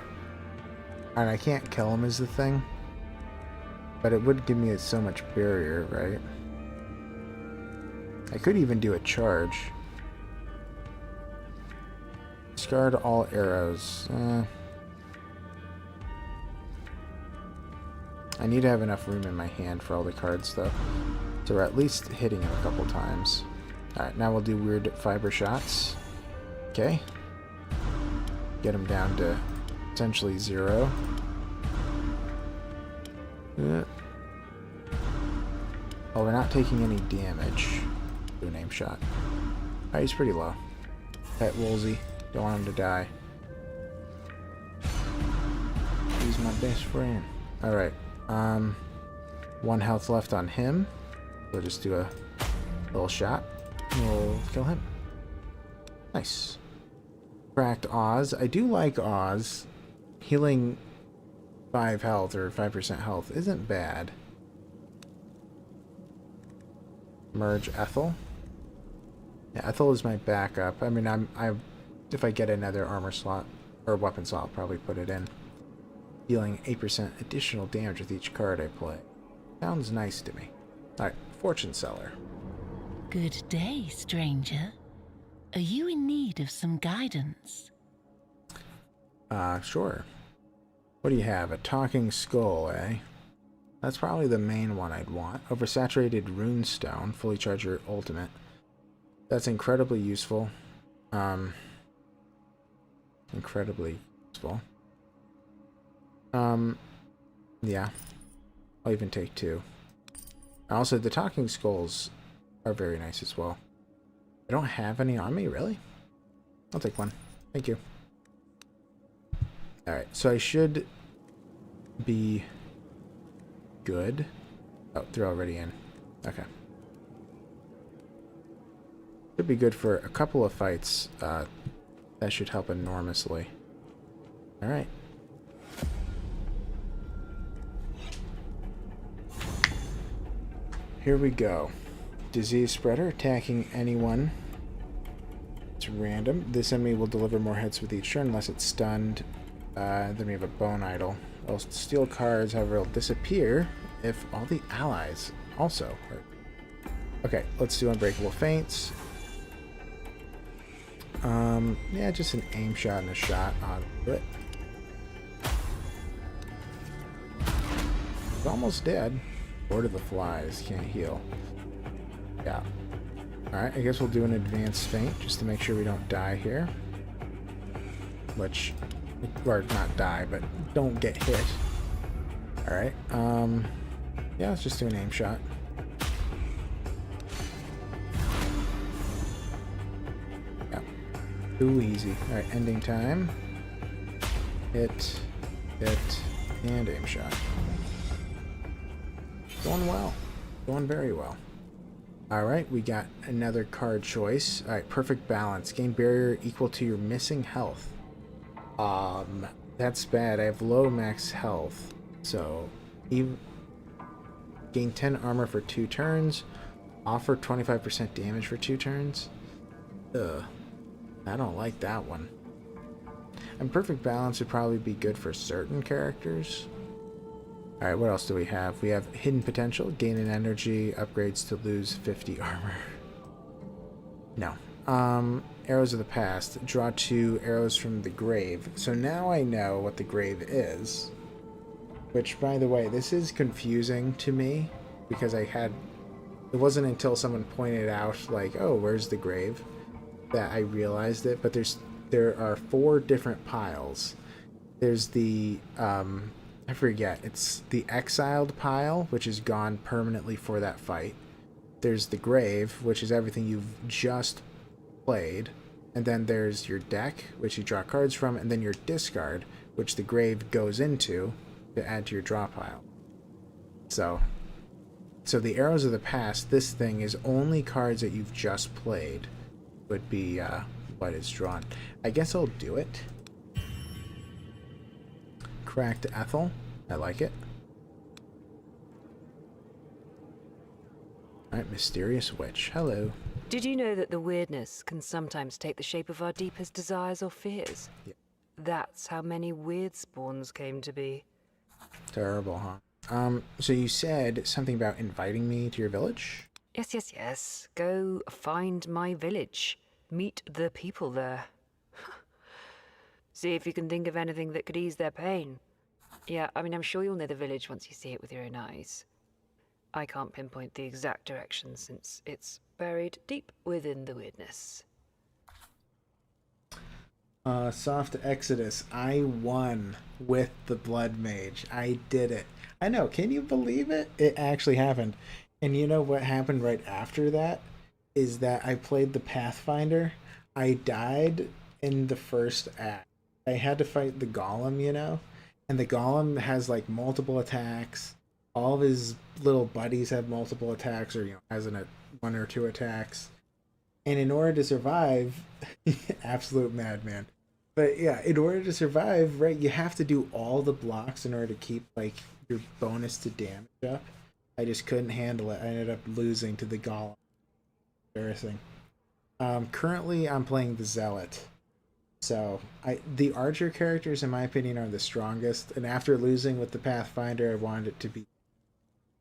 And I can't kill him is the thing. But it would give me so much barrier, right? I could even do a charge. Discard all arrows. I need to have enough room in my hand for all the cards, though. So we're at least hitting him a couple times. Alright, now we'll do weird fiber shots. Okay. Get him down to essentially 0. Oh, we're not taking any damage. Do a name shot. Alright, he's pretty low. Pet Woolsey. Don't want him to die. He's my best friend. Alright. 1 health left on him. We'll just do a little shot. And we'll kill him. Nice. Cracked Oz. I do like Oz. Healing 5 health or 5% health isn't bad. Merge Ethel. Yeah, Ethel is my backup. I mean, if I get another armor slot or weapon slot, I'll probably put it in. Dealing 8% additional damage with each card I play. Sounds nice to me. Alright, Fortune Seller. Good day, stranger. Are you in need of some guidance? Sure. What do you have? A talking skull, eh? That's probably the main one I'd want. Oversaturated runestone, fully charge your ultimate. That's incredibly useful. Incredibly useful. Yeah. I'll even take 2. Also, the talking skulls are very nice as well. I don't have any on me, really? I'll take 1. Thank you. Alright, so I should be good. Oh, they're already in. Okay. Should be good for a couple of fights. That should help enormously. Alright. Here we go. Disease spreader attacking anyone. It's random. This enemy will deliver more hits with each turn unless it's stunned. Then we have a bone idol. It'll steal cards, however, it'll disappear if all the allies also are. Okay, let's do Unbreakable Feints. Yeah, just an aim shot and a shot on it. It's almost dead. Lord of the Flies, can't heal. Yeah. Alright, I guess we'll do an advanced feint just to make sure we don't die here. Which, or not die, but don't get hit. Alright, yeah, let's just do an aim shot. Yeah. Too easy. Alright, ending time. Hit, and aim shot. Going well. Going very well. Alright, we got another card choice. Alright, Perfect Balance. Gain barrier equal to your missing health. That's bad. I have low max health. So, gain 10 armor for 2 turns. Offer 25% damage for 2 turns. Ugh. I don't like that one. And Perfect Balance would probably be good for certain characters. Alright, what else do we have? We have Hidden Potential, gain an energy, upgrades to lose 50 armor. No. Arrows of the Past, draw 2 arrows from the grave. So now I know what the grave is. Which, by the way, this is confusing to me, because it wasn't until someone pointed out, like, oh, where's the grave, that I realized it. But there are 4 different piles. There's the, I forget, it's the exiled pile, which is gone permanently for that fight. There's the grave, which is everything you've just played. And then there's your deck, which you draw cards from, and then your discard, which the grave goes into to add to your draw pile. So the Arrows of the Past, this thing is only cards that you've just played would be what is drawn. I guess I'll do it. Cracked Ethel. I like it. Alright, Mysterious Witch. Hello. Did you know that the weirdness can sometimes take the shape of our deepest desires or fears? Yeah. That's how many weird spawns came to be. Terrible, huh? So you said something about inviting me to your village? Yes. Go find my village. Meet the people there. See if you can think of anything that could ease their pain. Yeah, I mean, I'm sure you'll know the village once you see it with your own eyes. I can't pinpoint the exact direction since it's buried deep within the weirdness. Soft Exodus. I won with the Blood Mage. I did it. I know, can you believe it? It actually happened. And you know what happened right after that? Is that I played the Pathfinder. I died in the first act. I had to fight the golem, you know? And the golem has like multiple attacks. All of his little buddies have multiple attacks, or has one or two attacks. And in order to survive, absolute madman. But yeah, in order to survive, right, you have to do all the blocks in order to keep like your bonus to damage up. I just couldn't handle it. I ended up losing to the golem. Embarrassing. Currently, I'm playing the zealot. So the archer characters, in my opinion, are the strongest. And after losing with the Pathfinder, I wanted it to be.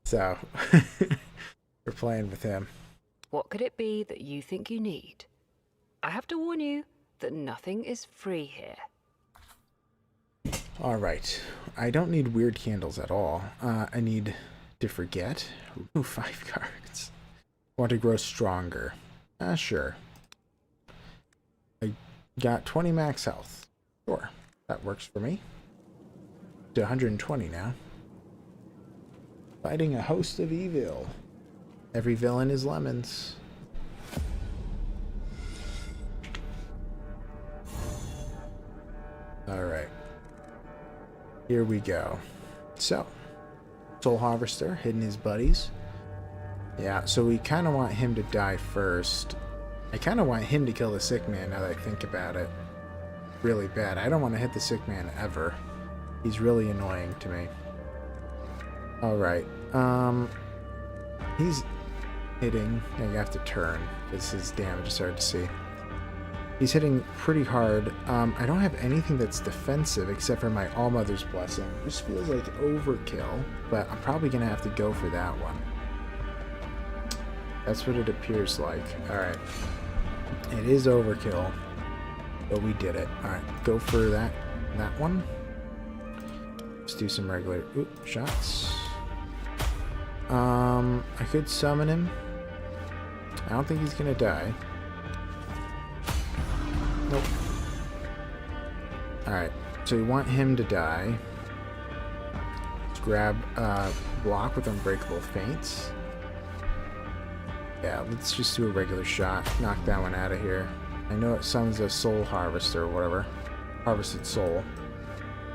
So we're playing with him. What could it be that you think you need? I have to warn you that nothing is free here. All right. I don't need weird candles at all. I need to forget. Remove 5 cards. Want to grow stronger. Sure. I got 20 max health. Sure. That works for me. To 120 now. Fighting a host of evil. Every villain is lemons. Alright. Here we go. So, Soul Harvester, hitting his buddies. Yeah, so we kind of want him to die first. I kind of want him to kill the sick man now that I think about it. Really bad. I don't want to hit the sick man ever. He's really annoying to me. Alright. He's hitting. Now you have to turn because his damage is hard to see. He's hitting pretty hard. I don't have anything that's defensive except for my Allmother's Blessing, which feels like overkill, but I'm probably going to have to go for that one. That's what it appears like. Alright. It is overkill, but we did it. Alright, go for that one. Let's do some regular shots. I could summon him. I don't think he's going to die. Nope. Alright, so we want him to die. Let's grab block with Unbreakable Feints. Yeah, let's just do a regular shot. Knock that one out of here. I know it summons a Soul Harvester or whatever. Harvested Soul.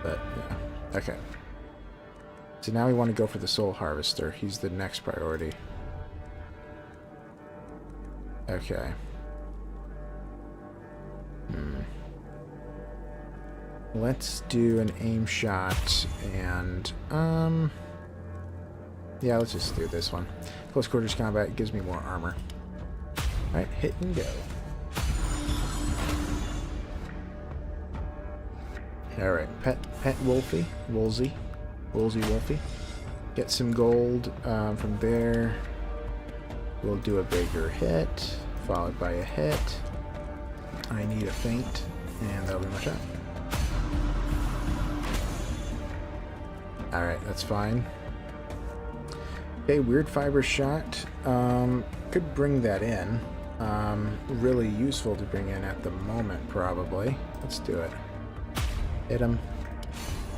But, yeah. Okay. So now we want to go for the Soul Harvester. He's the next priority. Okay. Let's do an aim shot and yeah, let's just do this one. Close quarters combat gives me more armor. Alright, hit and go. Alright, pet Wolfie. Wolsey Wolfie. Get some gold from there. We'll do a bigger hit, followed by a hit. I need a feint, and that'll be my shot. Alright, that's fine. Okay, Weird Fiber shot. Could bring that in. Really useful to bring in at the moment, probably. Let's do it. Hit him.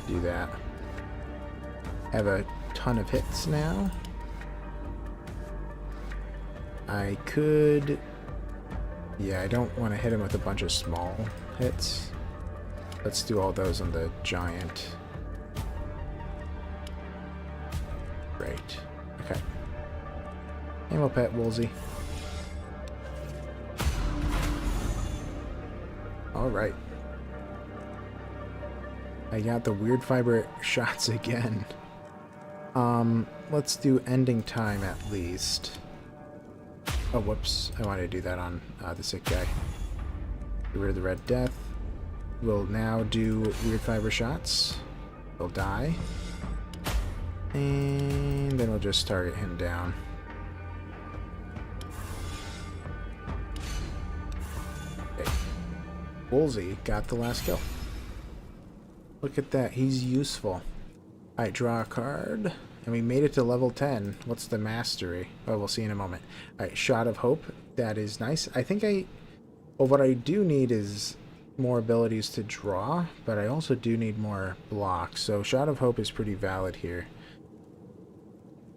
Do that. Have a ton of hits now. I could... Yeah, I don't want to hit him with a bunch of small hits. Let's do all those on the giant. Great. Okay. Ammo pet Woolsey. Alright. I got the Weird Fiber shots again. Let's do ending time at least. Oh, whoops. I wanted to do that on the sick guy. Get rid of the Red Death. We'll now do Weird Fiber shots. He'll die. And then we'll just target him down. Okay. Woolsey got the last kill. Look at that. He's useful. Alright, draw a card. And we made it to level 10. What's the mastery? Oh, we'll see in a moment. Alright, Shot of Hope. That is nice. I think well, what I do need is more abilities to draw, but I also do need more blocks. So Shot of Hope is pretty valid here.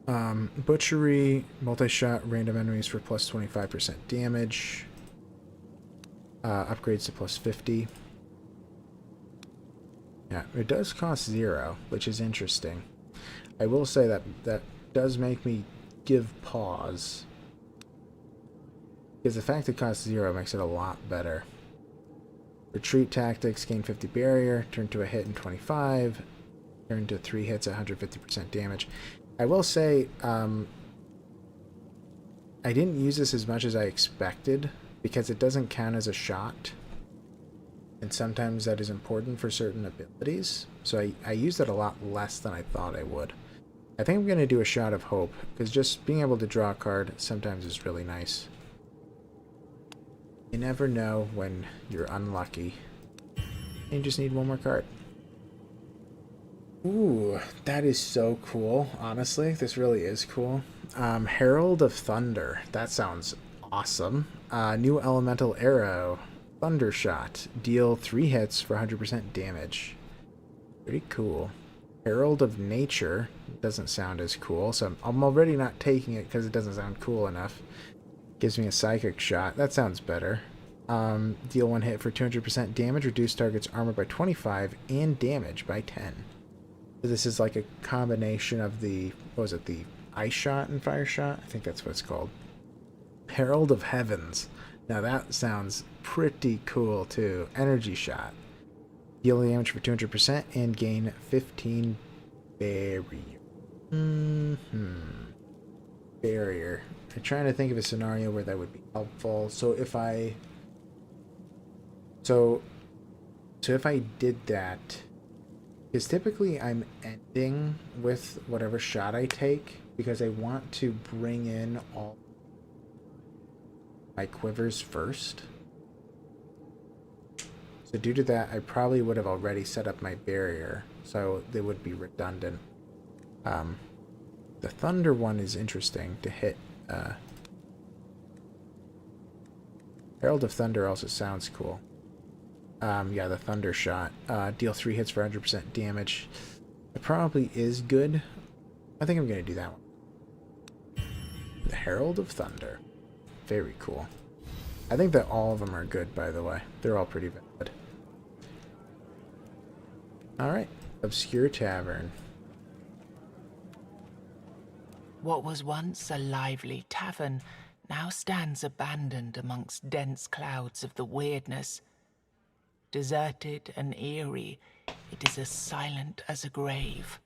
Butchery, multi-shot, random enemies for plus 25% damage. Upgrades to plus 50. Yeah, it does cost 0, which is interesting. I will say that that does make me give pause. Because the fact it costs 0 makes it a lot better. Retreat tactics, gain 50 barrier, turn to a hit in 25, turn to 3 hits at 150% damage. I will say, I didn't use this as much as I expected, because it doesn't count as a shot. And sometimes that is important for certain abilities. So I used it a lot less than I thought I would. I think I'm going to do a Shot of Hope, because just being able to draw a card sometimes is really nice. You never know when you're unlucky. You just need one more card. Ooh, that is so cool. Honestly, this really is cool. Herald of Thunder. That sounds awesome. New elemental arrow. Thunder Shot. Deal 3 hits for 100% damage. Pretty cool. Herald of Nature. Doesn't sound as cool, so I'm already not taking it because it doesn't sound cool enough. Gives me a Psychic Shot. That sounds better. Deal 1 hit for 200% damage. Reduce target's armor by 25 and damage by 10. So this is like a combination of the, what was it, the Ice Shot and Fire Shot? I think that's what it's called. Herald of Heavens. Now that sounds pretty cool too. Energy Shot. Deal damage for 200% and gain 15 barrier. Barrier. I'm trying to think of a scenario where that would be helpful. So if I did that, because typically I'm ending with whatever shot I take because I want to bring in all my quivers first. So due to that, I probably would have already set up my barrier, so they would be redundant. The Thunder one is interesting to hit. Herald of Thunder also sounds cool. Yeah, the Thunder Shot. Deal 3 hits for 100% damage. It probably is good. I think I'm going to do that one. The Herald of Thunder. Very cool. I think that all of them are good, by the way. They're all pretty valid. Alright. Obscure Tavern. What was once a lively tavern now stands abandoned amongst dense clouds of the weirdness. Deserted and eerie, it is as silent as a grave.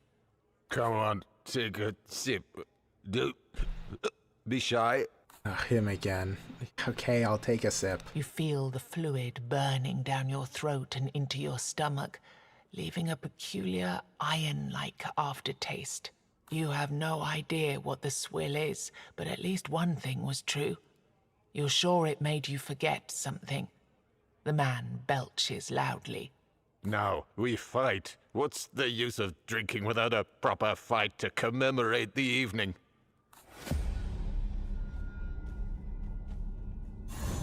Come on, take a sip. Don't be shy. Him again. Okay, I'll take a sip. You feel the fluid burning down your throat and into your stomach, leaving a peculiar iron-like aftertaste. You have no idea what the swill is, but at least one thing was true. You're sure it made you forget something. The man belches loudly. Now, we fight. What's the use of drinking without a proper fight to commemorate the evening?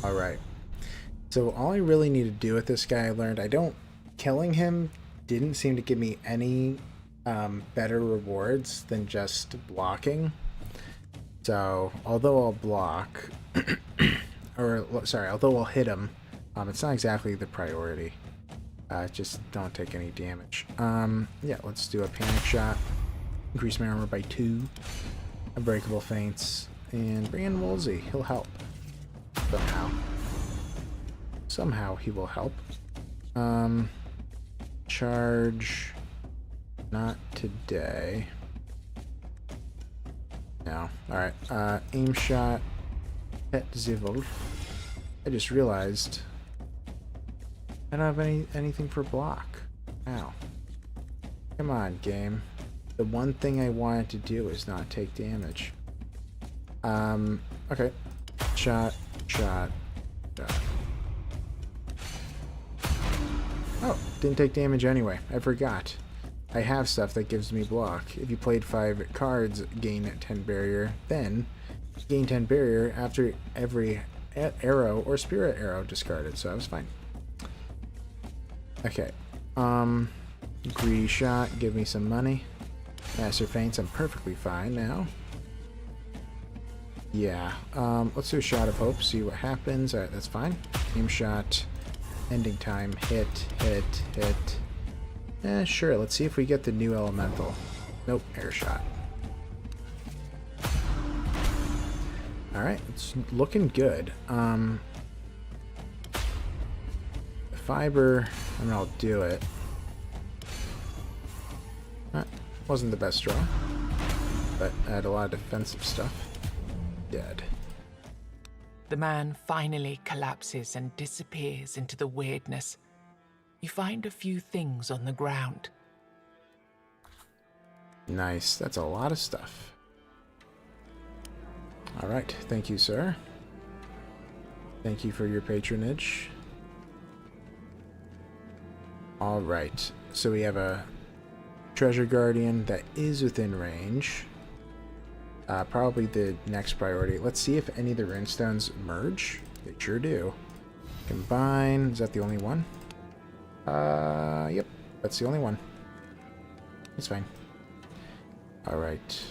Alright. So all I really need to do with this guy, I learned, killing him didn't seem to give me any better rewards than just blocking. So, although I'll block, although I'll hit him, it's not exactly the priority. Just don't take any damage. Yeah, let's do a Panic Shot. Increase my armor by 2. Unbreakable Feints. And bring in Woolsey. He'll help. Somehow. Somehow he will help. Charge. Not today. No. Alright. Aim Shot. Pet Zivol. I just realized I don't have anything for block. Ow. Come on, game. The one thing I wanted to do is not take damage. Okay. Shot. Oh, didn't take damage anyway. I forgot. I have stuff that gives me block. If you played 5 cards, gain 10 barrier. Then, gain 10 barrier after every arrow or spirit arrow discarded. So I was fine. Okay. Greedy Shot. Give me some money. Master Feints. I'm perfectly fine now. Yeah. Let's do a shot of hope, see what happens. Alright, that's fine. Aim shot. Ending time. Hit, hit, hit. Sure, let's see if we get the new elemental. Nope, air shot. Alright, it's looking good. The fiber, I mean, I'll do it. Wasn't the best draw, but I had a lot of defensive stuff. Dead. The man finally collapses and disappears into the weirdness. You find a few things on the ground. Nice, that's a lot of stuff. Alright, thank you, sir. Thank you for your patronage. Alright, so we have a treasure guardian that is within range. Probably the next priority. Let's see if any of the runestones merge. They sure do. Combine, is that the only one? Yep, that's the only one. It's fine. Alright.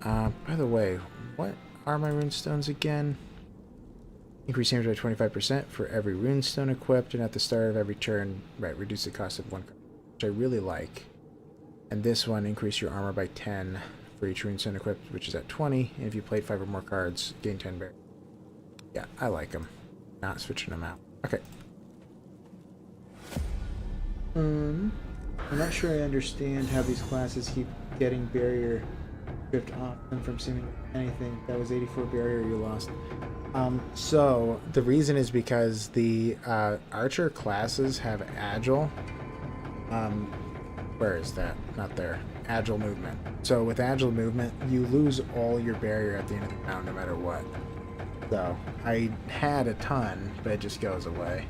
By the way, what are my runestones again? Increase damage by 25% for every runestone equipped, and at the start of every turn, right, reduce the cost of one card, which I really like. And this one, increase your armor by 10 for each runestone equipped, which is at 20, and if you played 5 or more cards, gain 10 bear. Yeah, I like them. Not switching them out. Okay. I'm not sure I understand how these classes keep getting barrier stripped off them from seeming anything. That was 84 barrier you lost. So the reason is because the archer classes have agile. Where is that? Not there. Agile movement. So with agile movement, you lose all your barrier at the end of the round, no matter what. So I had a ton, but it just goes away.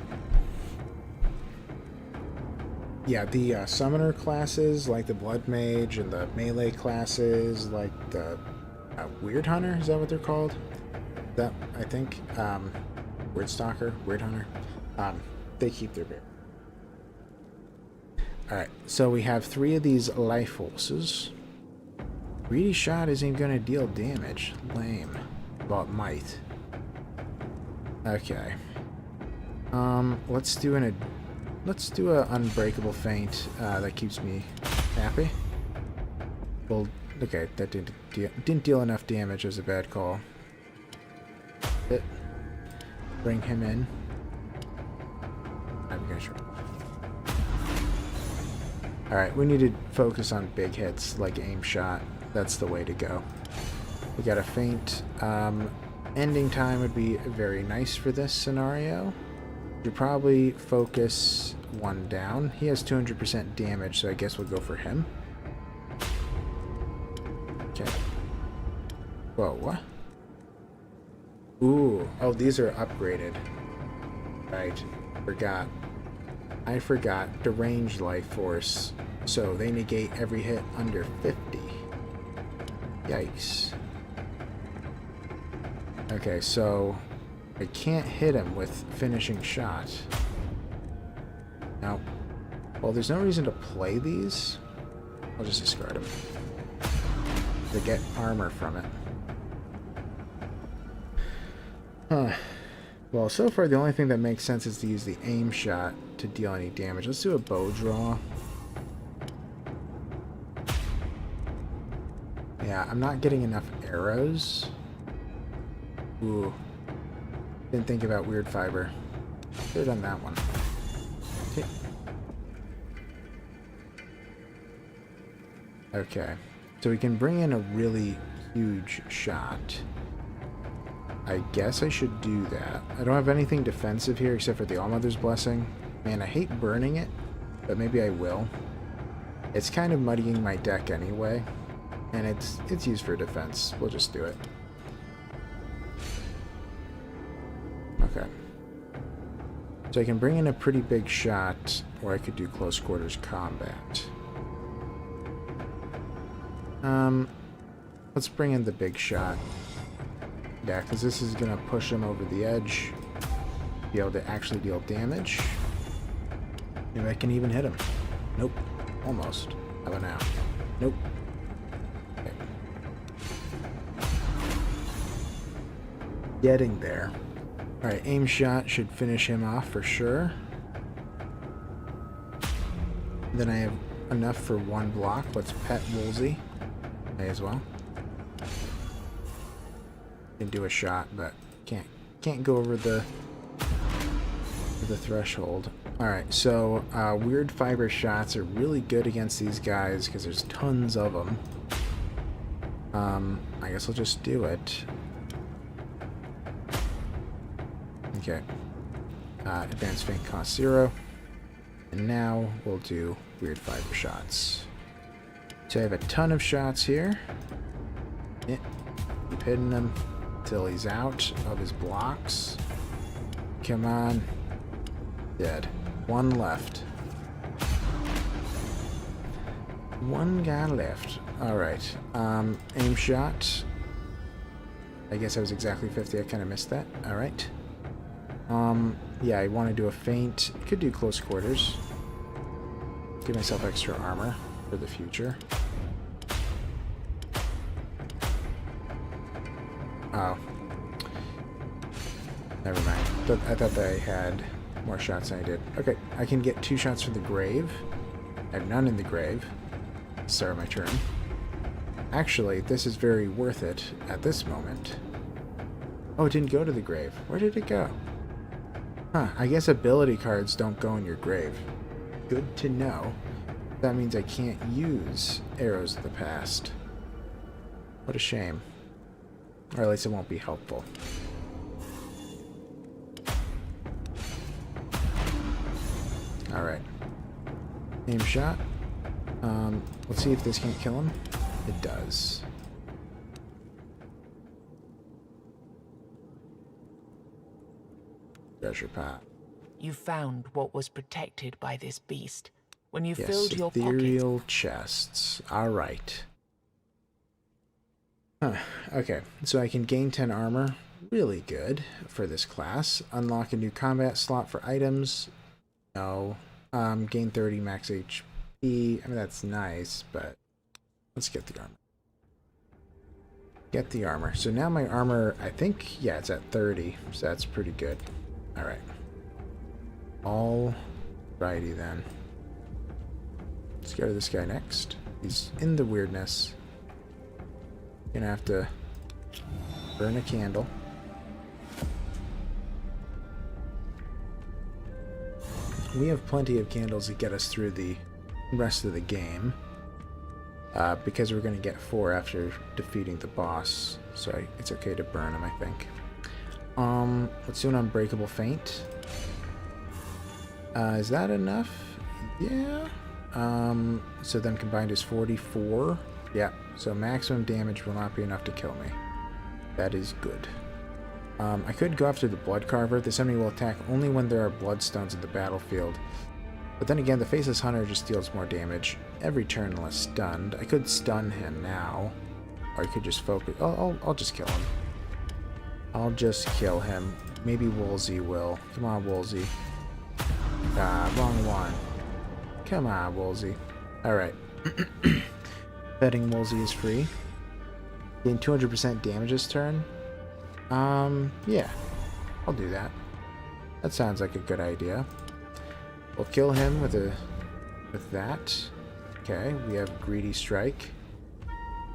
Yeah, the summoner classes, like the blood mage, and the melee classes, like the weird hunter, is that what they're called? That, I think, weird stalker, weird hunter, they keep their bear. Alright, so we have 3 of these life forces. Greedy shot isn't gonna deal damage. Lame. Well, it might. Okay. Let's do an unbreakable feint that keeps me happy. Well, okay, that didn't deal enough damage. It was a bad call. Bring him in. I'm gonna try. Alright, we need to focus on big hits, like aim shot. That's the way to go. We got a feint. Ending time would be very nice for this scenario. You probably focus one down. He has 200% damage, so I guess we'll go for him. Okay. Whoa, what? Ooh, oh, these are upgraded. Right, forgot. I forgot the range life force, so they negate every hit under 50. Yikes. Okay, so I can't hit him with finishing shot. Now, well, there's no reason to play these. I'll just discard them. To get armor from it. Huh. Well, so far the only thing that makes sense is to use the aim shot to deal any damage. Let's do a bow draw. Yeah, I'm not getting enough arrows. Ooh. Didn't think about weird fiber. Should have done that one. Okay. Okay. So we can bring in a really huge shot. I guess I should do that. I don't have anything defensive here except for the Allmother's Blessing. Man, I hate burning it, but maybe I will. It's kind of muddying my deck anyway, and it's used for defense. We'll just do it. Okay. So I can bring in a pretty big shot, or I could do close quarters combat. Let's bring in the big shot. Yeah, because this is going to push him over the edge. Be able to actually deal damage. Maybe I can even hit him. Nope. Almost. How about now? Nope. Okay. Getting there. Alright, aim shot should finish him off for sure. Then I have enough for one block. Let's pet Woolsey. May as well. Can do a shot, but can't go over the threshold. Alright, so weird fiber shots are really good against these guys because there's tons of them. I guess I'll just do it. Okay. Advanced feint cost 0. And now we'll do weird fiber shots. So I have a ton of shots here. Yeah. Keep hitting him till he's out of his blocks. Come on. Dead. One left. One guy left. Alright. Aim shot. I guess I was exactly 50. I kind of missed that. Alright. Yeah, I want to do a feint. Could do close quarters. Give myself extra armor for the future. Oh. Never mind. I thought that I had more shots than I did. Okay, I can get 2 shots from the grave. I have none in the grave. Start my turn. Actually, this is very worth it at this moment. Oh, it didn't go to the grave. Where did it go? Huh, I guess ability cards don't go in your grave. Good to know. That means I can't use Arrows of the Past. What a shame. Or at least it won't be helpful. Alright. Aim shot. Let's see if this can't kill him. It does. Treasure pot. You found what was protected by this beast. When you Yes, filled your ethereal pocket, chests. Alright. Huh. Okay, so I can gain 10 armor. Really good for this class. Unlock a new combat slot for items. No. Gain 30 max HP. I mean, that's nice, but let's get the armor. Get the armor. So now my armor, I think, yeah, it's at 30, so that's pretty good. Alright. Alrighty then. Let's go to this guy next. He's in the weirdness. Gonna have to burn a candle. We have plenty of candles to get us through the rest of the game. Because we're going to get 4 after defeating the boss. So it's okay to burn them, I think. Let's do an unbreakable feint. Is that enough? Yeah. So then combined is 44. Yeah. So maximum damage will not be enough to kill me. That is good. I could go after the Blood Carver. This enemy will attack only when there are bloodstones in the battlefield. But then again, the Faceless Hunter just deals more damage every turn unless stunned. I could stun him now. Or I could just focus. I'll just kill him. I'll just kill him. Maybe Woolsey will. Come on, Woolsey. Ah, wrong one. Come on, Woolsey. Alright. Betting Woolsey is free. Gain 200% damage this turn. Yeah. I'll do that. That sounds like a good idea. We'll kill him with that. Okay, we have Greedy Strike.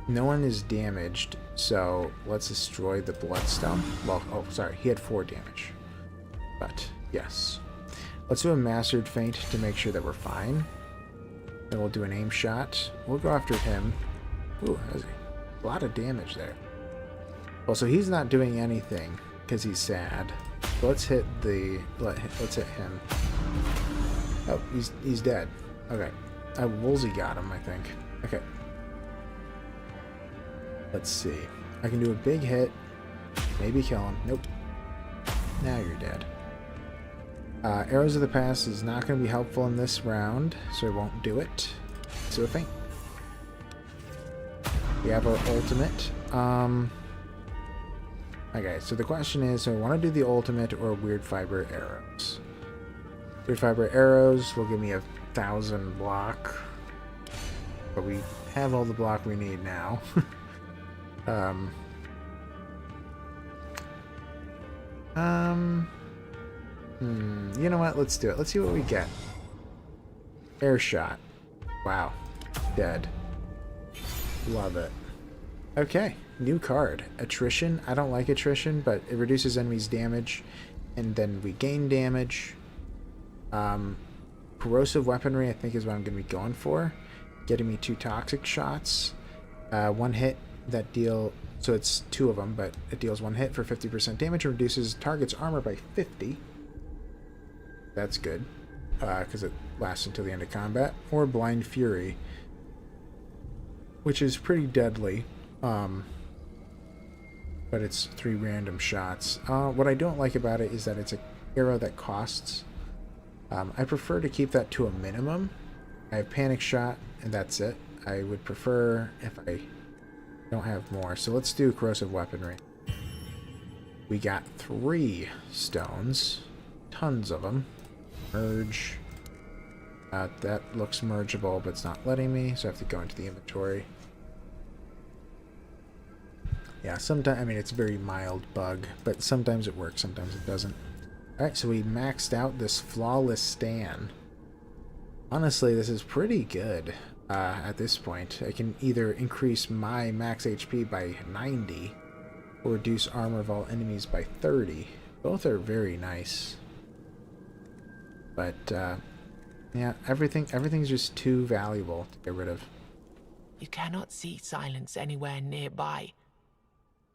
No one is damaged, so let's destroy the Bloodstone. Well, oh, sorry, he had 4 damage. But, yes. Let's do a Mastered Feint to make sure that we're fine. Then we'll do an aim shot. We'll go after him. Ooh, that's a lot of damage there. Well, so he's not doing anything because he's sad. So let's hit let's hit him. Oh, he's dead. Okay. Woolsey got him, I think. Okay. Let's see. I can do a big hit. Maybe kill him. Nope. Now you're dead. Arrows of the Past is not going to be helpful in this round, so I won't do it. So a feint. We have our ultimate. Okay, so the question is, do I want to do the ultimate or Weird Fiber Arrows? Weird Fiber Arrows will give me 1,000 block. But we have all the block we need now. You know what? Let's do it. Let's see what we get. Air shot. Wow. Dead. Love it. Okay. New card. Attrition. I don't like attrition, but it reduces enemies' damage, and then we gain damage. Corrosive weaponry, I think, is what I'm going to be going for. Getting me 2 toxic shots. 1 hit that deal... So it's 2 of them, but it deals 1 hit for 50% damage and reduces target's armor by 50. That's good, because it lasts until the end of combat. Or Blind Fury, which is pretty deadly, but it's 3 random shots. What I don't like about it is that it's an arrow that costs. I prefer to keep that to a minimum. I have Panic Shot, and that's it. I would prefer if I don't have more. So let's do Corrosive Weaponry. We got 3 stones. Tons of them. Merge. That looks mergeable, but it's not letting me, so I have to go into the inventory. Yeah, sometimes, I mean, it's a very mild bug, but sometimes it works, sometimes it doesn't. Alright, so we maxed out this Flawless Stand. Honestly, this is pretty good at this point. I can either increase my max HP by 90 or reduce armor of all enemies by 30. Both are very nice. But, yeah, everything's just too valuable to get rid of. You cannot see Silence anywhere nearby.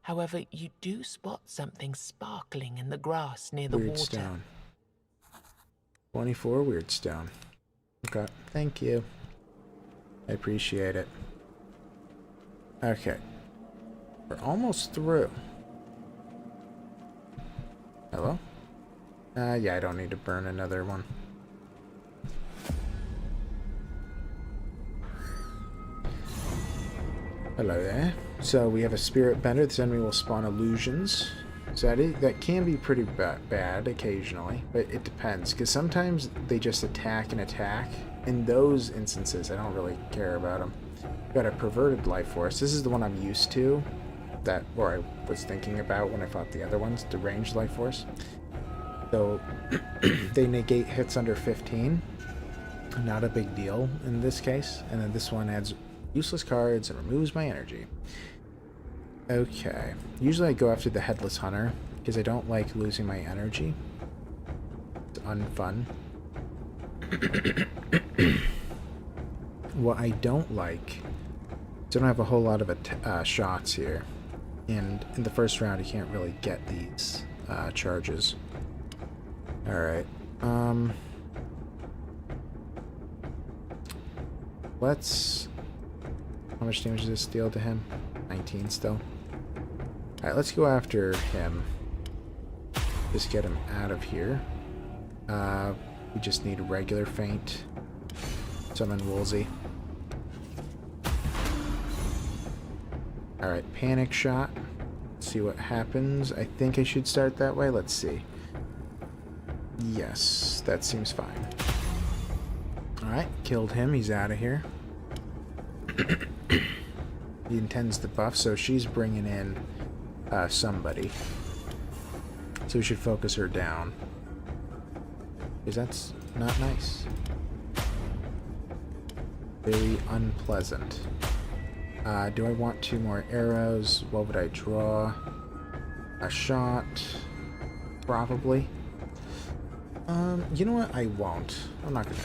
However, you do spot something sparkling in the grass near the Weird water. stone. 24 weird stone. Okay, thank you. I appreciate it. Okay. We're almost through. Hello? Yeah, I don't need to burn another one. Hello there. So we have a Spirit Bender. This enemy will spawn illusions. So that can be pretty bad occasionally, but it depends. Because sometimes they just attack and attack. In those instances, I don't really care about them. Got a Perverted Life Force. This is the one I'm used to. Or I was thinking about when I fought the other ones. The Ranged Life Force. So they negate hits under 15. Not a big deal in this case. And then this one adds useless cards and removes my energy. Okay. Usually I go after the Headless Hunter because I don't like losing my energy. It's unfun. What I don't like is I don't have a whole lot of shots here. And in the first round you can't really get these charges. Alright. Let's... How much damage does this deal to him? 19 still. Alright, let's go after him. Just get him out of here. We just need a regular feint. Summon Woolsey. Alright, Panic Shot. Let's see what happens. I think I should start that way. Let's see. Yes, that seems fine. Alright, killed him. He's out of here. He intends to buff, so she's bringing in somebody. So we should focus her down. Because that's not nice. Very unpleasant. Do I want 2 more arrows? What would I draw? A shot? Probably. You know what? I won't. I'm not gonna.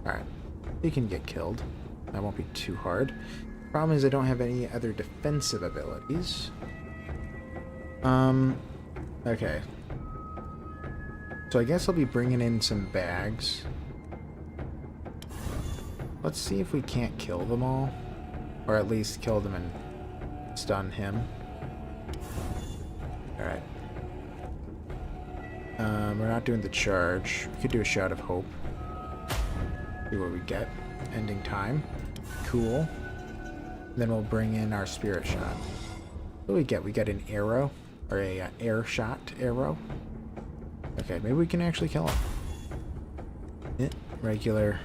Alright. You can get killed. That won't be too hard. Problem is I don't have any other defensive abilities. Okay. So I guess I'll be bringing in some bags. Let's see if we can't kill them all. Or at least kill them and stun him. Alright. We're not doing the charge. We could do a Shout of Hope. See what we get. Ending time. Cool. Then we'll bring in our Spirit Shot. What do we get? We get an arrow. Or a air shot arrow. Okay, maybe we can actually kill him. Regular.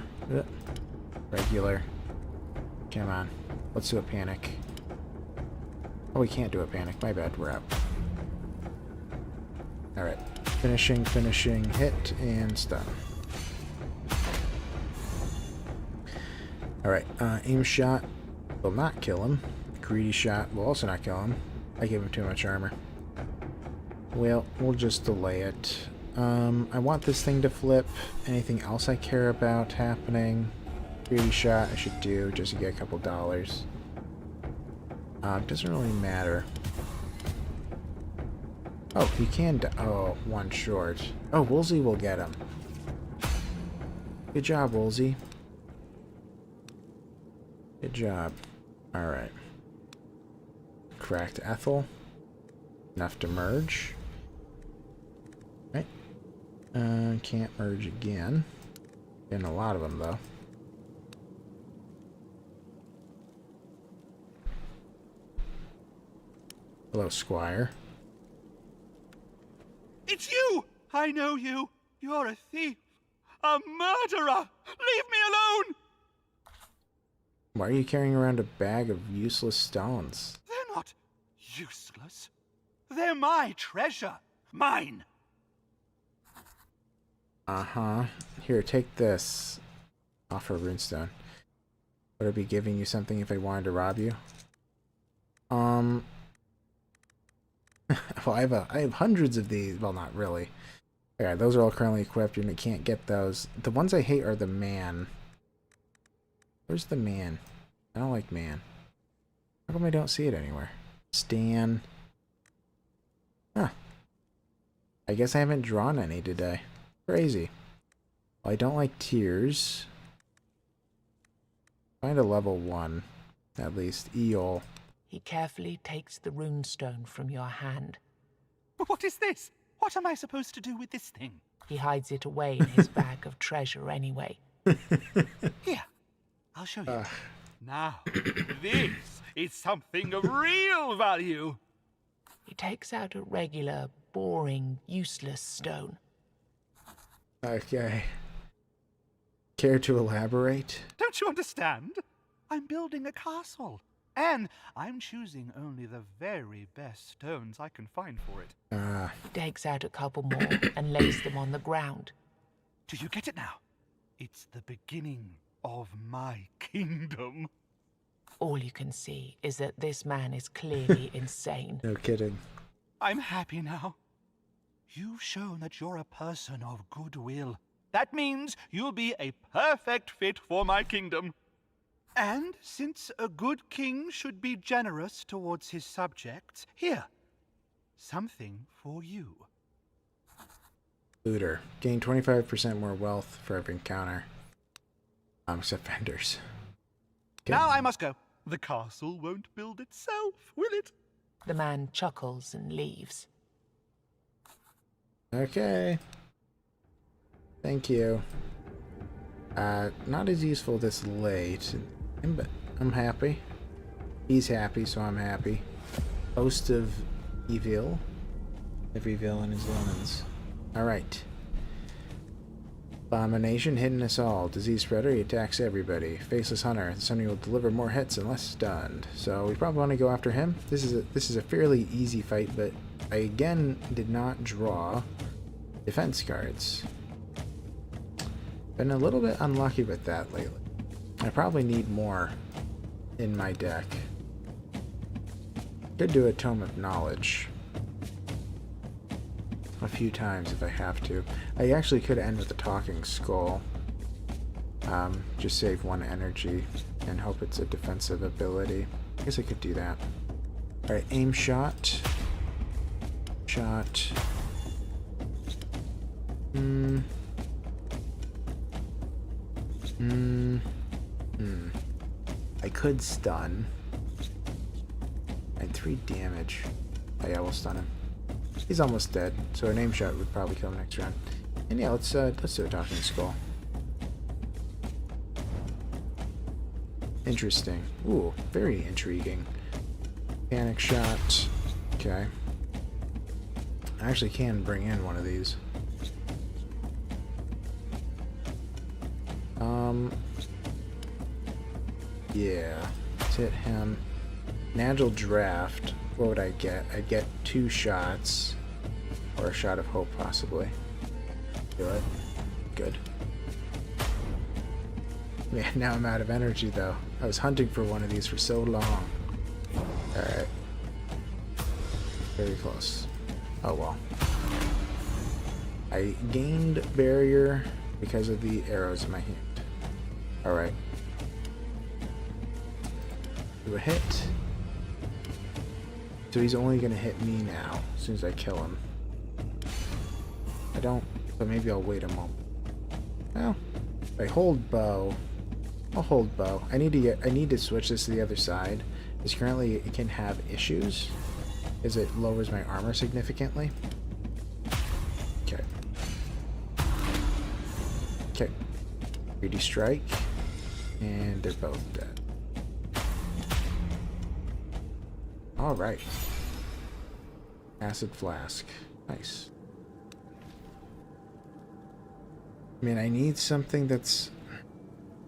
Regular. Come on. Let's do a panic. Oh, we can't do a panic. My bad. We're out. Alright. Finishing, hit, and stun. Alright, aim shot will not kill him. Greedy shot will also not kill him. I gave him too much armor. Well, we'll just delay it. I want this thing to flip. Anything else I care about happening? Greedy shot I should do just to get a couple dollars. Doesn't really matter. Oh, he can oh, one short. Oh, Woolsey will get him. Good job, Woolsey. Good job. Alright. Cracked Ethel. Enough to merge. Right. Can't merge again. Getting a lot of them, though. Hello, Squire. It's you! I know you. You're a thief. A murderer! Leave me alone! Why are you carrying around a bag of useless stones? They're not useless. They're my treasure. Mine. Uh-huh. Here, take this. Offer runestone. Would I be giving you something if I wanted to rob you? Well, I have hundreds of these. Well, not really. Okay, those are all currently equipped, and I can't get those. The ones I hate are the man. Where's the man? I don't like man. How come I don't see it anywhere? Stan. Huh. I guess I haven't drawn any today. Crazy. Well, I don't like tears. Find a level 1, at least. Eol. He carefully takes the runestone from your hand. What is this? What am I supposed to do with this thing? He hides it away in his bag of treasure anyway. Here, I'll show you. Now, this is something of real value. He takes out a regular, boring, useless stone. Okay. Care to elaborate? Don't you understand? I'm building a castle. And I'm choosing only the very best stones I can find for it. He takes out a couple more and lays them on the ground. Do you get it now? It's the beginning of my kingdom. All you can see is that this man is clearly insane. No kidding. I'm happy now. You've shown that you're a person of goodwill. That means you'll be a perfect fit for my kingdom. And since a good king should be generous towards his subjects, here, something for you. Looter. Gain 25% more wealth for every encounter. Except vendors. Okay. Now I must go. The castle won't build itself, will it? The man chuckles and leaves. Okay. Thank you. Not as useful this late, but I'm happy. He's happy, so I'm happy. Host of Evil. Every villain is lemons. Alright. Abomination hidden us all. Disease spreader, he attacks everybody. Faceless hunter, somebody will deliver more hits and less stunned. So we probably want to go after him. This is a fairly easy fight, but I again did not draw defense cards. Been a little bit unlucky with that lately. I probably need more in my deck. Could do a Tome of Knowledge a few times if I have to. I actually could end with a Talking Skull. Just save 1 energy and hope it's a defensive ability. I guess I could do that. Alright, aim shot. Shot. I could stun. And 3 damage. Oh yeah, we'll stun him. He's almost dead, so an aim shot would probably kill him next round. And yeah, let's do a Talking Skull. Interesting. Ooh, very intriguing. Panic shot. Okay. I actually can bring in one of these. Yeah. Let's hit him. An agile draft, what would I get? I'd get 2 shots. Or a shot of hope, possibly. Do it. Good. Man, now I'm out of energy, though. I was hunting for one of these for so long. Alright. Very close. Oh, well. I gained barrier because of the arrows in my hand. Alright. Do a hit. So he's only going to hit me now, as soon as I kill him. I don't, but maybe I'll wait a moment. Well, if I hold bow, I'll hold bow. I need to switch this to the other side, because currently it can have issues, as it lowers my armor significantly. Okay. Okay. 3D strike, and they're both dead. Alright. Acid flask. Nice. I mean, I need something that's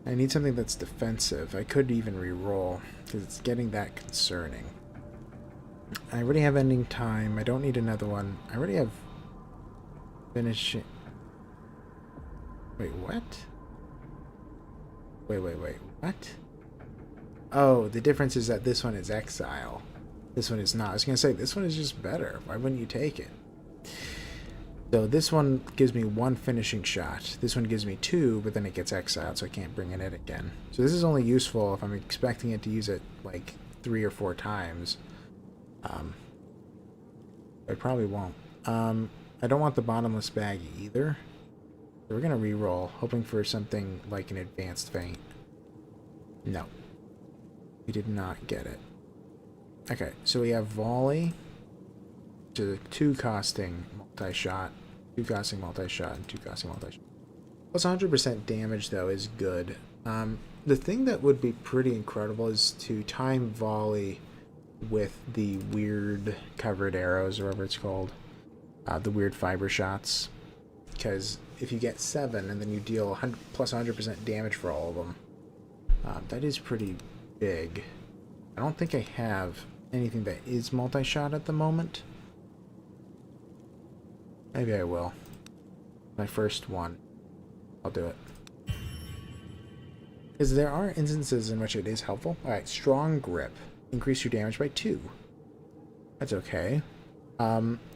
defensive. I could even re-roll, because it's getting that concerning. I already have ending time. I don't need another one. I already have finishing. Wait, what? Wait, what? Oh, the difference is that this one is exile. This one is not. I was gonna say, this one is just better. Why wouldn't you take it? So this one gives me 1 finishing shot. This one gives me 2, but then it gets exiled, so I can't bring it in again. So this is only useful if I'm expecting it to use it like 3 or 4 times. I probably won't. I don't want the bottomless bag either. So we're gonna re-roll, hoping for something like an advanced feint. No. We did not get it. Okay, so we have volley. To 2 costing multi-shot, 2 costing multi-shot, and 2 costing multi-shot. Plus 100% damage, though, is good. The thing that would be pretty incredible is to time volley with the weird covered arrows, or whatever it's called. The weird fiber shots. Because if you get 7 and then you deal plus 100% damage for all of them, that is pretty big. I don't think I have anything that is multi-shot at the moment. Maybe I will. My first one. I'll do it. Because there are instances in which it is helpful. Alright, strong grip. Increase your damage by 2. That's okay.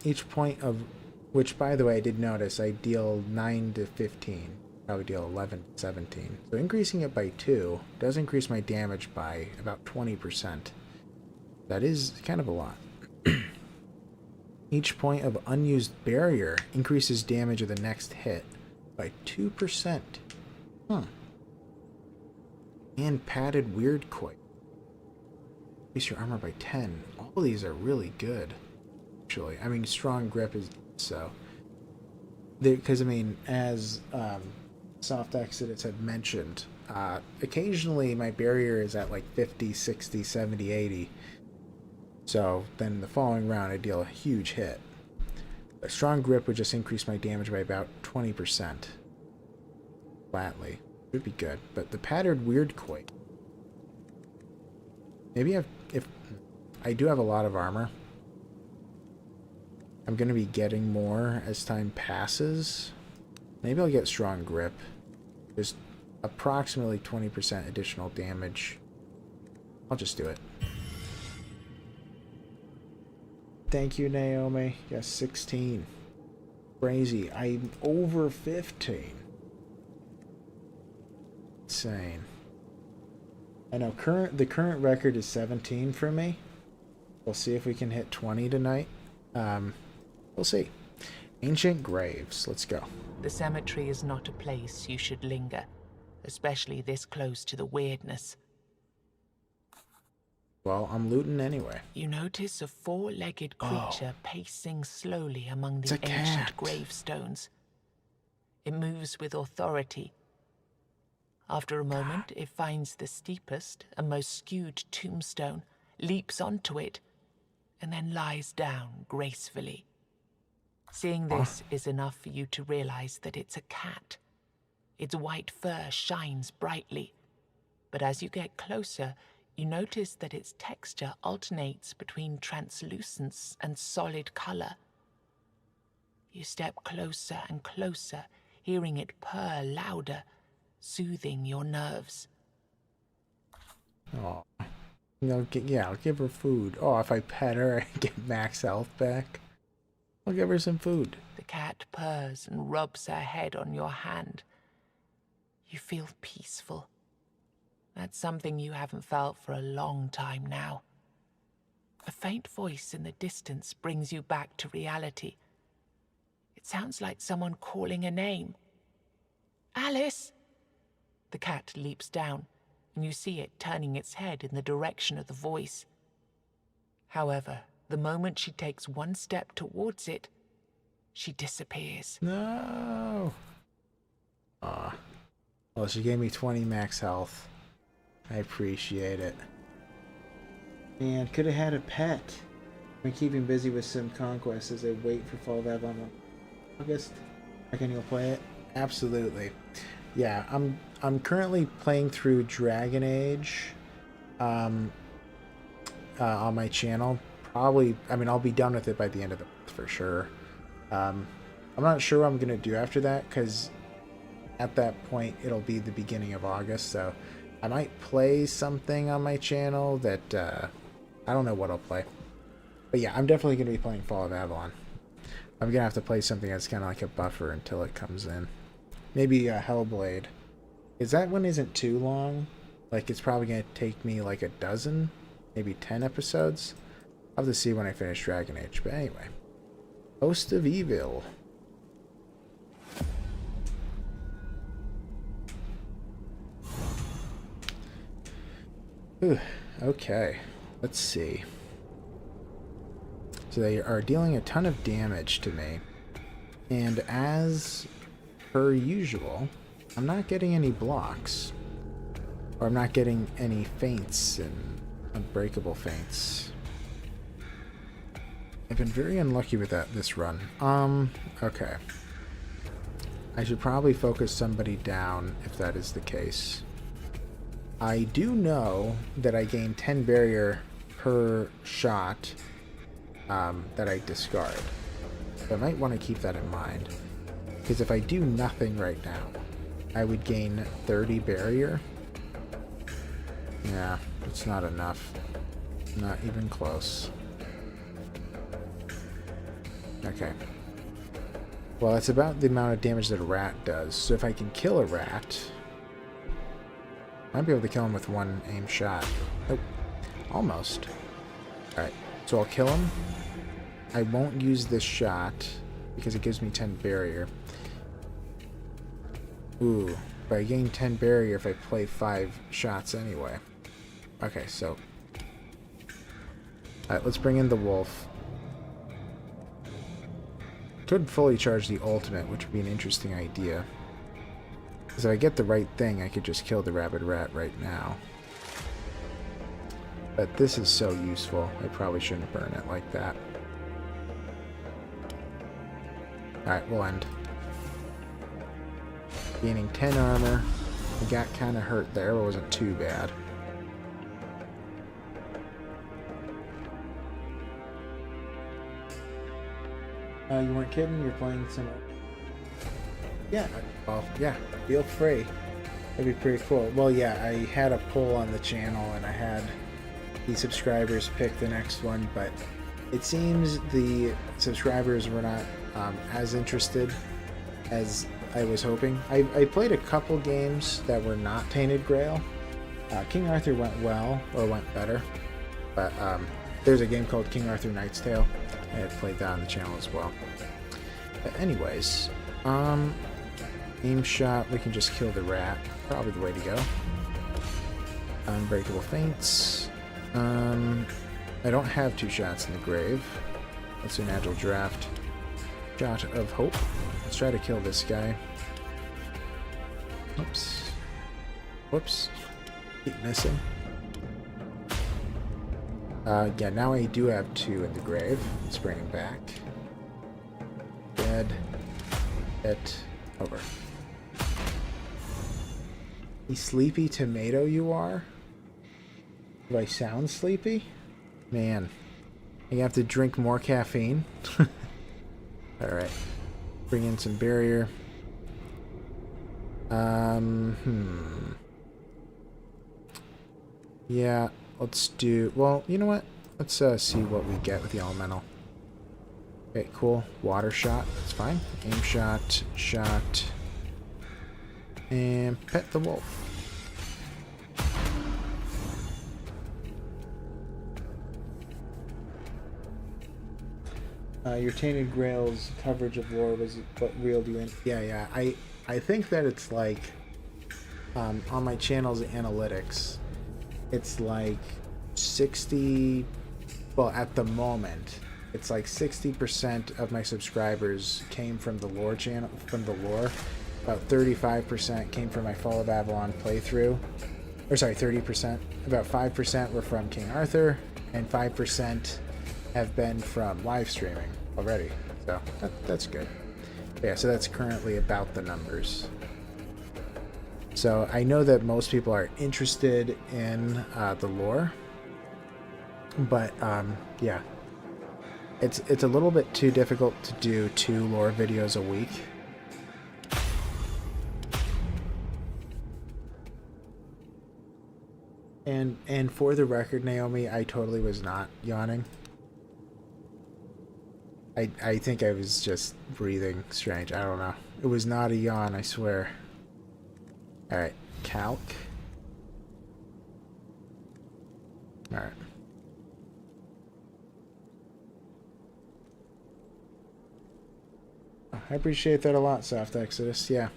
Each point of... Which, by the way, I did notice, I deal 9 to 15. Probably deal 11 to 17. So increasing it by 2 does increase my damage by about 20%. That is kind of a lot. Each point of unused barrier increases damage of the next hit by 2%. And padded weird quake. Increase your armor by 10. All of these are really good, actually. I mean, strong grip is so. Because, I mean, as Soft Exodus had mentioned, occasionally my barrier is at like 50, 60, 70, 80. So then the following round I deal a huge hit. A strong grip would just increase my damage by about 20%. Flatly. Would be good. But the patterned weird quake. Maybe if I do have a lot of armor. I'm gonna be getting more as time passes. Maybe I'll get strong grip. There's approximately 20% additional damage. I'll just do it. Thank you, Naomi. Yes, 16. Crazy. I'm over 15. Insane. I know the current record is 17 for me. We'll see if we can hit 20 tonight. We'll see. Ancient graves. Let's go. The cemetery is not a place you should linger, especially this close to the weirdness. Well, I'm looting anyway. You notice a 4-legged creature pacing slowly among It's the a ancient cat. gravestones. It moves with authority. After a moment, it finds the steepest and most skewed tombstone, leaps onto it, and then lies down gracefully. Seeing this is enough for you to realize that it's a cat. Its white fur shines brightly, but as you get closer, you notice that its texture alternates between translucence and solid color. You step closer and closer, hearing it purr louder, soothing your nerves. Oh, I'll give her food. Oh, if I pet her, I get max health back. I'll give her some food. The cat purrs and rubs her head on your hand. You feel peaceful. That's something you haven't felt for a long time now. A faint voice in the distance brings you back to reality. It sounds like someone calling a name. Alice! The cat leaps down, and you see it turning its head in the direction of the voice. However, the moment she takes one step towards it, she disappears. No! Aw. Well, she gave me 20 max health. I appreciate it. And could have had a pet. I'm keeping busy with some Conquest as I wait for Fall of Avalon. August. Reckon you'll play it? Absolutely. Yeah, I'm currently playing through Dragon Age on my channel. Probably, I mean, I'll be done with it by the end of the month for sure. I'm not sure what I'm going to do after that, because at that point it'll be the beginning of August, so I might play something on my channel that I don't know what I'll play. But yeah, I'm definitely going to be playing Fall of Avalon. I'm going to have to play something that's kind of like a buffer until it comes in. Maybe Hellblade. Is that one isn't too long? Like, it's probably going to take me like a dozen, maybe 10 episodes. I'll have to see when I finish Dragon Age. But anyway. Host of Evil. Ooh, okay. Let's see. So they are dealing a ton of damage to me. And as per usual, I'm not getting any blocks. Or I'm not getting any feints and unbreakable feints. I've been very unlucky with this run. Okay. I should probably focus somebody down if that is the case. I do know that I gain 10 barrier per shot that I discard. So I might want to keep that in mind. Because if I do nothing right now, I would gain 30 barrier. Yeah, it's not enough. Not even close. Okay. Well, it's about the amount of damage that a rat does. So if I can kill a rat, I might be able to kill him with one aim shot. Nope. Almost. Alright, so I'll kill him. I won't use this shot because it gives me 10 barrier. Ooh, but I gain 10 barrier if I play 5 shots anyway. Okay, so... Alright, let's bring in the wolf. Could fully charge the ultimate, which would be an interesting idea. Because if I get the right thing, I could just kill the rabid rat right now. But this is so useful, I probably shouldn't burn it like that. Alright, we'll end. Gaining 10 armor. I got kind of hurt there, but it wasn't too bad. You weren't kidding? You're playing some... Yeah, well, yeah, feel free. That'd be pretty cool. Well, yeah, I had a poll on the channel, and I had the subscribers pick the next one, but it seems the subscribers were not as interested as I was hoping. I played a couple games that were not Tainted Grail. King Arthur went well, or went better, but there's a game called King Arthur Knight's Tale. I had played that on the channel as well. But anyways, aim shot, we can just kill the rat. Probably the way to go. Unbreakable feints. I don't have 2 shots in the grave. Let's do an agile draft. Shot of hope. Let's try to kill this guy. Oops. Whoops. Keep missing. Yeah, now I do have 2 in the grave. Let's bring him back. Dead. Hit. Over. You sleepy tomato you are? Do I sound sleepy? Man. You have to drink more caffeine. Alright. Bring in some barrier. Yeah, let's do... Well, you know what? Let's see what we get with the elemental. Okay, cool. Water shot. That's fine. Aim shot. Shot. And pet the wolf. Your Tainted Grail's coverage of lore was what reeled you in. Yeah. I think that it's like on my channel's analytics, it's like 60. Well, at the moment, it's like 60% of my subscribers came from the lore channel. From the lore, about 35% came from my Fall of Avalon playthrough. Or sorry, 30%. About 5% were from King Arthur, and 5% have been from live streaming already, so that's good. Yeah, so that's currently about the numbers. So I know that most people are interested in the lore, but yeah, it's a little bit too difficult to do 2 lore videos a week. And for the record, Naomi, I totally was not yawning. I think I was just breathing strange. I don't know. It was not a yawn, I swear. Alright, calc. Alright. I appreciate that a lot, Soft Exodus. Yeah.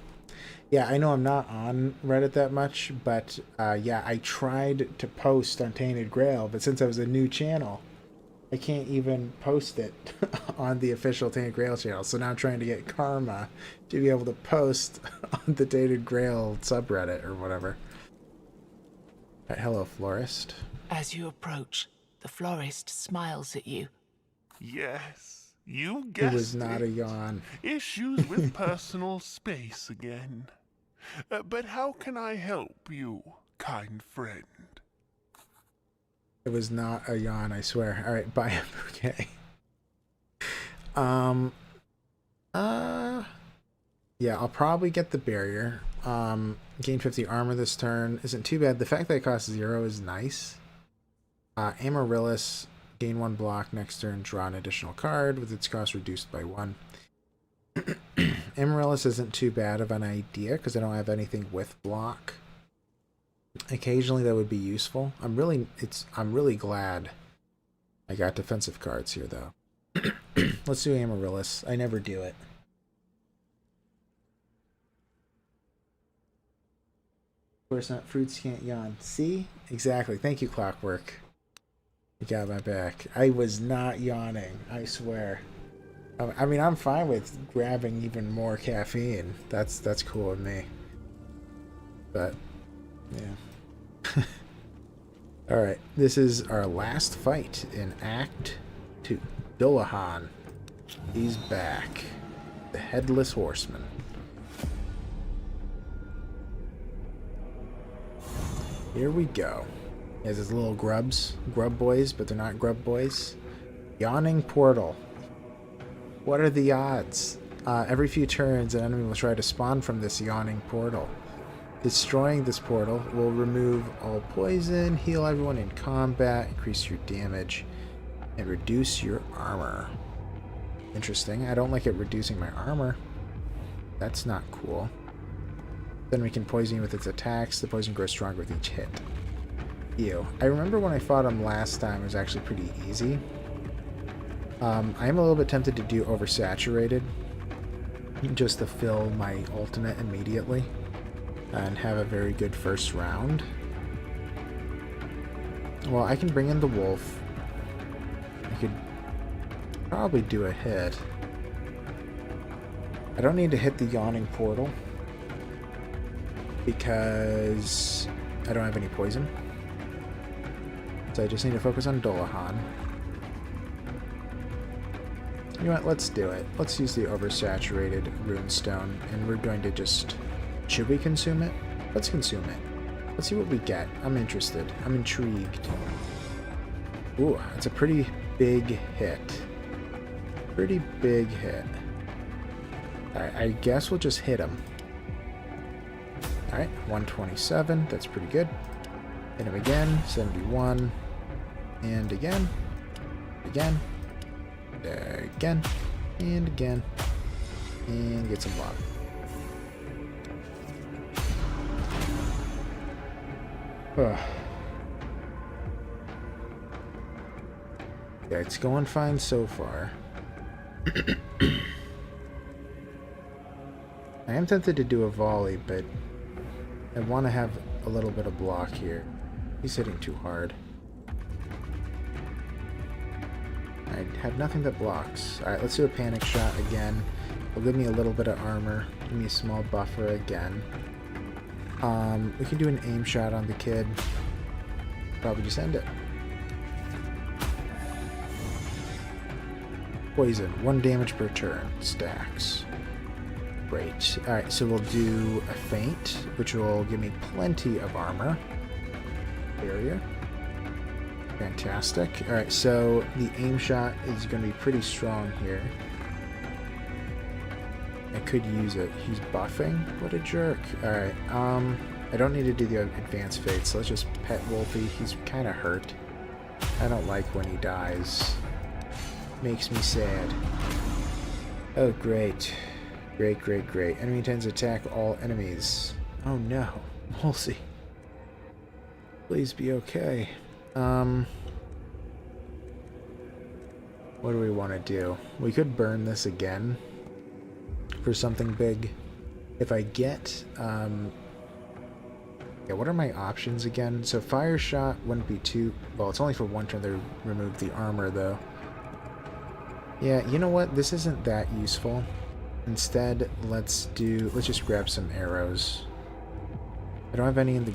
Yeah, I know I'm not on Reddit that much, but yeah, I tried to post on Tainted Grail, but since I was a new channel, I can't even post it on the official Tainted Grail channel. So now I'm trying to get karma to be able to post on the Tainted Grail subreddit or whatever. Hello, florist. As you approach, the florist smiles at you. Yes, you guessed It was not a yawn. Issues with personal space again. But how can I help you, kind friend? It was not a yawn, I swear. Alright, buy a bouquet. Yeah, I'll probably get the barrier. Gain 50 armor this turn. Isn't too bad. The fact that it costs 0 is nice. Amaryllis, gain 1 block next turn, draw an additional card with its cost reduced by 1. Amaryllis isn't too bad of an idea because I don't have anything with block. Occasionally that would be useful. I'm really glad I got defensive cards here though. Let's do Amaryllis. I never do it. Of course not. Fruits can't yawn. See? Exactly. Thank you, Clockwork. You got my back. I was not yawning. I swear. I mean, I'm fine with grabbing even more caffeine. That's cool with me. But yeah. Alright, this is our last fight in Act 2. Dullahan. He's back. The Headless Horseman. Here we go. He has his little grub boys, but they're not grub boys. Yawning Portal. What are the odds? Every few turns, an enemy will try to spawn from this yawning portal. Destroying this portal will remove all poison, heal everyone in combat, increase your damage, and reduce your armor. Interesting. I don't like it reducing my armor. That's not cool. Then we can poison you with its attacks. The poison grows stronger with each hit. Ew. I remember when I fought him last time, it was actually pretty easy. I am a little bit tempted to do Oversaturated, just to fill my ultimate immediately and have a very good first round. Well, I can bring in the wolf. I could probably do a hit. I don't need to hit the yawning portal because I don't have any poison. So I just need to focus on Dullahan. You know what? Let's do it. Let's use the Oversaturated Runestone, and we're going to just... Should we consume it? Let's consume it. Let's see what we get. I'm interested. I'm intrigued. Ooh, that's a pretty big hit. Pretty big hit. Alright, I guess we'll just hit him. Alright, 127. That's pretty good. Hit him again. 71. And again. Again. Again. And again. And get some block. Ugh. Yeah, it's going fine so far. I am tempted to do a volley, but I want to have a little bit of block here. He's hitting too hard. I have nothing that blocks. Alright, let's do a panic shot again. It'll give me a little bit of armor. Give me a small buffer again. We can do an aim shot on the kid. Probably just end it. Poison. 1 damage per turn. Stacks. Great. Alright, so we'll do a feint, which will give me plenty of armor. Area. Fantastic. Alright, so the aim shot is going to be pretty strong here. I could use it. He's buffing? What a jerk. Alright, I don't need to do the advanced fate, so let's just pet Wolfie. He's kind of hurt. I don't like when he dies. Makes me sad. Oh, great. Great, great, great. Enemy intends to attack all enemies. Oh no. Wolsey. Please be okay. What do we want to do? We could burn this again for something big. If I get, yeah, what are my options again? So fire shot wouldn't be too, well, it's only for 1 turn. They remove the armor though. Yeah, you know what? This isn't that useful. Instead, let's just grab some arrows. I don't have any in the,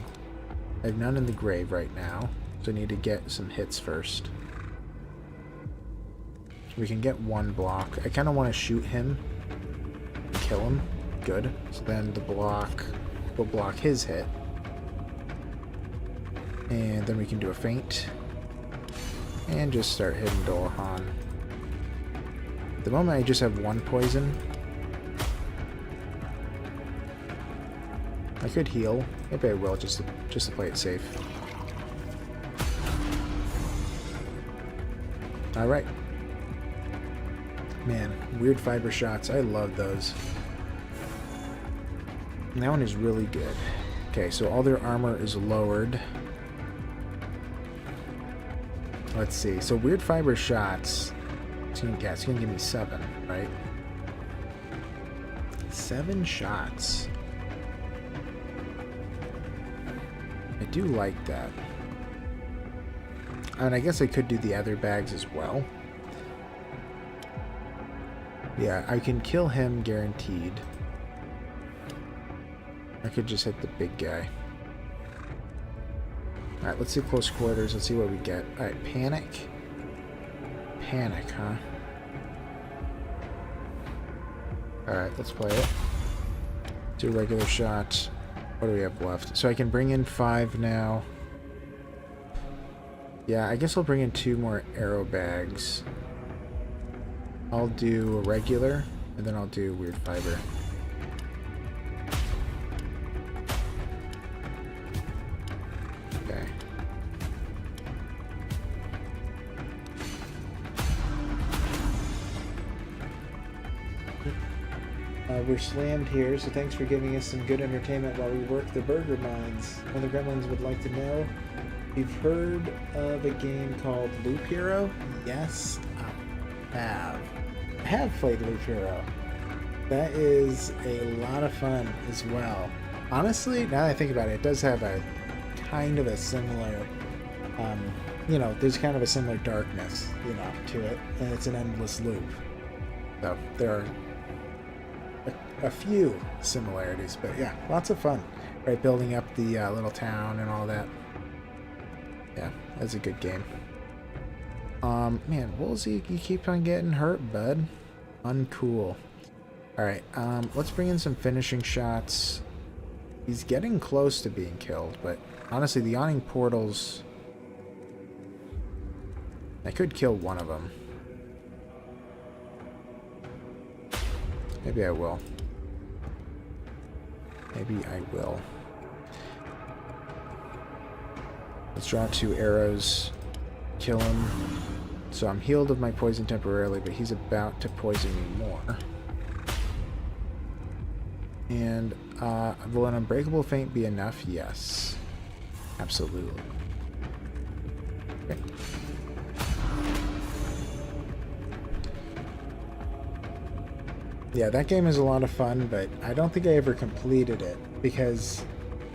I have none in the grave right now, so I need to get some hits first. We can get 1 block. I kind of want to shoot him, kill him. Good. So then the block will block his hit. And then we can do a feint. And just start hitting Dolahan. At the moment I just have 1 poison. I could heal. Maybe I will just to play it safe. Alright. Man, weird fiber shots. I love those. And that one is really good. Okay, so all their armor is lowered. Let's see. So weird fiber shots. It's gonna give me 7, right? 7 shots. I do like that. And I guess I could do the other bags as well. Yeah, I can kill him guaranteed. I could just hit the big guy. Alright, let's do close quarters. Let's see what we get. Alright, panic. Panic, huh? Alright, let's play it. Do a regular shot. What do we have left? So I can bring in 5 now. Yeah, I guess I'll bring in 2 more arrow bags. I'll do a regular, and then I'll do weird fiber. Okay. We're slammed here, so thanks for giving us some good entertainment while we work the burger mines. One of the gremlins would like to know, you've heard of a game called Loop Hero? Yes, I have. I have played Loop Hero. That is a lot of fun as well. Honestly, now that I think about it, it does have a kind of a similar, you know, there's kind of a similar darkness, you know, to it, and it's an endless loop. So there are a few similarities, but yeah, lots of fun. Right, building up the little town and all that. Yeah, that's a good game. Man, Woolsey, you keep on getting hurt, bud. Uncool. Alright, let's bring in some finishing shots. He's getting close to being killed, but honestly, the yawning portals... I could kill one of them. Maybe I will. Maybe I will. Let's draw 2 arrows. Kill him. So I'm healed of my poison temporarily, but he's about to poison me more. And will an unbreakable feint be enough? Yes. Absolutely. Okay. Yeah, that game is a lot of fun, but I don't think I ever completed it because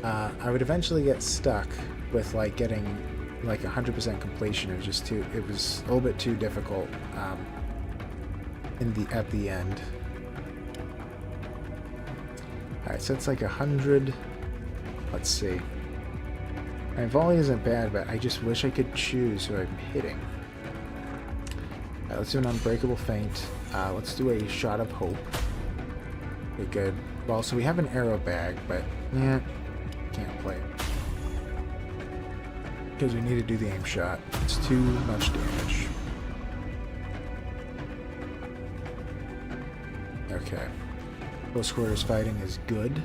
I would eventually get stuck with like getting like 100% completion. It was just too. It was a little bit too difficult at the end. All right, so it's like 100. Let's see. My volley isn't bad, but I just wish I could choose who I'm hitting. All right, let's do an unbreakable feint. Let's do a shot of hope. Okay, good. Well, so we have an arrow bag, but yeah, can't play it. Because we need to do the aim shot. It's too much damage. Okay. Close quarters fighting is good.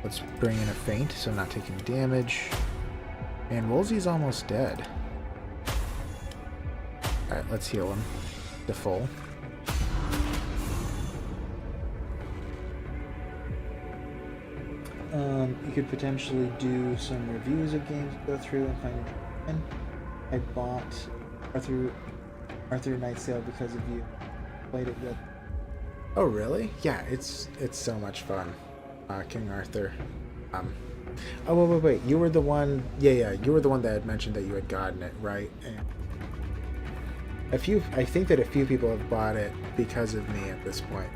Let's bring in a feint, so I'm not taking damage. And Wolsey's almost dead. Alright, let's heal him to full. You could potentially do some reviews of games, go through and find it. I bought Arthur Knight's Sale because of you. Played it with. Oh really? Yeah, it's so much fun. King Arthur. Oh wait. You were the one. Yeah. You were the one that had mentioned that you had gotten it, right? And I think that a few people have bought it because of me at this point.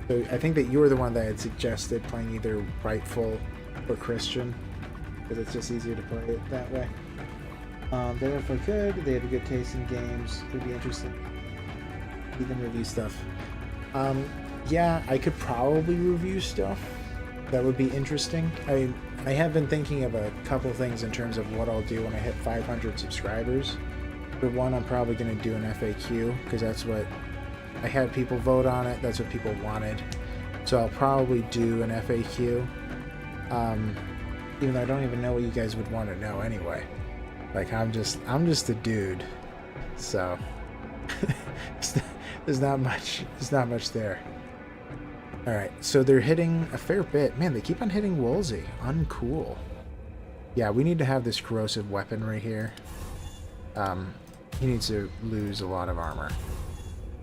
So I think that you were the one that had suggested playing either Rightful or Christian, because it's just easier to play it that way. They're definitely good. They have a good taste in games. It would be interesting. See them review stuff. Yeah, I could probably review stuff. That would be interesting. I have been thinking of a couple things in terms of what I'll do when I hit 500 subscribers. For one, I'm probably going to do an FAQ, because that's what I had people vote on it. That's what people wanted. So I'll probably do an FAQ. Even though I don't even know what you guys would want to know anyway. Like I'm just a dude. So there's not much there. Alright, so they're hitting a fair bit. Man, they keep on hitting Wolsey. Uncool. Yeah, we need to have this corrosive weaponry here. He needs to lose a lot of armor.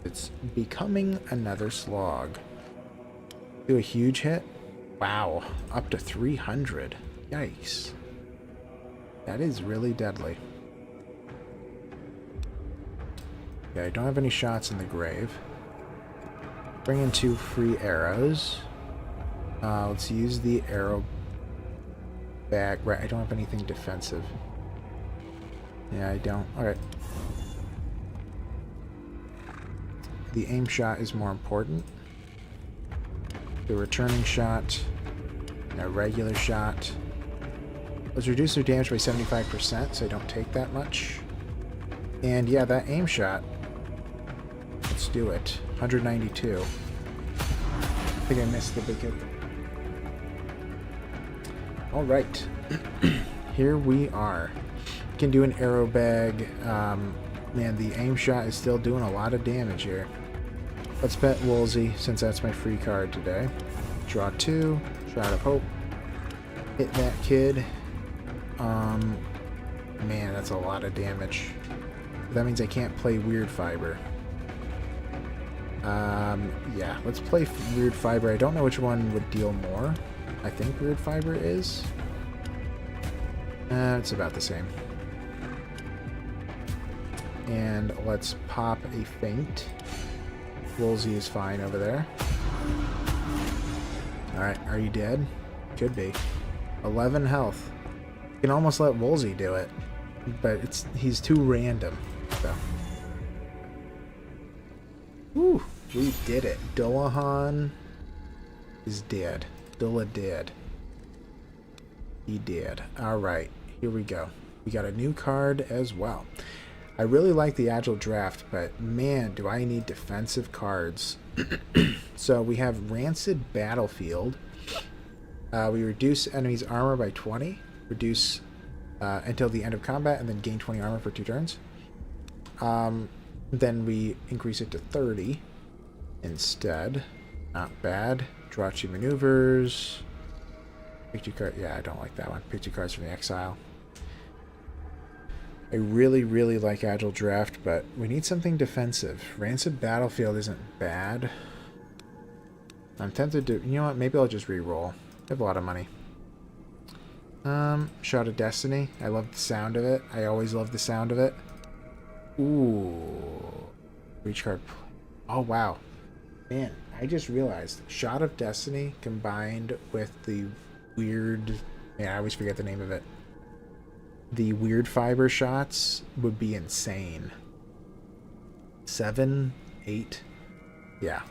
It's becoming another slog. Do a huge hit? Wow, up to 300. Yikes. That is really deadly. Yeah, I don't have any shots in the grave. Bring in 2 free arrows. Let's use the arrow bag. Right, I don't have anything defensive. Yeah, I don't. Alright. The aim shot is more important. The returning shot. A regular shot. Let's reduce their damage by 75% so I don't take that much. And yeah, that aim shot. Let's do it. 192. I think I missed the big hit. Alright. Here we are. Can do an arrow bag. Man, the aim shot is still doing a lot of damage here. Let's bet Wolsey, since that's my free card today. Draw 2. Shot of hope. Hit that kid. Man, that's a lot of damage. That means I can't play Weird Fiber. Yeah, let's play Weird Fiber. I don't know which one would deal more. I think Weird Fiber is. It's about the same. And let's pop a feint. Wolsey is fine over there. Alright, are you dead? Could be. 11 health. You can almost let Wolsey do it, but he's too random. So. Woo! We did it. Dullahan is dead. Dulla dead. He did. Alright, here we go. We got a new card as well. I really like the Agile Draft, but man, do I need defensive cards. So we have Rancid Battlefield. We reduce enemies' armor by 20. Reduce until the end of combat, and then gain 20 armor for 2 turns. Then we increase it to 30 instead. Not bad. Draw 2 maneuvers. Pick 2 cards. Yeah, I don't like that one. Pick 2 cards from the exile. I really, really like Agile Draft, but we need something defensive. Rancid Battlefield isn't bad. I'm tempted to... You know what? Maybe I'll just re-roll. I have a lot of money. Shot of Destiny. I love the sound of it. I always love the sound of it. Ooh. Reach card. Oh, wow. Man, I just realized. Shot of Destiny combined with the weird... Man, I always forget the name of it. The weird fiber shots would be insane. 7, 8. Yeah.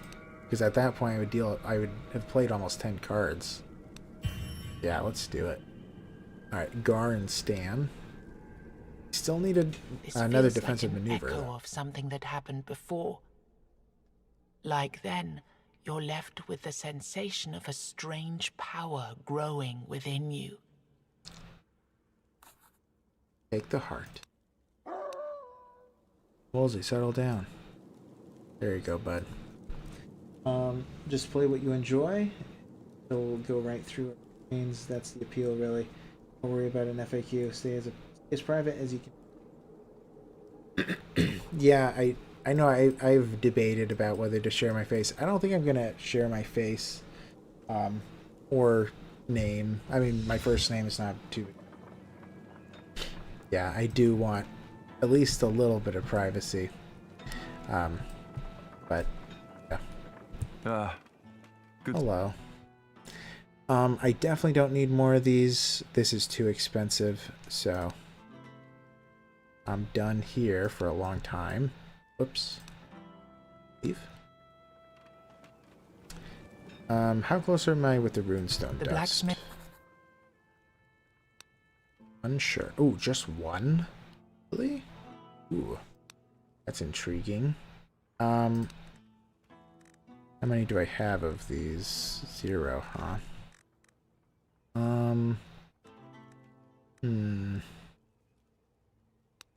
Because at that point I would have played almost 10 cards. Yeah, let's do it. Alright, Gar and Stan. Still needed another defensive maneuver. Echo of something that happened before. Like then, you're left with the sensation of a strange power growing within you. Take the heart. Wolsey, settle down. There you go, bud. Just play what you enjoy. It'll go right through it. Means that's the appeal, really. Don't worry about an FAQ. Stay as private as you can. Yeah, I know I've debated about whether to share my face. I don't think I'm gonna share my face, or name. I mean, my first name is not too. Yeah, I do want at least a little bit of privacy. But yeah. Good. Hello. I definitely don't need more of these. This is too expensive, so I'm done here for a long time. Whoops. Leave. How close am I with the runestone dust? Blacksmith. Unsure. Oh, just one? Really? Ooh. That's intriguing. How many do I have of these? 0, huh?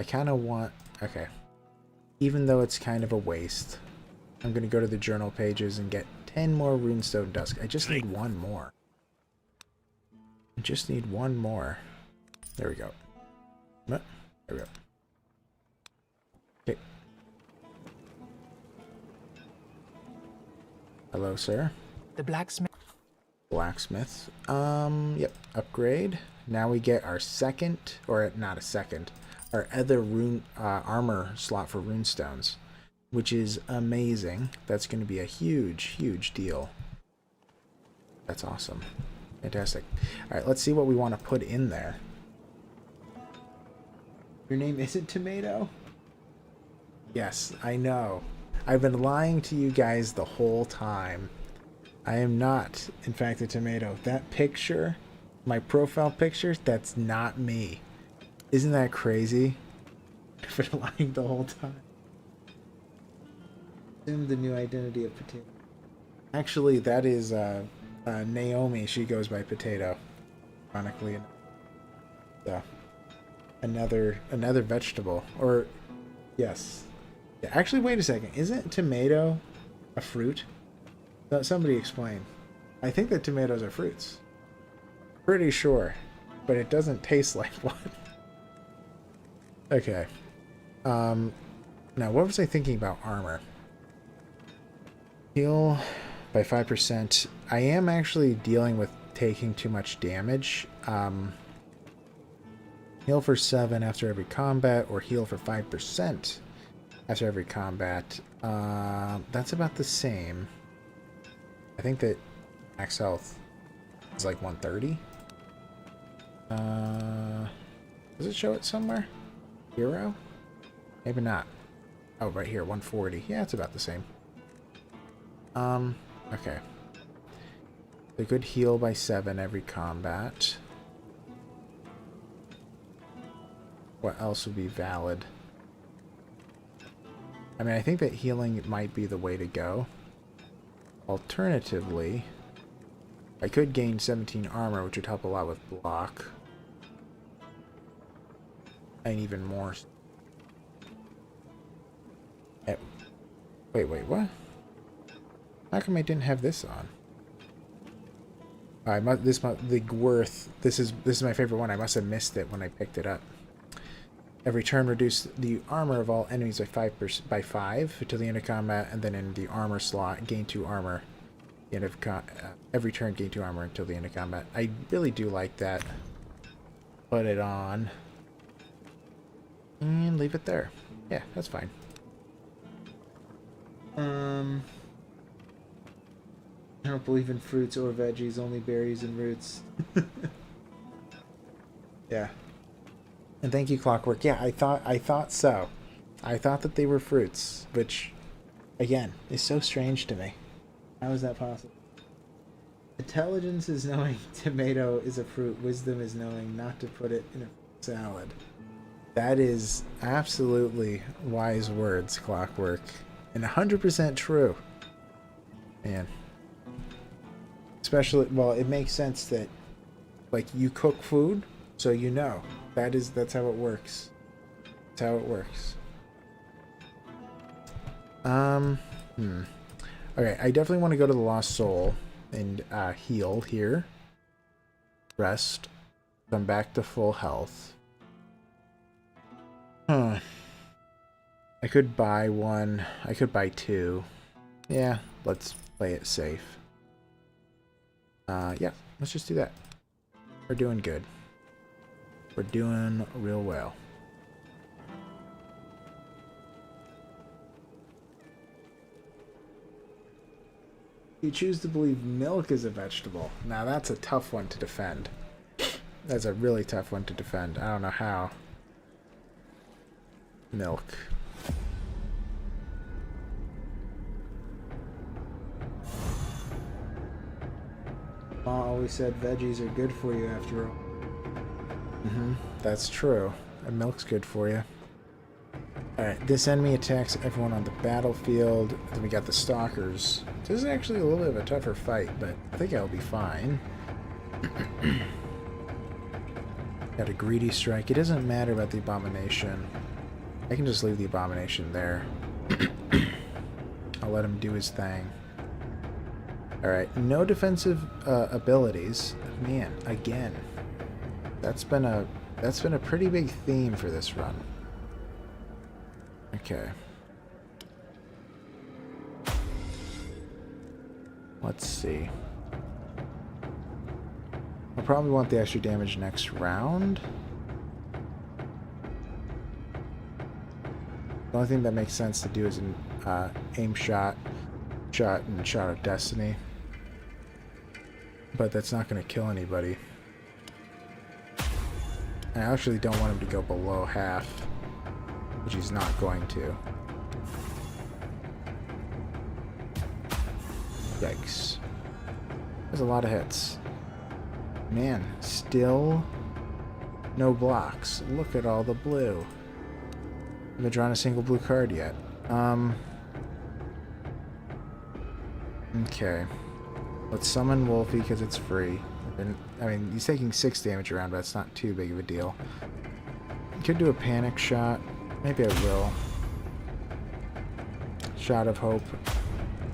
I kind of want... Okay. Even though it's kind of a waste, I'm going to go to the journal pages and get 10 more runestone dust. I just need one more. I just need one more. There we go. There we go. Okay. Hello, sir. The blacksmith. Blacksmith. Yep. Upgrade. Now we get our second, or not a second, our other rune armor slot for runestones, which is amazing. That's going to be a huge, huge deal. That's awesome. Fantastic. All right, let's see what we want to put in there. Your name isn't Tomato? Yes, I know. I've been lying to you guys the whole time. I am not, in fact, a tomato. That picture, my profile picture, that's not me. Isn't that crazy? I've been lying the whole time. Assume the new identity of Potato. Actually, that is Naomi. She goes by Potato, ironically enough. So, another vegetable, or yes. Yeah, actually, wait a second. Isn't tomato a fruit? Somebody explain. I think that tomatoes are fruits. Pretty sure, but it doesn't taste like one. Okay. Now, what was I thinking about armor? Heal by 5%. I am actually dealing with taking too much damage. Heal for 7 after every combat, or heal for 5% after every combat. That's about the same. I think that max health is like 130. Does it show it somewhere? Hero? Maybe not. Oh, right here, 140. Yeah, it's about the same. Okay. A good heal by 7 every combat. what else would be valid? I mean, I think that healing might be the way to go. Alternatively, I could gain 17 armor, which would help a lot with block. And even more. Wait, what? How come I didn't have this on? This is my favorite one. I must have missed it when I picked it up. Every turn, reduce the armor of all enemies by 5 until the end of combat, and then in the armor slot, gain 2 armor. End of every turn, gain 2 armor until the end of combat. I really do like that. Put it on. And leave it there. Yeah, that's fine. I don't believe in fruits or veggies, only berries and roots. Yeah. And thank you, Clockwork. Yeah, I thought so. I thought that they were fruits, which, again, is so strange to me. How is that possible? Intelligence is knowing tomato is a fruit. Wisdom is knowing not to put it in a salad. That is absolutely wise words, Clockwork. And 100% true. Man. Especially, well, it makes sense that, like, you cook food, so you know. That's how it works. That's how it works. Okay, I definitely want to go to the Lost Soul and heal here. Rest. Come back to full health. I could buy one. I could buy 2. Yeah, let's play it safe. Yeah, let's just do that. We're doing good. We're doing real well. You choose to believe milk is a vegetable. Now that's a tough one to defend. That's a really tough one to defend. I don't know how. Milk. Ma always said veggies are good for you after all. That's true. And milk's good for you. Alright, this enemy attacks everyone on the battlefield. Then we got the stalkers. This is actually a little bit of a tougher fight, but I think I'll be fine. Got a greedy strike. It doesn't matter about the abomination. I can just leave the abomination there. I'll let him do his thing. Alright, no defensive abilities. Man, again. That's been a pretty big theme for this run. Okay. Let's see. I'll probably want the extra damage next round. The only thing that makes sense to do is an aim shot, and shot of destiny. But that's not going to kill anybody. I actually don't want him to go below half, which he's not going to. Yikes. There's a lot of hits. Man, still no blocks. Look at all the blue. I haven't drawn a single blue card yet. Okay. Let's summon Wolfie because it's free. I mean, he's taking 6 damage around, but that's not too big of a deal. Could do a panic shot. Maybe I will. Shot of hope.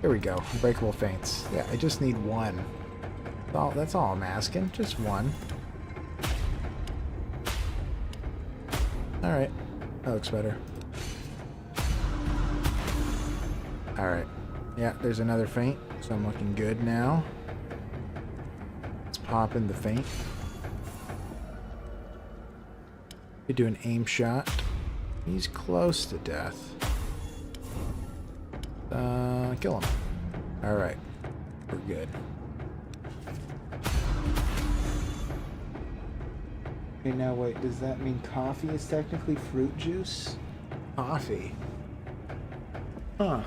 Here we go. Unbreakable feints. Yeah, I just need 1. That's all I'm asking. Just 1. Alright. That looks better. Alright. Yeah, there's another feint, so I'm looking good now. Let's pop in the feint. We do an aim shot. He's close to death. Kill him. Alright. We're good. Okay, now wait, does that mean coffee is technically fruit juice? Coffee. Huh.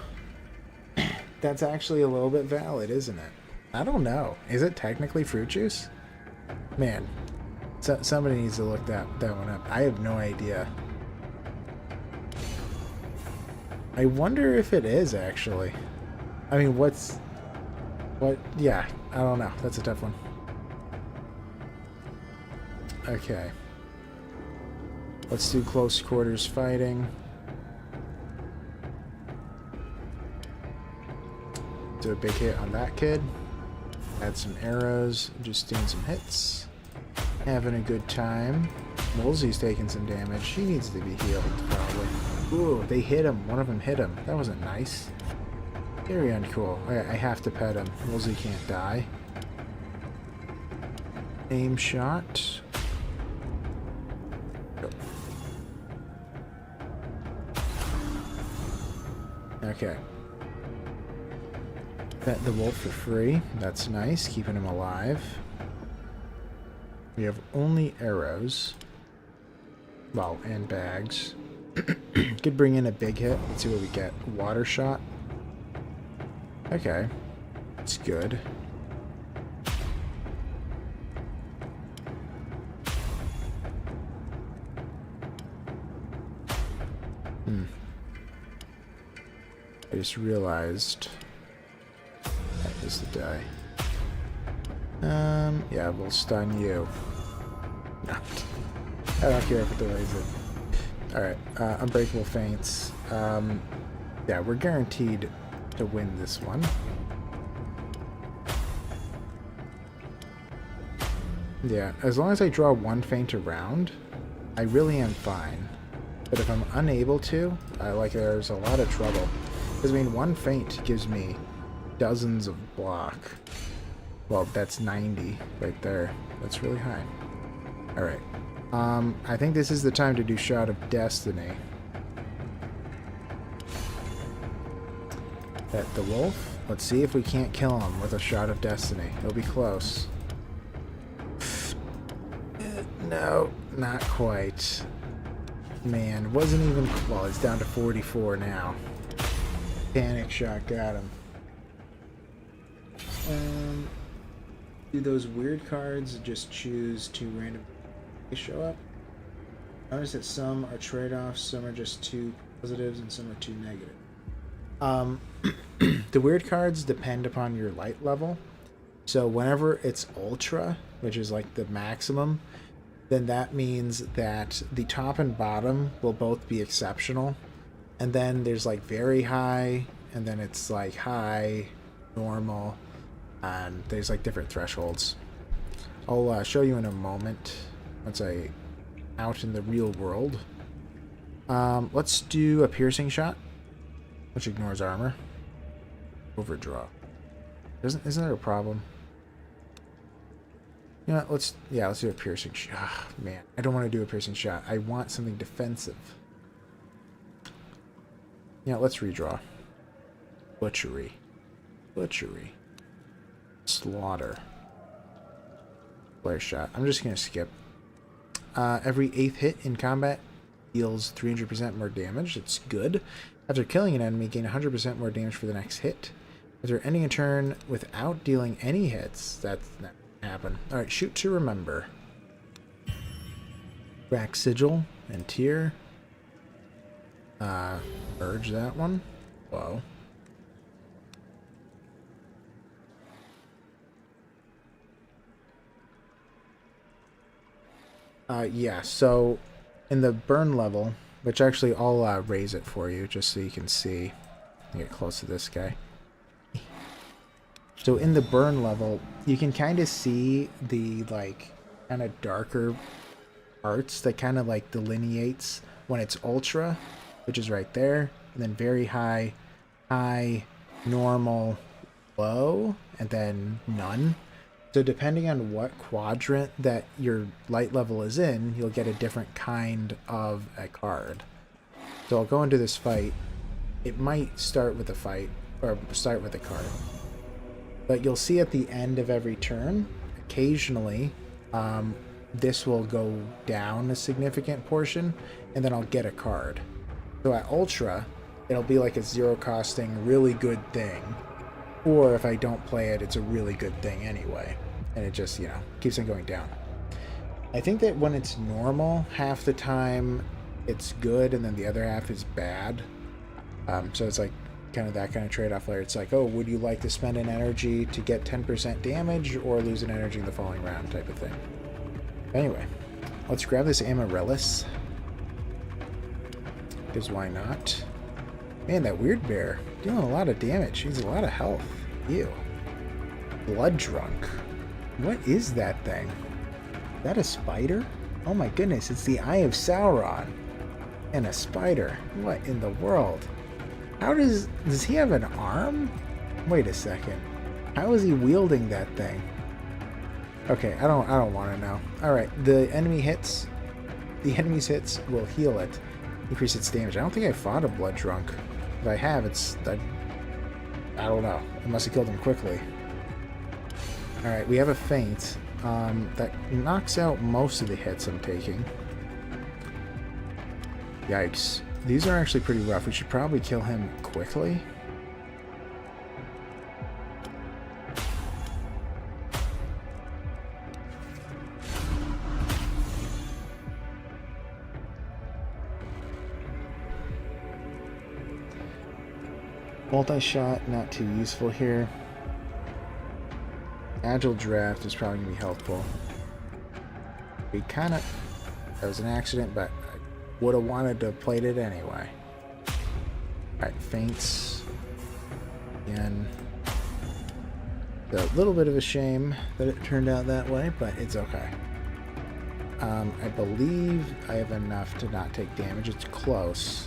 That's actually a little bit valid, isn't it? I don't know. Is it technically fruit juice? Man, somebody needs to look that one up. I have no idea. I wonder if it is actually. I mean, what? Yeah, I don't know. That's a tough one. Okay. Let's do close quarters fighting. Do a big hit on that kid. Add some arrows. Just doing some hits. Having a good time. Woolsey's taking some damage. She needs to be healed, probably. Ooh, they hit him. One of them hit him. That wasn't nice. Very uncool. I have to pet him. Woolsey can't die. Aim shot. Go. Okay. Pet the wolf for free. That's nice. Keeping him alive. We have only arrows. Well, and bags. Could bring in a big hit. Let's see what we get. Water shot. Okay. It's good. I just realized that is the die. Yeah, we'll stun you. No. I don't care if it delays it. Alright, Unbreakable Feints. Yeah, we're guaranteed to win this one. Yeah, as long as I draw one feint a round, I really am fine. But if I'm unable to, there's a lot of trouble. Because, I mean, one feint gives me dozens of block. Well, that's 90 right there. That's really high. Alright. I think this is the time to do Shot of Destiny. At the wolf. Let's see if we can't kill him with a Shot of Destiny. It'll be close. No, not quite. Man, wasn't even... Well, it's down to 44 now. Panic shot got him. Do those weird cards just choose to randomly show up? Notice that some are trade-offs, some are just two positives, and some are two negative. The weird cards depend upon your light level. So whenever it's ultra, which is like the maximum, then that means that the top and bottom will both be exceptional. And then there's like very high, and then it's like high, normal, and there's like different thresholds. I'll show you in a moment once I'm out in the real world. Let's do a piercing shot, which ignores armor. Overdraw. Isn't there a problem? You know what, let's do a piercing shot. Oh, man, I don't want to do a piercing shot. I want something defensive. Yeah, let's redraw. Butchery. Butchery. Slaughter. Flare shot. I'm just going to skip. Every 8th hit in combat deals 300% more damage. It's good. After killing an enemy, gain 100% more damage for the next hit. After ending a turn without dealing any hits, that's not happen. Alright, shoot to remember. Rack Sigil and Tear. Urge that one. Whoa. Yeah, so in the burn level, which actually I'll raise it for you just so you can see. Get close to this guy. So in the burn level, you can kind of see the like kind of darker parts that kind of like delineates when it's ultra, which is right there, and then very high, high, normal, low, and then none. So depending on what quadrant that your light level is in, you'll get a different kind of a card. So I'll go into this fight. It might start with a fight, or start with a card. But you'll see at the end of every turn, occasionally, this will go down a significant portion, and then I'll get a card. So at Ultra, it'll be like a zero-costing, really good thing. Or if I don't play it, it's a really good thing anyway. And it just, keeps on going down. I think that when it's normal, half the time it's good and then the other half is bad. So it's like kind of that kind of trade-off layer. It's like, oh, would you like to spend an energy to get 10% damage or lose an energy in the following round type of thing. Anyway, let's grab this Amaryllis. Because why not? Man, that weird bear dealing a lot of damage. He's a lot of health. Ew. Blood drunk. What is that thing? Is that a spider? Oh my goodness, it's the Eye of Sauron. And a spider. What in the world? How does he have an arm? Wait a second. How is he wielding that thing? Okay, I don't want to know. All right, the enemy's hits will heal it, increase its damage. I don't think I fought a blood drunk. If I have, I don't know. I must have killed him quickly. All right, we have a feint that knocks out most of the hits I'm taking. Yikes. These are actually pretty rough. We should probably kill him quickly. Multi-shot, not too useful here. Agile draft is probably going to be helpful. That was an accident, but I would have wanted to have played it anyway. Alright, feints. Again. It's a little bit of a shame that it turned out that way, but it's okay. I believe I have enough to not take damage. It's close.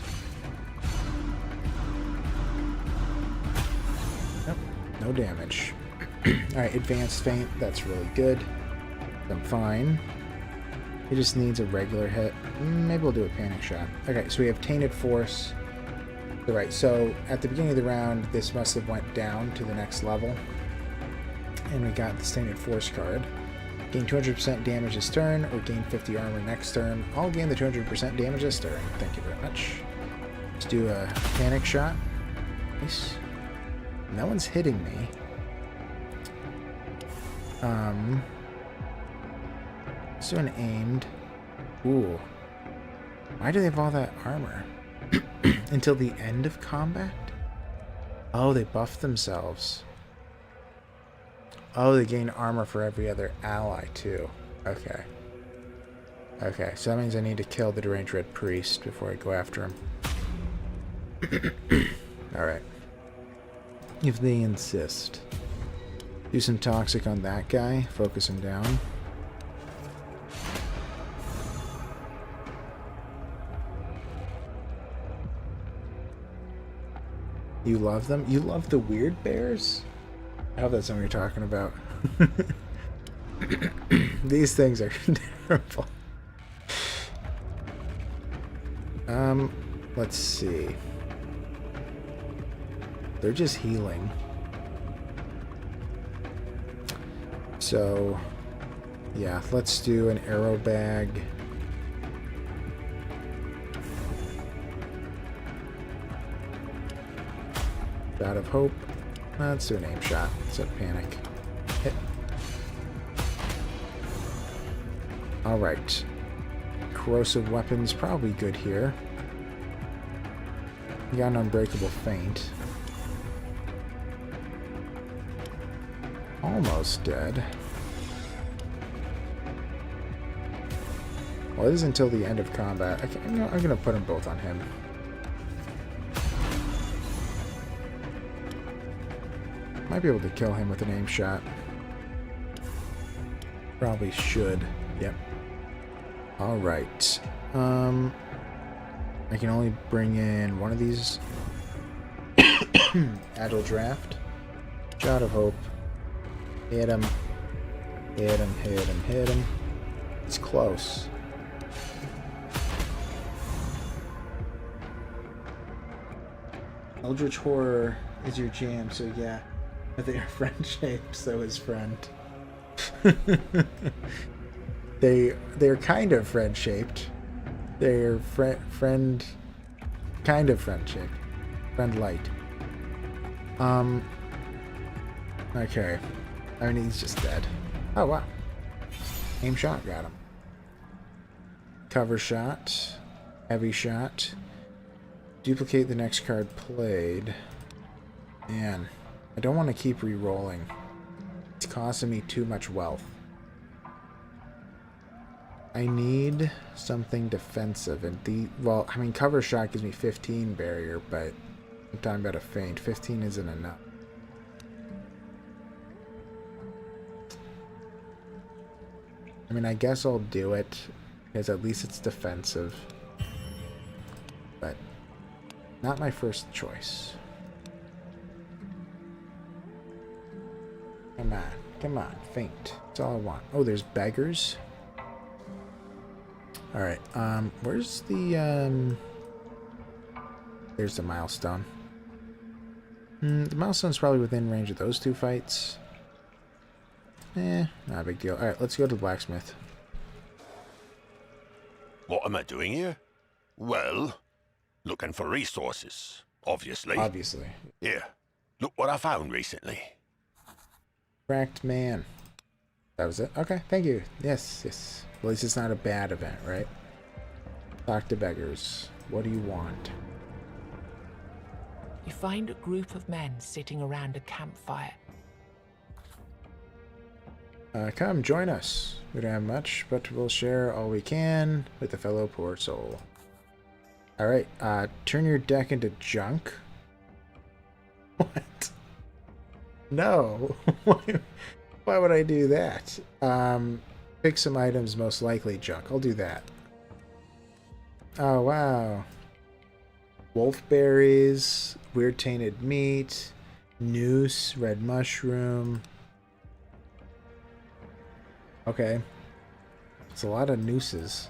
Nope, no damage. Alright, advanced feint. That's really good. I'm fine. He just needs a regular hit. Maybe we'll do a panic shot. Okay, so we have Tainted Force. Alright, so at the beginning of the round, this must have went down to the next level. And we got the Tainted Force card. Gain 200% damage this turn, or gain 50 armor next turn. I'll gain the 200% damage this turn. Thank you very much. Let's do a panic shot. Nice. No one's hitting me. Let's do an aimed. Ooh. Why do they have all that armor? Until the end of combat? Oh, they buffed themselves. Oh, they gain armor for every other ally, too. Okay. Okay, so that means I need to kill the Deranged Red Priest before I go after him. Alright. If they insist. Do some toxic on that guy. Focus him down. You love them? You love the weird bears? I hope that's what you're talking about. These things are terrible. Let's see. They're just healing. So, yeah, let's do an arrow bag. Shot of hope. Let's do an aim shot. Set panic. Hit. Alright. Corrosive weapons, probably good here. We got an unbreakable feint. Almost dead. Well, it is until the end of combat. I'm going to put them both on him. Might be able to kill him with an aim shot. Probably should. Yep. Alright. I can only bring in one of these. Agile draft. Shot of hope. Hit him. Hit him, hit him, hit him. It's close. Eldritch Horror is your jam, so yeah. They are friend-shaped, so is friend. They're kind of friend-shaped. They're friend kind of friend-shaped. Friend-light. Okay. I mean, he's just dead. Oh, wow. Aim shot got him. Cover shot. Heavy shot. Duplicate the next card played. Man, I don't want to keep re-rolling. It's costing me too much wealth. I need something defensive, and well, I mean, cover shot gives me 15 barrier, but I'm talking about a feint. 15 isn't enough. I mean, I guess I'll do it, because at least it's defensive. But not my first choice. Come on, feint. That's all I want. Oh, there's beggars. Alright, where's the, there's the milestone. The milestone's probably within range of those two fights. Not a big deal. Alright, let's go to the blacksmith. What am I doing here? Well, looking for resources, obviously. Obviously. Here, look what I found recently. Cracked man. That was it? Okay, thank you. Yes, yes. At least it's not a bad event, right? Talk to beggars. What do you want? You find a group of men sitting around a campfire. Come, join us. We don't have much, but we'll share all we can with a fellow poor soul. Alright, turn your deck into junk? What? No. Why would I do that? Pick some items, most likely junk. I'll do that. Oh, wow. Wolfberries, weird tainted meat, noose, red mushroom. Okay. It's a lot of nooses.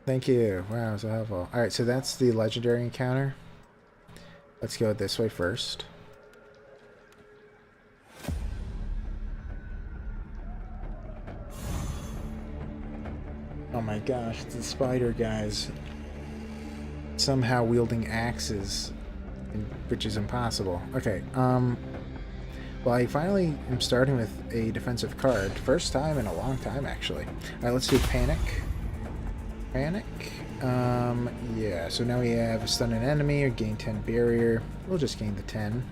Thank you. Wow, so helpful. Alright, so that's the legendary encounter. Let's go this way first. Oh my gosh, it's the spider guys. Somehow wielding axes, which is impossible. Okay, well, I finally am starting with a defensive card. First time in a long time, actually. Alright, let's do Panic. Panic. Yeah, so now we have stun an enemy or gain 10 barrier. We'll just gain the 10.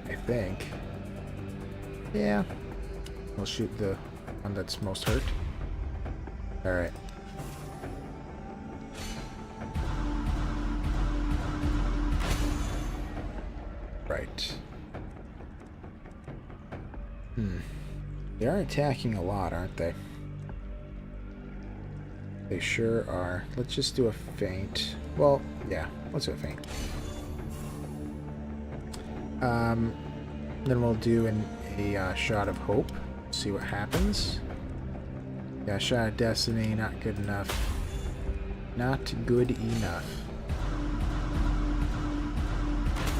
I think. Yeah. We'll shoot the one that's most hurt. Alright. Right. They are attacking a lot, aren't they? They sure are. Let's just do a feint. Well, yeah, let's do a feint. Then we'll do a shot of hope. See what happens. Yeah, shot of destiny, not good enough. Not good enough.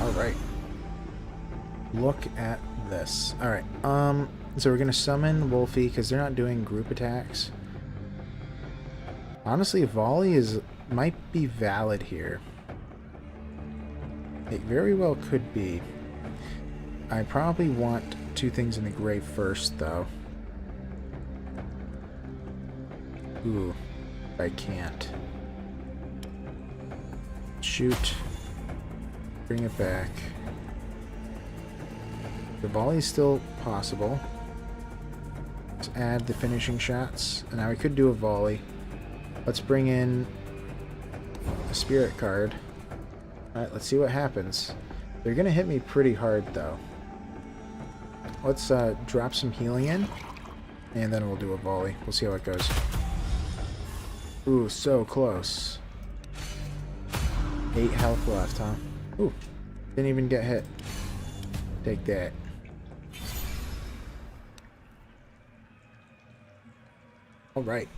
Alright. Look at this. Alright, so we're gonna summon Wolfie, because they're not doing group attacks. Honestly, volley might be valid here. It very well could be. I probably want two things in the grave first, though. Ooh, I can't. Shoot. Bring it back. The volley's still possible. Let's add the finishing shots. And now we could do a volley. Let's bring in a spirit card. Alright, let's see what happens. They're gonna hit me pretty hard, though. Let's drop some healing in. And then we'll do a volley. We'll see how it goes. Ooh, so close. 8 health left, huh? Ooh, didn't even get hit. Take that. Alright.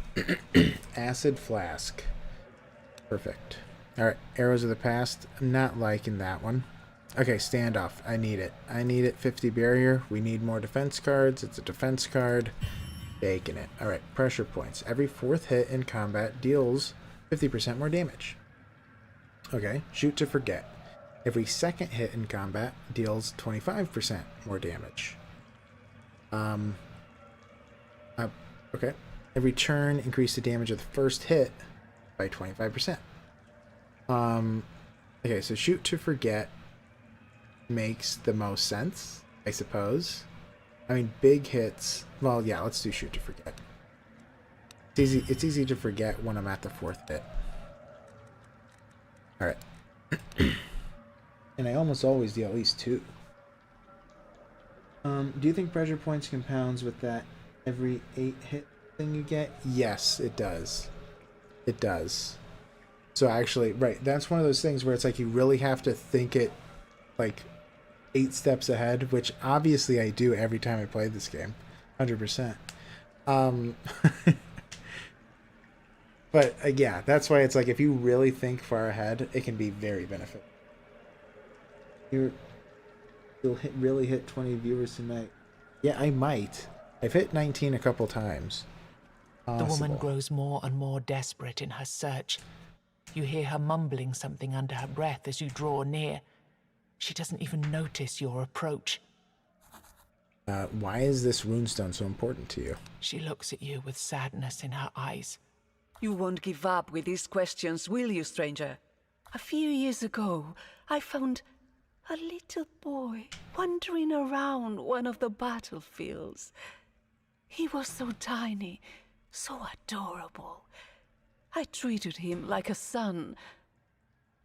Acid flask. Perfect. Alright, arrows of the past. I'm not liking that one. Okay, standoff. I need it. I need it. 50 barrier. We need more defense cards. It's a defense card. Baking it. Alright, pressure points. Every 4th hit in combat deals 50% more damage. Okay, shoot to forget. Every 2nd hit in combat deals 25% more damage. Okay. Every turn, increase the damage of the first hit by 25%. Okay, so shoot to forget makes the most sense, I suppose. I mean, big hits. Well, yeah, let's do shoot to forget. It's easy to forget when I'm at the 4th hit. All right. And I almost always do at least 2. Do you think pressure points compounds with that every 8 hit thing you get? Yes, it does. It does. So actually, right, that's one of those things where it's like you really have to think it like 8 steps ahead, which obviously I do every time I play this game. 100%. But yeah, that's why it's like if you really think far ahead, it can be very beneficial. You'll really hit 20 viewers tonight. Yeah, I might. I've hit 19 a couple times. The woman grows more and more desperate in her search. You hear her mumbling something under her breath as you draw near. She doesn't even notice your approach. Why is this runestone so important to you? She looks at you with sadness in her eyes. You won't give up with these questions, will you, stranger? A few years ago, I found a little boy wandering around one of the battlefields. He was so tiny, so adorable. I treated him like a son,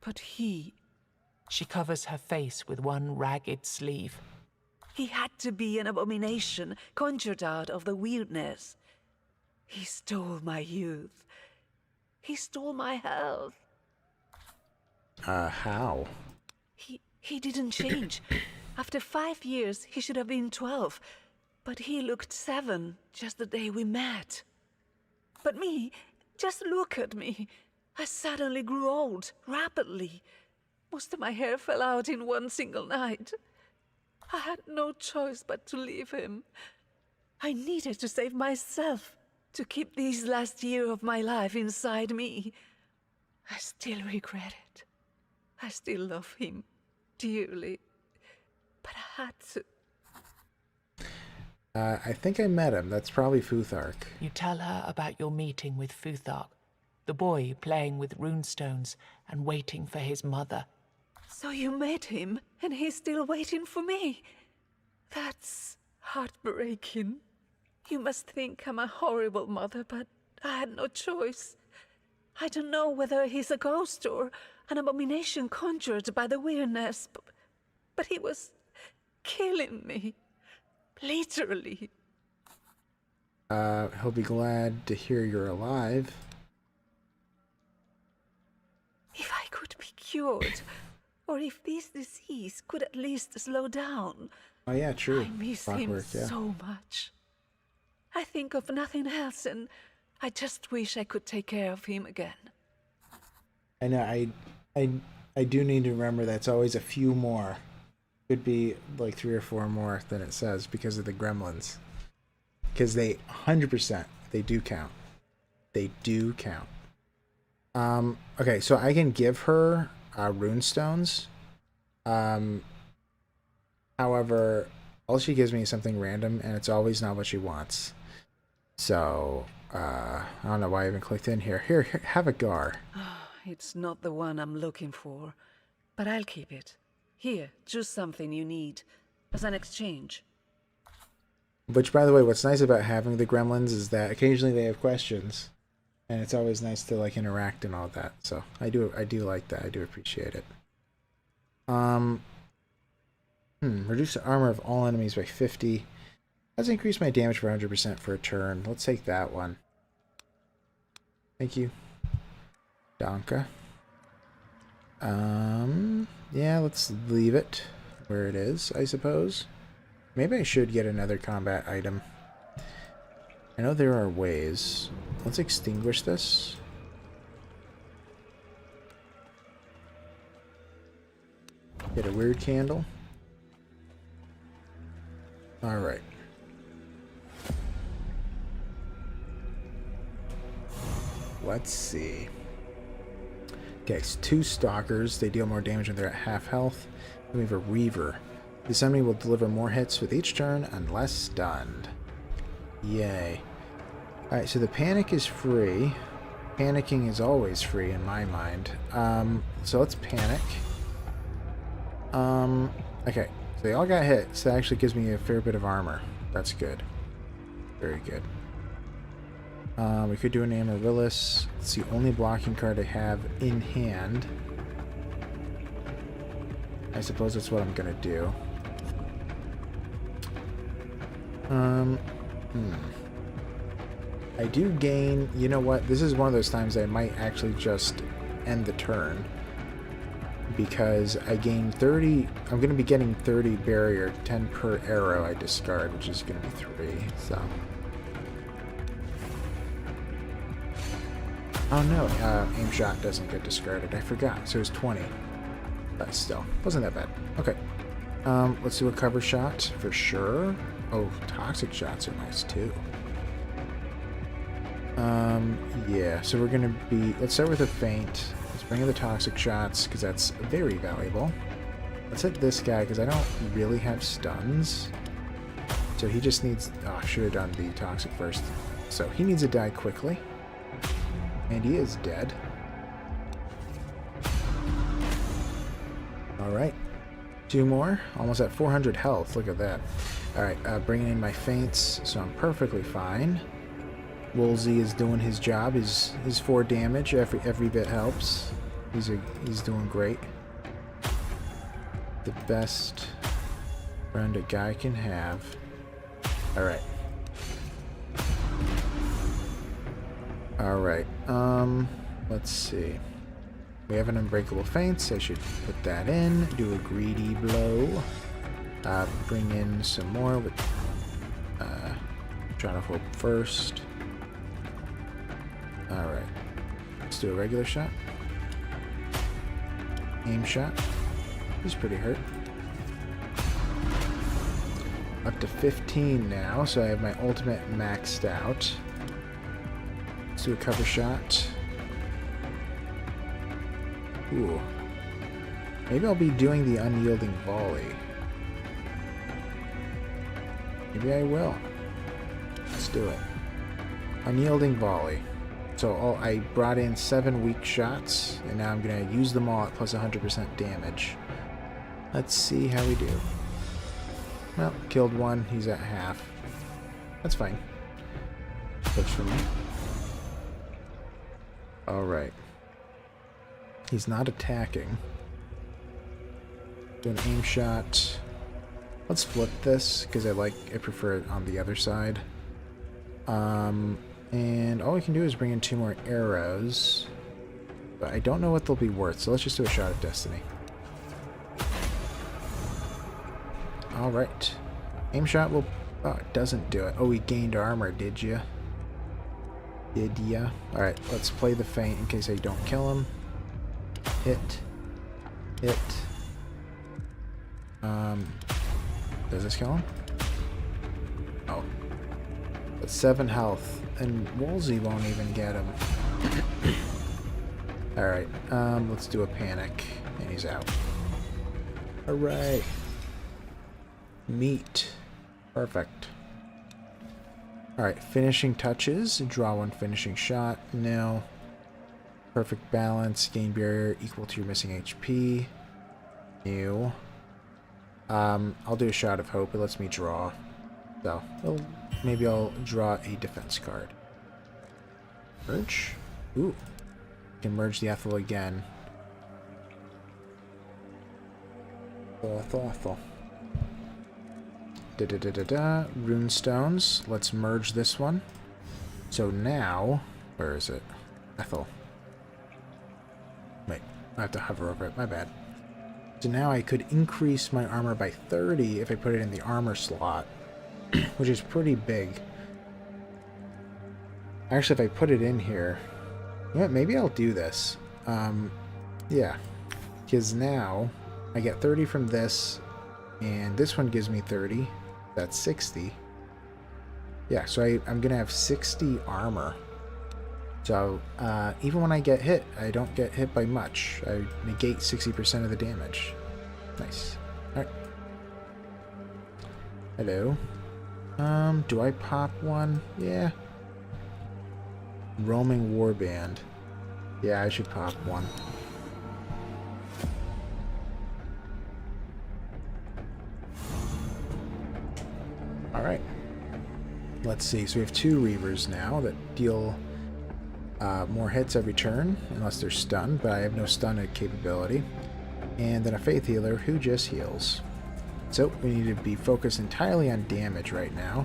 but he... She covers her face with one ragged sleeve. He had to be an abomination conjured out of the weirdness. He stole my youth. He stole my health. How? He didn't change. After 5 years, he should have been 12. But he looked 7 just the day we met. But me, just look at me. I suddenly grew old, rapidly. Most of my hair fell out in one single night. I had no choice but to leave him. I needed to save myself, to keep these last year of my life inside me. I still regret it. I still love him dearly. But I had to. I think I met him. That's probably Futhark. You tell her about your meeting with Futhark, the boy playing with runestones and waiting for his mother. So you met him, and he's still waiting for me. That's heartbreaking. You must think I'm a horrible mother, but I had no choice. I don't know whether he's a ghost or an abomination conjured by the weirdness, but he was killing me. Literally. He'll be glad to hear you're alive. If I could be cured, or if this disease could at least slow down. Oh yeah, true. I miss Clockwork, him so much. I think of nothing else, and I just wish I could take care of him again. I know. I do need to remember that's always a few more. Could be like 3 or 4 more than it says because of the gremlins. Because they 100% they do count. They do count. Okay, so I can give her runestones. However, all she gives me is something random, and it's always not what she wants. So I don't know why I even clicked in here. Here, have a Gar. It's not the one I'm looking for, but I'll keep it. Here, choose something you need as an exchange. Which, by the way, what's nice about having the gremlins is that occasionally they have questions, and it's always nice to like interact and all that. So I do like that. I do appreciate it. Reduce the armor of all enemies by 50. Let's increase my damage for 100% for a turn. Let's take that one. Thank you, Donka. Yeah, let's leave it where it is, I suppose. Maybe I should get another combat item. I know there are ways. Let's extinguish this. Get a weird candle. Alright. Let's see. Okay, it's 2 stalkers. They deal more damage when they're at half health. Then we have a Reaver. This enemy will deliver more hits with each turn unless stunned. Yay. Alright, so the panic is free. Panicking is always free in my mind. So let's panic. Okay, so they all got hit, so that actually gives me a fair bit of armor. That's good. Very good. We could do an Amaryllis. It's the only blocking card I have in hand. I suppose that's what I'm gonna do. I do gain... You know what? This is one of those times I might actually just end the turn. Because I gain 30... I'm going to be getting 30 barrier, 10 per arrow I discard, which is going to be 3, so... Oh no, aim shot doesn't get discarded. I forgot, so it was 20. But still, wasn't that bad. Okay. Let's do a cover shot for sure. Oh, toxic shots are nice too. Yeah, so we're gonna be... Let's start with a feint. Let's bring in the toxic shots, because that's very valuable. Let's hit this guy, because I don't really have stuns. So he just needs... Oh, I should have done the toxic first. So he needs to die quickly. And he is dead. Alright. 2 more. Almost at 400 health. Look at that. Alright, bringing in my feints, so I'm perfectly fine. Woolsey is doing his job. His 4 damage. Every bit helps. He's doing great. The best friend a guy can have. Alright. Alright, let's see. We have an unbreakable feint, so I should put that in. Do a greedy blow. Bring in some more with Shot of Hope first. Alright. Let's do a regular shot. Aim shot. He's pretty hurt. Up to 15 now, so I have my ultimate maxed out. Let's do a cover shot. Ooh. Maybe I'll be doing the unyielding volley. Maybe I will. Let's do it. Unyielding volley. So I brought in 7 weak shots, and now I'm going to use them all at plus 100% damage. Let's see how we do. Well, killed one. He's at half. That's fine. Works for me. Alright. He's not attacking. Do an aim shot. Let's flip this, because I prefer it on the other side. And all we can do is bring in 2 more arrows. But I don't know what they'll be worth, so let's just do a shot at destiny. Alright. Aim shot will... Oh, it doesn't do it. Oh, we gained armor, did ya? Did ya? Alright, let's play the feint in case I don't kill him. Hit. Hit. Does this kill him? Oh. But 7 health. And Wolsey won't even get him. Alright, let's do a panic. And he's out. Alright. Meat. Perfect. Alright, finishing touches. Draw 1 finishing shot. No. Perfect balance. Gain barrier equal to your missing HP. New. I'll do a shot of hope. It lets me draw. So, maybe I'll draw a defense card. Merge? Ooh. Can merge the Ethel again. Ethel. Rune stones. Let's merge this one. So now, where is it? Ethel. Wait, I have to hover over it. My bad. So now I could increase my armor by 30 if I put it in the armor slot, which is pretty big. Actually, if I put it in here, you know what, maybe I'll do this. Yeah, because now I get 30 from this, and this one gives me 30. That's 60. Yeah, so I'm gonna have 60 armor. So even when I get hit, I don't get hit by much. I negate 60% of the damage. Nice. Alright. Hello. Do I pop one? Yeah. Roaming warband. Yeah, I should pop one. Alright. Let's see. So we have 2 Reavers now that deal more hits every turn, unless they're stunned, but I have no stun capability. And then a Faith Healer who just heals. So we need to be focused entirely on damage right now.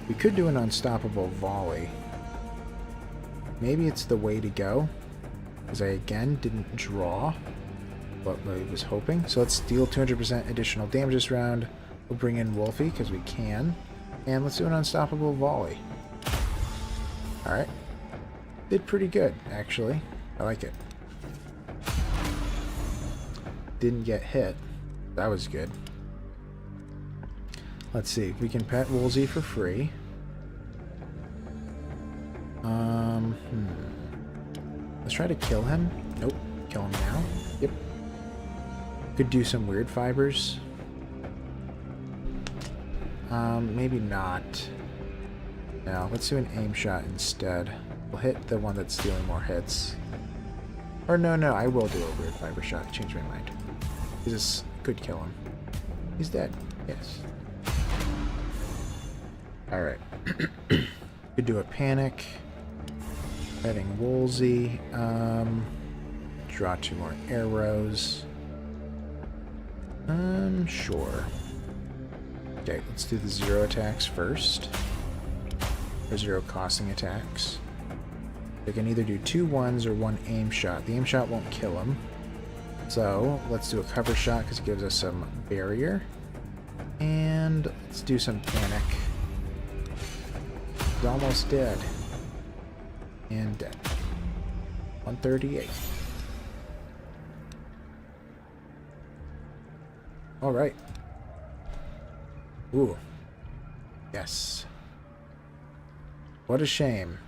We could do an unstoppable volley. Maybe it's the way to go, because I again didn't draw what I was hoping. So let's deal 200% additional damage this round. We'll bring in Wolfie because we can. And let's do an unstoppable volley. Alright. Did pretty good, actually. I like it. Didn't get hit. That was good. Let's see if we can pet Woolsey for free. Let's try to kill him. Nope. Kill him now. Yep. Could do some weird fibers. Maybe not. No, let's do an aim shot instead. We'll hit the one that's dealing more hits. Or no, I will do a weird fiber shot. Change my mind. This could kill him. He's dead. Yes. Alright. Could do a panic. Heading Woolsey. Draw 2 more arrows. Sure. Okay, let's do the 0 attacks first. Or 0 costing attacks. They can either do 2 1s or 1 aim shot. The aim shot won't kill him. So, let's do a cover shot because it gives us some barrier. And let's do some panic. He's almost dead. And dead. 138. Alright. Ooh. Yes. What a shame.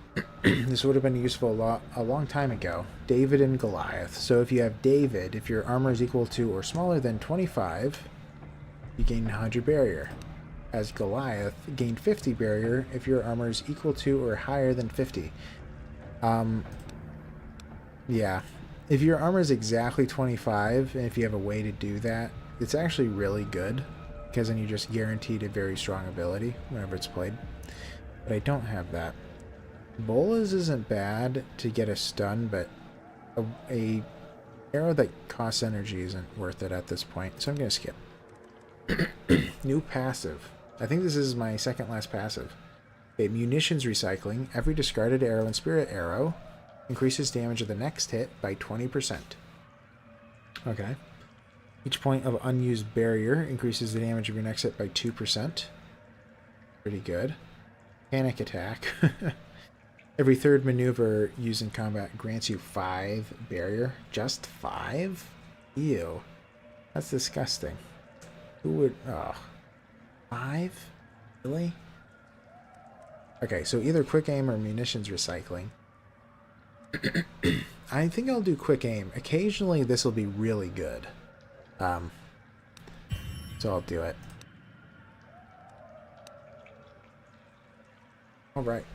This would have been useful a long time ago. David and Goliath. So if you have David, if your armor is equal to or smaller than 25, you gain 100 barrier. As Goliath, gain 50 barrier if your armor is equal to or higher than 50. Yeah. If your armor is exactly 25, and if you have a way to do that, it's actually really good, because then you just guaranteed a very strong ability whenever it's played. But I don't have that. Bolas isn't bad to get a stun, but a arrow that costs energy isn't worth it at this point, so I'm going to skip. New passive. I think this is my second last passive. Okay, munitions recycling. Every discarded arrow and spirit arrow increases damage of the next hit by 20%. Okay. Each point of unused barrier increases the damage of your next hit by 2%. Pretty good. Panic attack. Every third maneuver used in combat grants you 5 barrier. Just 5? Ew. That's disgusting. Who would... Oh. 5? Really? Okay, so either quick aim or munitions recycling. I think I'll do quick aim. Occasionally this will be really good. So I'll do it. Alright.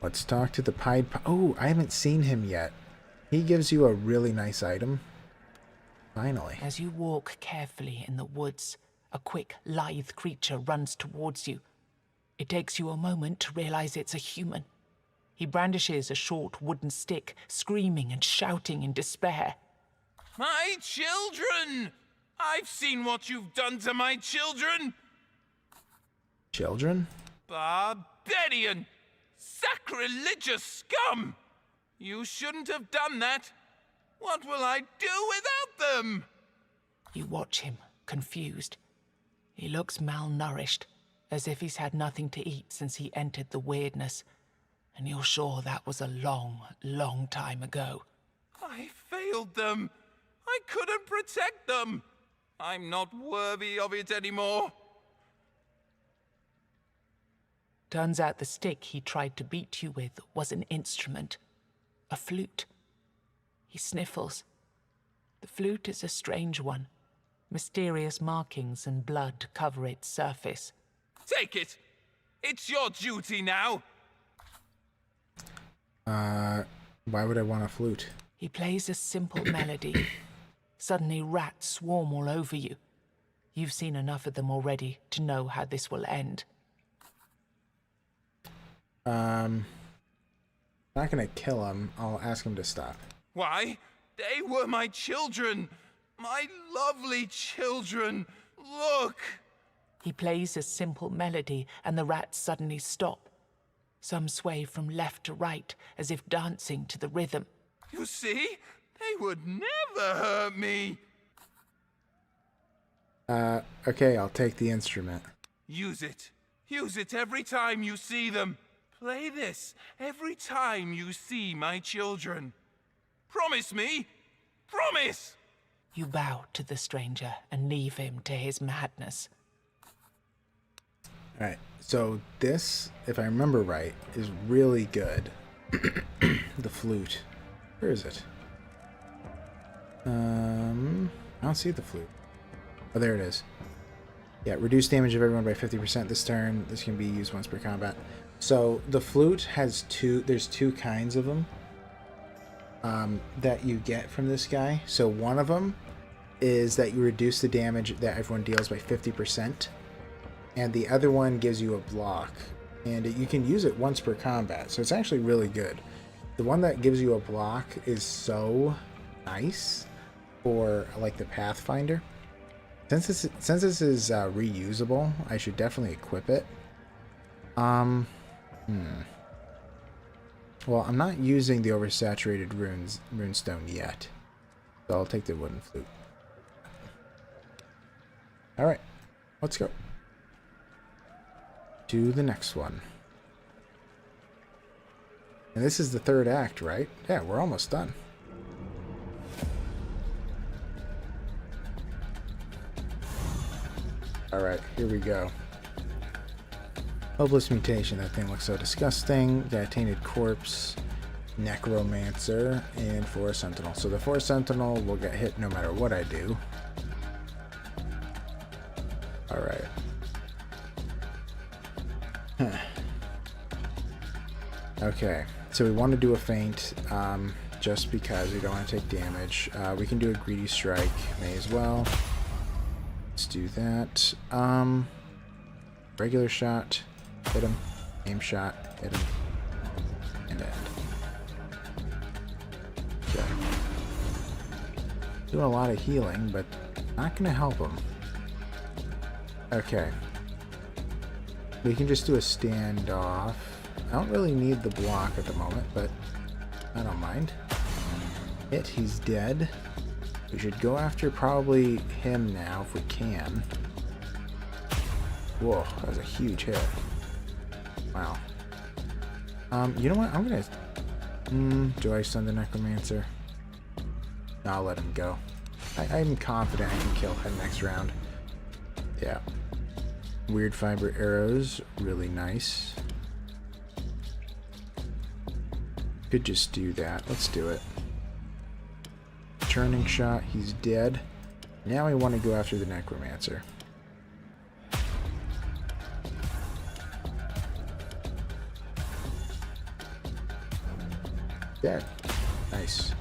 Let's talk to the Pied... Oh, I haven't seen him yet. He gives you a really nice item. Finally. As you walk carefully in the woods, a quick, lithe creature runs towards you. It takes you a moment to realize it's a human. He brandishes a short wooden stick, screaming and shouting in despair. My children! I've seen what you've done to my children! Children? Barbarian! Sacrilegious scum! You shouldn't have done that. What will I do without them? You watch him, confused. He looks malnourished, as if he's had nothing to eat since he entered the weirdness, and you're sure that was a long, long time ago. I failed them. I couldn't protect them. I'm not worthy of it anymore. Turns out the stick he tried to beat you with was an instrument, a flute. He sniffles. The flute is a strange one. Mysterious markings and blood cover its surface. Take it. It's your duty now. Why would I want a flute? He plays a simple melody. Suddenly rats swarm all over you. You've seen enough of them already to know how this will end. Not gonna kill him. I'll ask him to stop. Why? They were my children. My lovely children. Look! He plays a simple melody and the rats suddenly stop. Some sway from left to right as if dancing to the rhythm. You see? They would never hurt me. Okay, I'll take the instrument. Use it. Use it every time you see them. Play this every time you see my children. Promise me. Promise! You bow to the stranger and leave him to his madness. Alright, so this, if I remember right, is really good. The flute. Where is it? I don't see the flute. Oh, there it is. Yeah, reduce damage of everyone by 50% this turn. This can be used once per combat. So the flute has there's two kinds of them that you get from this guy. So one of them is that you reduce the damage that everyone deals by 50%. And the other one gives you a block. And you can use it once per combat. So it's actually really good. The one that gives you a block is so nice for like the Pathfinder. Since this is reusable, I should definitely equip it. Well, I'm not using the oversaturated runestone yet. So I'll take the wooden flute. Alright, let's go. To the next one. And this is the third act, right? Yeah, we're almost done. Alright, here we go. Hopeless mutation. That thing looks so disgusting. Got a tainted corpse, necromancer, and forest sentinel. So the forest sentinel will get hit no matter what I do. Alright. Huh. Okay, so we want to do a feint, just because we don't want to take damage. We can do a greedy strike, may as well. Let's do that. Regular shot, hit him. Aim shot, hit him. And end. Okay. Doing a lot of healing, but not gonna help him. Okay. We can just do a standoff. I don't really need the block at the moment, but I don't mind. Hit, he's dead. We should go after probably him now if we can. Whoa, that was a huge hit. Wow. You know what? I'm gonna... do I send the necromancer? No, I'll let him go. I'm confident I can kill him next round. Yeah. Weird fiber arrows, really nice. Could just do that. Let's do it. Churning shot, he's dead. Now I want to go after the necromancer. Dead. Nice.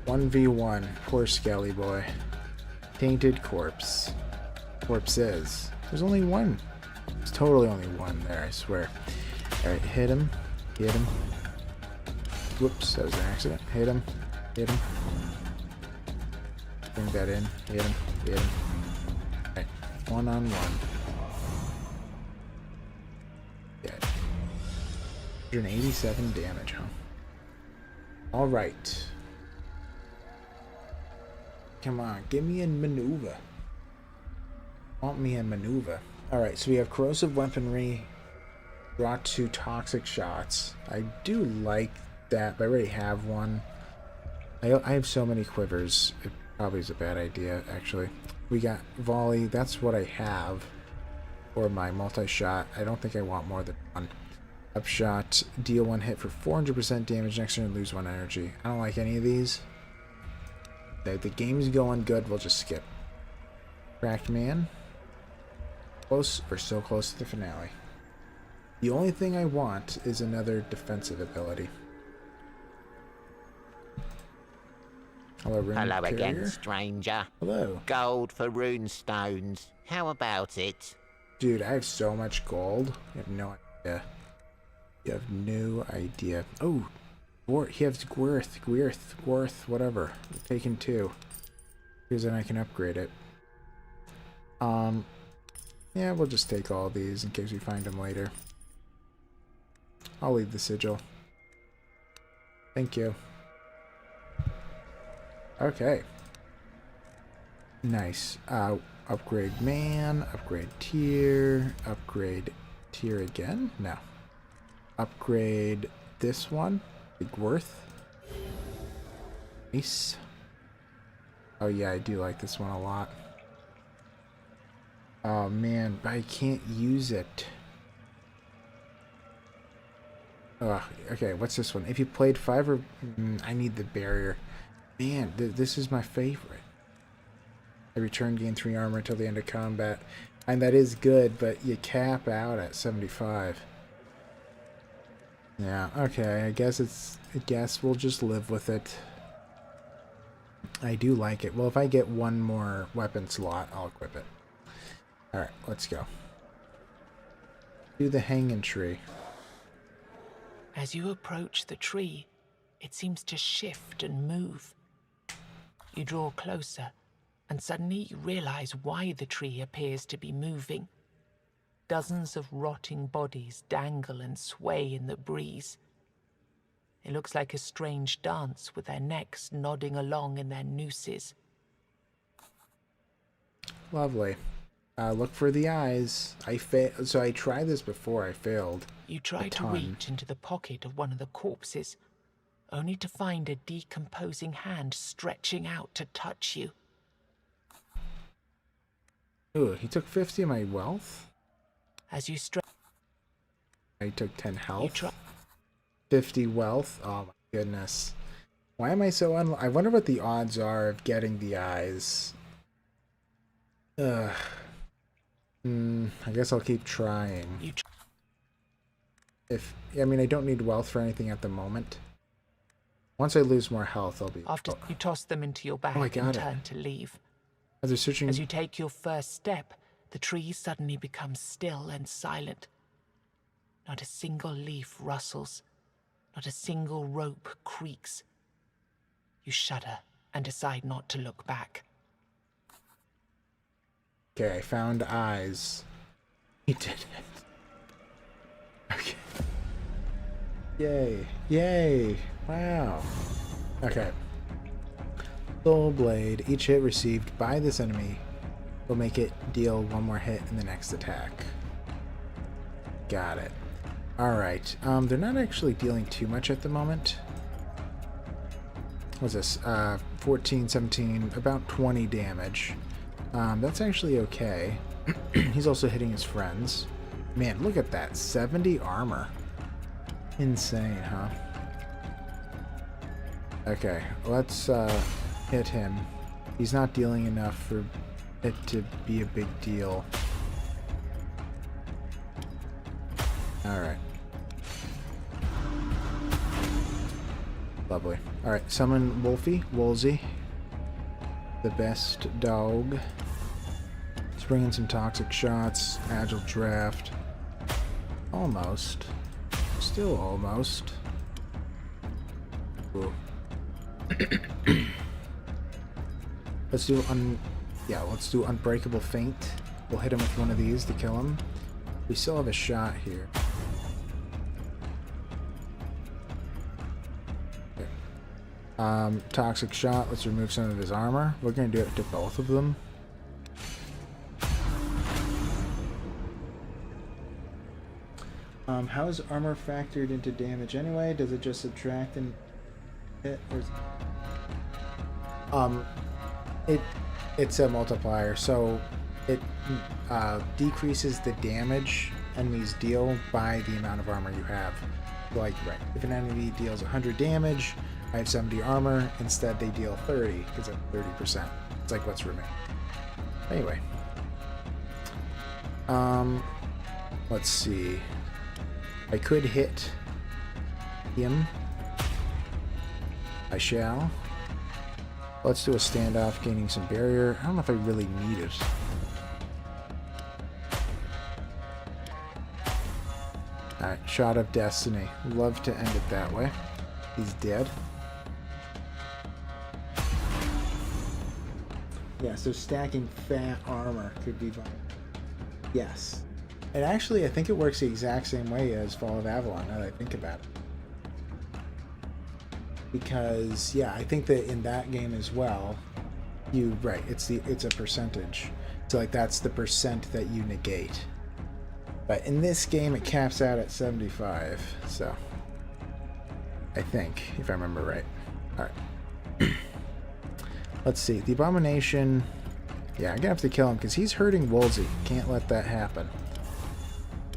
1v1. Poor Skelly boy. Tainted corpse. Corpses. There's only one. There's totally only one there, I swear. Alright, hit him. Hit him. Whoops, that was an accident. Hit him. Hit him. Bring that in. Hit him. Hit him. Alright, one-on-one. Dead. 187 damage, huh? Alright. Come on, give me a maneuver. Want me a maneuver. Alright, so we have corrosive weaponry, brought to toxic shots. I do like that, but I already have one. I have so many quivers. It probably is a bad idea, actually. We got volley. That's what I have for my multi-shot. I don't think I want more than one. Upshot. Deal one hit for 400% damage next turn and lose one energy. I don't like any of these. The game's going good. We'll just skip. Cracked man. Close. We're so close to the finale. The only thing I want is another defensive ability. Hello, rune Hello carrier. again, stranger. Hello. Gold for rune stones. How about it? Dude, I have so much gold. You have no idea. You have no idea. Oh, he has Gwerth, whatever. Taken 2. Because then I can upgrade it. Yeah, we'll just take all these in case we find them later. I'll leave the sigil. Thank you. Okay. Nice. Upgrade man, upgrade tier again? No. Upgrade this one. Big worth. Nice. Oh yeah, I do like this one a lot. Oh man, but I can't use it. Ugh, okay, what's this one? If you played 5 or... I need the barrier. Man, this is my favorite. Every turn gain 3 armor until the end of combat. And that is good, but you cap out at 75. Yeah, okay, I guess we'll just live with it. I do like it. Well, if I get one more weapon slot, I'll equip it. Alright, let's go. Do the hanging tree. As you approach the tree, it seems to shift and move. You draw closer, and suddenly you realize why the tree appears to be moving. Dozens of rotting bodies dangle and sway in the breeze. It looks like a strange dance with their necks nodding along in their nooses. Lovely. Look for the eyes. So I tried this before. I failed. You try to reach into the pocket of one of the corpses, only to find a decomposing hand stretching out to touch you. Ooh, he took 50 of my wealth? As you stretch... I took 10 health. 50 wealth? Oh my goodness. Why am I so I wonder what the odds are of getting the eyes. Ugh. I guess I'll keep trying. I mean, I don't need wealth for anything at the moment. Once I lose more health, I'll be... After you toss them into your bag and turn to leave. As you take your first step, the tree suddenly becomes still and silent. Not a single leaf rustles. Not a single rope creaks. You shudder and decide not to look back. Okay, I found eyes. He did it. Okay. Yay. Yay. Wow. Okay. Soul Blade. Each hit received by this enemy will make it deal 1 more hit in the next attack. Got it. Alright. They're not actually dealing too much at the moment. What's this? 14, 17, about 20 damage. That's actually okay. He's also hitting his friends. Man, look at that. 70 armor. Insane, huh? Okay, let's hit him. He's not dealing enough for it to be a big deal. Alright. Lovely. Alright, summon Woolsey. The best dog. Let's bring in some toxic shots. Agile draft. Almost. Still almost. Ooh. Let's do Unbreakable Feint. We'll hit him with one of these to kill him. We still have a shot here. Okay. Toxic shot. Let's remove some of his armor. We're gonna do it to both of them. How is armor factored into damage anyway? Does it just subtract and hit, or it's a multiplier, so it decreases the damage enemies deal by the amount of armor you have. Like, right, if an enemy deals 100 damage, I have 70 armor. Instead, they deal 30 because I'm 30%. It's like what's remaining. Anyway, let's see. I could hit him. I shall. Let's do a standoff, gaining some barrier. I don't know if I really need it. Alright, Shot of Destiny. Love to end it that way. He's dead. Yeah, so stacking fat armor could be fun. Yes. And actually, I think it works the exact same way as Fall of Avalon, now that I think about it. Because, yeah, I think that in that game as well, right, it's a percentage. So, like, that's the percent that you negate. But in this game, it caps out at 75, so... I think, if I remember right. Alright. Let's see. The Abomination... Yeah, I'm gonna have to kill him, because he's hurting Wolsey. Can't let that happen.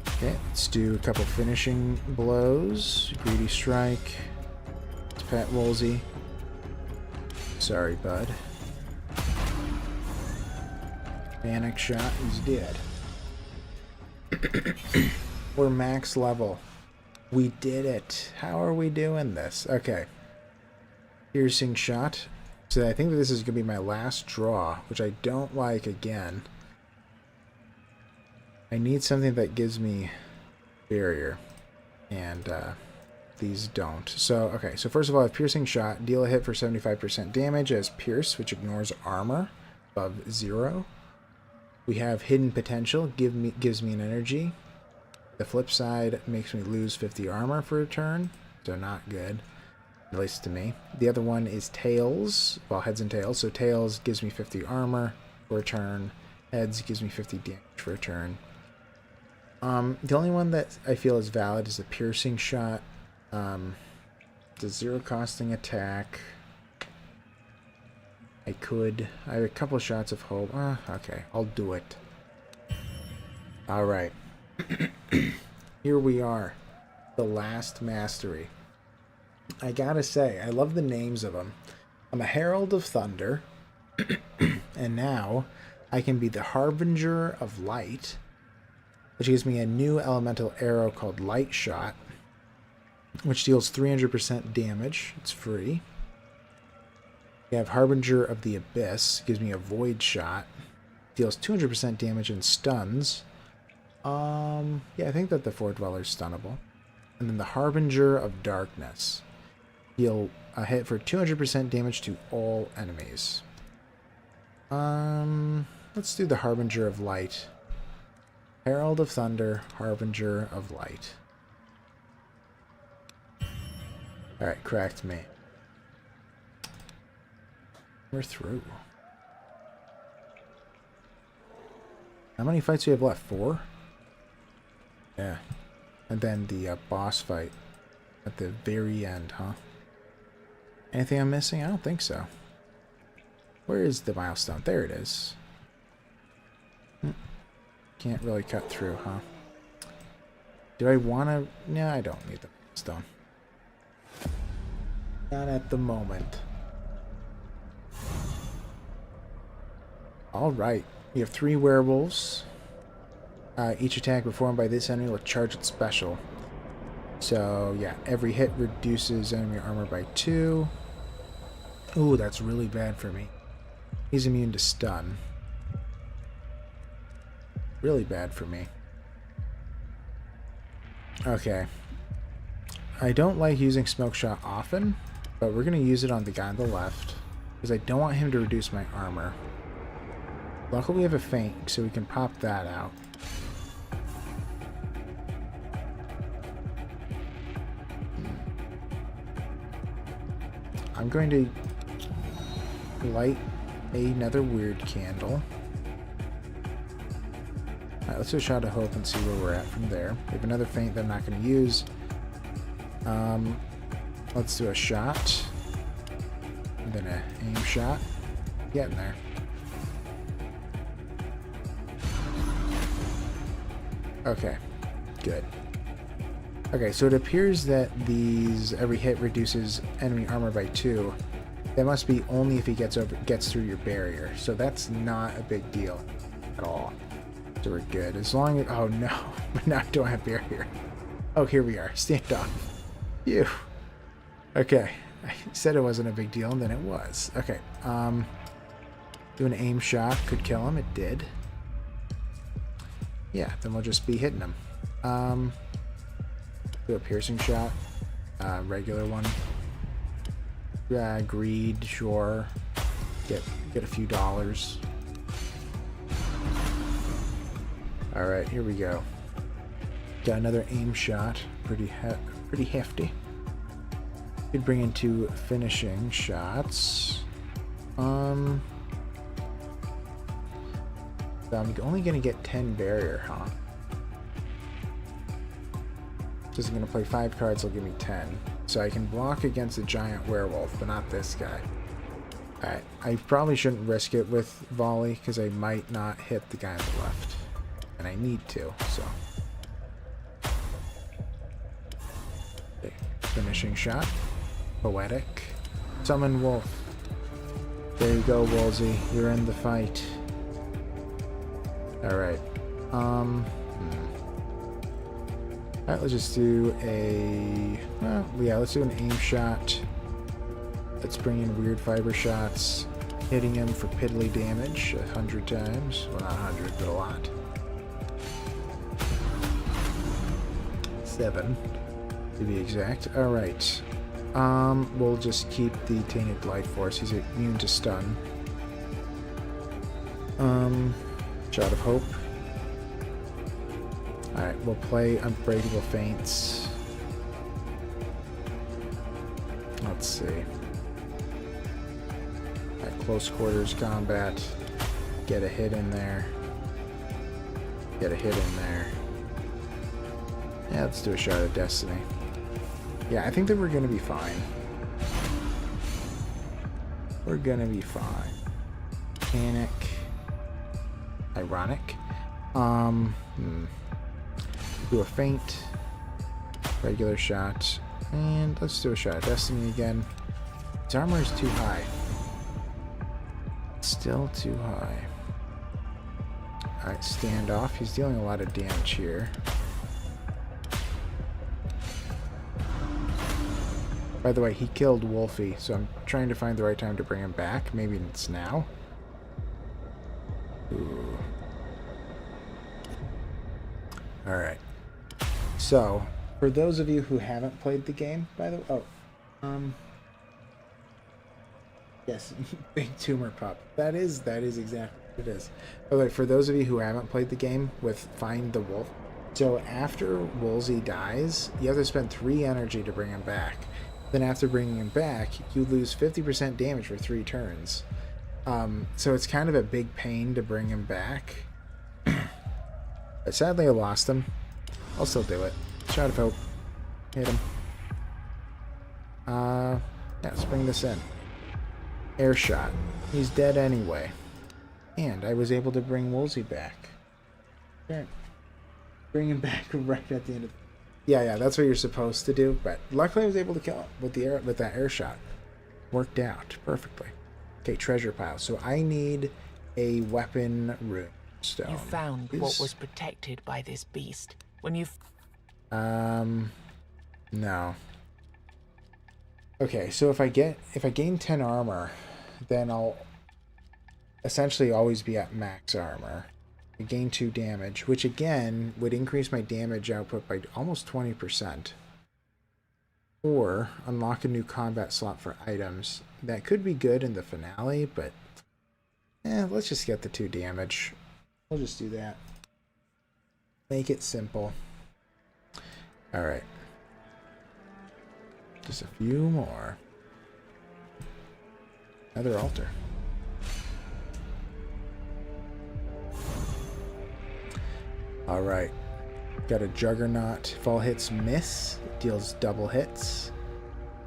Okay, let's do a couple finishing blows. Greedy Strike. Let's pat Wolsey. Sorry, bud. Panic Shot. He's dead. We're max level. We did it. How are we doing this? Okay. Piercing Shot. So I think that this is going to be my last draw, which I don't like again. I need something that gives me barrier. And these don't. So, okay. So first of all, I have Piercing Shot. Deal a hit for 75% damage as Pierce, which ignores armor above 0. We have Hidden Potential, gives me an energy. The flip side makes me lose 50 armor for a turn, so not good, at least to me. The other one is Tails, well, Heads and Tails. So Tails gives me 50 armor for a turn. Heads gives me 50 damage for a turn. The only one that I feel is valid is the Piercing Shot. It's a 0 costing attack. I have a couple shots of hope. Okay, I'll do it. Alright. Here we are. The last mastery. I gotta say, I love the names of them. I'm a Herald of Thunder. And now, I can be the Harbinger of Light, which gives me a new elemental arrow called Light Shot, which deals 300% damage. It's free. We have Harbinger of the Abyss, gives me a Void Shot, deals 200% damage and stuns. Yeah, I think that the Four Dweller's stunnable. And then the Harbinger of Darkness, deal a hit for 200% damage to all enemies. Let's do the Harbinger of Light. Herald of Thunder, Harbinger of Light. Alright, cracked me. We're through. How many fights do we have left? 4? Yeah. And then the boss fight at the very end, huh? Anything I'm missing? I don't think so. Where is the milestone? There it is. Can't really cut through, huh? Do I want to... No, I don't need the milestone. Not at the moment. Alright. We have 3 werewolves. Each attack performed by this enemy will charge its special. So, yeah. Every hit reduces enemy armor by 2. Ooh, that's really bad for me. He's immune to stun. Really bad for me. Okay. I don't like using Smoke Shot often, but we're going to use it on the guy on the left, because I don't want him to reduce my armor. Luckily we have a feint, so we can pop that out. I'm going to light another weird candle. Alright, let's do a shot of hope and see where we're at from there. We have another feint that I'm not going to use. Let's do a shot. And then an aim shot. Getting there. Okay, good. Okay, so it appears that every hit reduces enemy armor by 2. That must be only if he gets through your barrier. So that's not a big deal at all. So we're good. As long as... Oh no, but now I don't have barrier. Oh, here we are. Standoff. Phew. Okay. I said it wasn't a big deal, and then it was. Okay. Do an aim shot. Could kill him. It did. Yeah, then we'll just be hitting him. Do a piercing shot. Regular one. Greed, sure. Get a few dollars. Alright, here we go. Got another aim shot. Pretty hefty. Could bring in 2 finishing shots. So I'm only gonna get 10 barrier, huh? Just gonna play 5 cards, will give me 10. So I can block against a giant werewolf, but not this guy. Alright, I probably shouldn't risk it with volley, because I might not hit the guy on the left. And I need to, so. Okay. Finishing shot. Poetic. Summon wolf. There you go, Wolsey. You're in the fight. Alright. Alright, let's just do a... Well, yeah, let's do an aim shot. Let's bring in weird fiber shots. Hitting him for piddly damage 100 times. Well, not 100, but a lot. 7, to be exact. Alright. We'll just keep the Tainted Light Force. He's immune to stun. Shot of Hope. Alright, we'll play Unbreakable Feints. Let's see. Alright, close quarters combat. Get a hit in there. Get a hit in there. Yeah, let's do a Shard of Destiny. Yeah, I think that we're gonna be fine. We're gonna be fine. Panic. Ironic. Do a feint. Regular shot. And let's do a Shot of Destiny again. His armor is too high. Still too high. Alright, standoff. He's dealing a lot of damage here. By the way, he killed Wolfie, so I'm trying to find the right time to bring him back. Maybe it's now. Ooh. Alright. So, for those of you who haven't played the game, by the way... Oh. Yes, big tumor pup. That is exactly what it is. By the way, for those of you who haven't played the game with Find the Wolf, so after Wolsey dies, you have to spend 3 energy to bring him back. Then after bringing him back, you lose 50% damage for 3 turns. So it's kind of a big pain to bring him back. But sadly I lost him. I'll still do it. Shot of Hope. Hit him. Yeah, let's bring this in. Air shot. He's dead anyway. And I was able to bring Wolsey back. Sure. Bring him back right at the end of... Yeah, that's what you're supposed to do, but luckily I was able to kill him with that air shot. Worked out perfectly. Okay, treasure pile. So I need a weapon rune stone. You found what was protected by this beast. When you... No. Okay, so if I gain 10 armor, then I'll essentially always be at max armor. I gain 2 damage, which again would increase my damage output by almost 20%. Or unlock a new combat slot for items. That could be good in the finale, but let's just get the 2 damage. We'll just do that. Make it simple. Alright. Just a few more. Another altar. Alright. Got a Juggernaut. If all hits miss, deals double hits.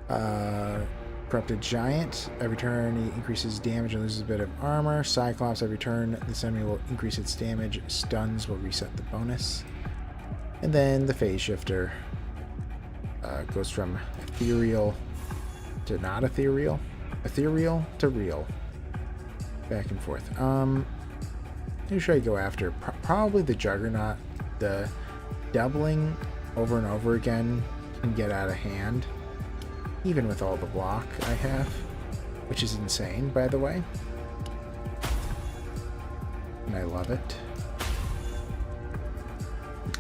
Corrupted Giant. Every turn he increases damage and loses a bit of armor. Cyclops. Every turn this enemy will increase its damage. Stuns will reset the bonus. And then the Phase Shifter. Goes from ethereal to not ethereal. Ethereal to real. Back and forth. Who should I go after? Probably the Juggernaut. The doubling over and over again can get out of hand, even with all the block I have, which is insane, by the way. And I love it.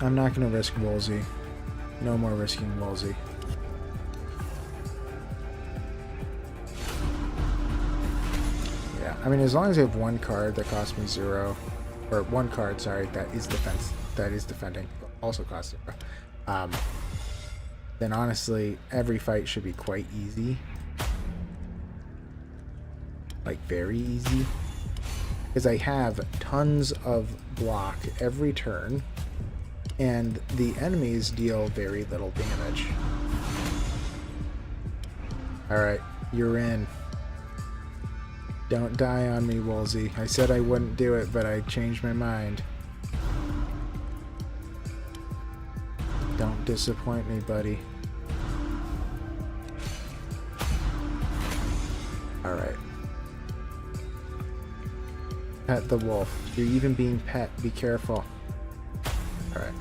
I'm not going to risk Wolsey. No more risking Wolsey. Yeah, I mean, as long as I have one card that costs me 0, or one card, sorry, that is defending, also costs 0, then honestly, every fight should be quite easy. Like, very easy. Because I have tons of block every turn, and the enemies deal very little damage. Alright, you're in. Don't die on me, Wolsey. I said I wouldn't do it, but I changed my mind. Don't disappoint me, buddy. Alright. Pet the wolf. You're even being pet. Be careful. Alright.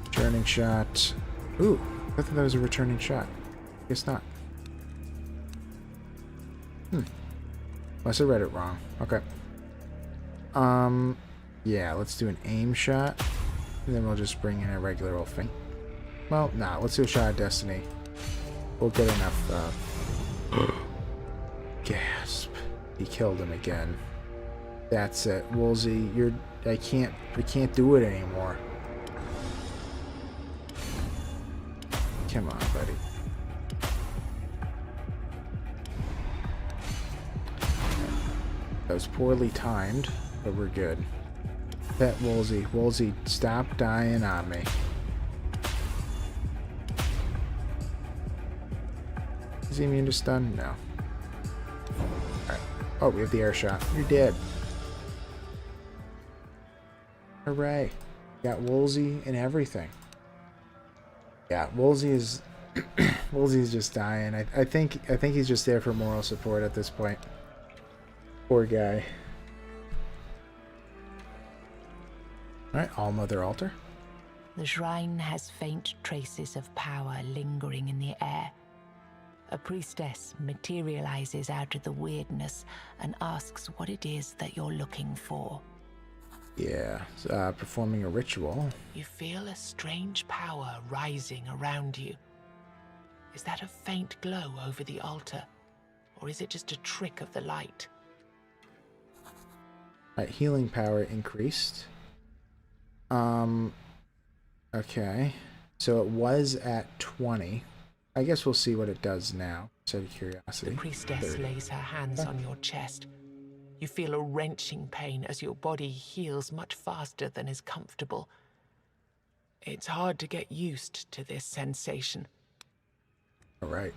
Returning shot. Ooh, I thought that was a returning shot. Guess not. Unless I read it wrong. Okay. Yeah, let's do an aim shot. And then we'll just bring in a regular old thing. Well, nah, let's do a shot of destiny. We'll get enough, gasp. He killed him again. That's it. Wolsey, I can't do it anymore. Come on, buddy. That was poorly timed, but we're good. Pet Wolsey. Wolsey, stop dying on me. Is he immune to stun? No. Alright. Oh, we have the air shot. You're dead. Hooray. Got Wolsey and everything. Yeah, Wolsey is Wolsey's just dying. I think he's just there for moral support at this point. Poor guy. Alright, All Mother Altar. The shrine has faint traces of power lingering in the air. A priestess materializes out of the weirdness and asks what it is that you're looking for. Yeah, performing a ritual. You feel a strange power rising around you. Is that a faint glow over the altar? Or is it just a trick of the light? Healing power increased. Okay. So it was at 20. I guess we'll see what it does now, just out of curiosity. The priestess lays her hands on your chest. You feel a wrenching pain as your body heals much faster than is comfortable. It's hard to get used to this sensation. Alright.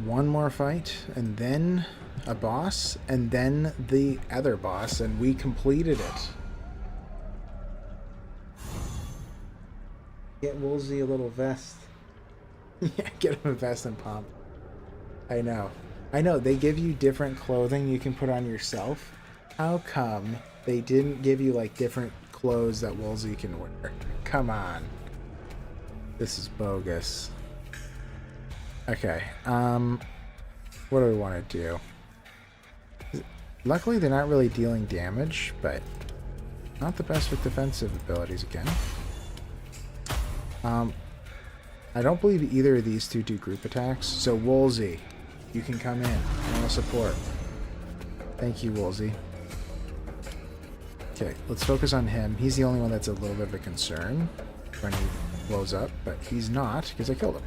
One more fight, and then a boss, and then the other boss, and we completed it. Get Wolsey a little vest. Yeah, get him a vest and pomp. I know. They give you different clothing you can put on yourself. How come they didn't give you, like, different clothes that Wolsey can wear? Come on. This is bogus. Okay, what do we want to do? Luckily, they're not really dealing damage, but not the best with defensive abilities again. I don't believe either of these two do group attacks, so Wolsey, you can come in. Moral support. Thank you, Wolsey. Okay, let's focus on him. He's the only one that's a little bit of a concern when he blows up, but he's not, because I killed him.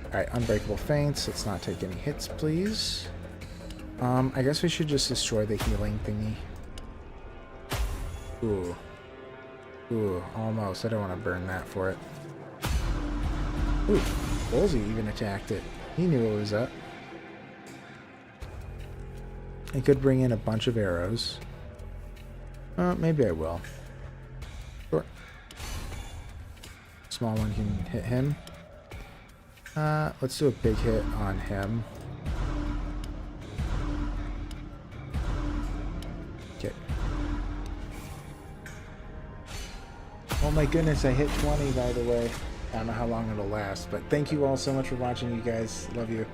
Alright, Unbreakable Feints. Let's not take any hits, please. I guess we should just destroy the healing thingy. Ooh. Ooh, almost. I don't want to burn that for it. Ooh, Wolsey even attacked it. He knew it was up. I could bring in a bunch of arrows. Maybe I will. Sure. Small one can hit him. Let's do a big hit on him. Okay. Oh my goodness, I hit 20, by the way. I don't know how long it'll last, but thank you all so much for watching, you guys. Love you.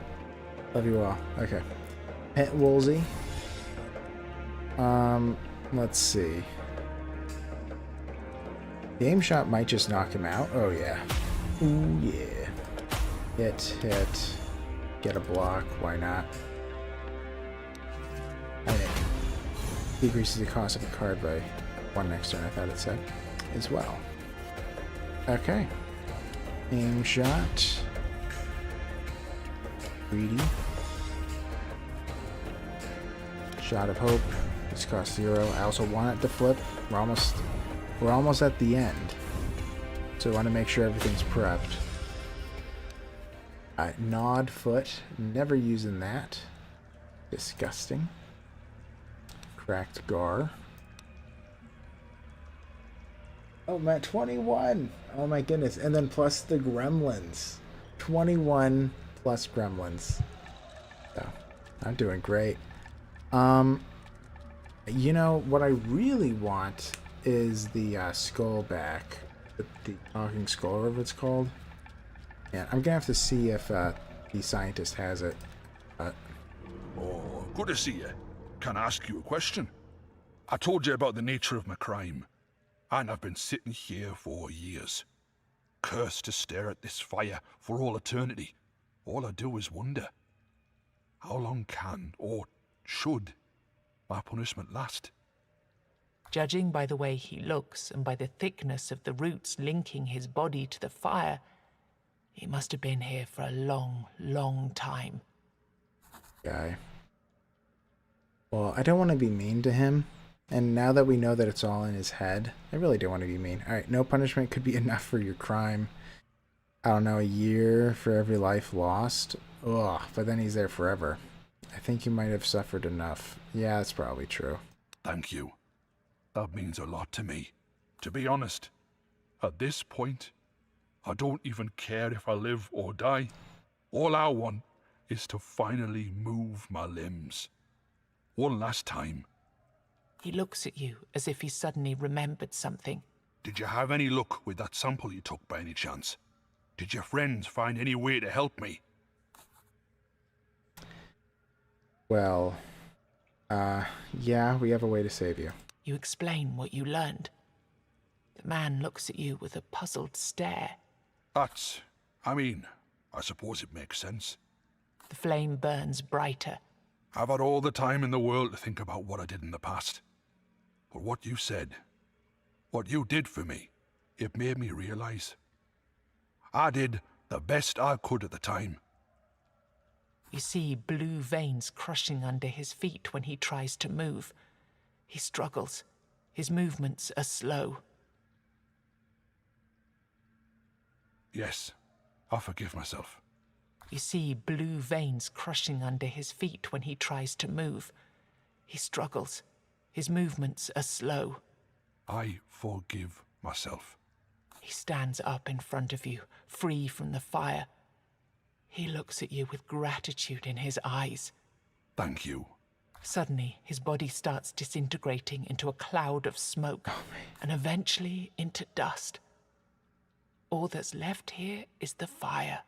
Love you all. Okay. Hit Woolsey. Let's see. The aim shot might just knock him out. Oh, yeah. Ooh, yeah. Hit. Get a block. Why not? I mean, decreases the cost of a card by 1 next turn, I thought it said, as well. Okay. Aim shot. Greedy. Shot of hope. This costs 0. I also want it to flip. We're almost at the end. So I want to make sure everything's prepped. Gnawed foot. Never using that. Disgusting. Cracked Gar. Oh, I'm at 21. Oh my goodness. And then plus the gremlins. 21 plus gremlins. So, I'm doing great. You know, what I really want is the skull back. The talking skull, or whatever it's called. Yeah, I'm gonna have to see if the scientist has it. Oh, good to see you. Can I ask you a question? I told you about the nature of my crime, and I've been sitting here for years, cursed to stare at this fire for all eternity. All I do is wonder, how long can, or should, my punishment last? Judging by the way he looks and by the thickness of the roots linking his body to the fire, he must have been here for a long, long time. Guy. Well, I don't want to be mean to him, and now that we know that it's all in his head, I really don't want to be mean. Alright, no punishment could be enough for your crime. I don't know, a year for every life lost? Ugh, but then he's there forever. I think you might have suffered enough. Yeah, that's probably true. Thank you. That means a lot to me. To be honest, at this point, I don't even care if I live or die. All I want is to finally move my limbs. One last time. He looks at you as if he suddenly remembered something. Did you have any luck with that sample you took by any chance? Did your friends find any way to help me? Well, yeah, we have a way to save you. You explain what you learned. The man looks at you with a puzzled stare. I suppose it makes sense. The flame burns brighter. I've had all the time in the world to think about what I did in the past. But what you said, what you did for me, it made me realize I did the best I could at the time. You see blue veins crushing under his feet when he tries to move. He struggles. His movements are slow. Yes, I forgive myself. You see blue veins crushing under his feet when he tries to move. He struggles. His movements are slow. I forgive myself. He stands up in front of you, free from the fire. He looks at you with gratitude in his eyes. Thank you. Suddenly, his body starts disintegrating into a cloud of smoke, and eventually into dust. All that's left here is the fire.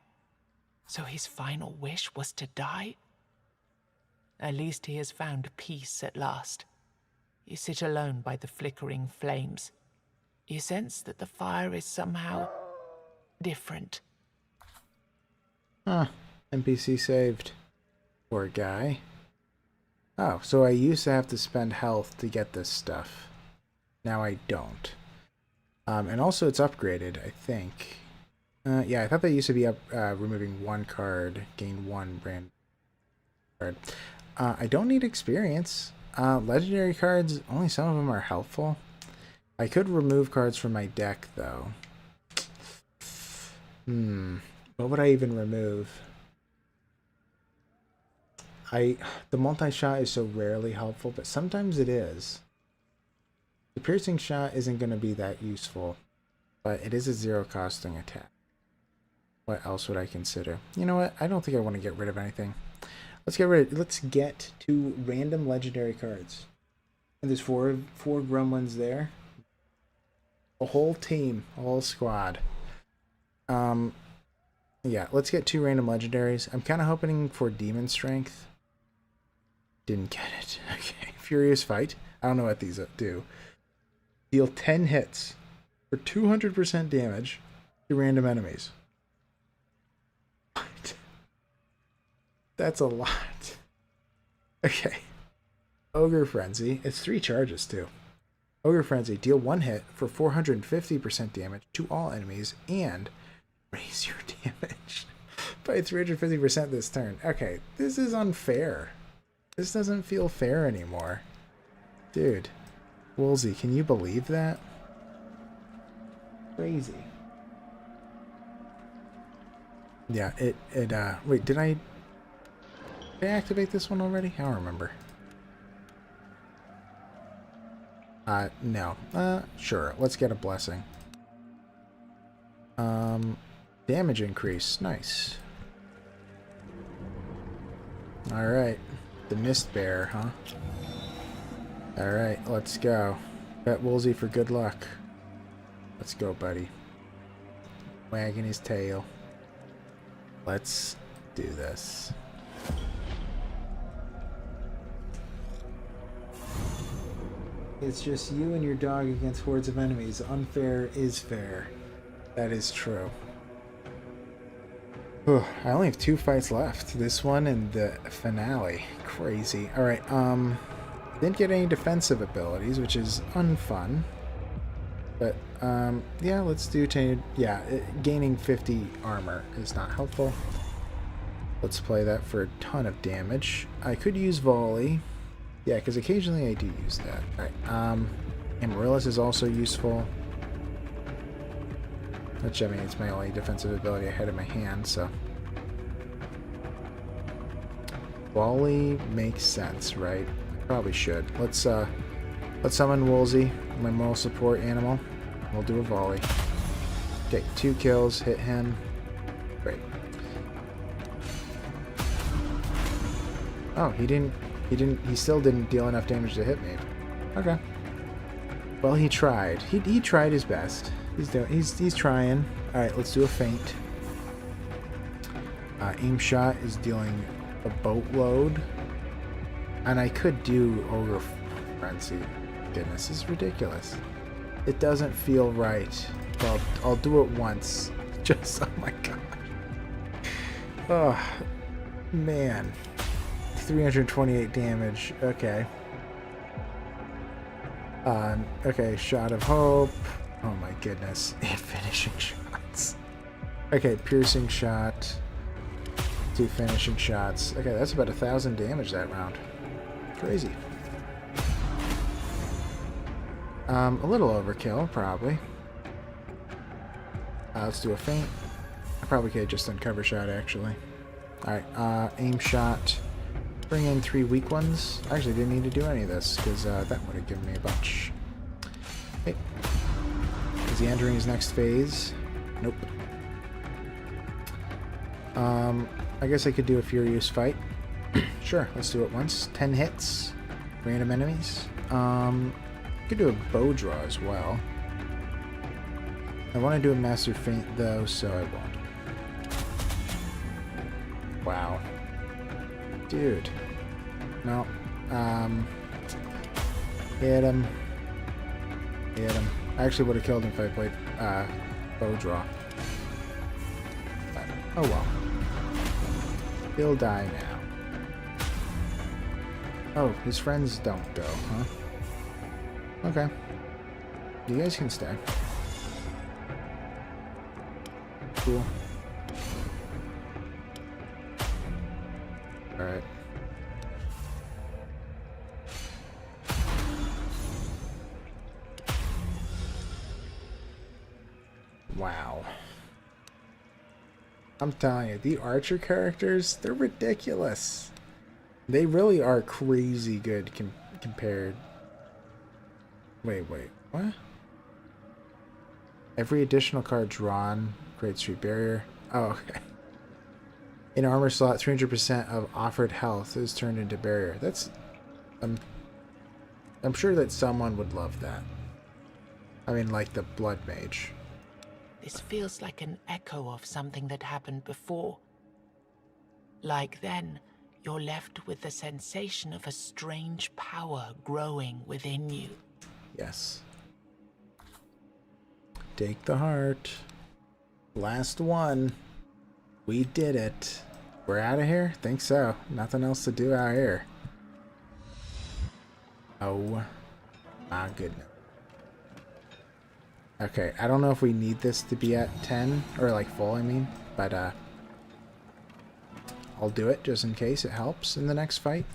So his final wish was to die? At least he has found peace at last. You sit alone by the flickering flames. You sense that the fire is somehow different. Huh. NPC saved. Poor guy. Oh, so I used to have to spend health to get this stuff. Now I don't. And also it's upgraded, I think. Yeah, I thought that used to be up, removing 1 card, gain 1 brand card. I don't need experience. Legendary cards, only some of them are helpful. I could remove cards from my deck, though. What would I even remove? The multi-shot is so rarely helpful, but sometimes it is. The piercing shot isn't going to be that useful, but it is a 0-costing attack. What else would I consider? You know what? I don't think I want to get rid of anything. Let's get to random legendary cards. And there's four gremlins there. A whole team, a whole squad. Yeah, let's get 2 random legendaries. I'm kind of hoping for Demon Strength. Didn't get it. Okay, Furious Fight. I don't know what these do. Deal 10 hits for 200% damage to random enemies. What? That's a lot. Okay. Ogre Frenzy. It's 3 charges, too. Ogre Frenzy. Deal 1 hit for 450% damage to all enemies and raise your damage by 350% this turn. Okay, this is unfair. This doesn't feel fair anymore. Dude. Woolsey, can you believe that? Crazy. Yeah, wait, did I activate this one already? I don't remember. No. Sure, let's get a blessing. Damage increase, nice. Alright, the Mist Bear, huh? Alright, let's go. Bet Woolsey for good luck. Let's go, buddy. Wagging his tail. Let's do this. It's just you and your dog against hordes of enemies. Unfair is fair. That is true. Whew, I only have 2 fights left. This one and the finale. Crazy. Alright, didn't get any defensive abilities, which is unfun. But, yeah, let's do Tainted... Yeah, gaining 50 armor is not helpful. Let's play that for a ton of damage. I could use Volley. Yeah, because occasionally I do use that. Alright, Amaryllis is also useful. Which, I mean, it's my only defensive ability I had in my hand, so... Volley makes sense, right? Probably should. Let's summon Woolsey, my moral support animal. We'll do a volley. Okay, 2 kills, hit him. Great. Oh, he still didn't deal enough damage to hit me. Okay. Well, he tried. He tried his best. He's trying. Alright, let's do a feint. Aim shot is dealing a boatload. And I could do Ogre Frenzy. Goodness, this is ridiculous. It doesn't feel right. Well, I'll do it once. Just, oh my god. Oh, man. 328 damage. Okay. Okay, Shot of Hope. Oh my goodness. And finishing shots. Okay, Piercing Shot. 2 finishing shots. Okay, that's about 1,000 damage that round. Crazy. A little overkill, probably. Let's do a feint. I probably could have just done cover shot, actually. Alright, aim shot. Bring in 3 weak ones. I actually didn't need to do any of this, because that would have given me a bunch. Okay. Is he entering his next phase? Nope. I guess I could do a Furious Fight. Sure, let's do it once. 10 hits. Random enemies. Could do a bow draw as well. I want to do a Master Feint though, so I won't. Wow. Dude. No. Hit him. Hit him. I actually would have killed him if I played bow draw. But, oh well. He'll die now. Oh, his friends don't go, huh? Okay. You guys can stay. Cool. Alright. Wow. I'm telling you, the Archer characters, they're ridiculous. They really are crazy good compared. Wait, what? Every additional card drawn creates street barrier. Oh, okay. In armor slot, 300% of offered health is turned into barrier. That's... I'm sure that someone would love that. I mean, like the blood mage. This feels like an echo of something that happened before. Like then, you're left with the sensation of a strange power growing within you. Yes. Take the heart. Last one. We did it. We're out of here? Think so. Nothing else to do out here. Oh my goodness. Okay, I don't know if we need this to be at 10, or like full, I mean, but I'll do it just in case it helps in the next fight.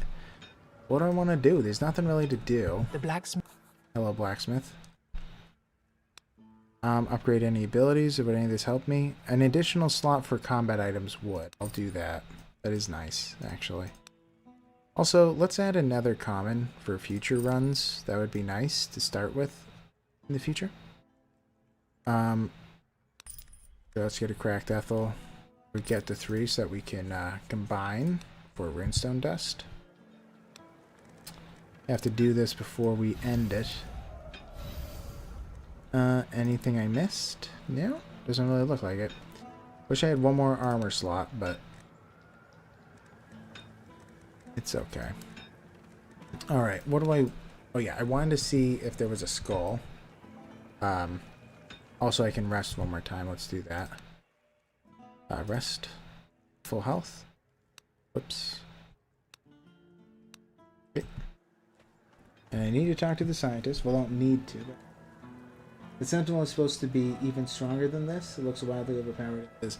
What do I want to do? There's nothing really to do. The blacksmith. Hello, blacksmith. Upgrade any abilities. Would any of this help me? An additional slot for combat items would. I'll do that. That is nice, actually. Also, let's add another common for future runs. That would be nice to start with in the future. So let's get a cracked Ethel. We get to 3 so that we can combine for runestone dust. Have to do this before we end it. Anything I missed? No, doesn't really look like it. Wish I had one more armor slot, but it's okay. Alright, what do I... Oh yeah, I wanted to see if there was a skull. Also, I can rest one more time. Let's do that. Rest. Full health. Whoops. Okay. And I need to talk to the scientist. Well, I don't need to, but... The Sentinel is supposed to be even stronger than this. It looks wildly overpowered. It is.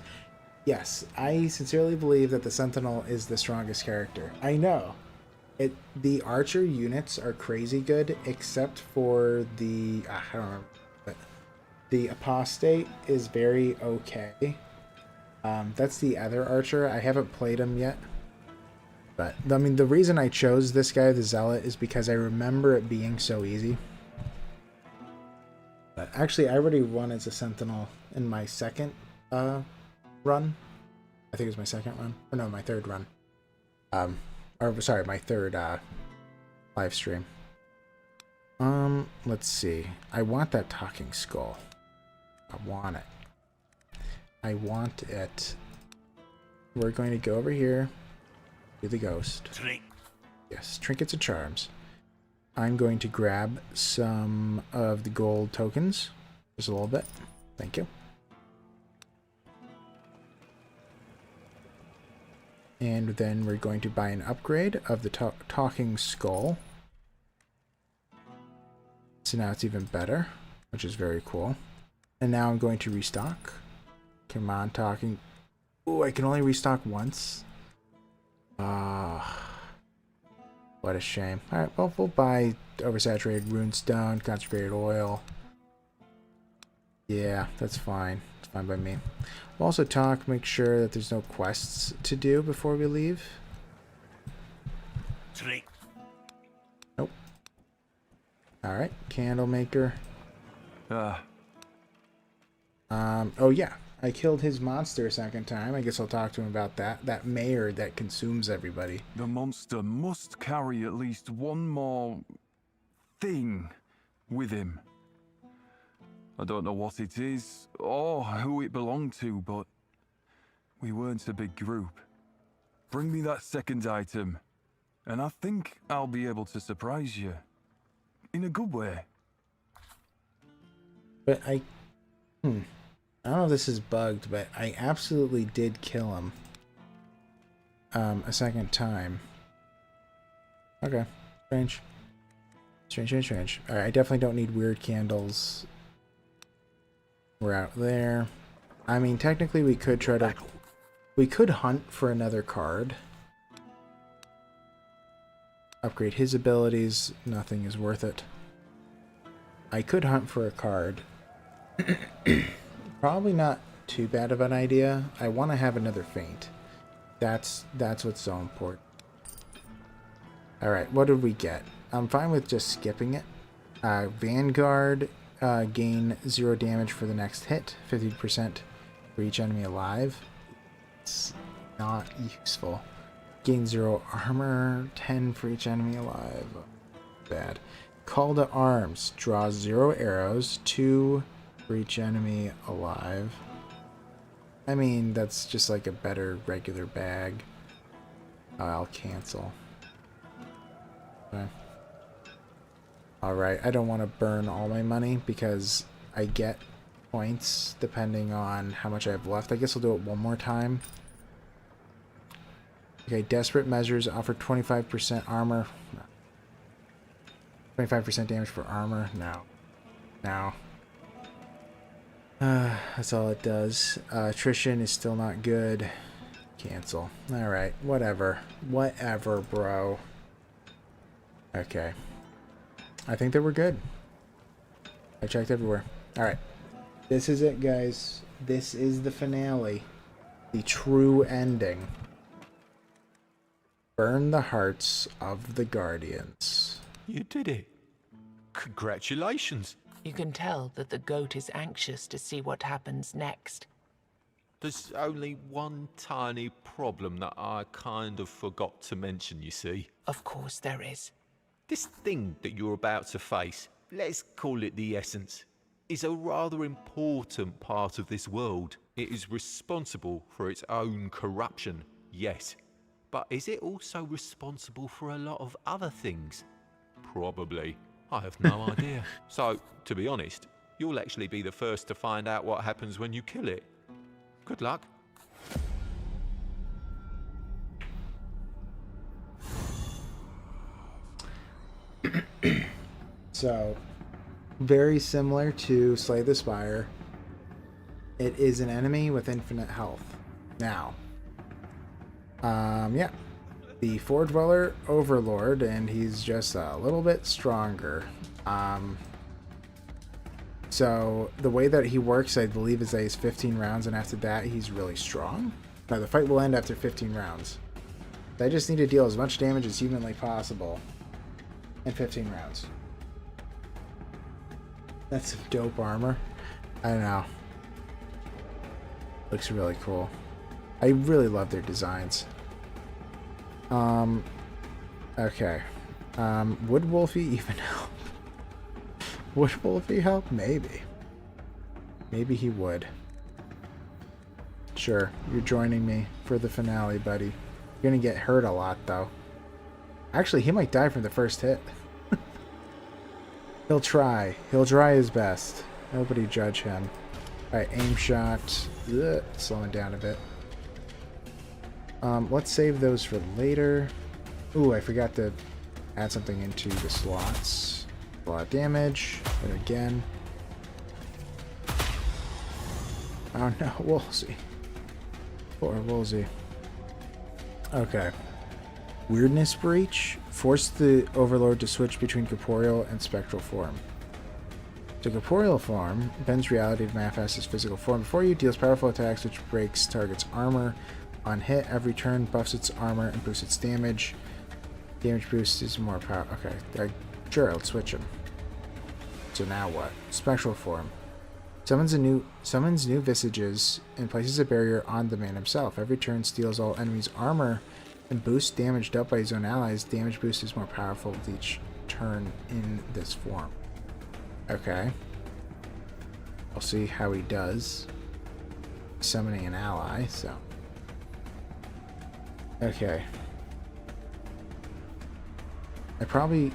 Yes, I sincerely believe that the Sentinel is the strongest character. I know. The archer units are crazy good, except for the... I don't remember. But the Apostate is very okay. That's the other archer. I haven't played him yet. But, I mean, the reason I chose this guy, the Zealot, is because I remember it being so easy. But actually, I already run as a Sentinel in my second run. I think it was my second run. Or no, my third run. Or sorry, my third live stream. Let's see. I want that talking skull. I want it. I want it. We're going to go over here to the ghost. Yes, trinkets and charms. I'm going to grab some of the gold tokens. Just a little bit. Thank you. And then we're going to buy an upgrade of the talking skull. So now it's even better, which is very cool. And now I'm going to restock. Come on, talking. Ooh, I can only restock once. What a shame. Alright, well, we'll buy oversaturated runestone, concentrated oil. Yeah, that's fine. It's fine by me. We'll also talk, make sure that there's no quests to do before we leave. Nope. Alright, candle maker. Oh yeah, I killed his monster a second time. I guess I'll talk to him about that. That mayor that consumes everybody. The monster must carry at least one more thing with him. I don't know what it is or who it belonged to, but we weren't a big group. Bring me that second item, and I think I'll be able to surprise you. In a good way. But I don't know if this is bugged, but I absolutely did kill him. A second time. Okay. Strange. Strange. Alright, I definitely don't need weird candles. We're out there. I mean, technically we could try to... We could hunt for another card. Upgrade his abilities. Nothing is worth it. I could hunt for a card. Probably not too bad of an idea. I want to have another feint. That's what's so important. Alright, what did we get? I'm fine with just skipping it. Vanguard, gain 0 damage for the next hit. 50% for each enemy alive. It's not useful. Gain 0 armor. 10 for each enemy alive. Bad. Call to arms. Draw 0 arrows. 2 for each enemy alive. I mean, that's just like a better regular bag. I'll cancel. Okay. Alright, I don't want to burn all my money because I get points depending on how much I have left. I guess I'll do it one more time. Okay, desperate measures offer 25% armor. No. 25% damage for armor. No. No. That's all it does. Attrition is still not good. Cancel. Alright, whatever. Whatever, bro. Okay. I think that we're good. I checked everywhere. Alright. This is it, guys. This is the finale. The true ending. Burn the hearts of the Guardians. You did it. Congratulations. You can tell that the goat is anxious to see what happens next. There's only one tiny problem that I kind of forgot to mention, you see. Of course there is. This thing that you're about to face, let's call it the Essence, is a rather important part of this world. It is responsible for its own corruption, yes. But is it also responsible for a lot of other things? Probably. I have no idea. So, to be honest, you'll actually be the first to find out what happens when you kill it. Good luck. So, very similar to Slay the Spire. It is an enemy with infinite health. Now, yeah. The Four Dweller Overlord, and he's just a little bit stronger. So, the way that he works, I believe, is that he's 15 rounds, and after that, he's really strong. Now, the fight will end after 15 rounds. I just need to deal as much damage as humanly possible in 15 rounds. That's some dope armor. I don't know. Looks really cool. I really love their designs. Okay. Would Wolfie even help? Would Wolfie help? Maybe. Maybe he would. Sure, you're joining me for the finale, buddy. You're gonna get hurt a lot, though. Actually, he might die from the first hit. He'll try. He'll try his best. Nobody judge him. Alright, aim shot. Ugh, slowing down a bit. Let's save those for later. Ooh, I forgot to add something into the slots. A lot of damage. And again. Oh no, Woolsey. Poor Woolsey. Okay. Weirdness Breach. Force the Overlord to switch between corporeal and spectral form. So corporeal form bends reality to manifest as physical form before you, deals powerful attacks which breaks target's armor. On hit, every turn buffs its armor and boosts its damage. Damage boost is more power. Okay, sure, I'll switch him. So now what? Spectral form. Summons new visages and places a barrier on the man himself. Every turn steals all enemies' armor and boosts damage dealt by his own allies. Damage boost is more powerful with each turn in this form. Okay. I'll see how he does. Summoning an ally, so. Okay. I probably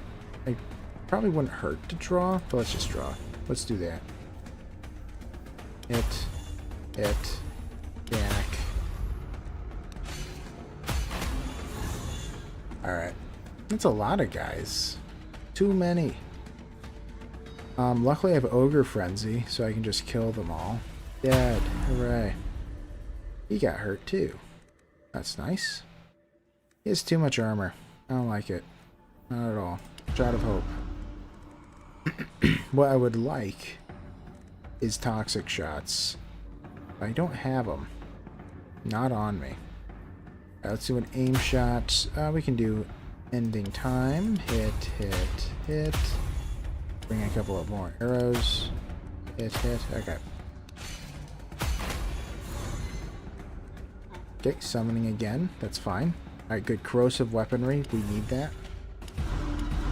wouldn't hurt to draw, but let's just draw. Let's do that. Danik. Alright. That's a lot of guys. Too many. Luckily I have Ogre Frenzy, so I can just kill them all. Dead. Hooray. He got hurt too. That's nice. He has too much armor. I don't like it. Not at all. Shot of hope. What I would like is toxic shots. I don't have them. Not on me. Right, let's do an aim shot. We can do ending time. Hit, hit, hit. Bring a couple of more arrows. Hit, hit. Okay. Okay, summoning again. That's fine. Alright, good. Corrosive weaponry. We need that.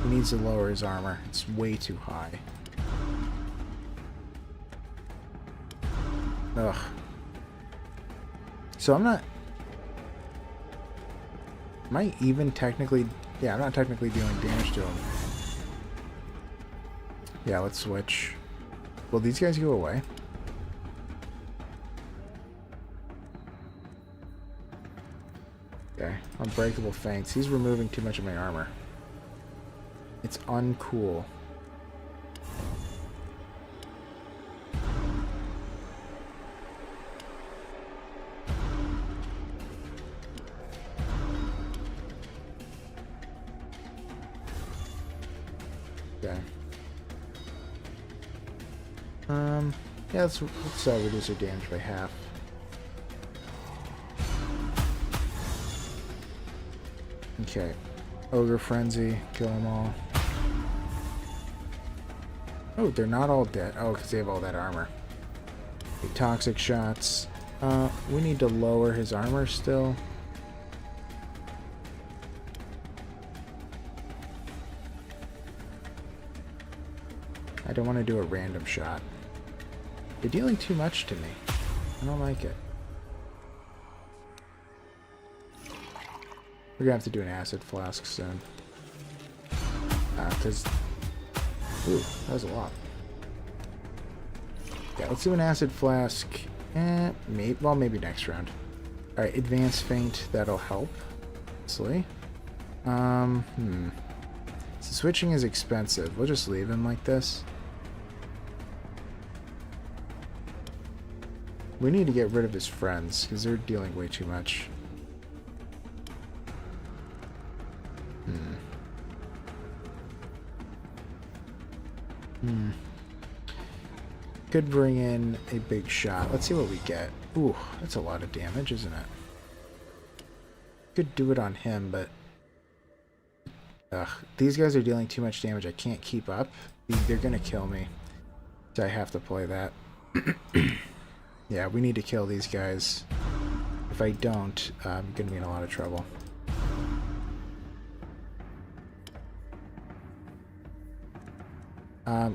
He needs to lower his armor. It's way too high. Ugh. So I'm not... Am I even technically... Yeah, I'm not technically dealing damage to him. Yeah, let's switch. Will these guys go away? Okay. Unbreakable Feints. He's removing too much of my armor. It's uncool. Okay. Yeah, let's reduce our damage by half. Okay. Ogre Frenzy, kill them all. Oh, they're not all dead. Oh, because they have all that armor. Okay, toxic shots. We need to lower his armor still. I don't want to do a random shot. They're dealing too much to me. I don't like it. We're gonna have to do an acid flask soon. Because... Ooh, that was a lot. Yeah, let's do an acid flask. Maybe next round. Alright, advanced feint, that'll help. Honestly. So switching is expensive. We'll just leave him like this. We need to get rid of his friends, because they're dealing way too much. Could bring in a big shot. Let's see what we get. Ooh, that's a lot of damage, isn't it? Could do it on him, but... Ugh, these guys are dealing too much damage. I can't keep up. They're gonna kill me. So I have to play that. Yeah, we need to kill these guys. If I don't, I'm gonna be in a lot of trouble.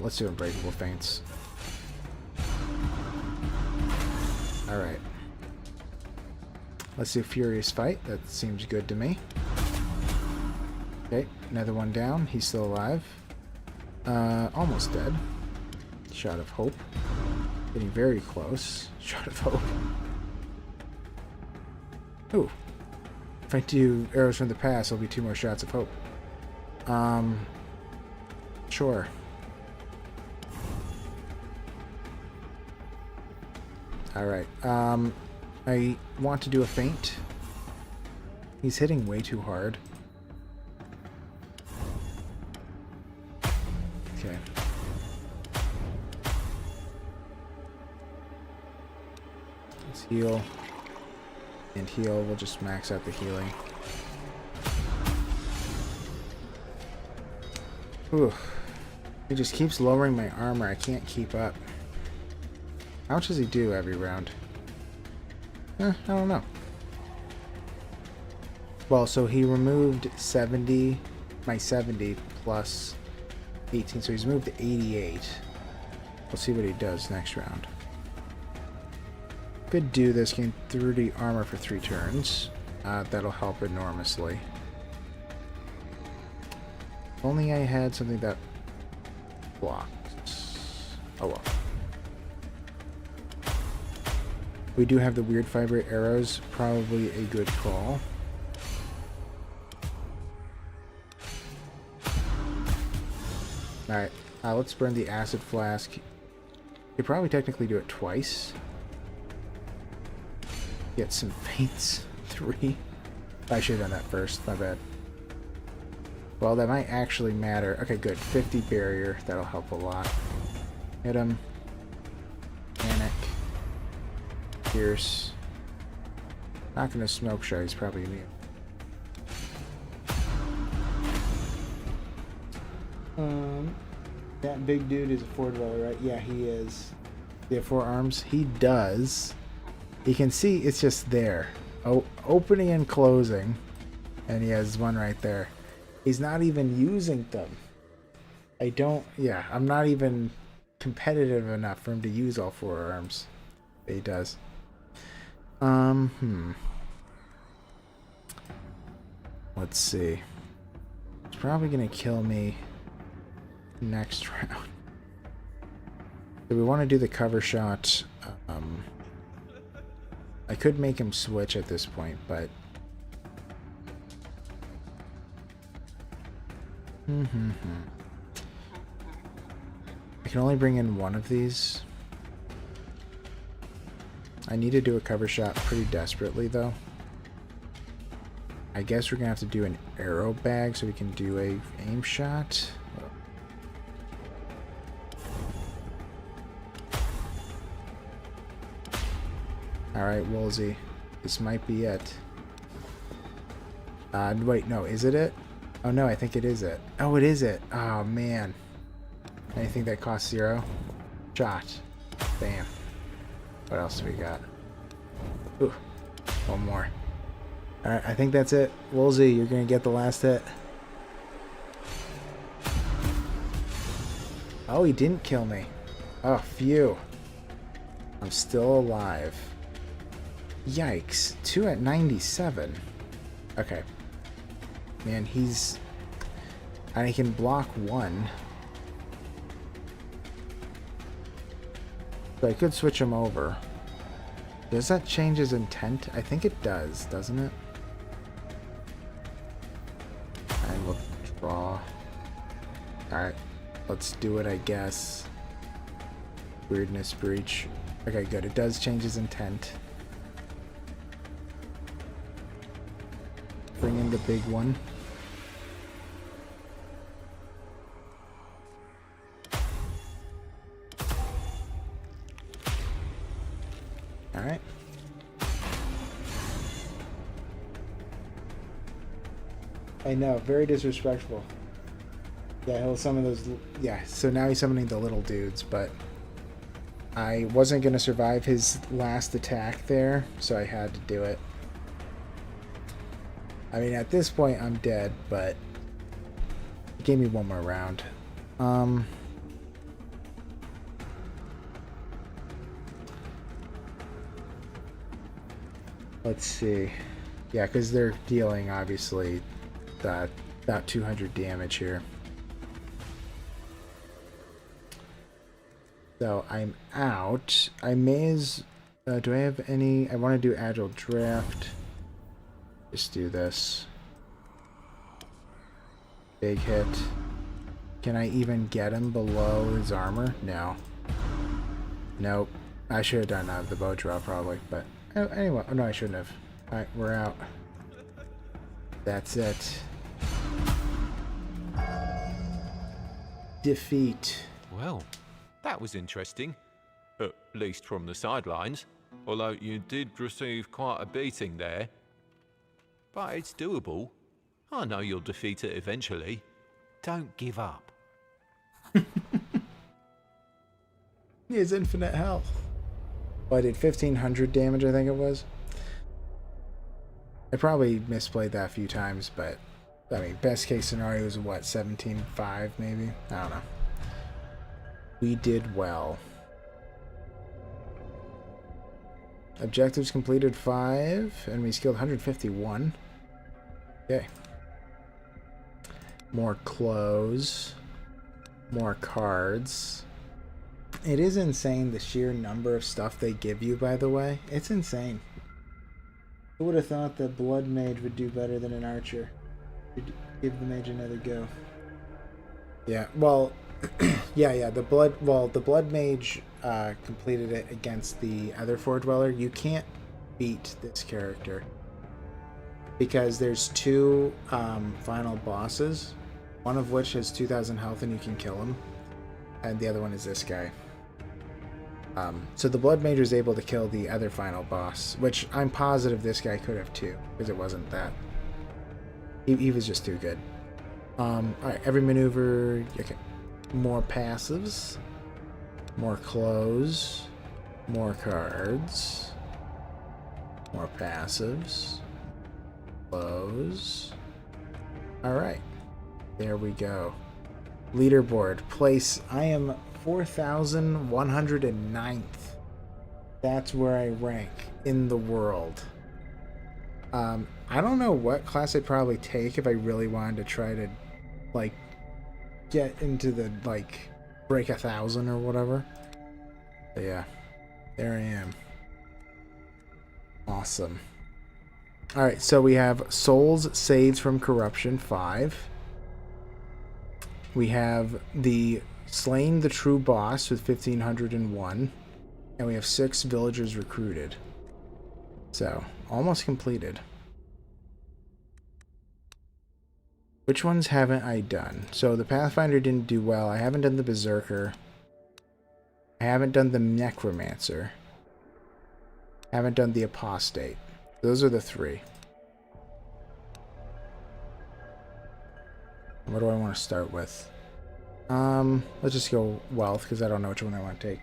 Let's do Unbreakable Feints. Alright. Let's do Furious Fight. That seems good to me. Okay, another one down. He's still alive. Almost dead. Shot of Hope. Getting very close. Shot of Hope. Ooh. If I do Arrows from the Past, there'll be 2 more Shots of Hope. Sure. Alright, I want to do a feint. He's hitting way too hard. Okay. Let's heal. And heal, we'll just max out the healing. Ooh. He just keeps lowering my armor, I can't keep up. How much does he do every round? I don't know. Well, so he removed 70, my 70 plus 18, so he's moved to 88. We'll see what he does next round. Could do this, gain 30 armor for 3 turns. That'll help enormously. If only I had something that blocks. Oh well. We do have the weird fiber arrows, probably a good call. Alright, let's burn the acid flask. Could probably technically do it twice. Get some feints. 3. I should have done that first, my bad. Well, that might actually matter. Okay, good. 50 barrier, that'll help a lot. Hit him. Panic. Pierce. Not gonna smoke shot, he's probably immune. That big dude is a 4 dweller, right? Yeah, he is. They have 4 arms. He does. You can see it's just there. Oh, opening and closing. And he has one right there. He's not even using them. I'm not even competitive enough for him to use all 4 arms. But he does. Let's see. He's probably gonna kill me next round. Do we want to do the cover shot? I could make him switch at this point, but I can only bring in one of these. I need to do a cover shot pretty desperately, though. I guess we're gonna have to do an arrow bag so we can do a aim shot. Alright, Woolsey. This might be it. Wait, no, is it it? Oh no, I think it is it. Oh, it is it. Oh, man. Anything that costs 0? Shot. Bam. What else do we got? Ooh, one more. Alright, I think that's it. Woolsey, you're gonna get the last hit. Oh, he didn't kill me. Oh, phew. I'm still alive. Yikes. 2 at 97. Okay. Man, he's... And he can block 1. So I could switch him over. Does that change his intent? I think it does, doesn't it? And we'll draw. Alright. Let's do it, I guess. Weirdness breach. Okay, good. It does change his intent. Bring in the big one. Alright. I know, very disrespectful. Yeah, he'll summon those... Yeah, so now he's summoning the little dudes, but... I wasn't going to survive his last attack there, so I had to do it. I mean, at this point, I'm dead, but... It gave me one more round. Let's see. Yeah, because they're dealing, obviously, about 200 damage here. So I'm out. I may as... do I have any... I want to do Agile Draft. Just do this. Big hit. Can I even get him below his armor? No. Nope. I should have done the bow draw probably, but... Oh, anyway. Oh, no, I shouldn't have. Alright, we're out. That's it. Defeat. Well, that was interesting. At least from the sidelines. Although you did receive quite a beating there. But it's doable. I know you'll defeat it eventually. Don't give up. He has infinite health. Well, I did 1,500 damage, I think it was. I probably misplayed that a few times, but... I mean, best case scenario is what, 17.5 maybe? I don't know. We did well. Objectives completed 5, and we skilled 151. Okay. More clothes. More cards. It is insane the sheer number of stuff they give you, by the way. It's insane. Who would have thought that Blood Mage would do better than an Archer? Give the mage another go. Yeah, well, yeah, the Blood Mage completed it against the other Four Dweller. You can't beat this character because there's 2 final bosses, one of which has 2,000 health and you can kill him, and the other one is this guy. So the Blood Mage is able to kill the other final boss, which I'm positive this guy could have too, because it wasn't that. He was just too good. Alright, every maneuver... Okay. More passives. More clothes. More cards. More passives. Clothes. Alright. There we go. Leaderboard. Place. I am 4,109th. That's where I rank in the world. I don't know what class I'd probably take if I really wanted to try to, like, get into the, like, break 1,000 or whatever. But yeah, there I am. Awesome. Alright, so we have Souls Saved from Corruption, 5. We have the Slain the True Boss with 1,501. And we have 6 villagers recruited. So, almost completed. Which ones haven't I done? So, the Pathfinder didn't do well. I haven't done the Berserker. I haven't done the Necromancer. I haven't done the Apostate. Those are the 3. What do I want to start with? Let's just go Wealth, because I don't know which one I want to take.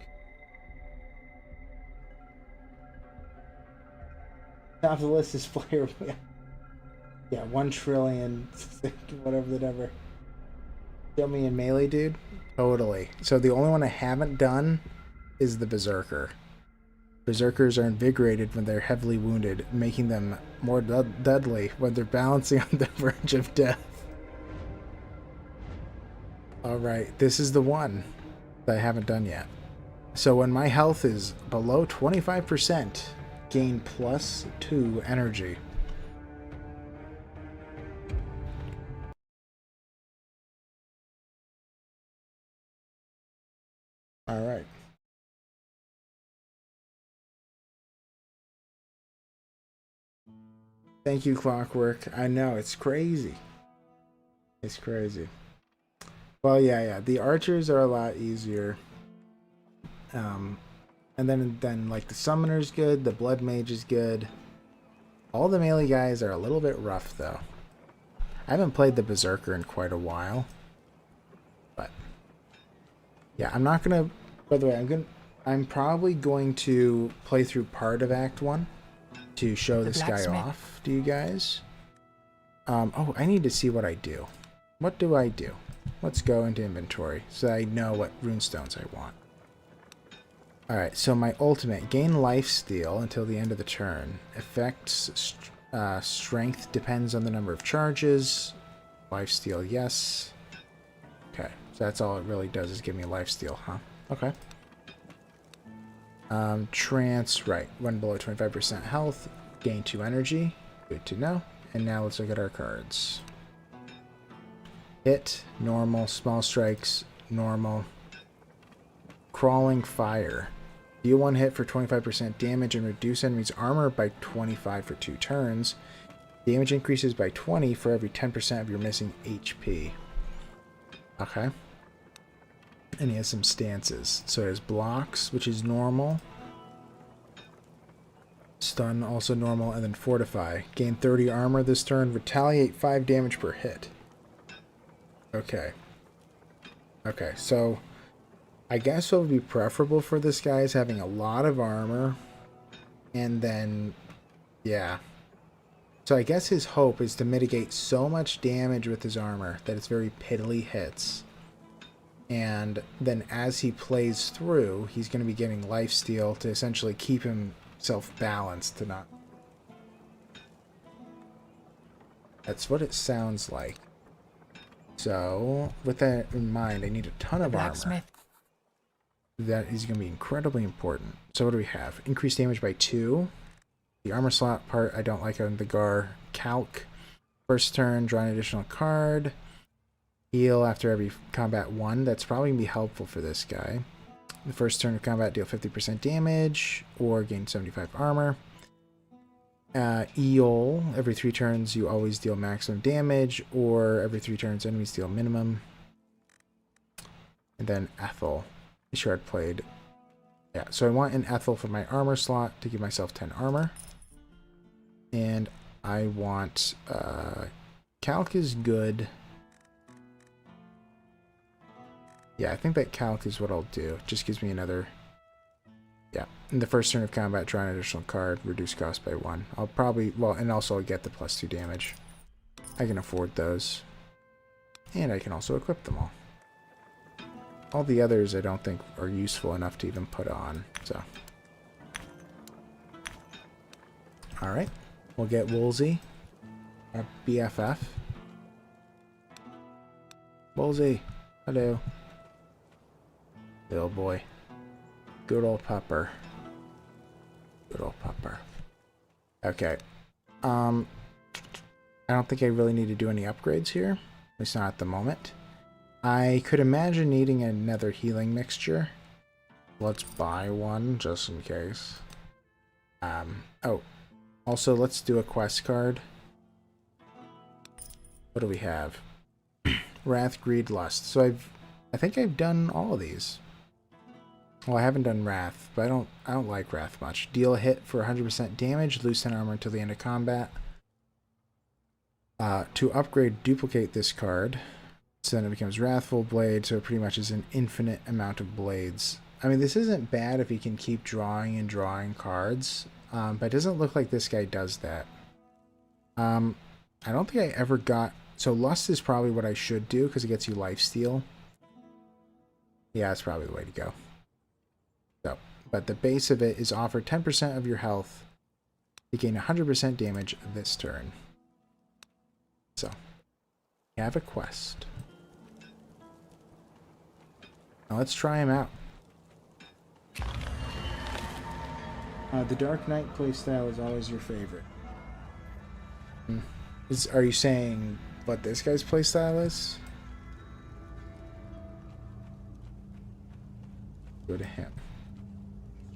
Top of the list is player. Yeah, 1 trillion, whatever the number. Show me in melee, dude. Totally. So the only one I haven't done is the Berserker. Berserkers are invigorated when they're heavily wounded, making them more deadly when they're balancing on the verge of death. Alright, this is the one that I haven't done yet. So when my health is below 25%, gain +2 energy. Alright. Thank you, Clockwork. I know, it's crazy. It's crazy. Well, yeah. The archers are a lot easier. And then like the summoner's good, the blood mage is good. All the melee guys are a little bit rough though. I haven't played the Berserker in quite a while. But yeah, I'm not gonna, by the way, I'm probably going to play through part of Act 1 to show this guy off to you guys. Oh, I need to see what I do. What do I do? Let's go into inventory so that I know what runestones I want. Alright, so my ultimate, gain lifesteal until the end of the turn. Effects, strength depends on the number of charges. Lifesteal, yes. Okay, so that's all it really does is give me lifesteal, huh? Okay. Trance, right, when below 25% health, gain 2 energy. Good to know. And now let's look at our cards. Hit, normal, small strikes, normal. Crawling fire. Deal 1 hit for 25% damage and reduce enemy's armor by 25 for 2 turns. Damage increases by 20 for every 10% of your missing HP. Okay. And he has some stances. So there's blocks, which is normal. Stun, also normal, and then fortify. Gain 30 armor this turn. Retaliate 5 damage per hit. Okay. Okay, so I guess what would be preferable for this guy is having a lot of armor. And then, yeah. So I guess his hope is to mitigate so much damage with his armor that it's very piddly hits. And then as he plays through, he's going to be getting lifesteal to essentially keep himself balanced to not... That's what it sounds like. So, with that in mind, I need a ton of armor. That is going to be incredibly important. So what do we have? Increased damage by 2. The armor slot part I don't like on the Gar. Calc. First turn, draw an additional card. Heal after every combat 1. That's probably going to be helpful for this guy. The first turn of combat, deal 50% damage or gain 75 armor. Eol, every 3 turns you always deal maximum damage, or every 3 turns enemies deal minimum. And then Ethel. Sure I'd played. Yeah, so I want an Ethel for my armor slot to give myself 10 armor. And I want Calc is good. Yeah, I think that Calc is what I'll do. Just gives me another... Yeah, in the first turn of combat, draw an additional card, reduce cost by 1. I'll probably... Well, and also I'll get the +2 damage. I can afford those. And I can also equip them all. All the others I don't think are useful enough to even put on, so. Alright, we'll get Woolsey, our BFF. Woolsey, hello. Little boy. Good old pupper. Good old pupper. Okay. I don't think I really need to do any upgrades here. At least not at the moment. I could imagine needing another healing mixture. Let's buy one just in case. Oh. Also, let's do a quest card. What do we have? Wrath, Greed, Lust. So I think I've done all of these. Well, I haven't done Wrath, but I don't like Wrath much. Deal a hit for 100% damage, lose 10 armor until the end of combat. To upgrade, duplicate this card. So then it becomes Wrathful Blade, so it pretty much is an infinite amount of blades. I mean, this isn't bad if you can keep drawing and drawing cards, but it doesn't look like this guy does that. I don't think I ever got... So Lust is probably what I should do, because it gets you lifesteal. Yeah, that's probably the way to go. So, but the base of it is offer 10% of your health. You gain 100% damage this turn. So, you have a quest. Now let's try him out. The Dark Knight playstyle is always your favorite. Are you saying what this guy's playstyle is? Go to him.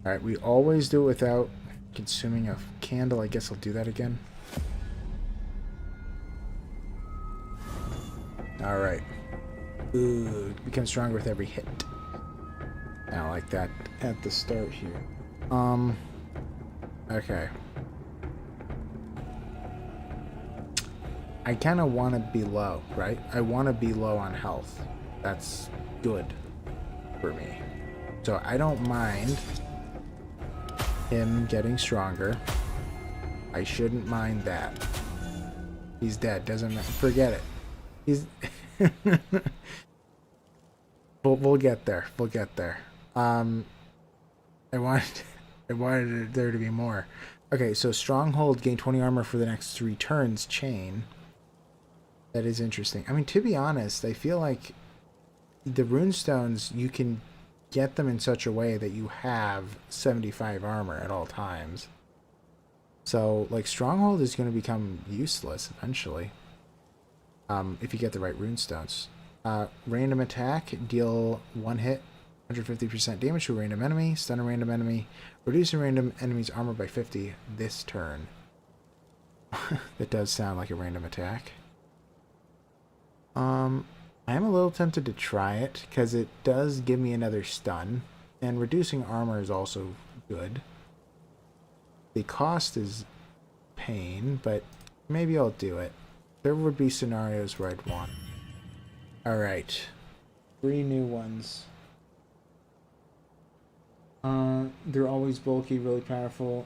Alright, we always do it without consuming a candle. I guess I'll do that again. Alright. Ooh, becomes stronger with every hit. I like that at the start here. Okay. I kind of want to be low, right? I want to be low on health. That's good for me. So I don't mind him getting stronger. I shouldn't mind that. He's dead. Doesn't matter. Forget it. He's... we'll get there. We'll get there. I wanted there to be more. Okay, so Stronghold, gain 20 armor for the next 3 turns. Chain. That is interesting. I mean, to be honest, I feel like the runestones, you can get them in such a way that you have 75 armor at all times. So, like, Stronghold is going to become useless eventually. If you get the right runestones. Random attack, deal 1 hit, 150% damage to a random enemy, stun a random enemy, reduce a random enemy's armor by 50 this turn. That does sound like a random attack. I am a little tempted to try it, because it does give me another stun, and reducing armor is also good. The cost is pain, but maybe I'll do it. There would be scenarios where I'd want. Alright. 3 new ones. They're always bulky, really powerful.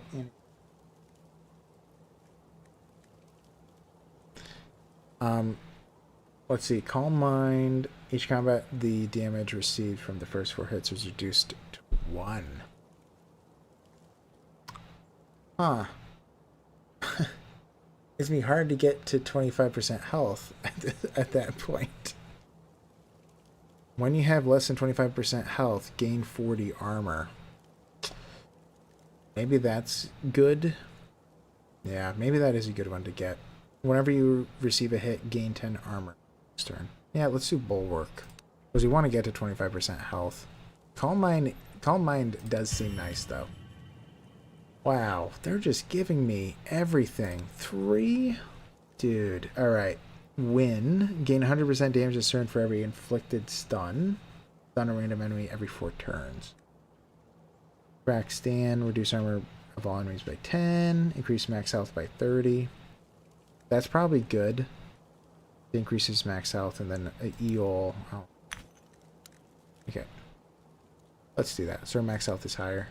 Let's see. Calm Mind. Each combat, the damage received from the first 4 hits was reduced to 1. Huh. It's me hard to get to 25% health at that point. When you have less than 25% health, gain 40 armor. Maybe that's good. Yeah, maybe that is a good one to get. Whenever you receive a hit, gain 10 armor this turn. Yeah, let's do Bulwark. Because we want to get to 25% health. Calm Mind does seem nice, though. Wow, they're just giving me everything. 3? Dude, alright. Win. Gain 100% damage this turn for every inflicted stun. Stun a random enemy every 4 turns. Crack Stand. Reduce armor of all enemies by 10. Increase max health by 30. That's probably good. It increases max health and then Eol. Oh. Okay. Let's do that. So our max health is higher.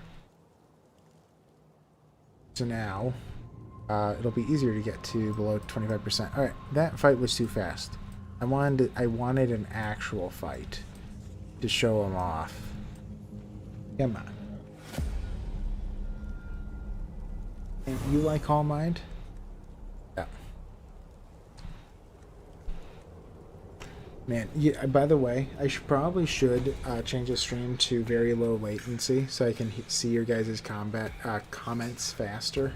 So now, it'll be easier to get to below 25%. Alright, that fight was too fast. I wanted an actual fight to show him off. Come on. And you like All Mind? Yeah. Man, yeah, by the way, I probably should change the stream to very low latency so I can see your guys' comments faster.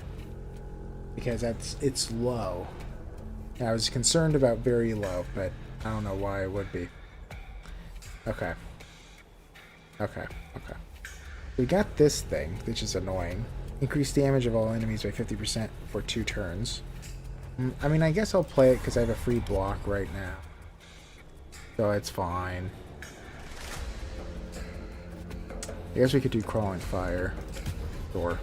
Because it's low. I was concerned about very low, but I don't know why it would be. Okay. Okay. We got this thing, which is annoying. Increase damage of all enemies by 50% for 2 turns. I mean, I guess I'll play it because I have a free block right now. So it's fine. I guess we could do Crawling Fire. Sure.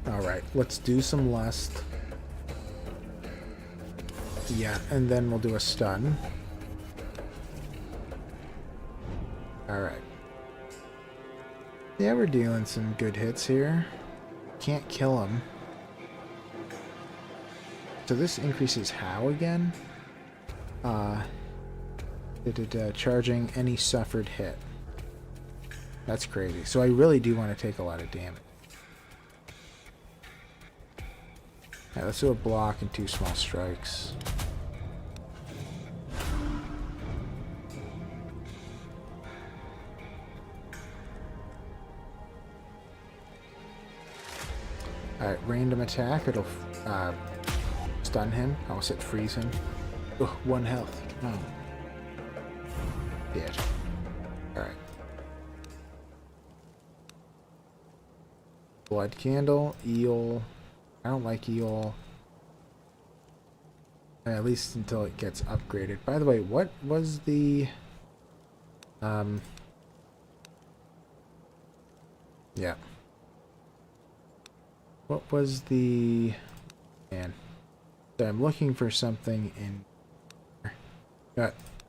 Alright, let's do some Lust. Yeah, and then we'll do a stun. Alright. Yeah, we're dealing some good hits here. Can't kill him. So this increases how again? Charging any suffered hit. That's crazy. So I really do want to take a lot of damage. Alright, let's do a block and 2 small strikes. Alright, random attack. It'll stun him. I almost said freeze him. Ugh, 1 health. No. Dead. Alright. Blood Candle. Eel. I don't like Eel. At least until it gets upgraded. By the way, what was the... Yeah. What was the... Man. So I'm looking for something in...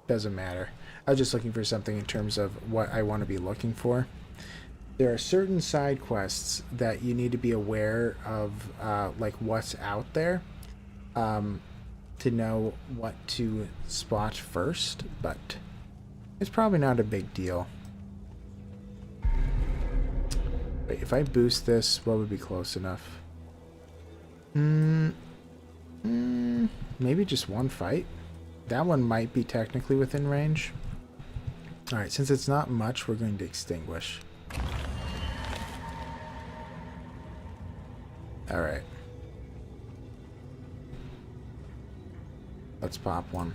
doesn't matter. I was just looking for something in terms of what I want to be looking for. There are certain side quests that you need to be aware of, like what's out there, to know what to spot first, but it's probably not a big deal. Wait, if I boost this, what would be close enough? Maybe just 1 fight? That one might be technically within range. Alright, since it's not much, we're going to extinguish. Alright. Let's pop one.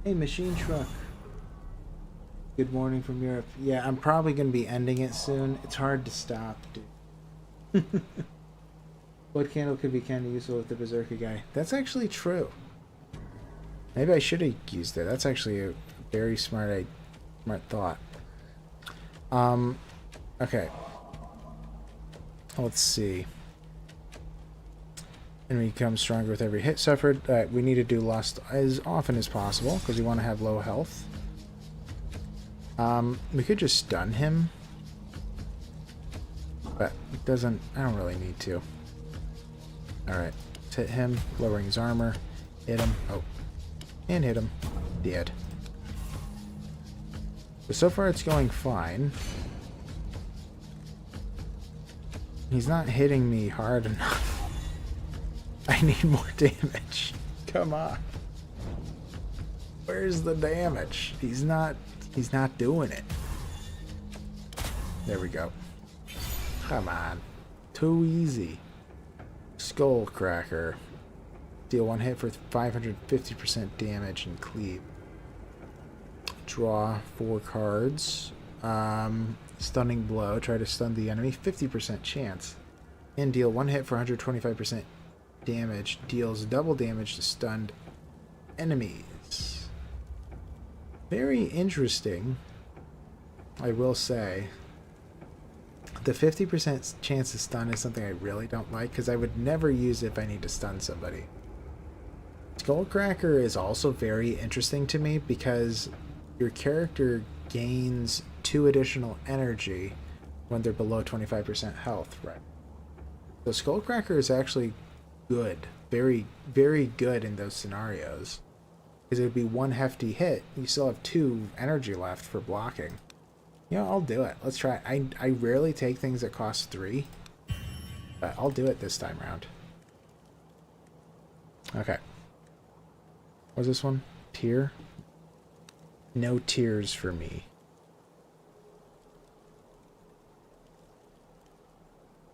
Hey, Machine Truck. Good morning from Europe. Yeah, I'm probably going to be ending it soon. It's hard to stop, dude. Blood Candle could be kind of useful with the Berserker guy. That's actually true. Maybe I should have used it. That's actually a very smart thought. Okay. Let's see. And we become stronger with every hit suffered. We need to do Lust as often as possible because we want to have low health. We could just stun him. But it doesn't... I don't really need to. Alright. Let's hit him. Lowering his armor. Hit him. Oh. And hit him. Dead. But so far it's going fine. He's not hitting me hard enough. I need more damage. Come on. Where's the damage? He's not doing it. There we go. Come on. Too easy. Skull Cracker. Deal 1 hit for 550% damage and cleave. Draw 4 cards. Stunning Blow. Try to stun the enemy. 50% chance. And deal 1 hit for 125% damage. Deals double damage to stunned enemies. Very interesting, I will say. The 50% chance to stun is something I really don't like, because I would never use it if I need to stun somebody. Skullcracker is also very interesting to me, because your character gains 2 additional energy when they're below 25% health, right? So Skullcracker is actually good. Very, very good in those scenarios. Because it would be 1 hefty hit. You still have 2 energy left for blocking. You know, I'll do it. Let's try it. I rarely take things that cost 3. But I'll do it this time around. Okay. What's this one? Tear? No tears for me.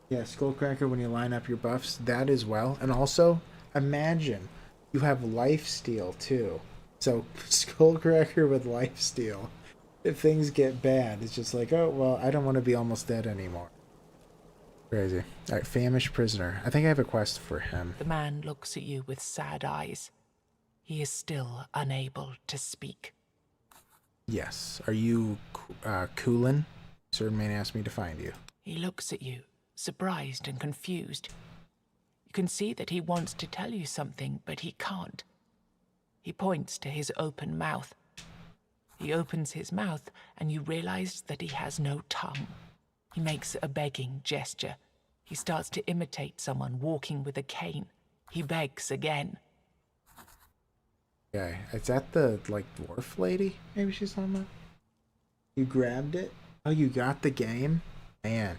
Yeah, Skullcracker, when you line up your buffs, that as well. And also, imagine you have lifesteal too. So, Skullcracker with lifesteal. If things get bad, it's just like, oh, well, I don't want to be almost dead anymore. Crazy. Alright, Famished Prisoner. I think I have a quest for him. The man looks at you with sad eyes. He is still unable to speak. Yes. Are you Kulin? Certain man asked me to find you. He looks at you, surprised and confused. You can see that he wants to tell you something, but he can't. He points to his open mouth. He opens his mouth, and you realize that he has no tongue. He makes a begging gesture. He starts to imitate someone walking with a cane. He begs again. Okay, is that the, like, dwarf lady? Maybe she's on that? You grabbed it? Oh, you got the game? Man.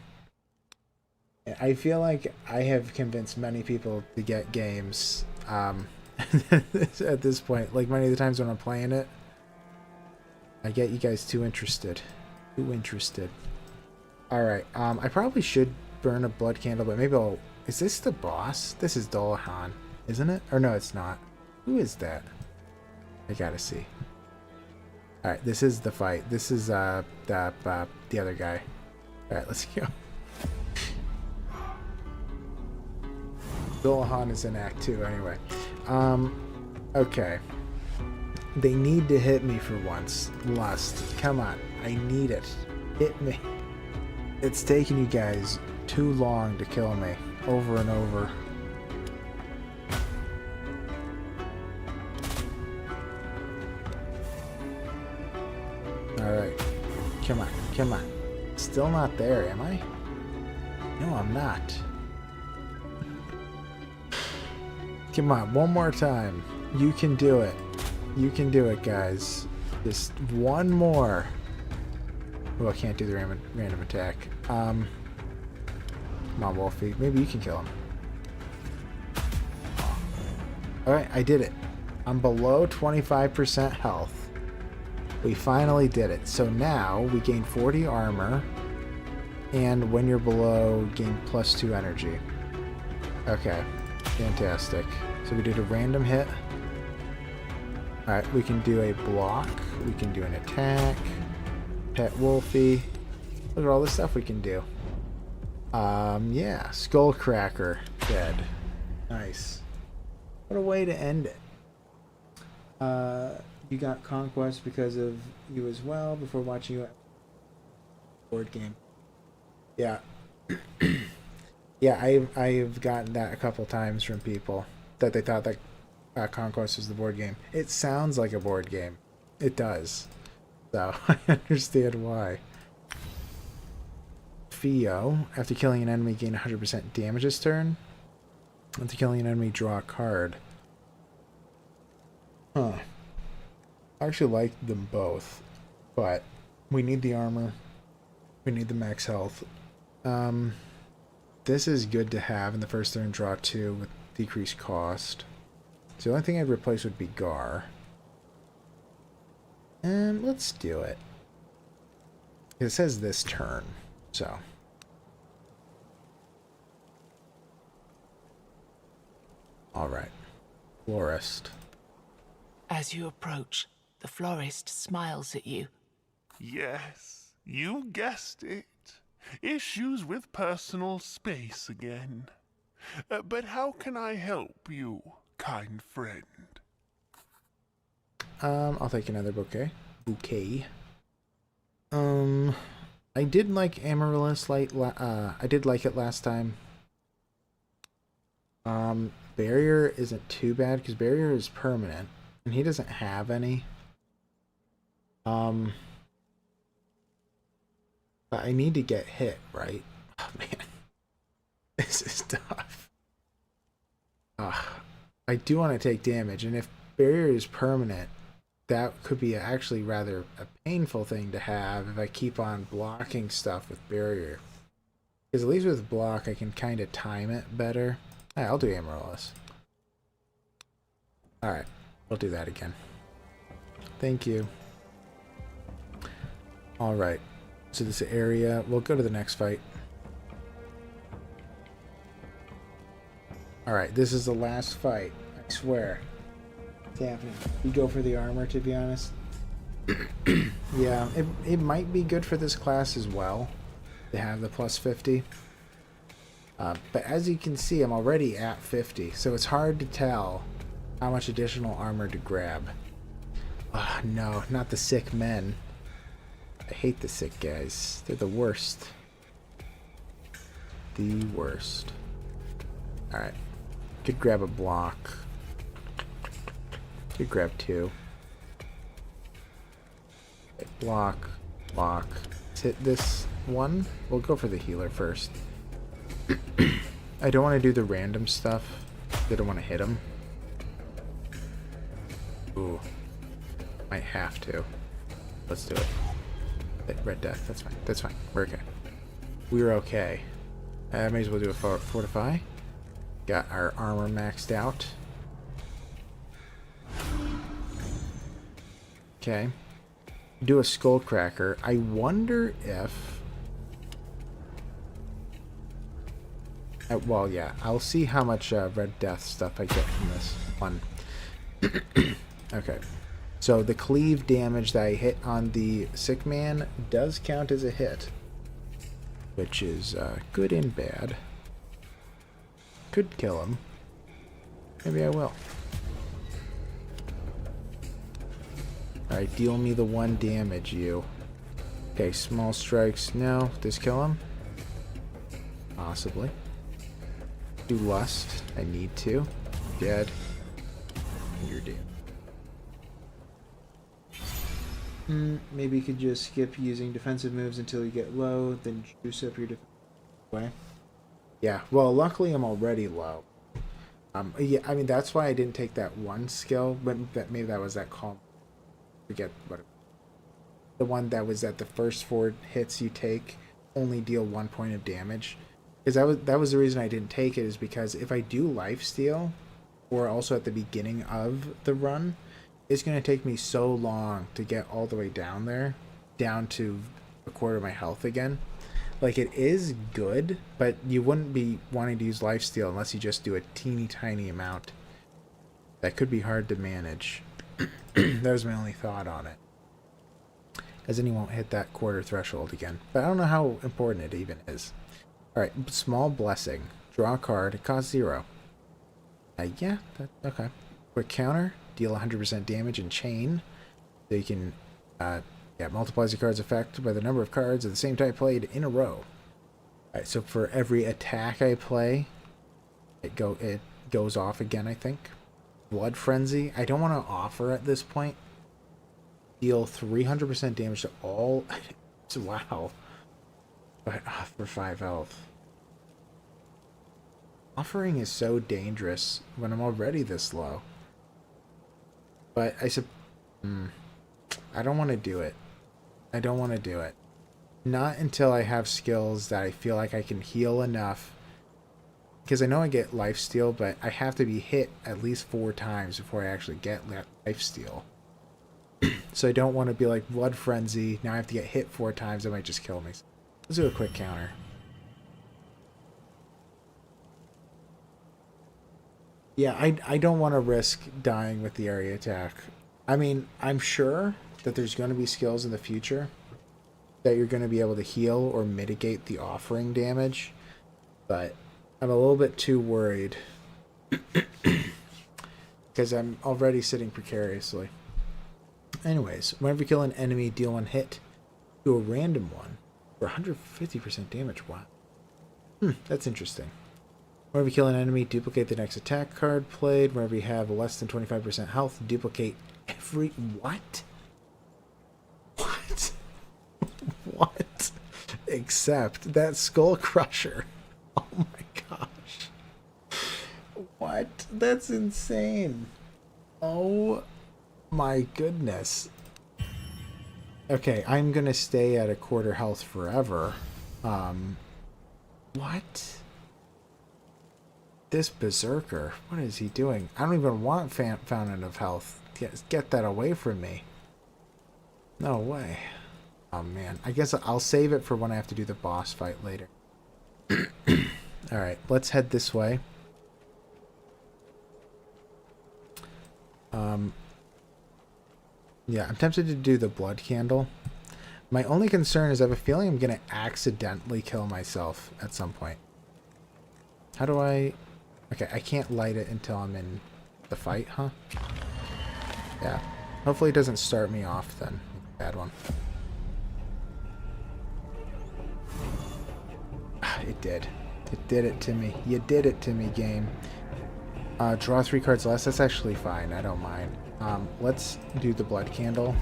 I feel like I have convinced many people to get games at this point. Like, many of the times when I'm playing it, I get you guys too interested. Too interested. Alright, I probably should burn a blood candle, but maybe I'll... Is this the boss? This is Dolahan, isn't it? Or no, it's not. Who is that? I gotta see. Alright, this is the fight. This is the other guy. Alright, let's go. Dolahan is in Act 2 anyway. Okay. They need to hit me for once. Lust. Come on. I need it. Hit me. It's taking you guys too long to kill me. Over and over. Alright. Come on. Come on. Still not there, am I? No, I'm not. Come on, one more time. You can do it. You can do it, guys. Just one more. Oh, I can't do the random attack. Come on, Wolfie. Maybe you can kill him. Alright, I did it. I'm below 25% health. We finally did it. So now we gain 40 armor. And when you're below, gain +2 energy. Okay. Fantastic. So we did a random hit. Alright, we can do a block. We can do an attack. Pet Wolfie. Look at all the stuff we can do. Yeah. Skullcracker. Dead. Nice. What a way to end it. You got Conquest because of you as well before watching you board game. Yeah. Yeah, I've gotten that a couple times from people that they thought that Conquest was the board game. It sounds like a board game. It does. So I understand why. Fio, after killing an enemy, gain 100% damage this turn. After killing an enemy, draw a card. Huh. I actually like them both, but we need the armor. We need the max health. This is good to have in the first turn, draw 2 with decreased cost. So the only thing I'd replace would be Gar. And let's do it. It says this turn, so. Alright. Florist. As you approach, the florist smiles at you. Yes, you guessed it. Issues with personal space again. But how can I help you, kind friend? I'll take another bouquet. I did like Amaryllis I did like it last time. Barrier isn't too bad because barrier is permanent and he doesn't have any. But I need to get hit, right? Oh, man. This is tough. I do want to take damage, and if barrier is permanent, that could be actually rather a painful thing to have if I keep on blocking stuff with barrier. Because at least with block, I can kind of time it better. Right, I'll do Amaryllis. Alright, we'll do that again. Thank you. Alright, so this area, we'll go to the next fight. Alright, this is the last fight, I swear. It's happening. We go for the armor, to be honest. Yeah, it might be good for this class as well to have the plus 50. But as you can see, I'm already at 50, so it's hard to tell how much additional armor to grab. No, not the sick men. I hate the sick guys. They're the worst. The worst. Alright. Could grab a block. Could grab 2. Okay, block. Block. Let's hit this one. We'll go for the healer first. I don't want to do the random stuff. I don't want to hit him. Ooh. Might have to. Let's do it. Red Death. That's fine. That's fine. We're okay. We're okay. I may as well do a fortify. Got our armor maxed out. Okay. Do a skull cracker. I wonder if... well, yeah. I'll see how much Red Death stuff I get from this one. Okay. So the cleave damage that I hit on the sick man does count as a hit. Which is good and bad. Could kill him. Maybe I will. Alright, deal me the 1 damage, you. Okay, small strikes. No. Does kill him? Possibly. Do lust. I need to. Dead. You're dead. Maybe you could just skip using defensive moves until you get low, then juice up your defense way. Yeah, well, luckily I'm already low. Yeah, I mean, that's why I didn't take that one skill, but maybe that was that calm. Forget what it was. The one that was at the first 4 hits you take only deal 1 point of damage. Because that was the reason I didn't take it, is because if I do lifesteal, or also at the beginning of the run, it's going to take me so long to get all the way down there, down to a quarter of my health again. Like, it is good, but you wouldn't be wanting to use lifesteal unless you just do a teeny tiny amount. That could be hard to manage. That was my only thought on it. As in, you won't hit that quarter threshold again. But I don't know how important it even is. Alright, small blessing. Draw a card. It costs 0. Yeah, okay. Quick counter. Deal 100% damage and chain. So you can, multiplies your card's effect by the number of cards of the same type played in a row. Alright, so for every attack I play, it goes off again, I think. Blood Frenzy. I don't want to offer at this point. Deal 300% damage to all... wow. But for 5 health. Offering is so dangerous when I'm already this low. But I don't want to do it. I don't want to do it. Not until I have skills that I feel like I can heal enough. Because I know I get lifesteal, but I have to be hit at least 4 times before I actually get lifesteal. So I don't want to be like Blood Frenzy. Now I have to get hit 4 times. It might just kill me. Let's do a quick counter. Yeah, I don't want to risk dying with the area attack. I mean, I'm sure that there's going to be skills in the future that you're going to be able to heal or mitigate the offering damage. But I'm a little bit too worried. Because I'm already sitting precariously. Anyways, whenever you kill an enemy, deal 1 hit to a random one for 150% damage. Wow. That's interesting. Whenever you kill an enemy, duplicate the next attack card played. Whenever you have less than 25% health, duplicate every... What? What? What? accept that skull crusher. Oh my gosh. What? That's insane. Oh my goodness. Okay, I'm gonna stay at a quarter health forever. What? This berserker, what is he doing? I don't even want Fountain of Health. Get that away from me. No way. Oh man, I guess I'll save it for when I have to do the boss fight later. Alright, let's head this way. Yeah, I'm tempted to do the blood candle. My only concern is I have a feeling I'm going to accidentally kill myself at some point. How do I... Okay, I can't light it until I'm in the fight, huh? Yeah. Hopefully it doesn't start me off then. Bad one. It did. It did it to me. You did it to me, game. Draw 3 cards less. That's actually fine. I don't mind. Let's do the blood candle.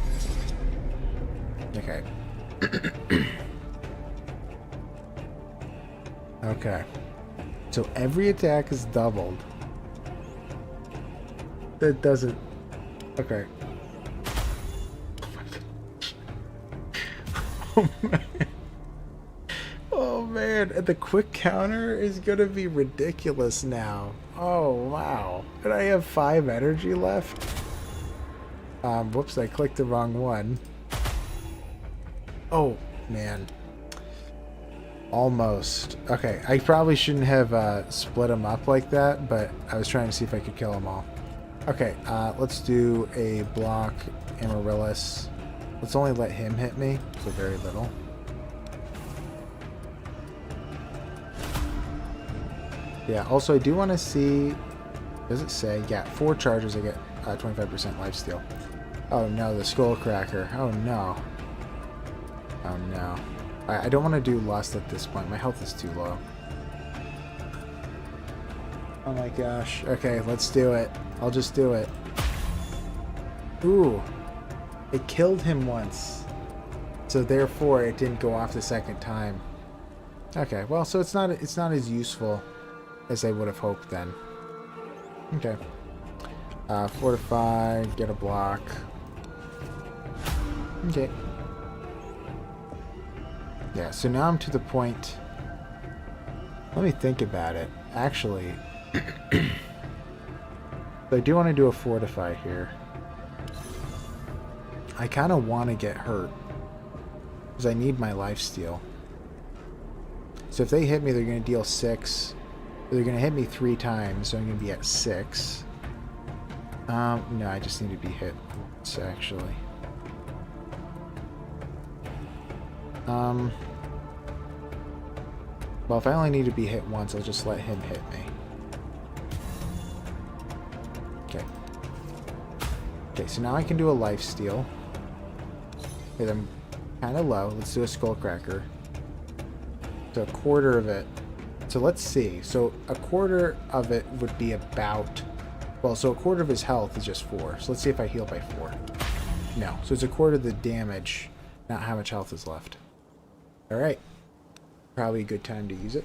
Okay. Okay. So every attack is doubled. That doesn't... Okay. Oh man. Oh man. And the quick counter is gonna be ridiculous now. Oh wow. And I have 5 energy left. Whoops, I clicked the wrong one. Oh man. Almost. Okay, I probably shouldn't have split them up like that, but I was trying to see if I could kill them all. Okay, let's do a block Amaryllis. Let's only let him hit me, so very little. Yeah, also I do want to see... Does it say? Yeah, 4 charges I get 25% lifesteal. Oh no, the skull cracker. Oh no. Oh no. I don't want to do Lust at this point. My health is too low. Oh my gosh. Okay, let's do it. I'll just do it. Ooh. It killed him once. So therefore it didn't go off the second time. Okay, well, so it's not as useful as I would have hoped then. Okay. Fortify, get a block. Okay. Yeah, so now I'm to the point... Let me think about it. Actually, I do want to do a fortify here. I kind of want to get hurt. Because I need my lifesteal. So if they hit me, they're going to deal 6. They're going to hit me 3 times, so I'm going to be at 6. No, I just need to be hit once, actually. Well, if I only need to be hit once, I'll just let him hit me. Okay. Okay, so now I can do a lifesteal. Because I'm kind of low. Let's do a skullcracker. So a quarter of it. So let's see. So a quarter of it would be about... Well, so a quarter of his health is just 4. So let's see if I heal by 4. No. So it's a quarter of the damage, not how much health is left. Alright. Probably a good time to use it.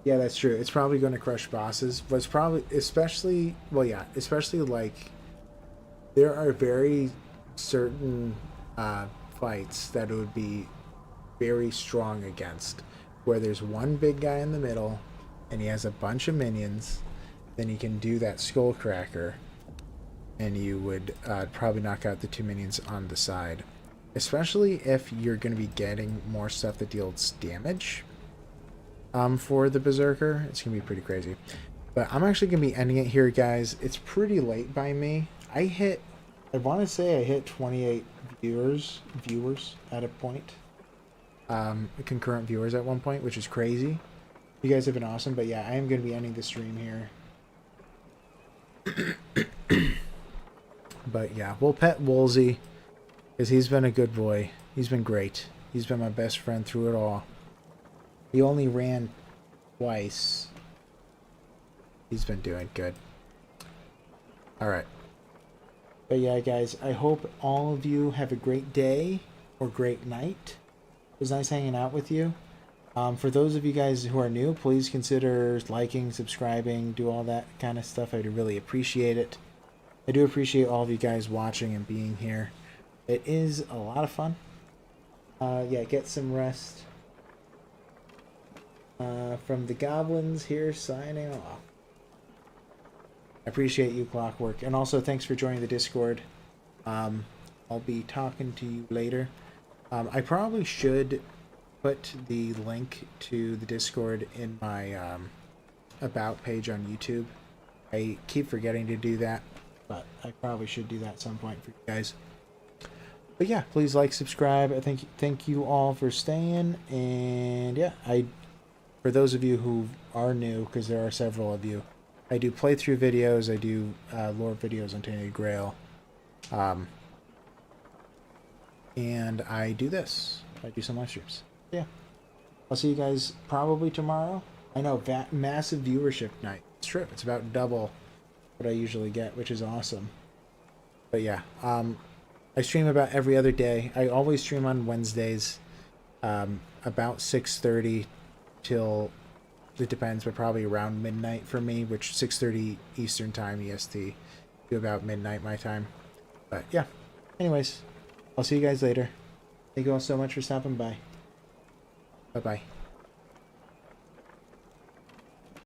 Yeah, that's true. It's probably going to crush bosses. But it's probably... Especially... Well, yeah. Especially, like... There are very certain fights that it would be very strong against. Where there's one big guy in the middle... And he has a bunch of minions. Then he can do that skullcracker. And you would probably knock out the 2 minions on the side. Especially if you're going to be getting more stuff that deals damage for the Berserker. It's going to be pretty crazy. But I'm actually going to be ending it here, guys. It's pretty late by me. I want to say I hit 28 viewers at a point. Concurrent viewers at one point, which is crazy. You guys have been awesome. But yeah, I am going to be ending the stream here. But yeah, we'll pet Woolsey. Because he's been a good boy. He's been great. He's been my best friend through it all. He only ran twice. He's been doing good. Alright. But yeah, guys, I hope all of you have a great day. Or or great night. It was nice hanging out with you. For those of you guys who are new, please consider liking, subscribing, do all that kind of stuff. I'd really appreciate it. I do appreciate all of you guys watching and being here. It is a lot of fun. Yeah, get some rest. From the goblins here, signing off. I appreciate you, Clockwork. And also, thanks for joining the Discord. I'll be talking to you later. I probably should put the link to the Discord in my About page on YouTube. I keep forgetting to do that, but I probably should do that at some point for you guys. But yeah, please like, subscribe. I thank you all for staying. And yeah, for those of you who are new, because there are several of you, I do playthrough videos. I do lore videos on Tainted Grail. And I do this. I do some live streams. Yeah. I'll see you guys probably tomorrow. I know, massive viewership night. It's true. It's about double what I usually get, which is awesome. But yeah, I stream about every other day. I always stream on Wednesdays, about 6:30 till, it depends, but probably around midnight for me, which 6:30 Eastern Time, EST, to about midnight my time. But yeah, anyways, I'll see you guys later. Thank you all so much for stopping by. Bye-bye.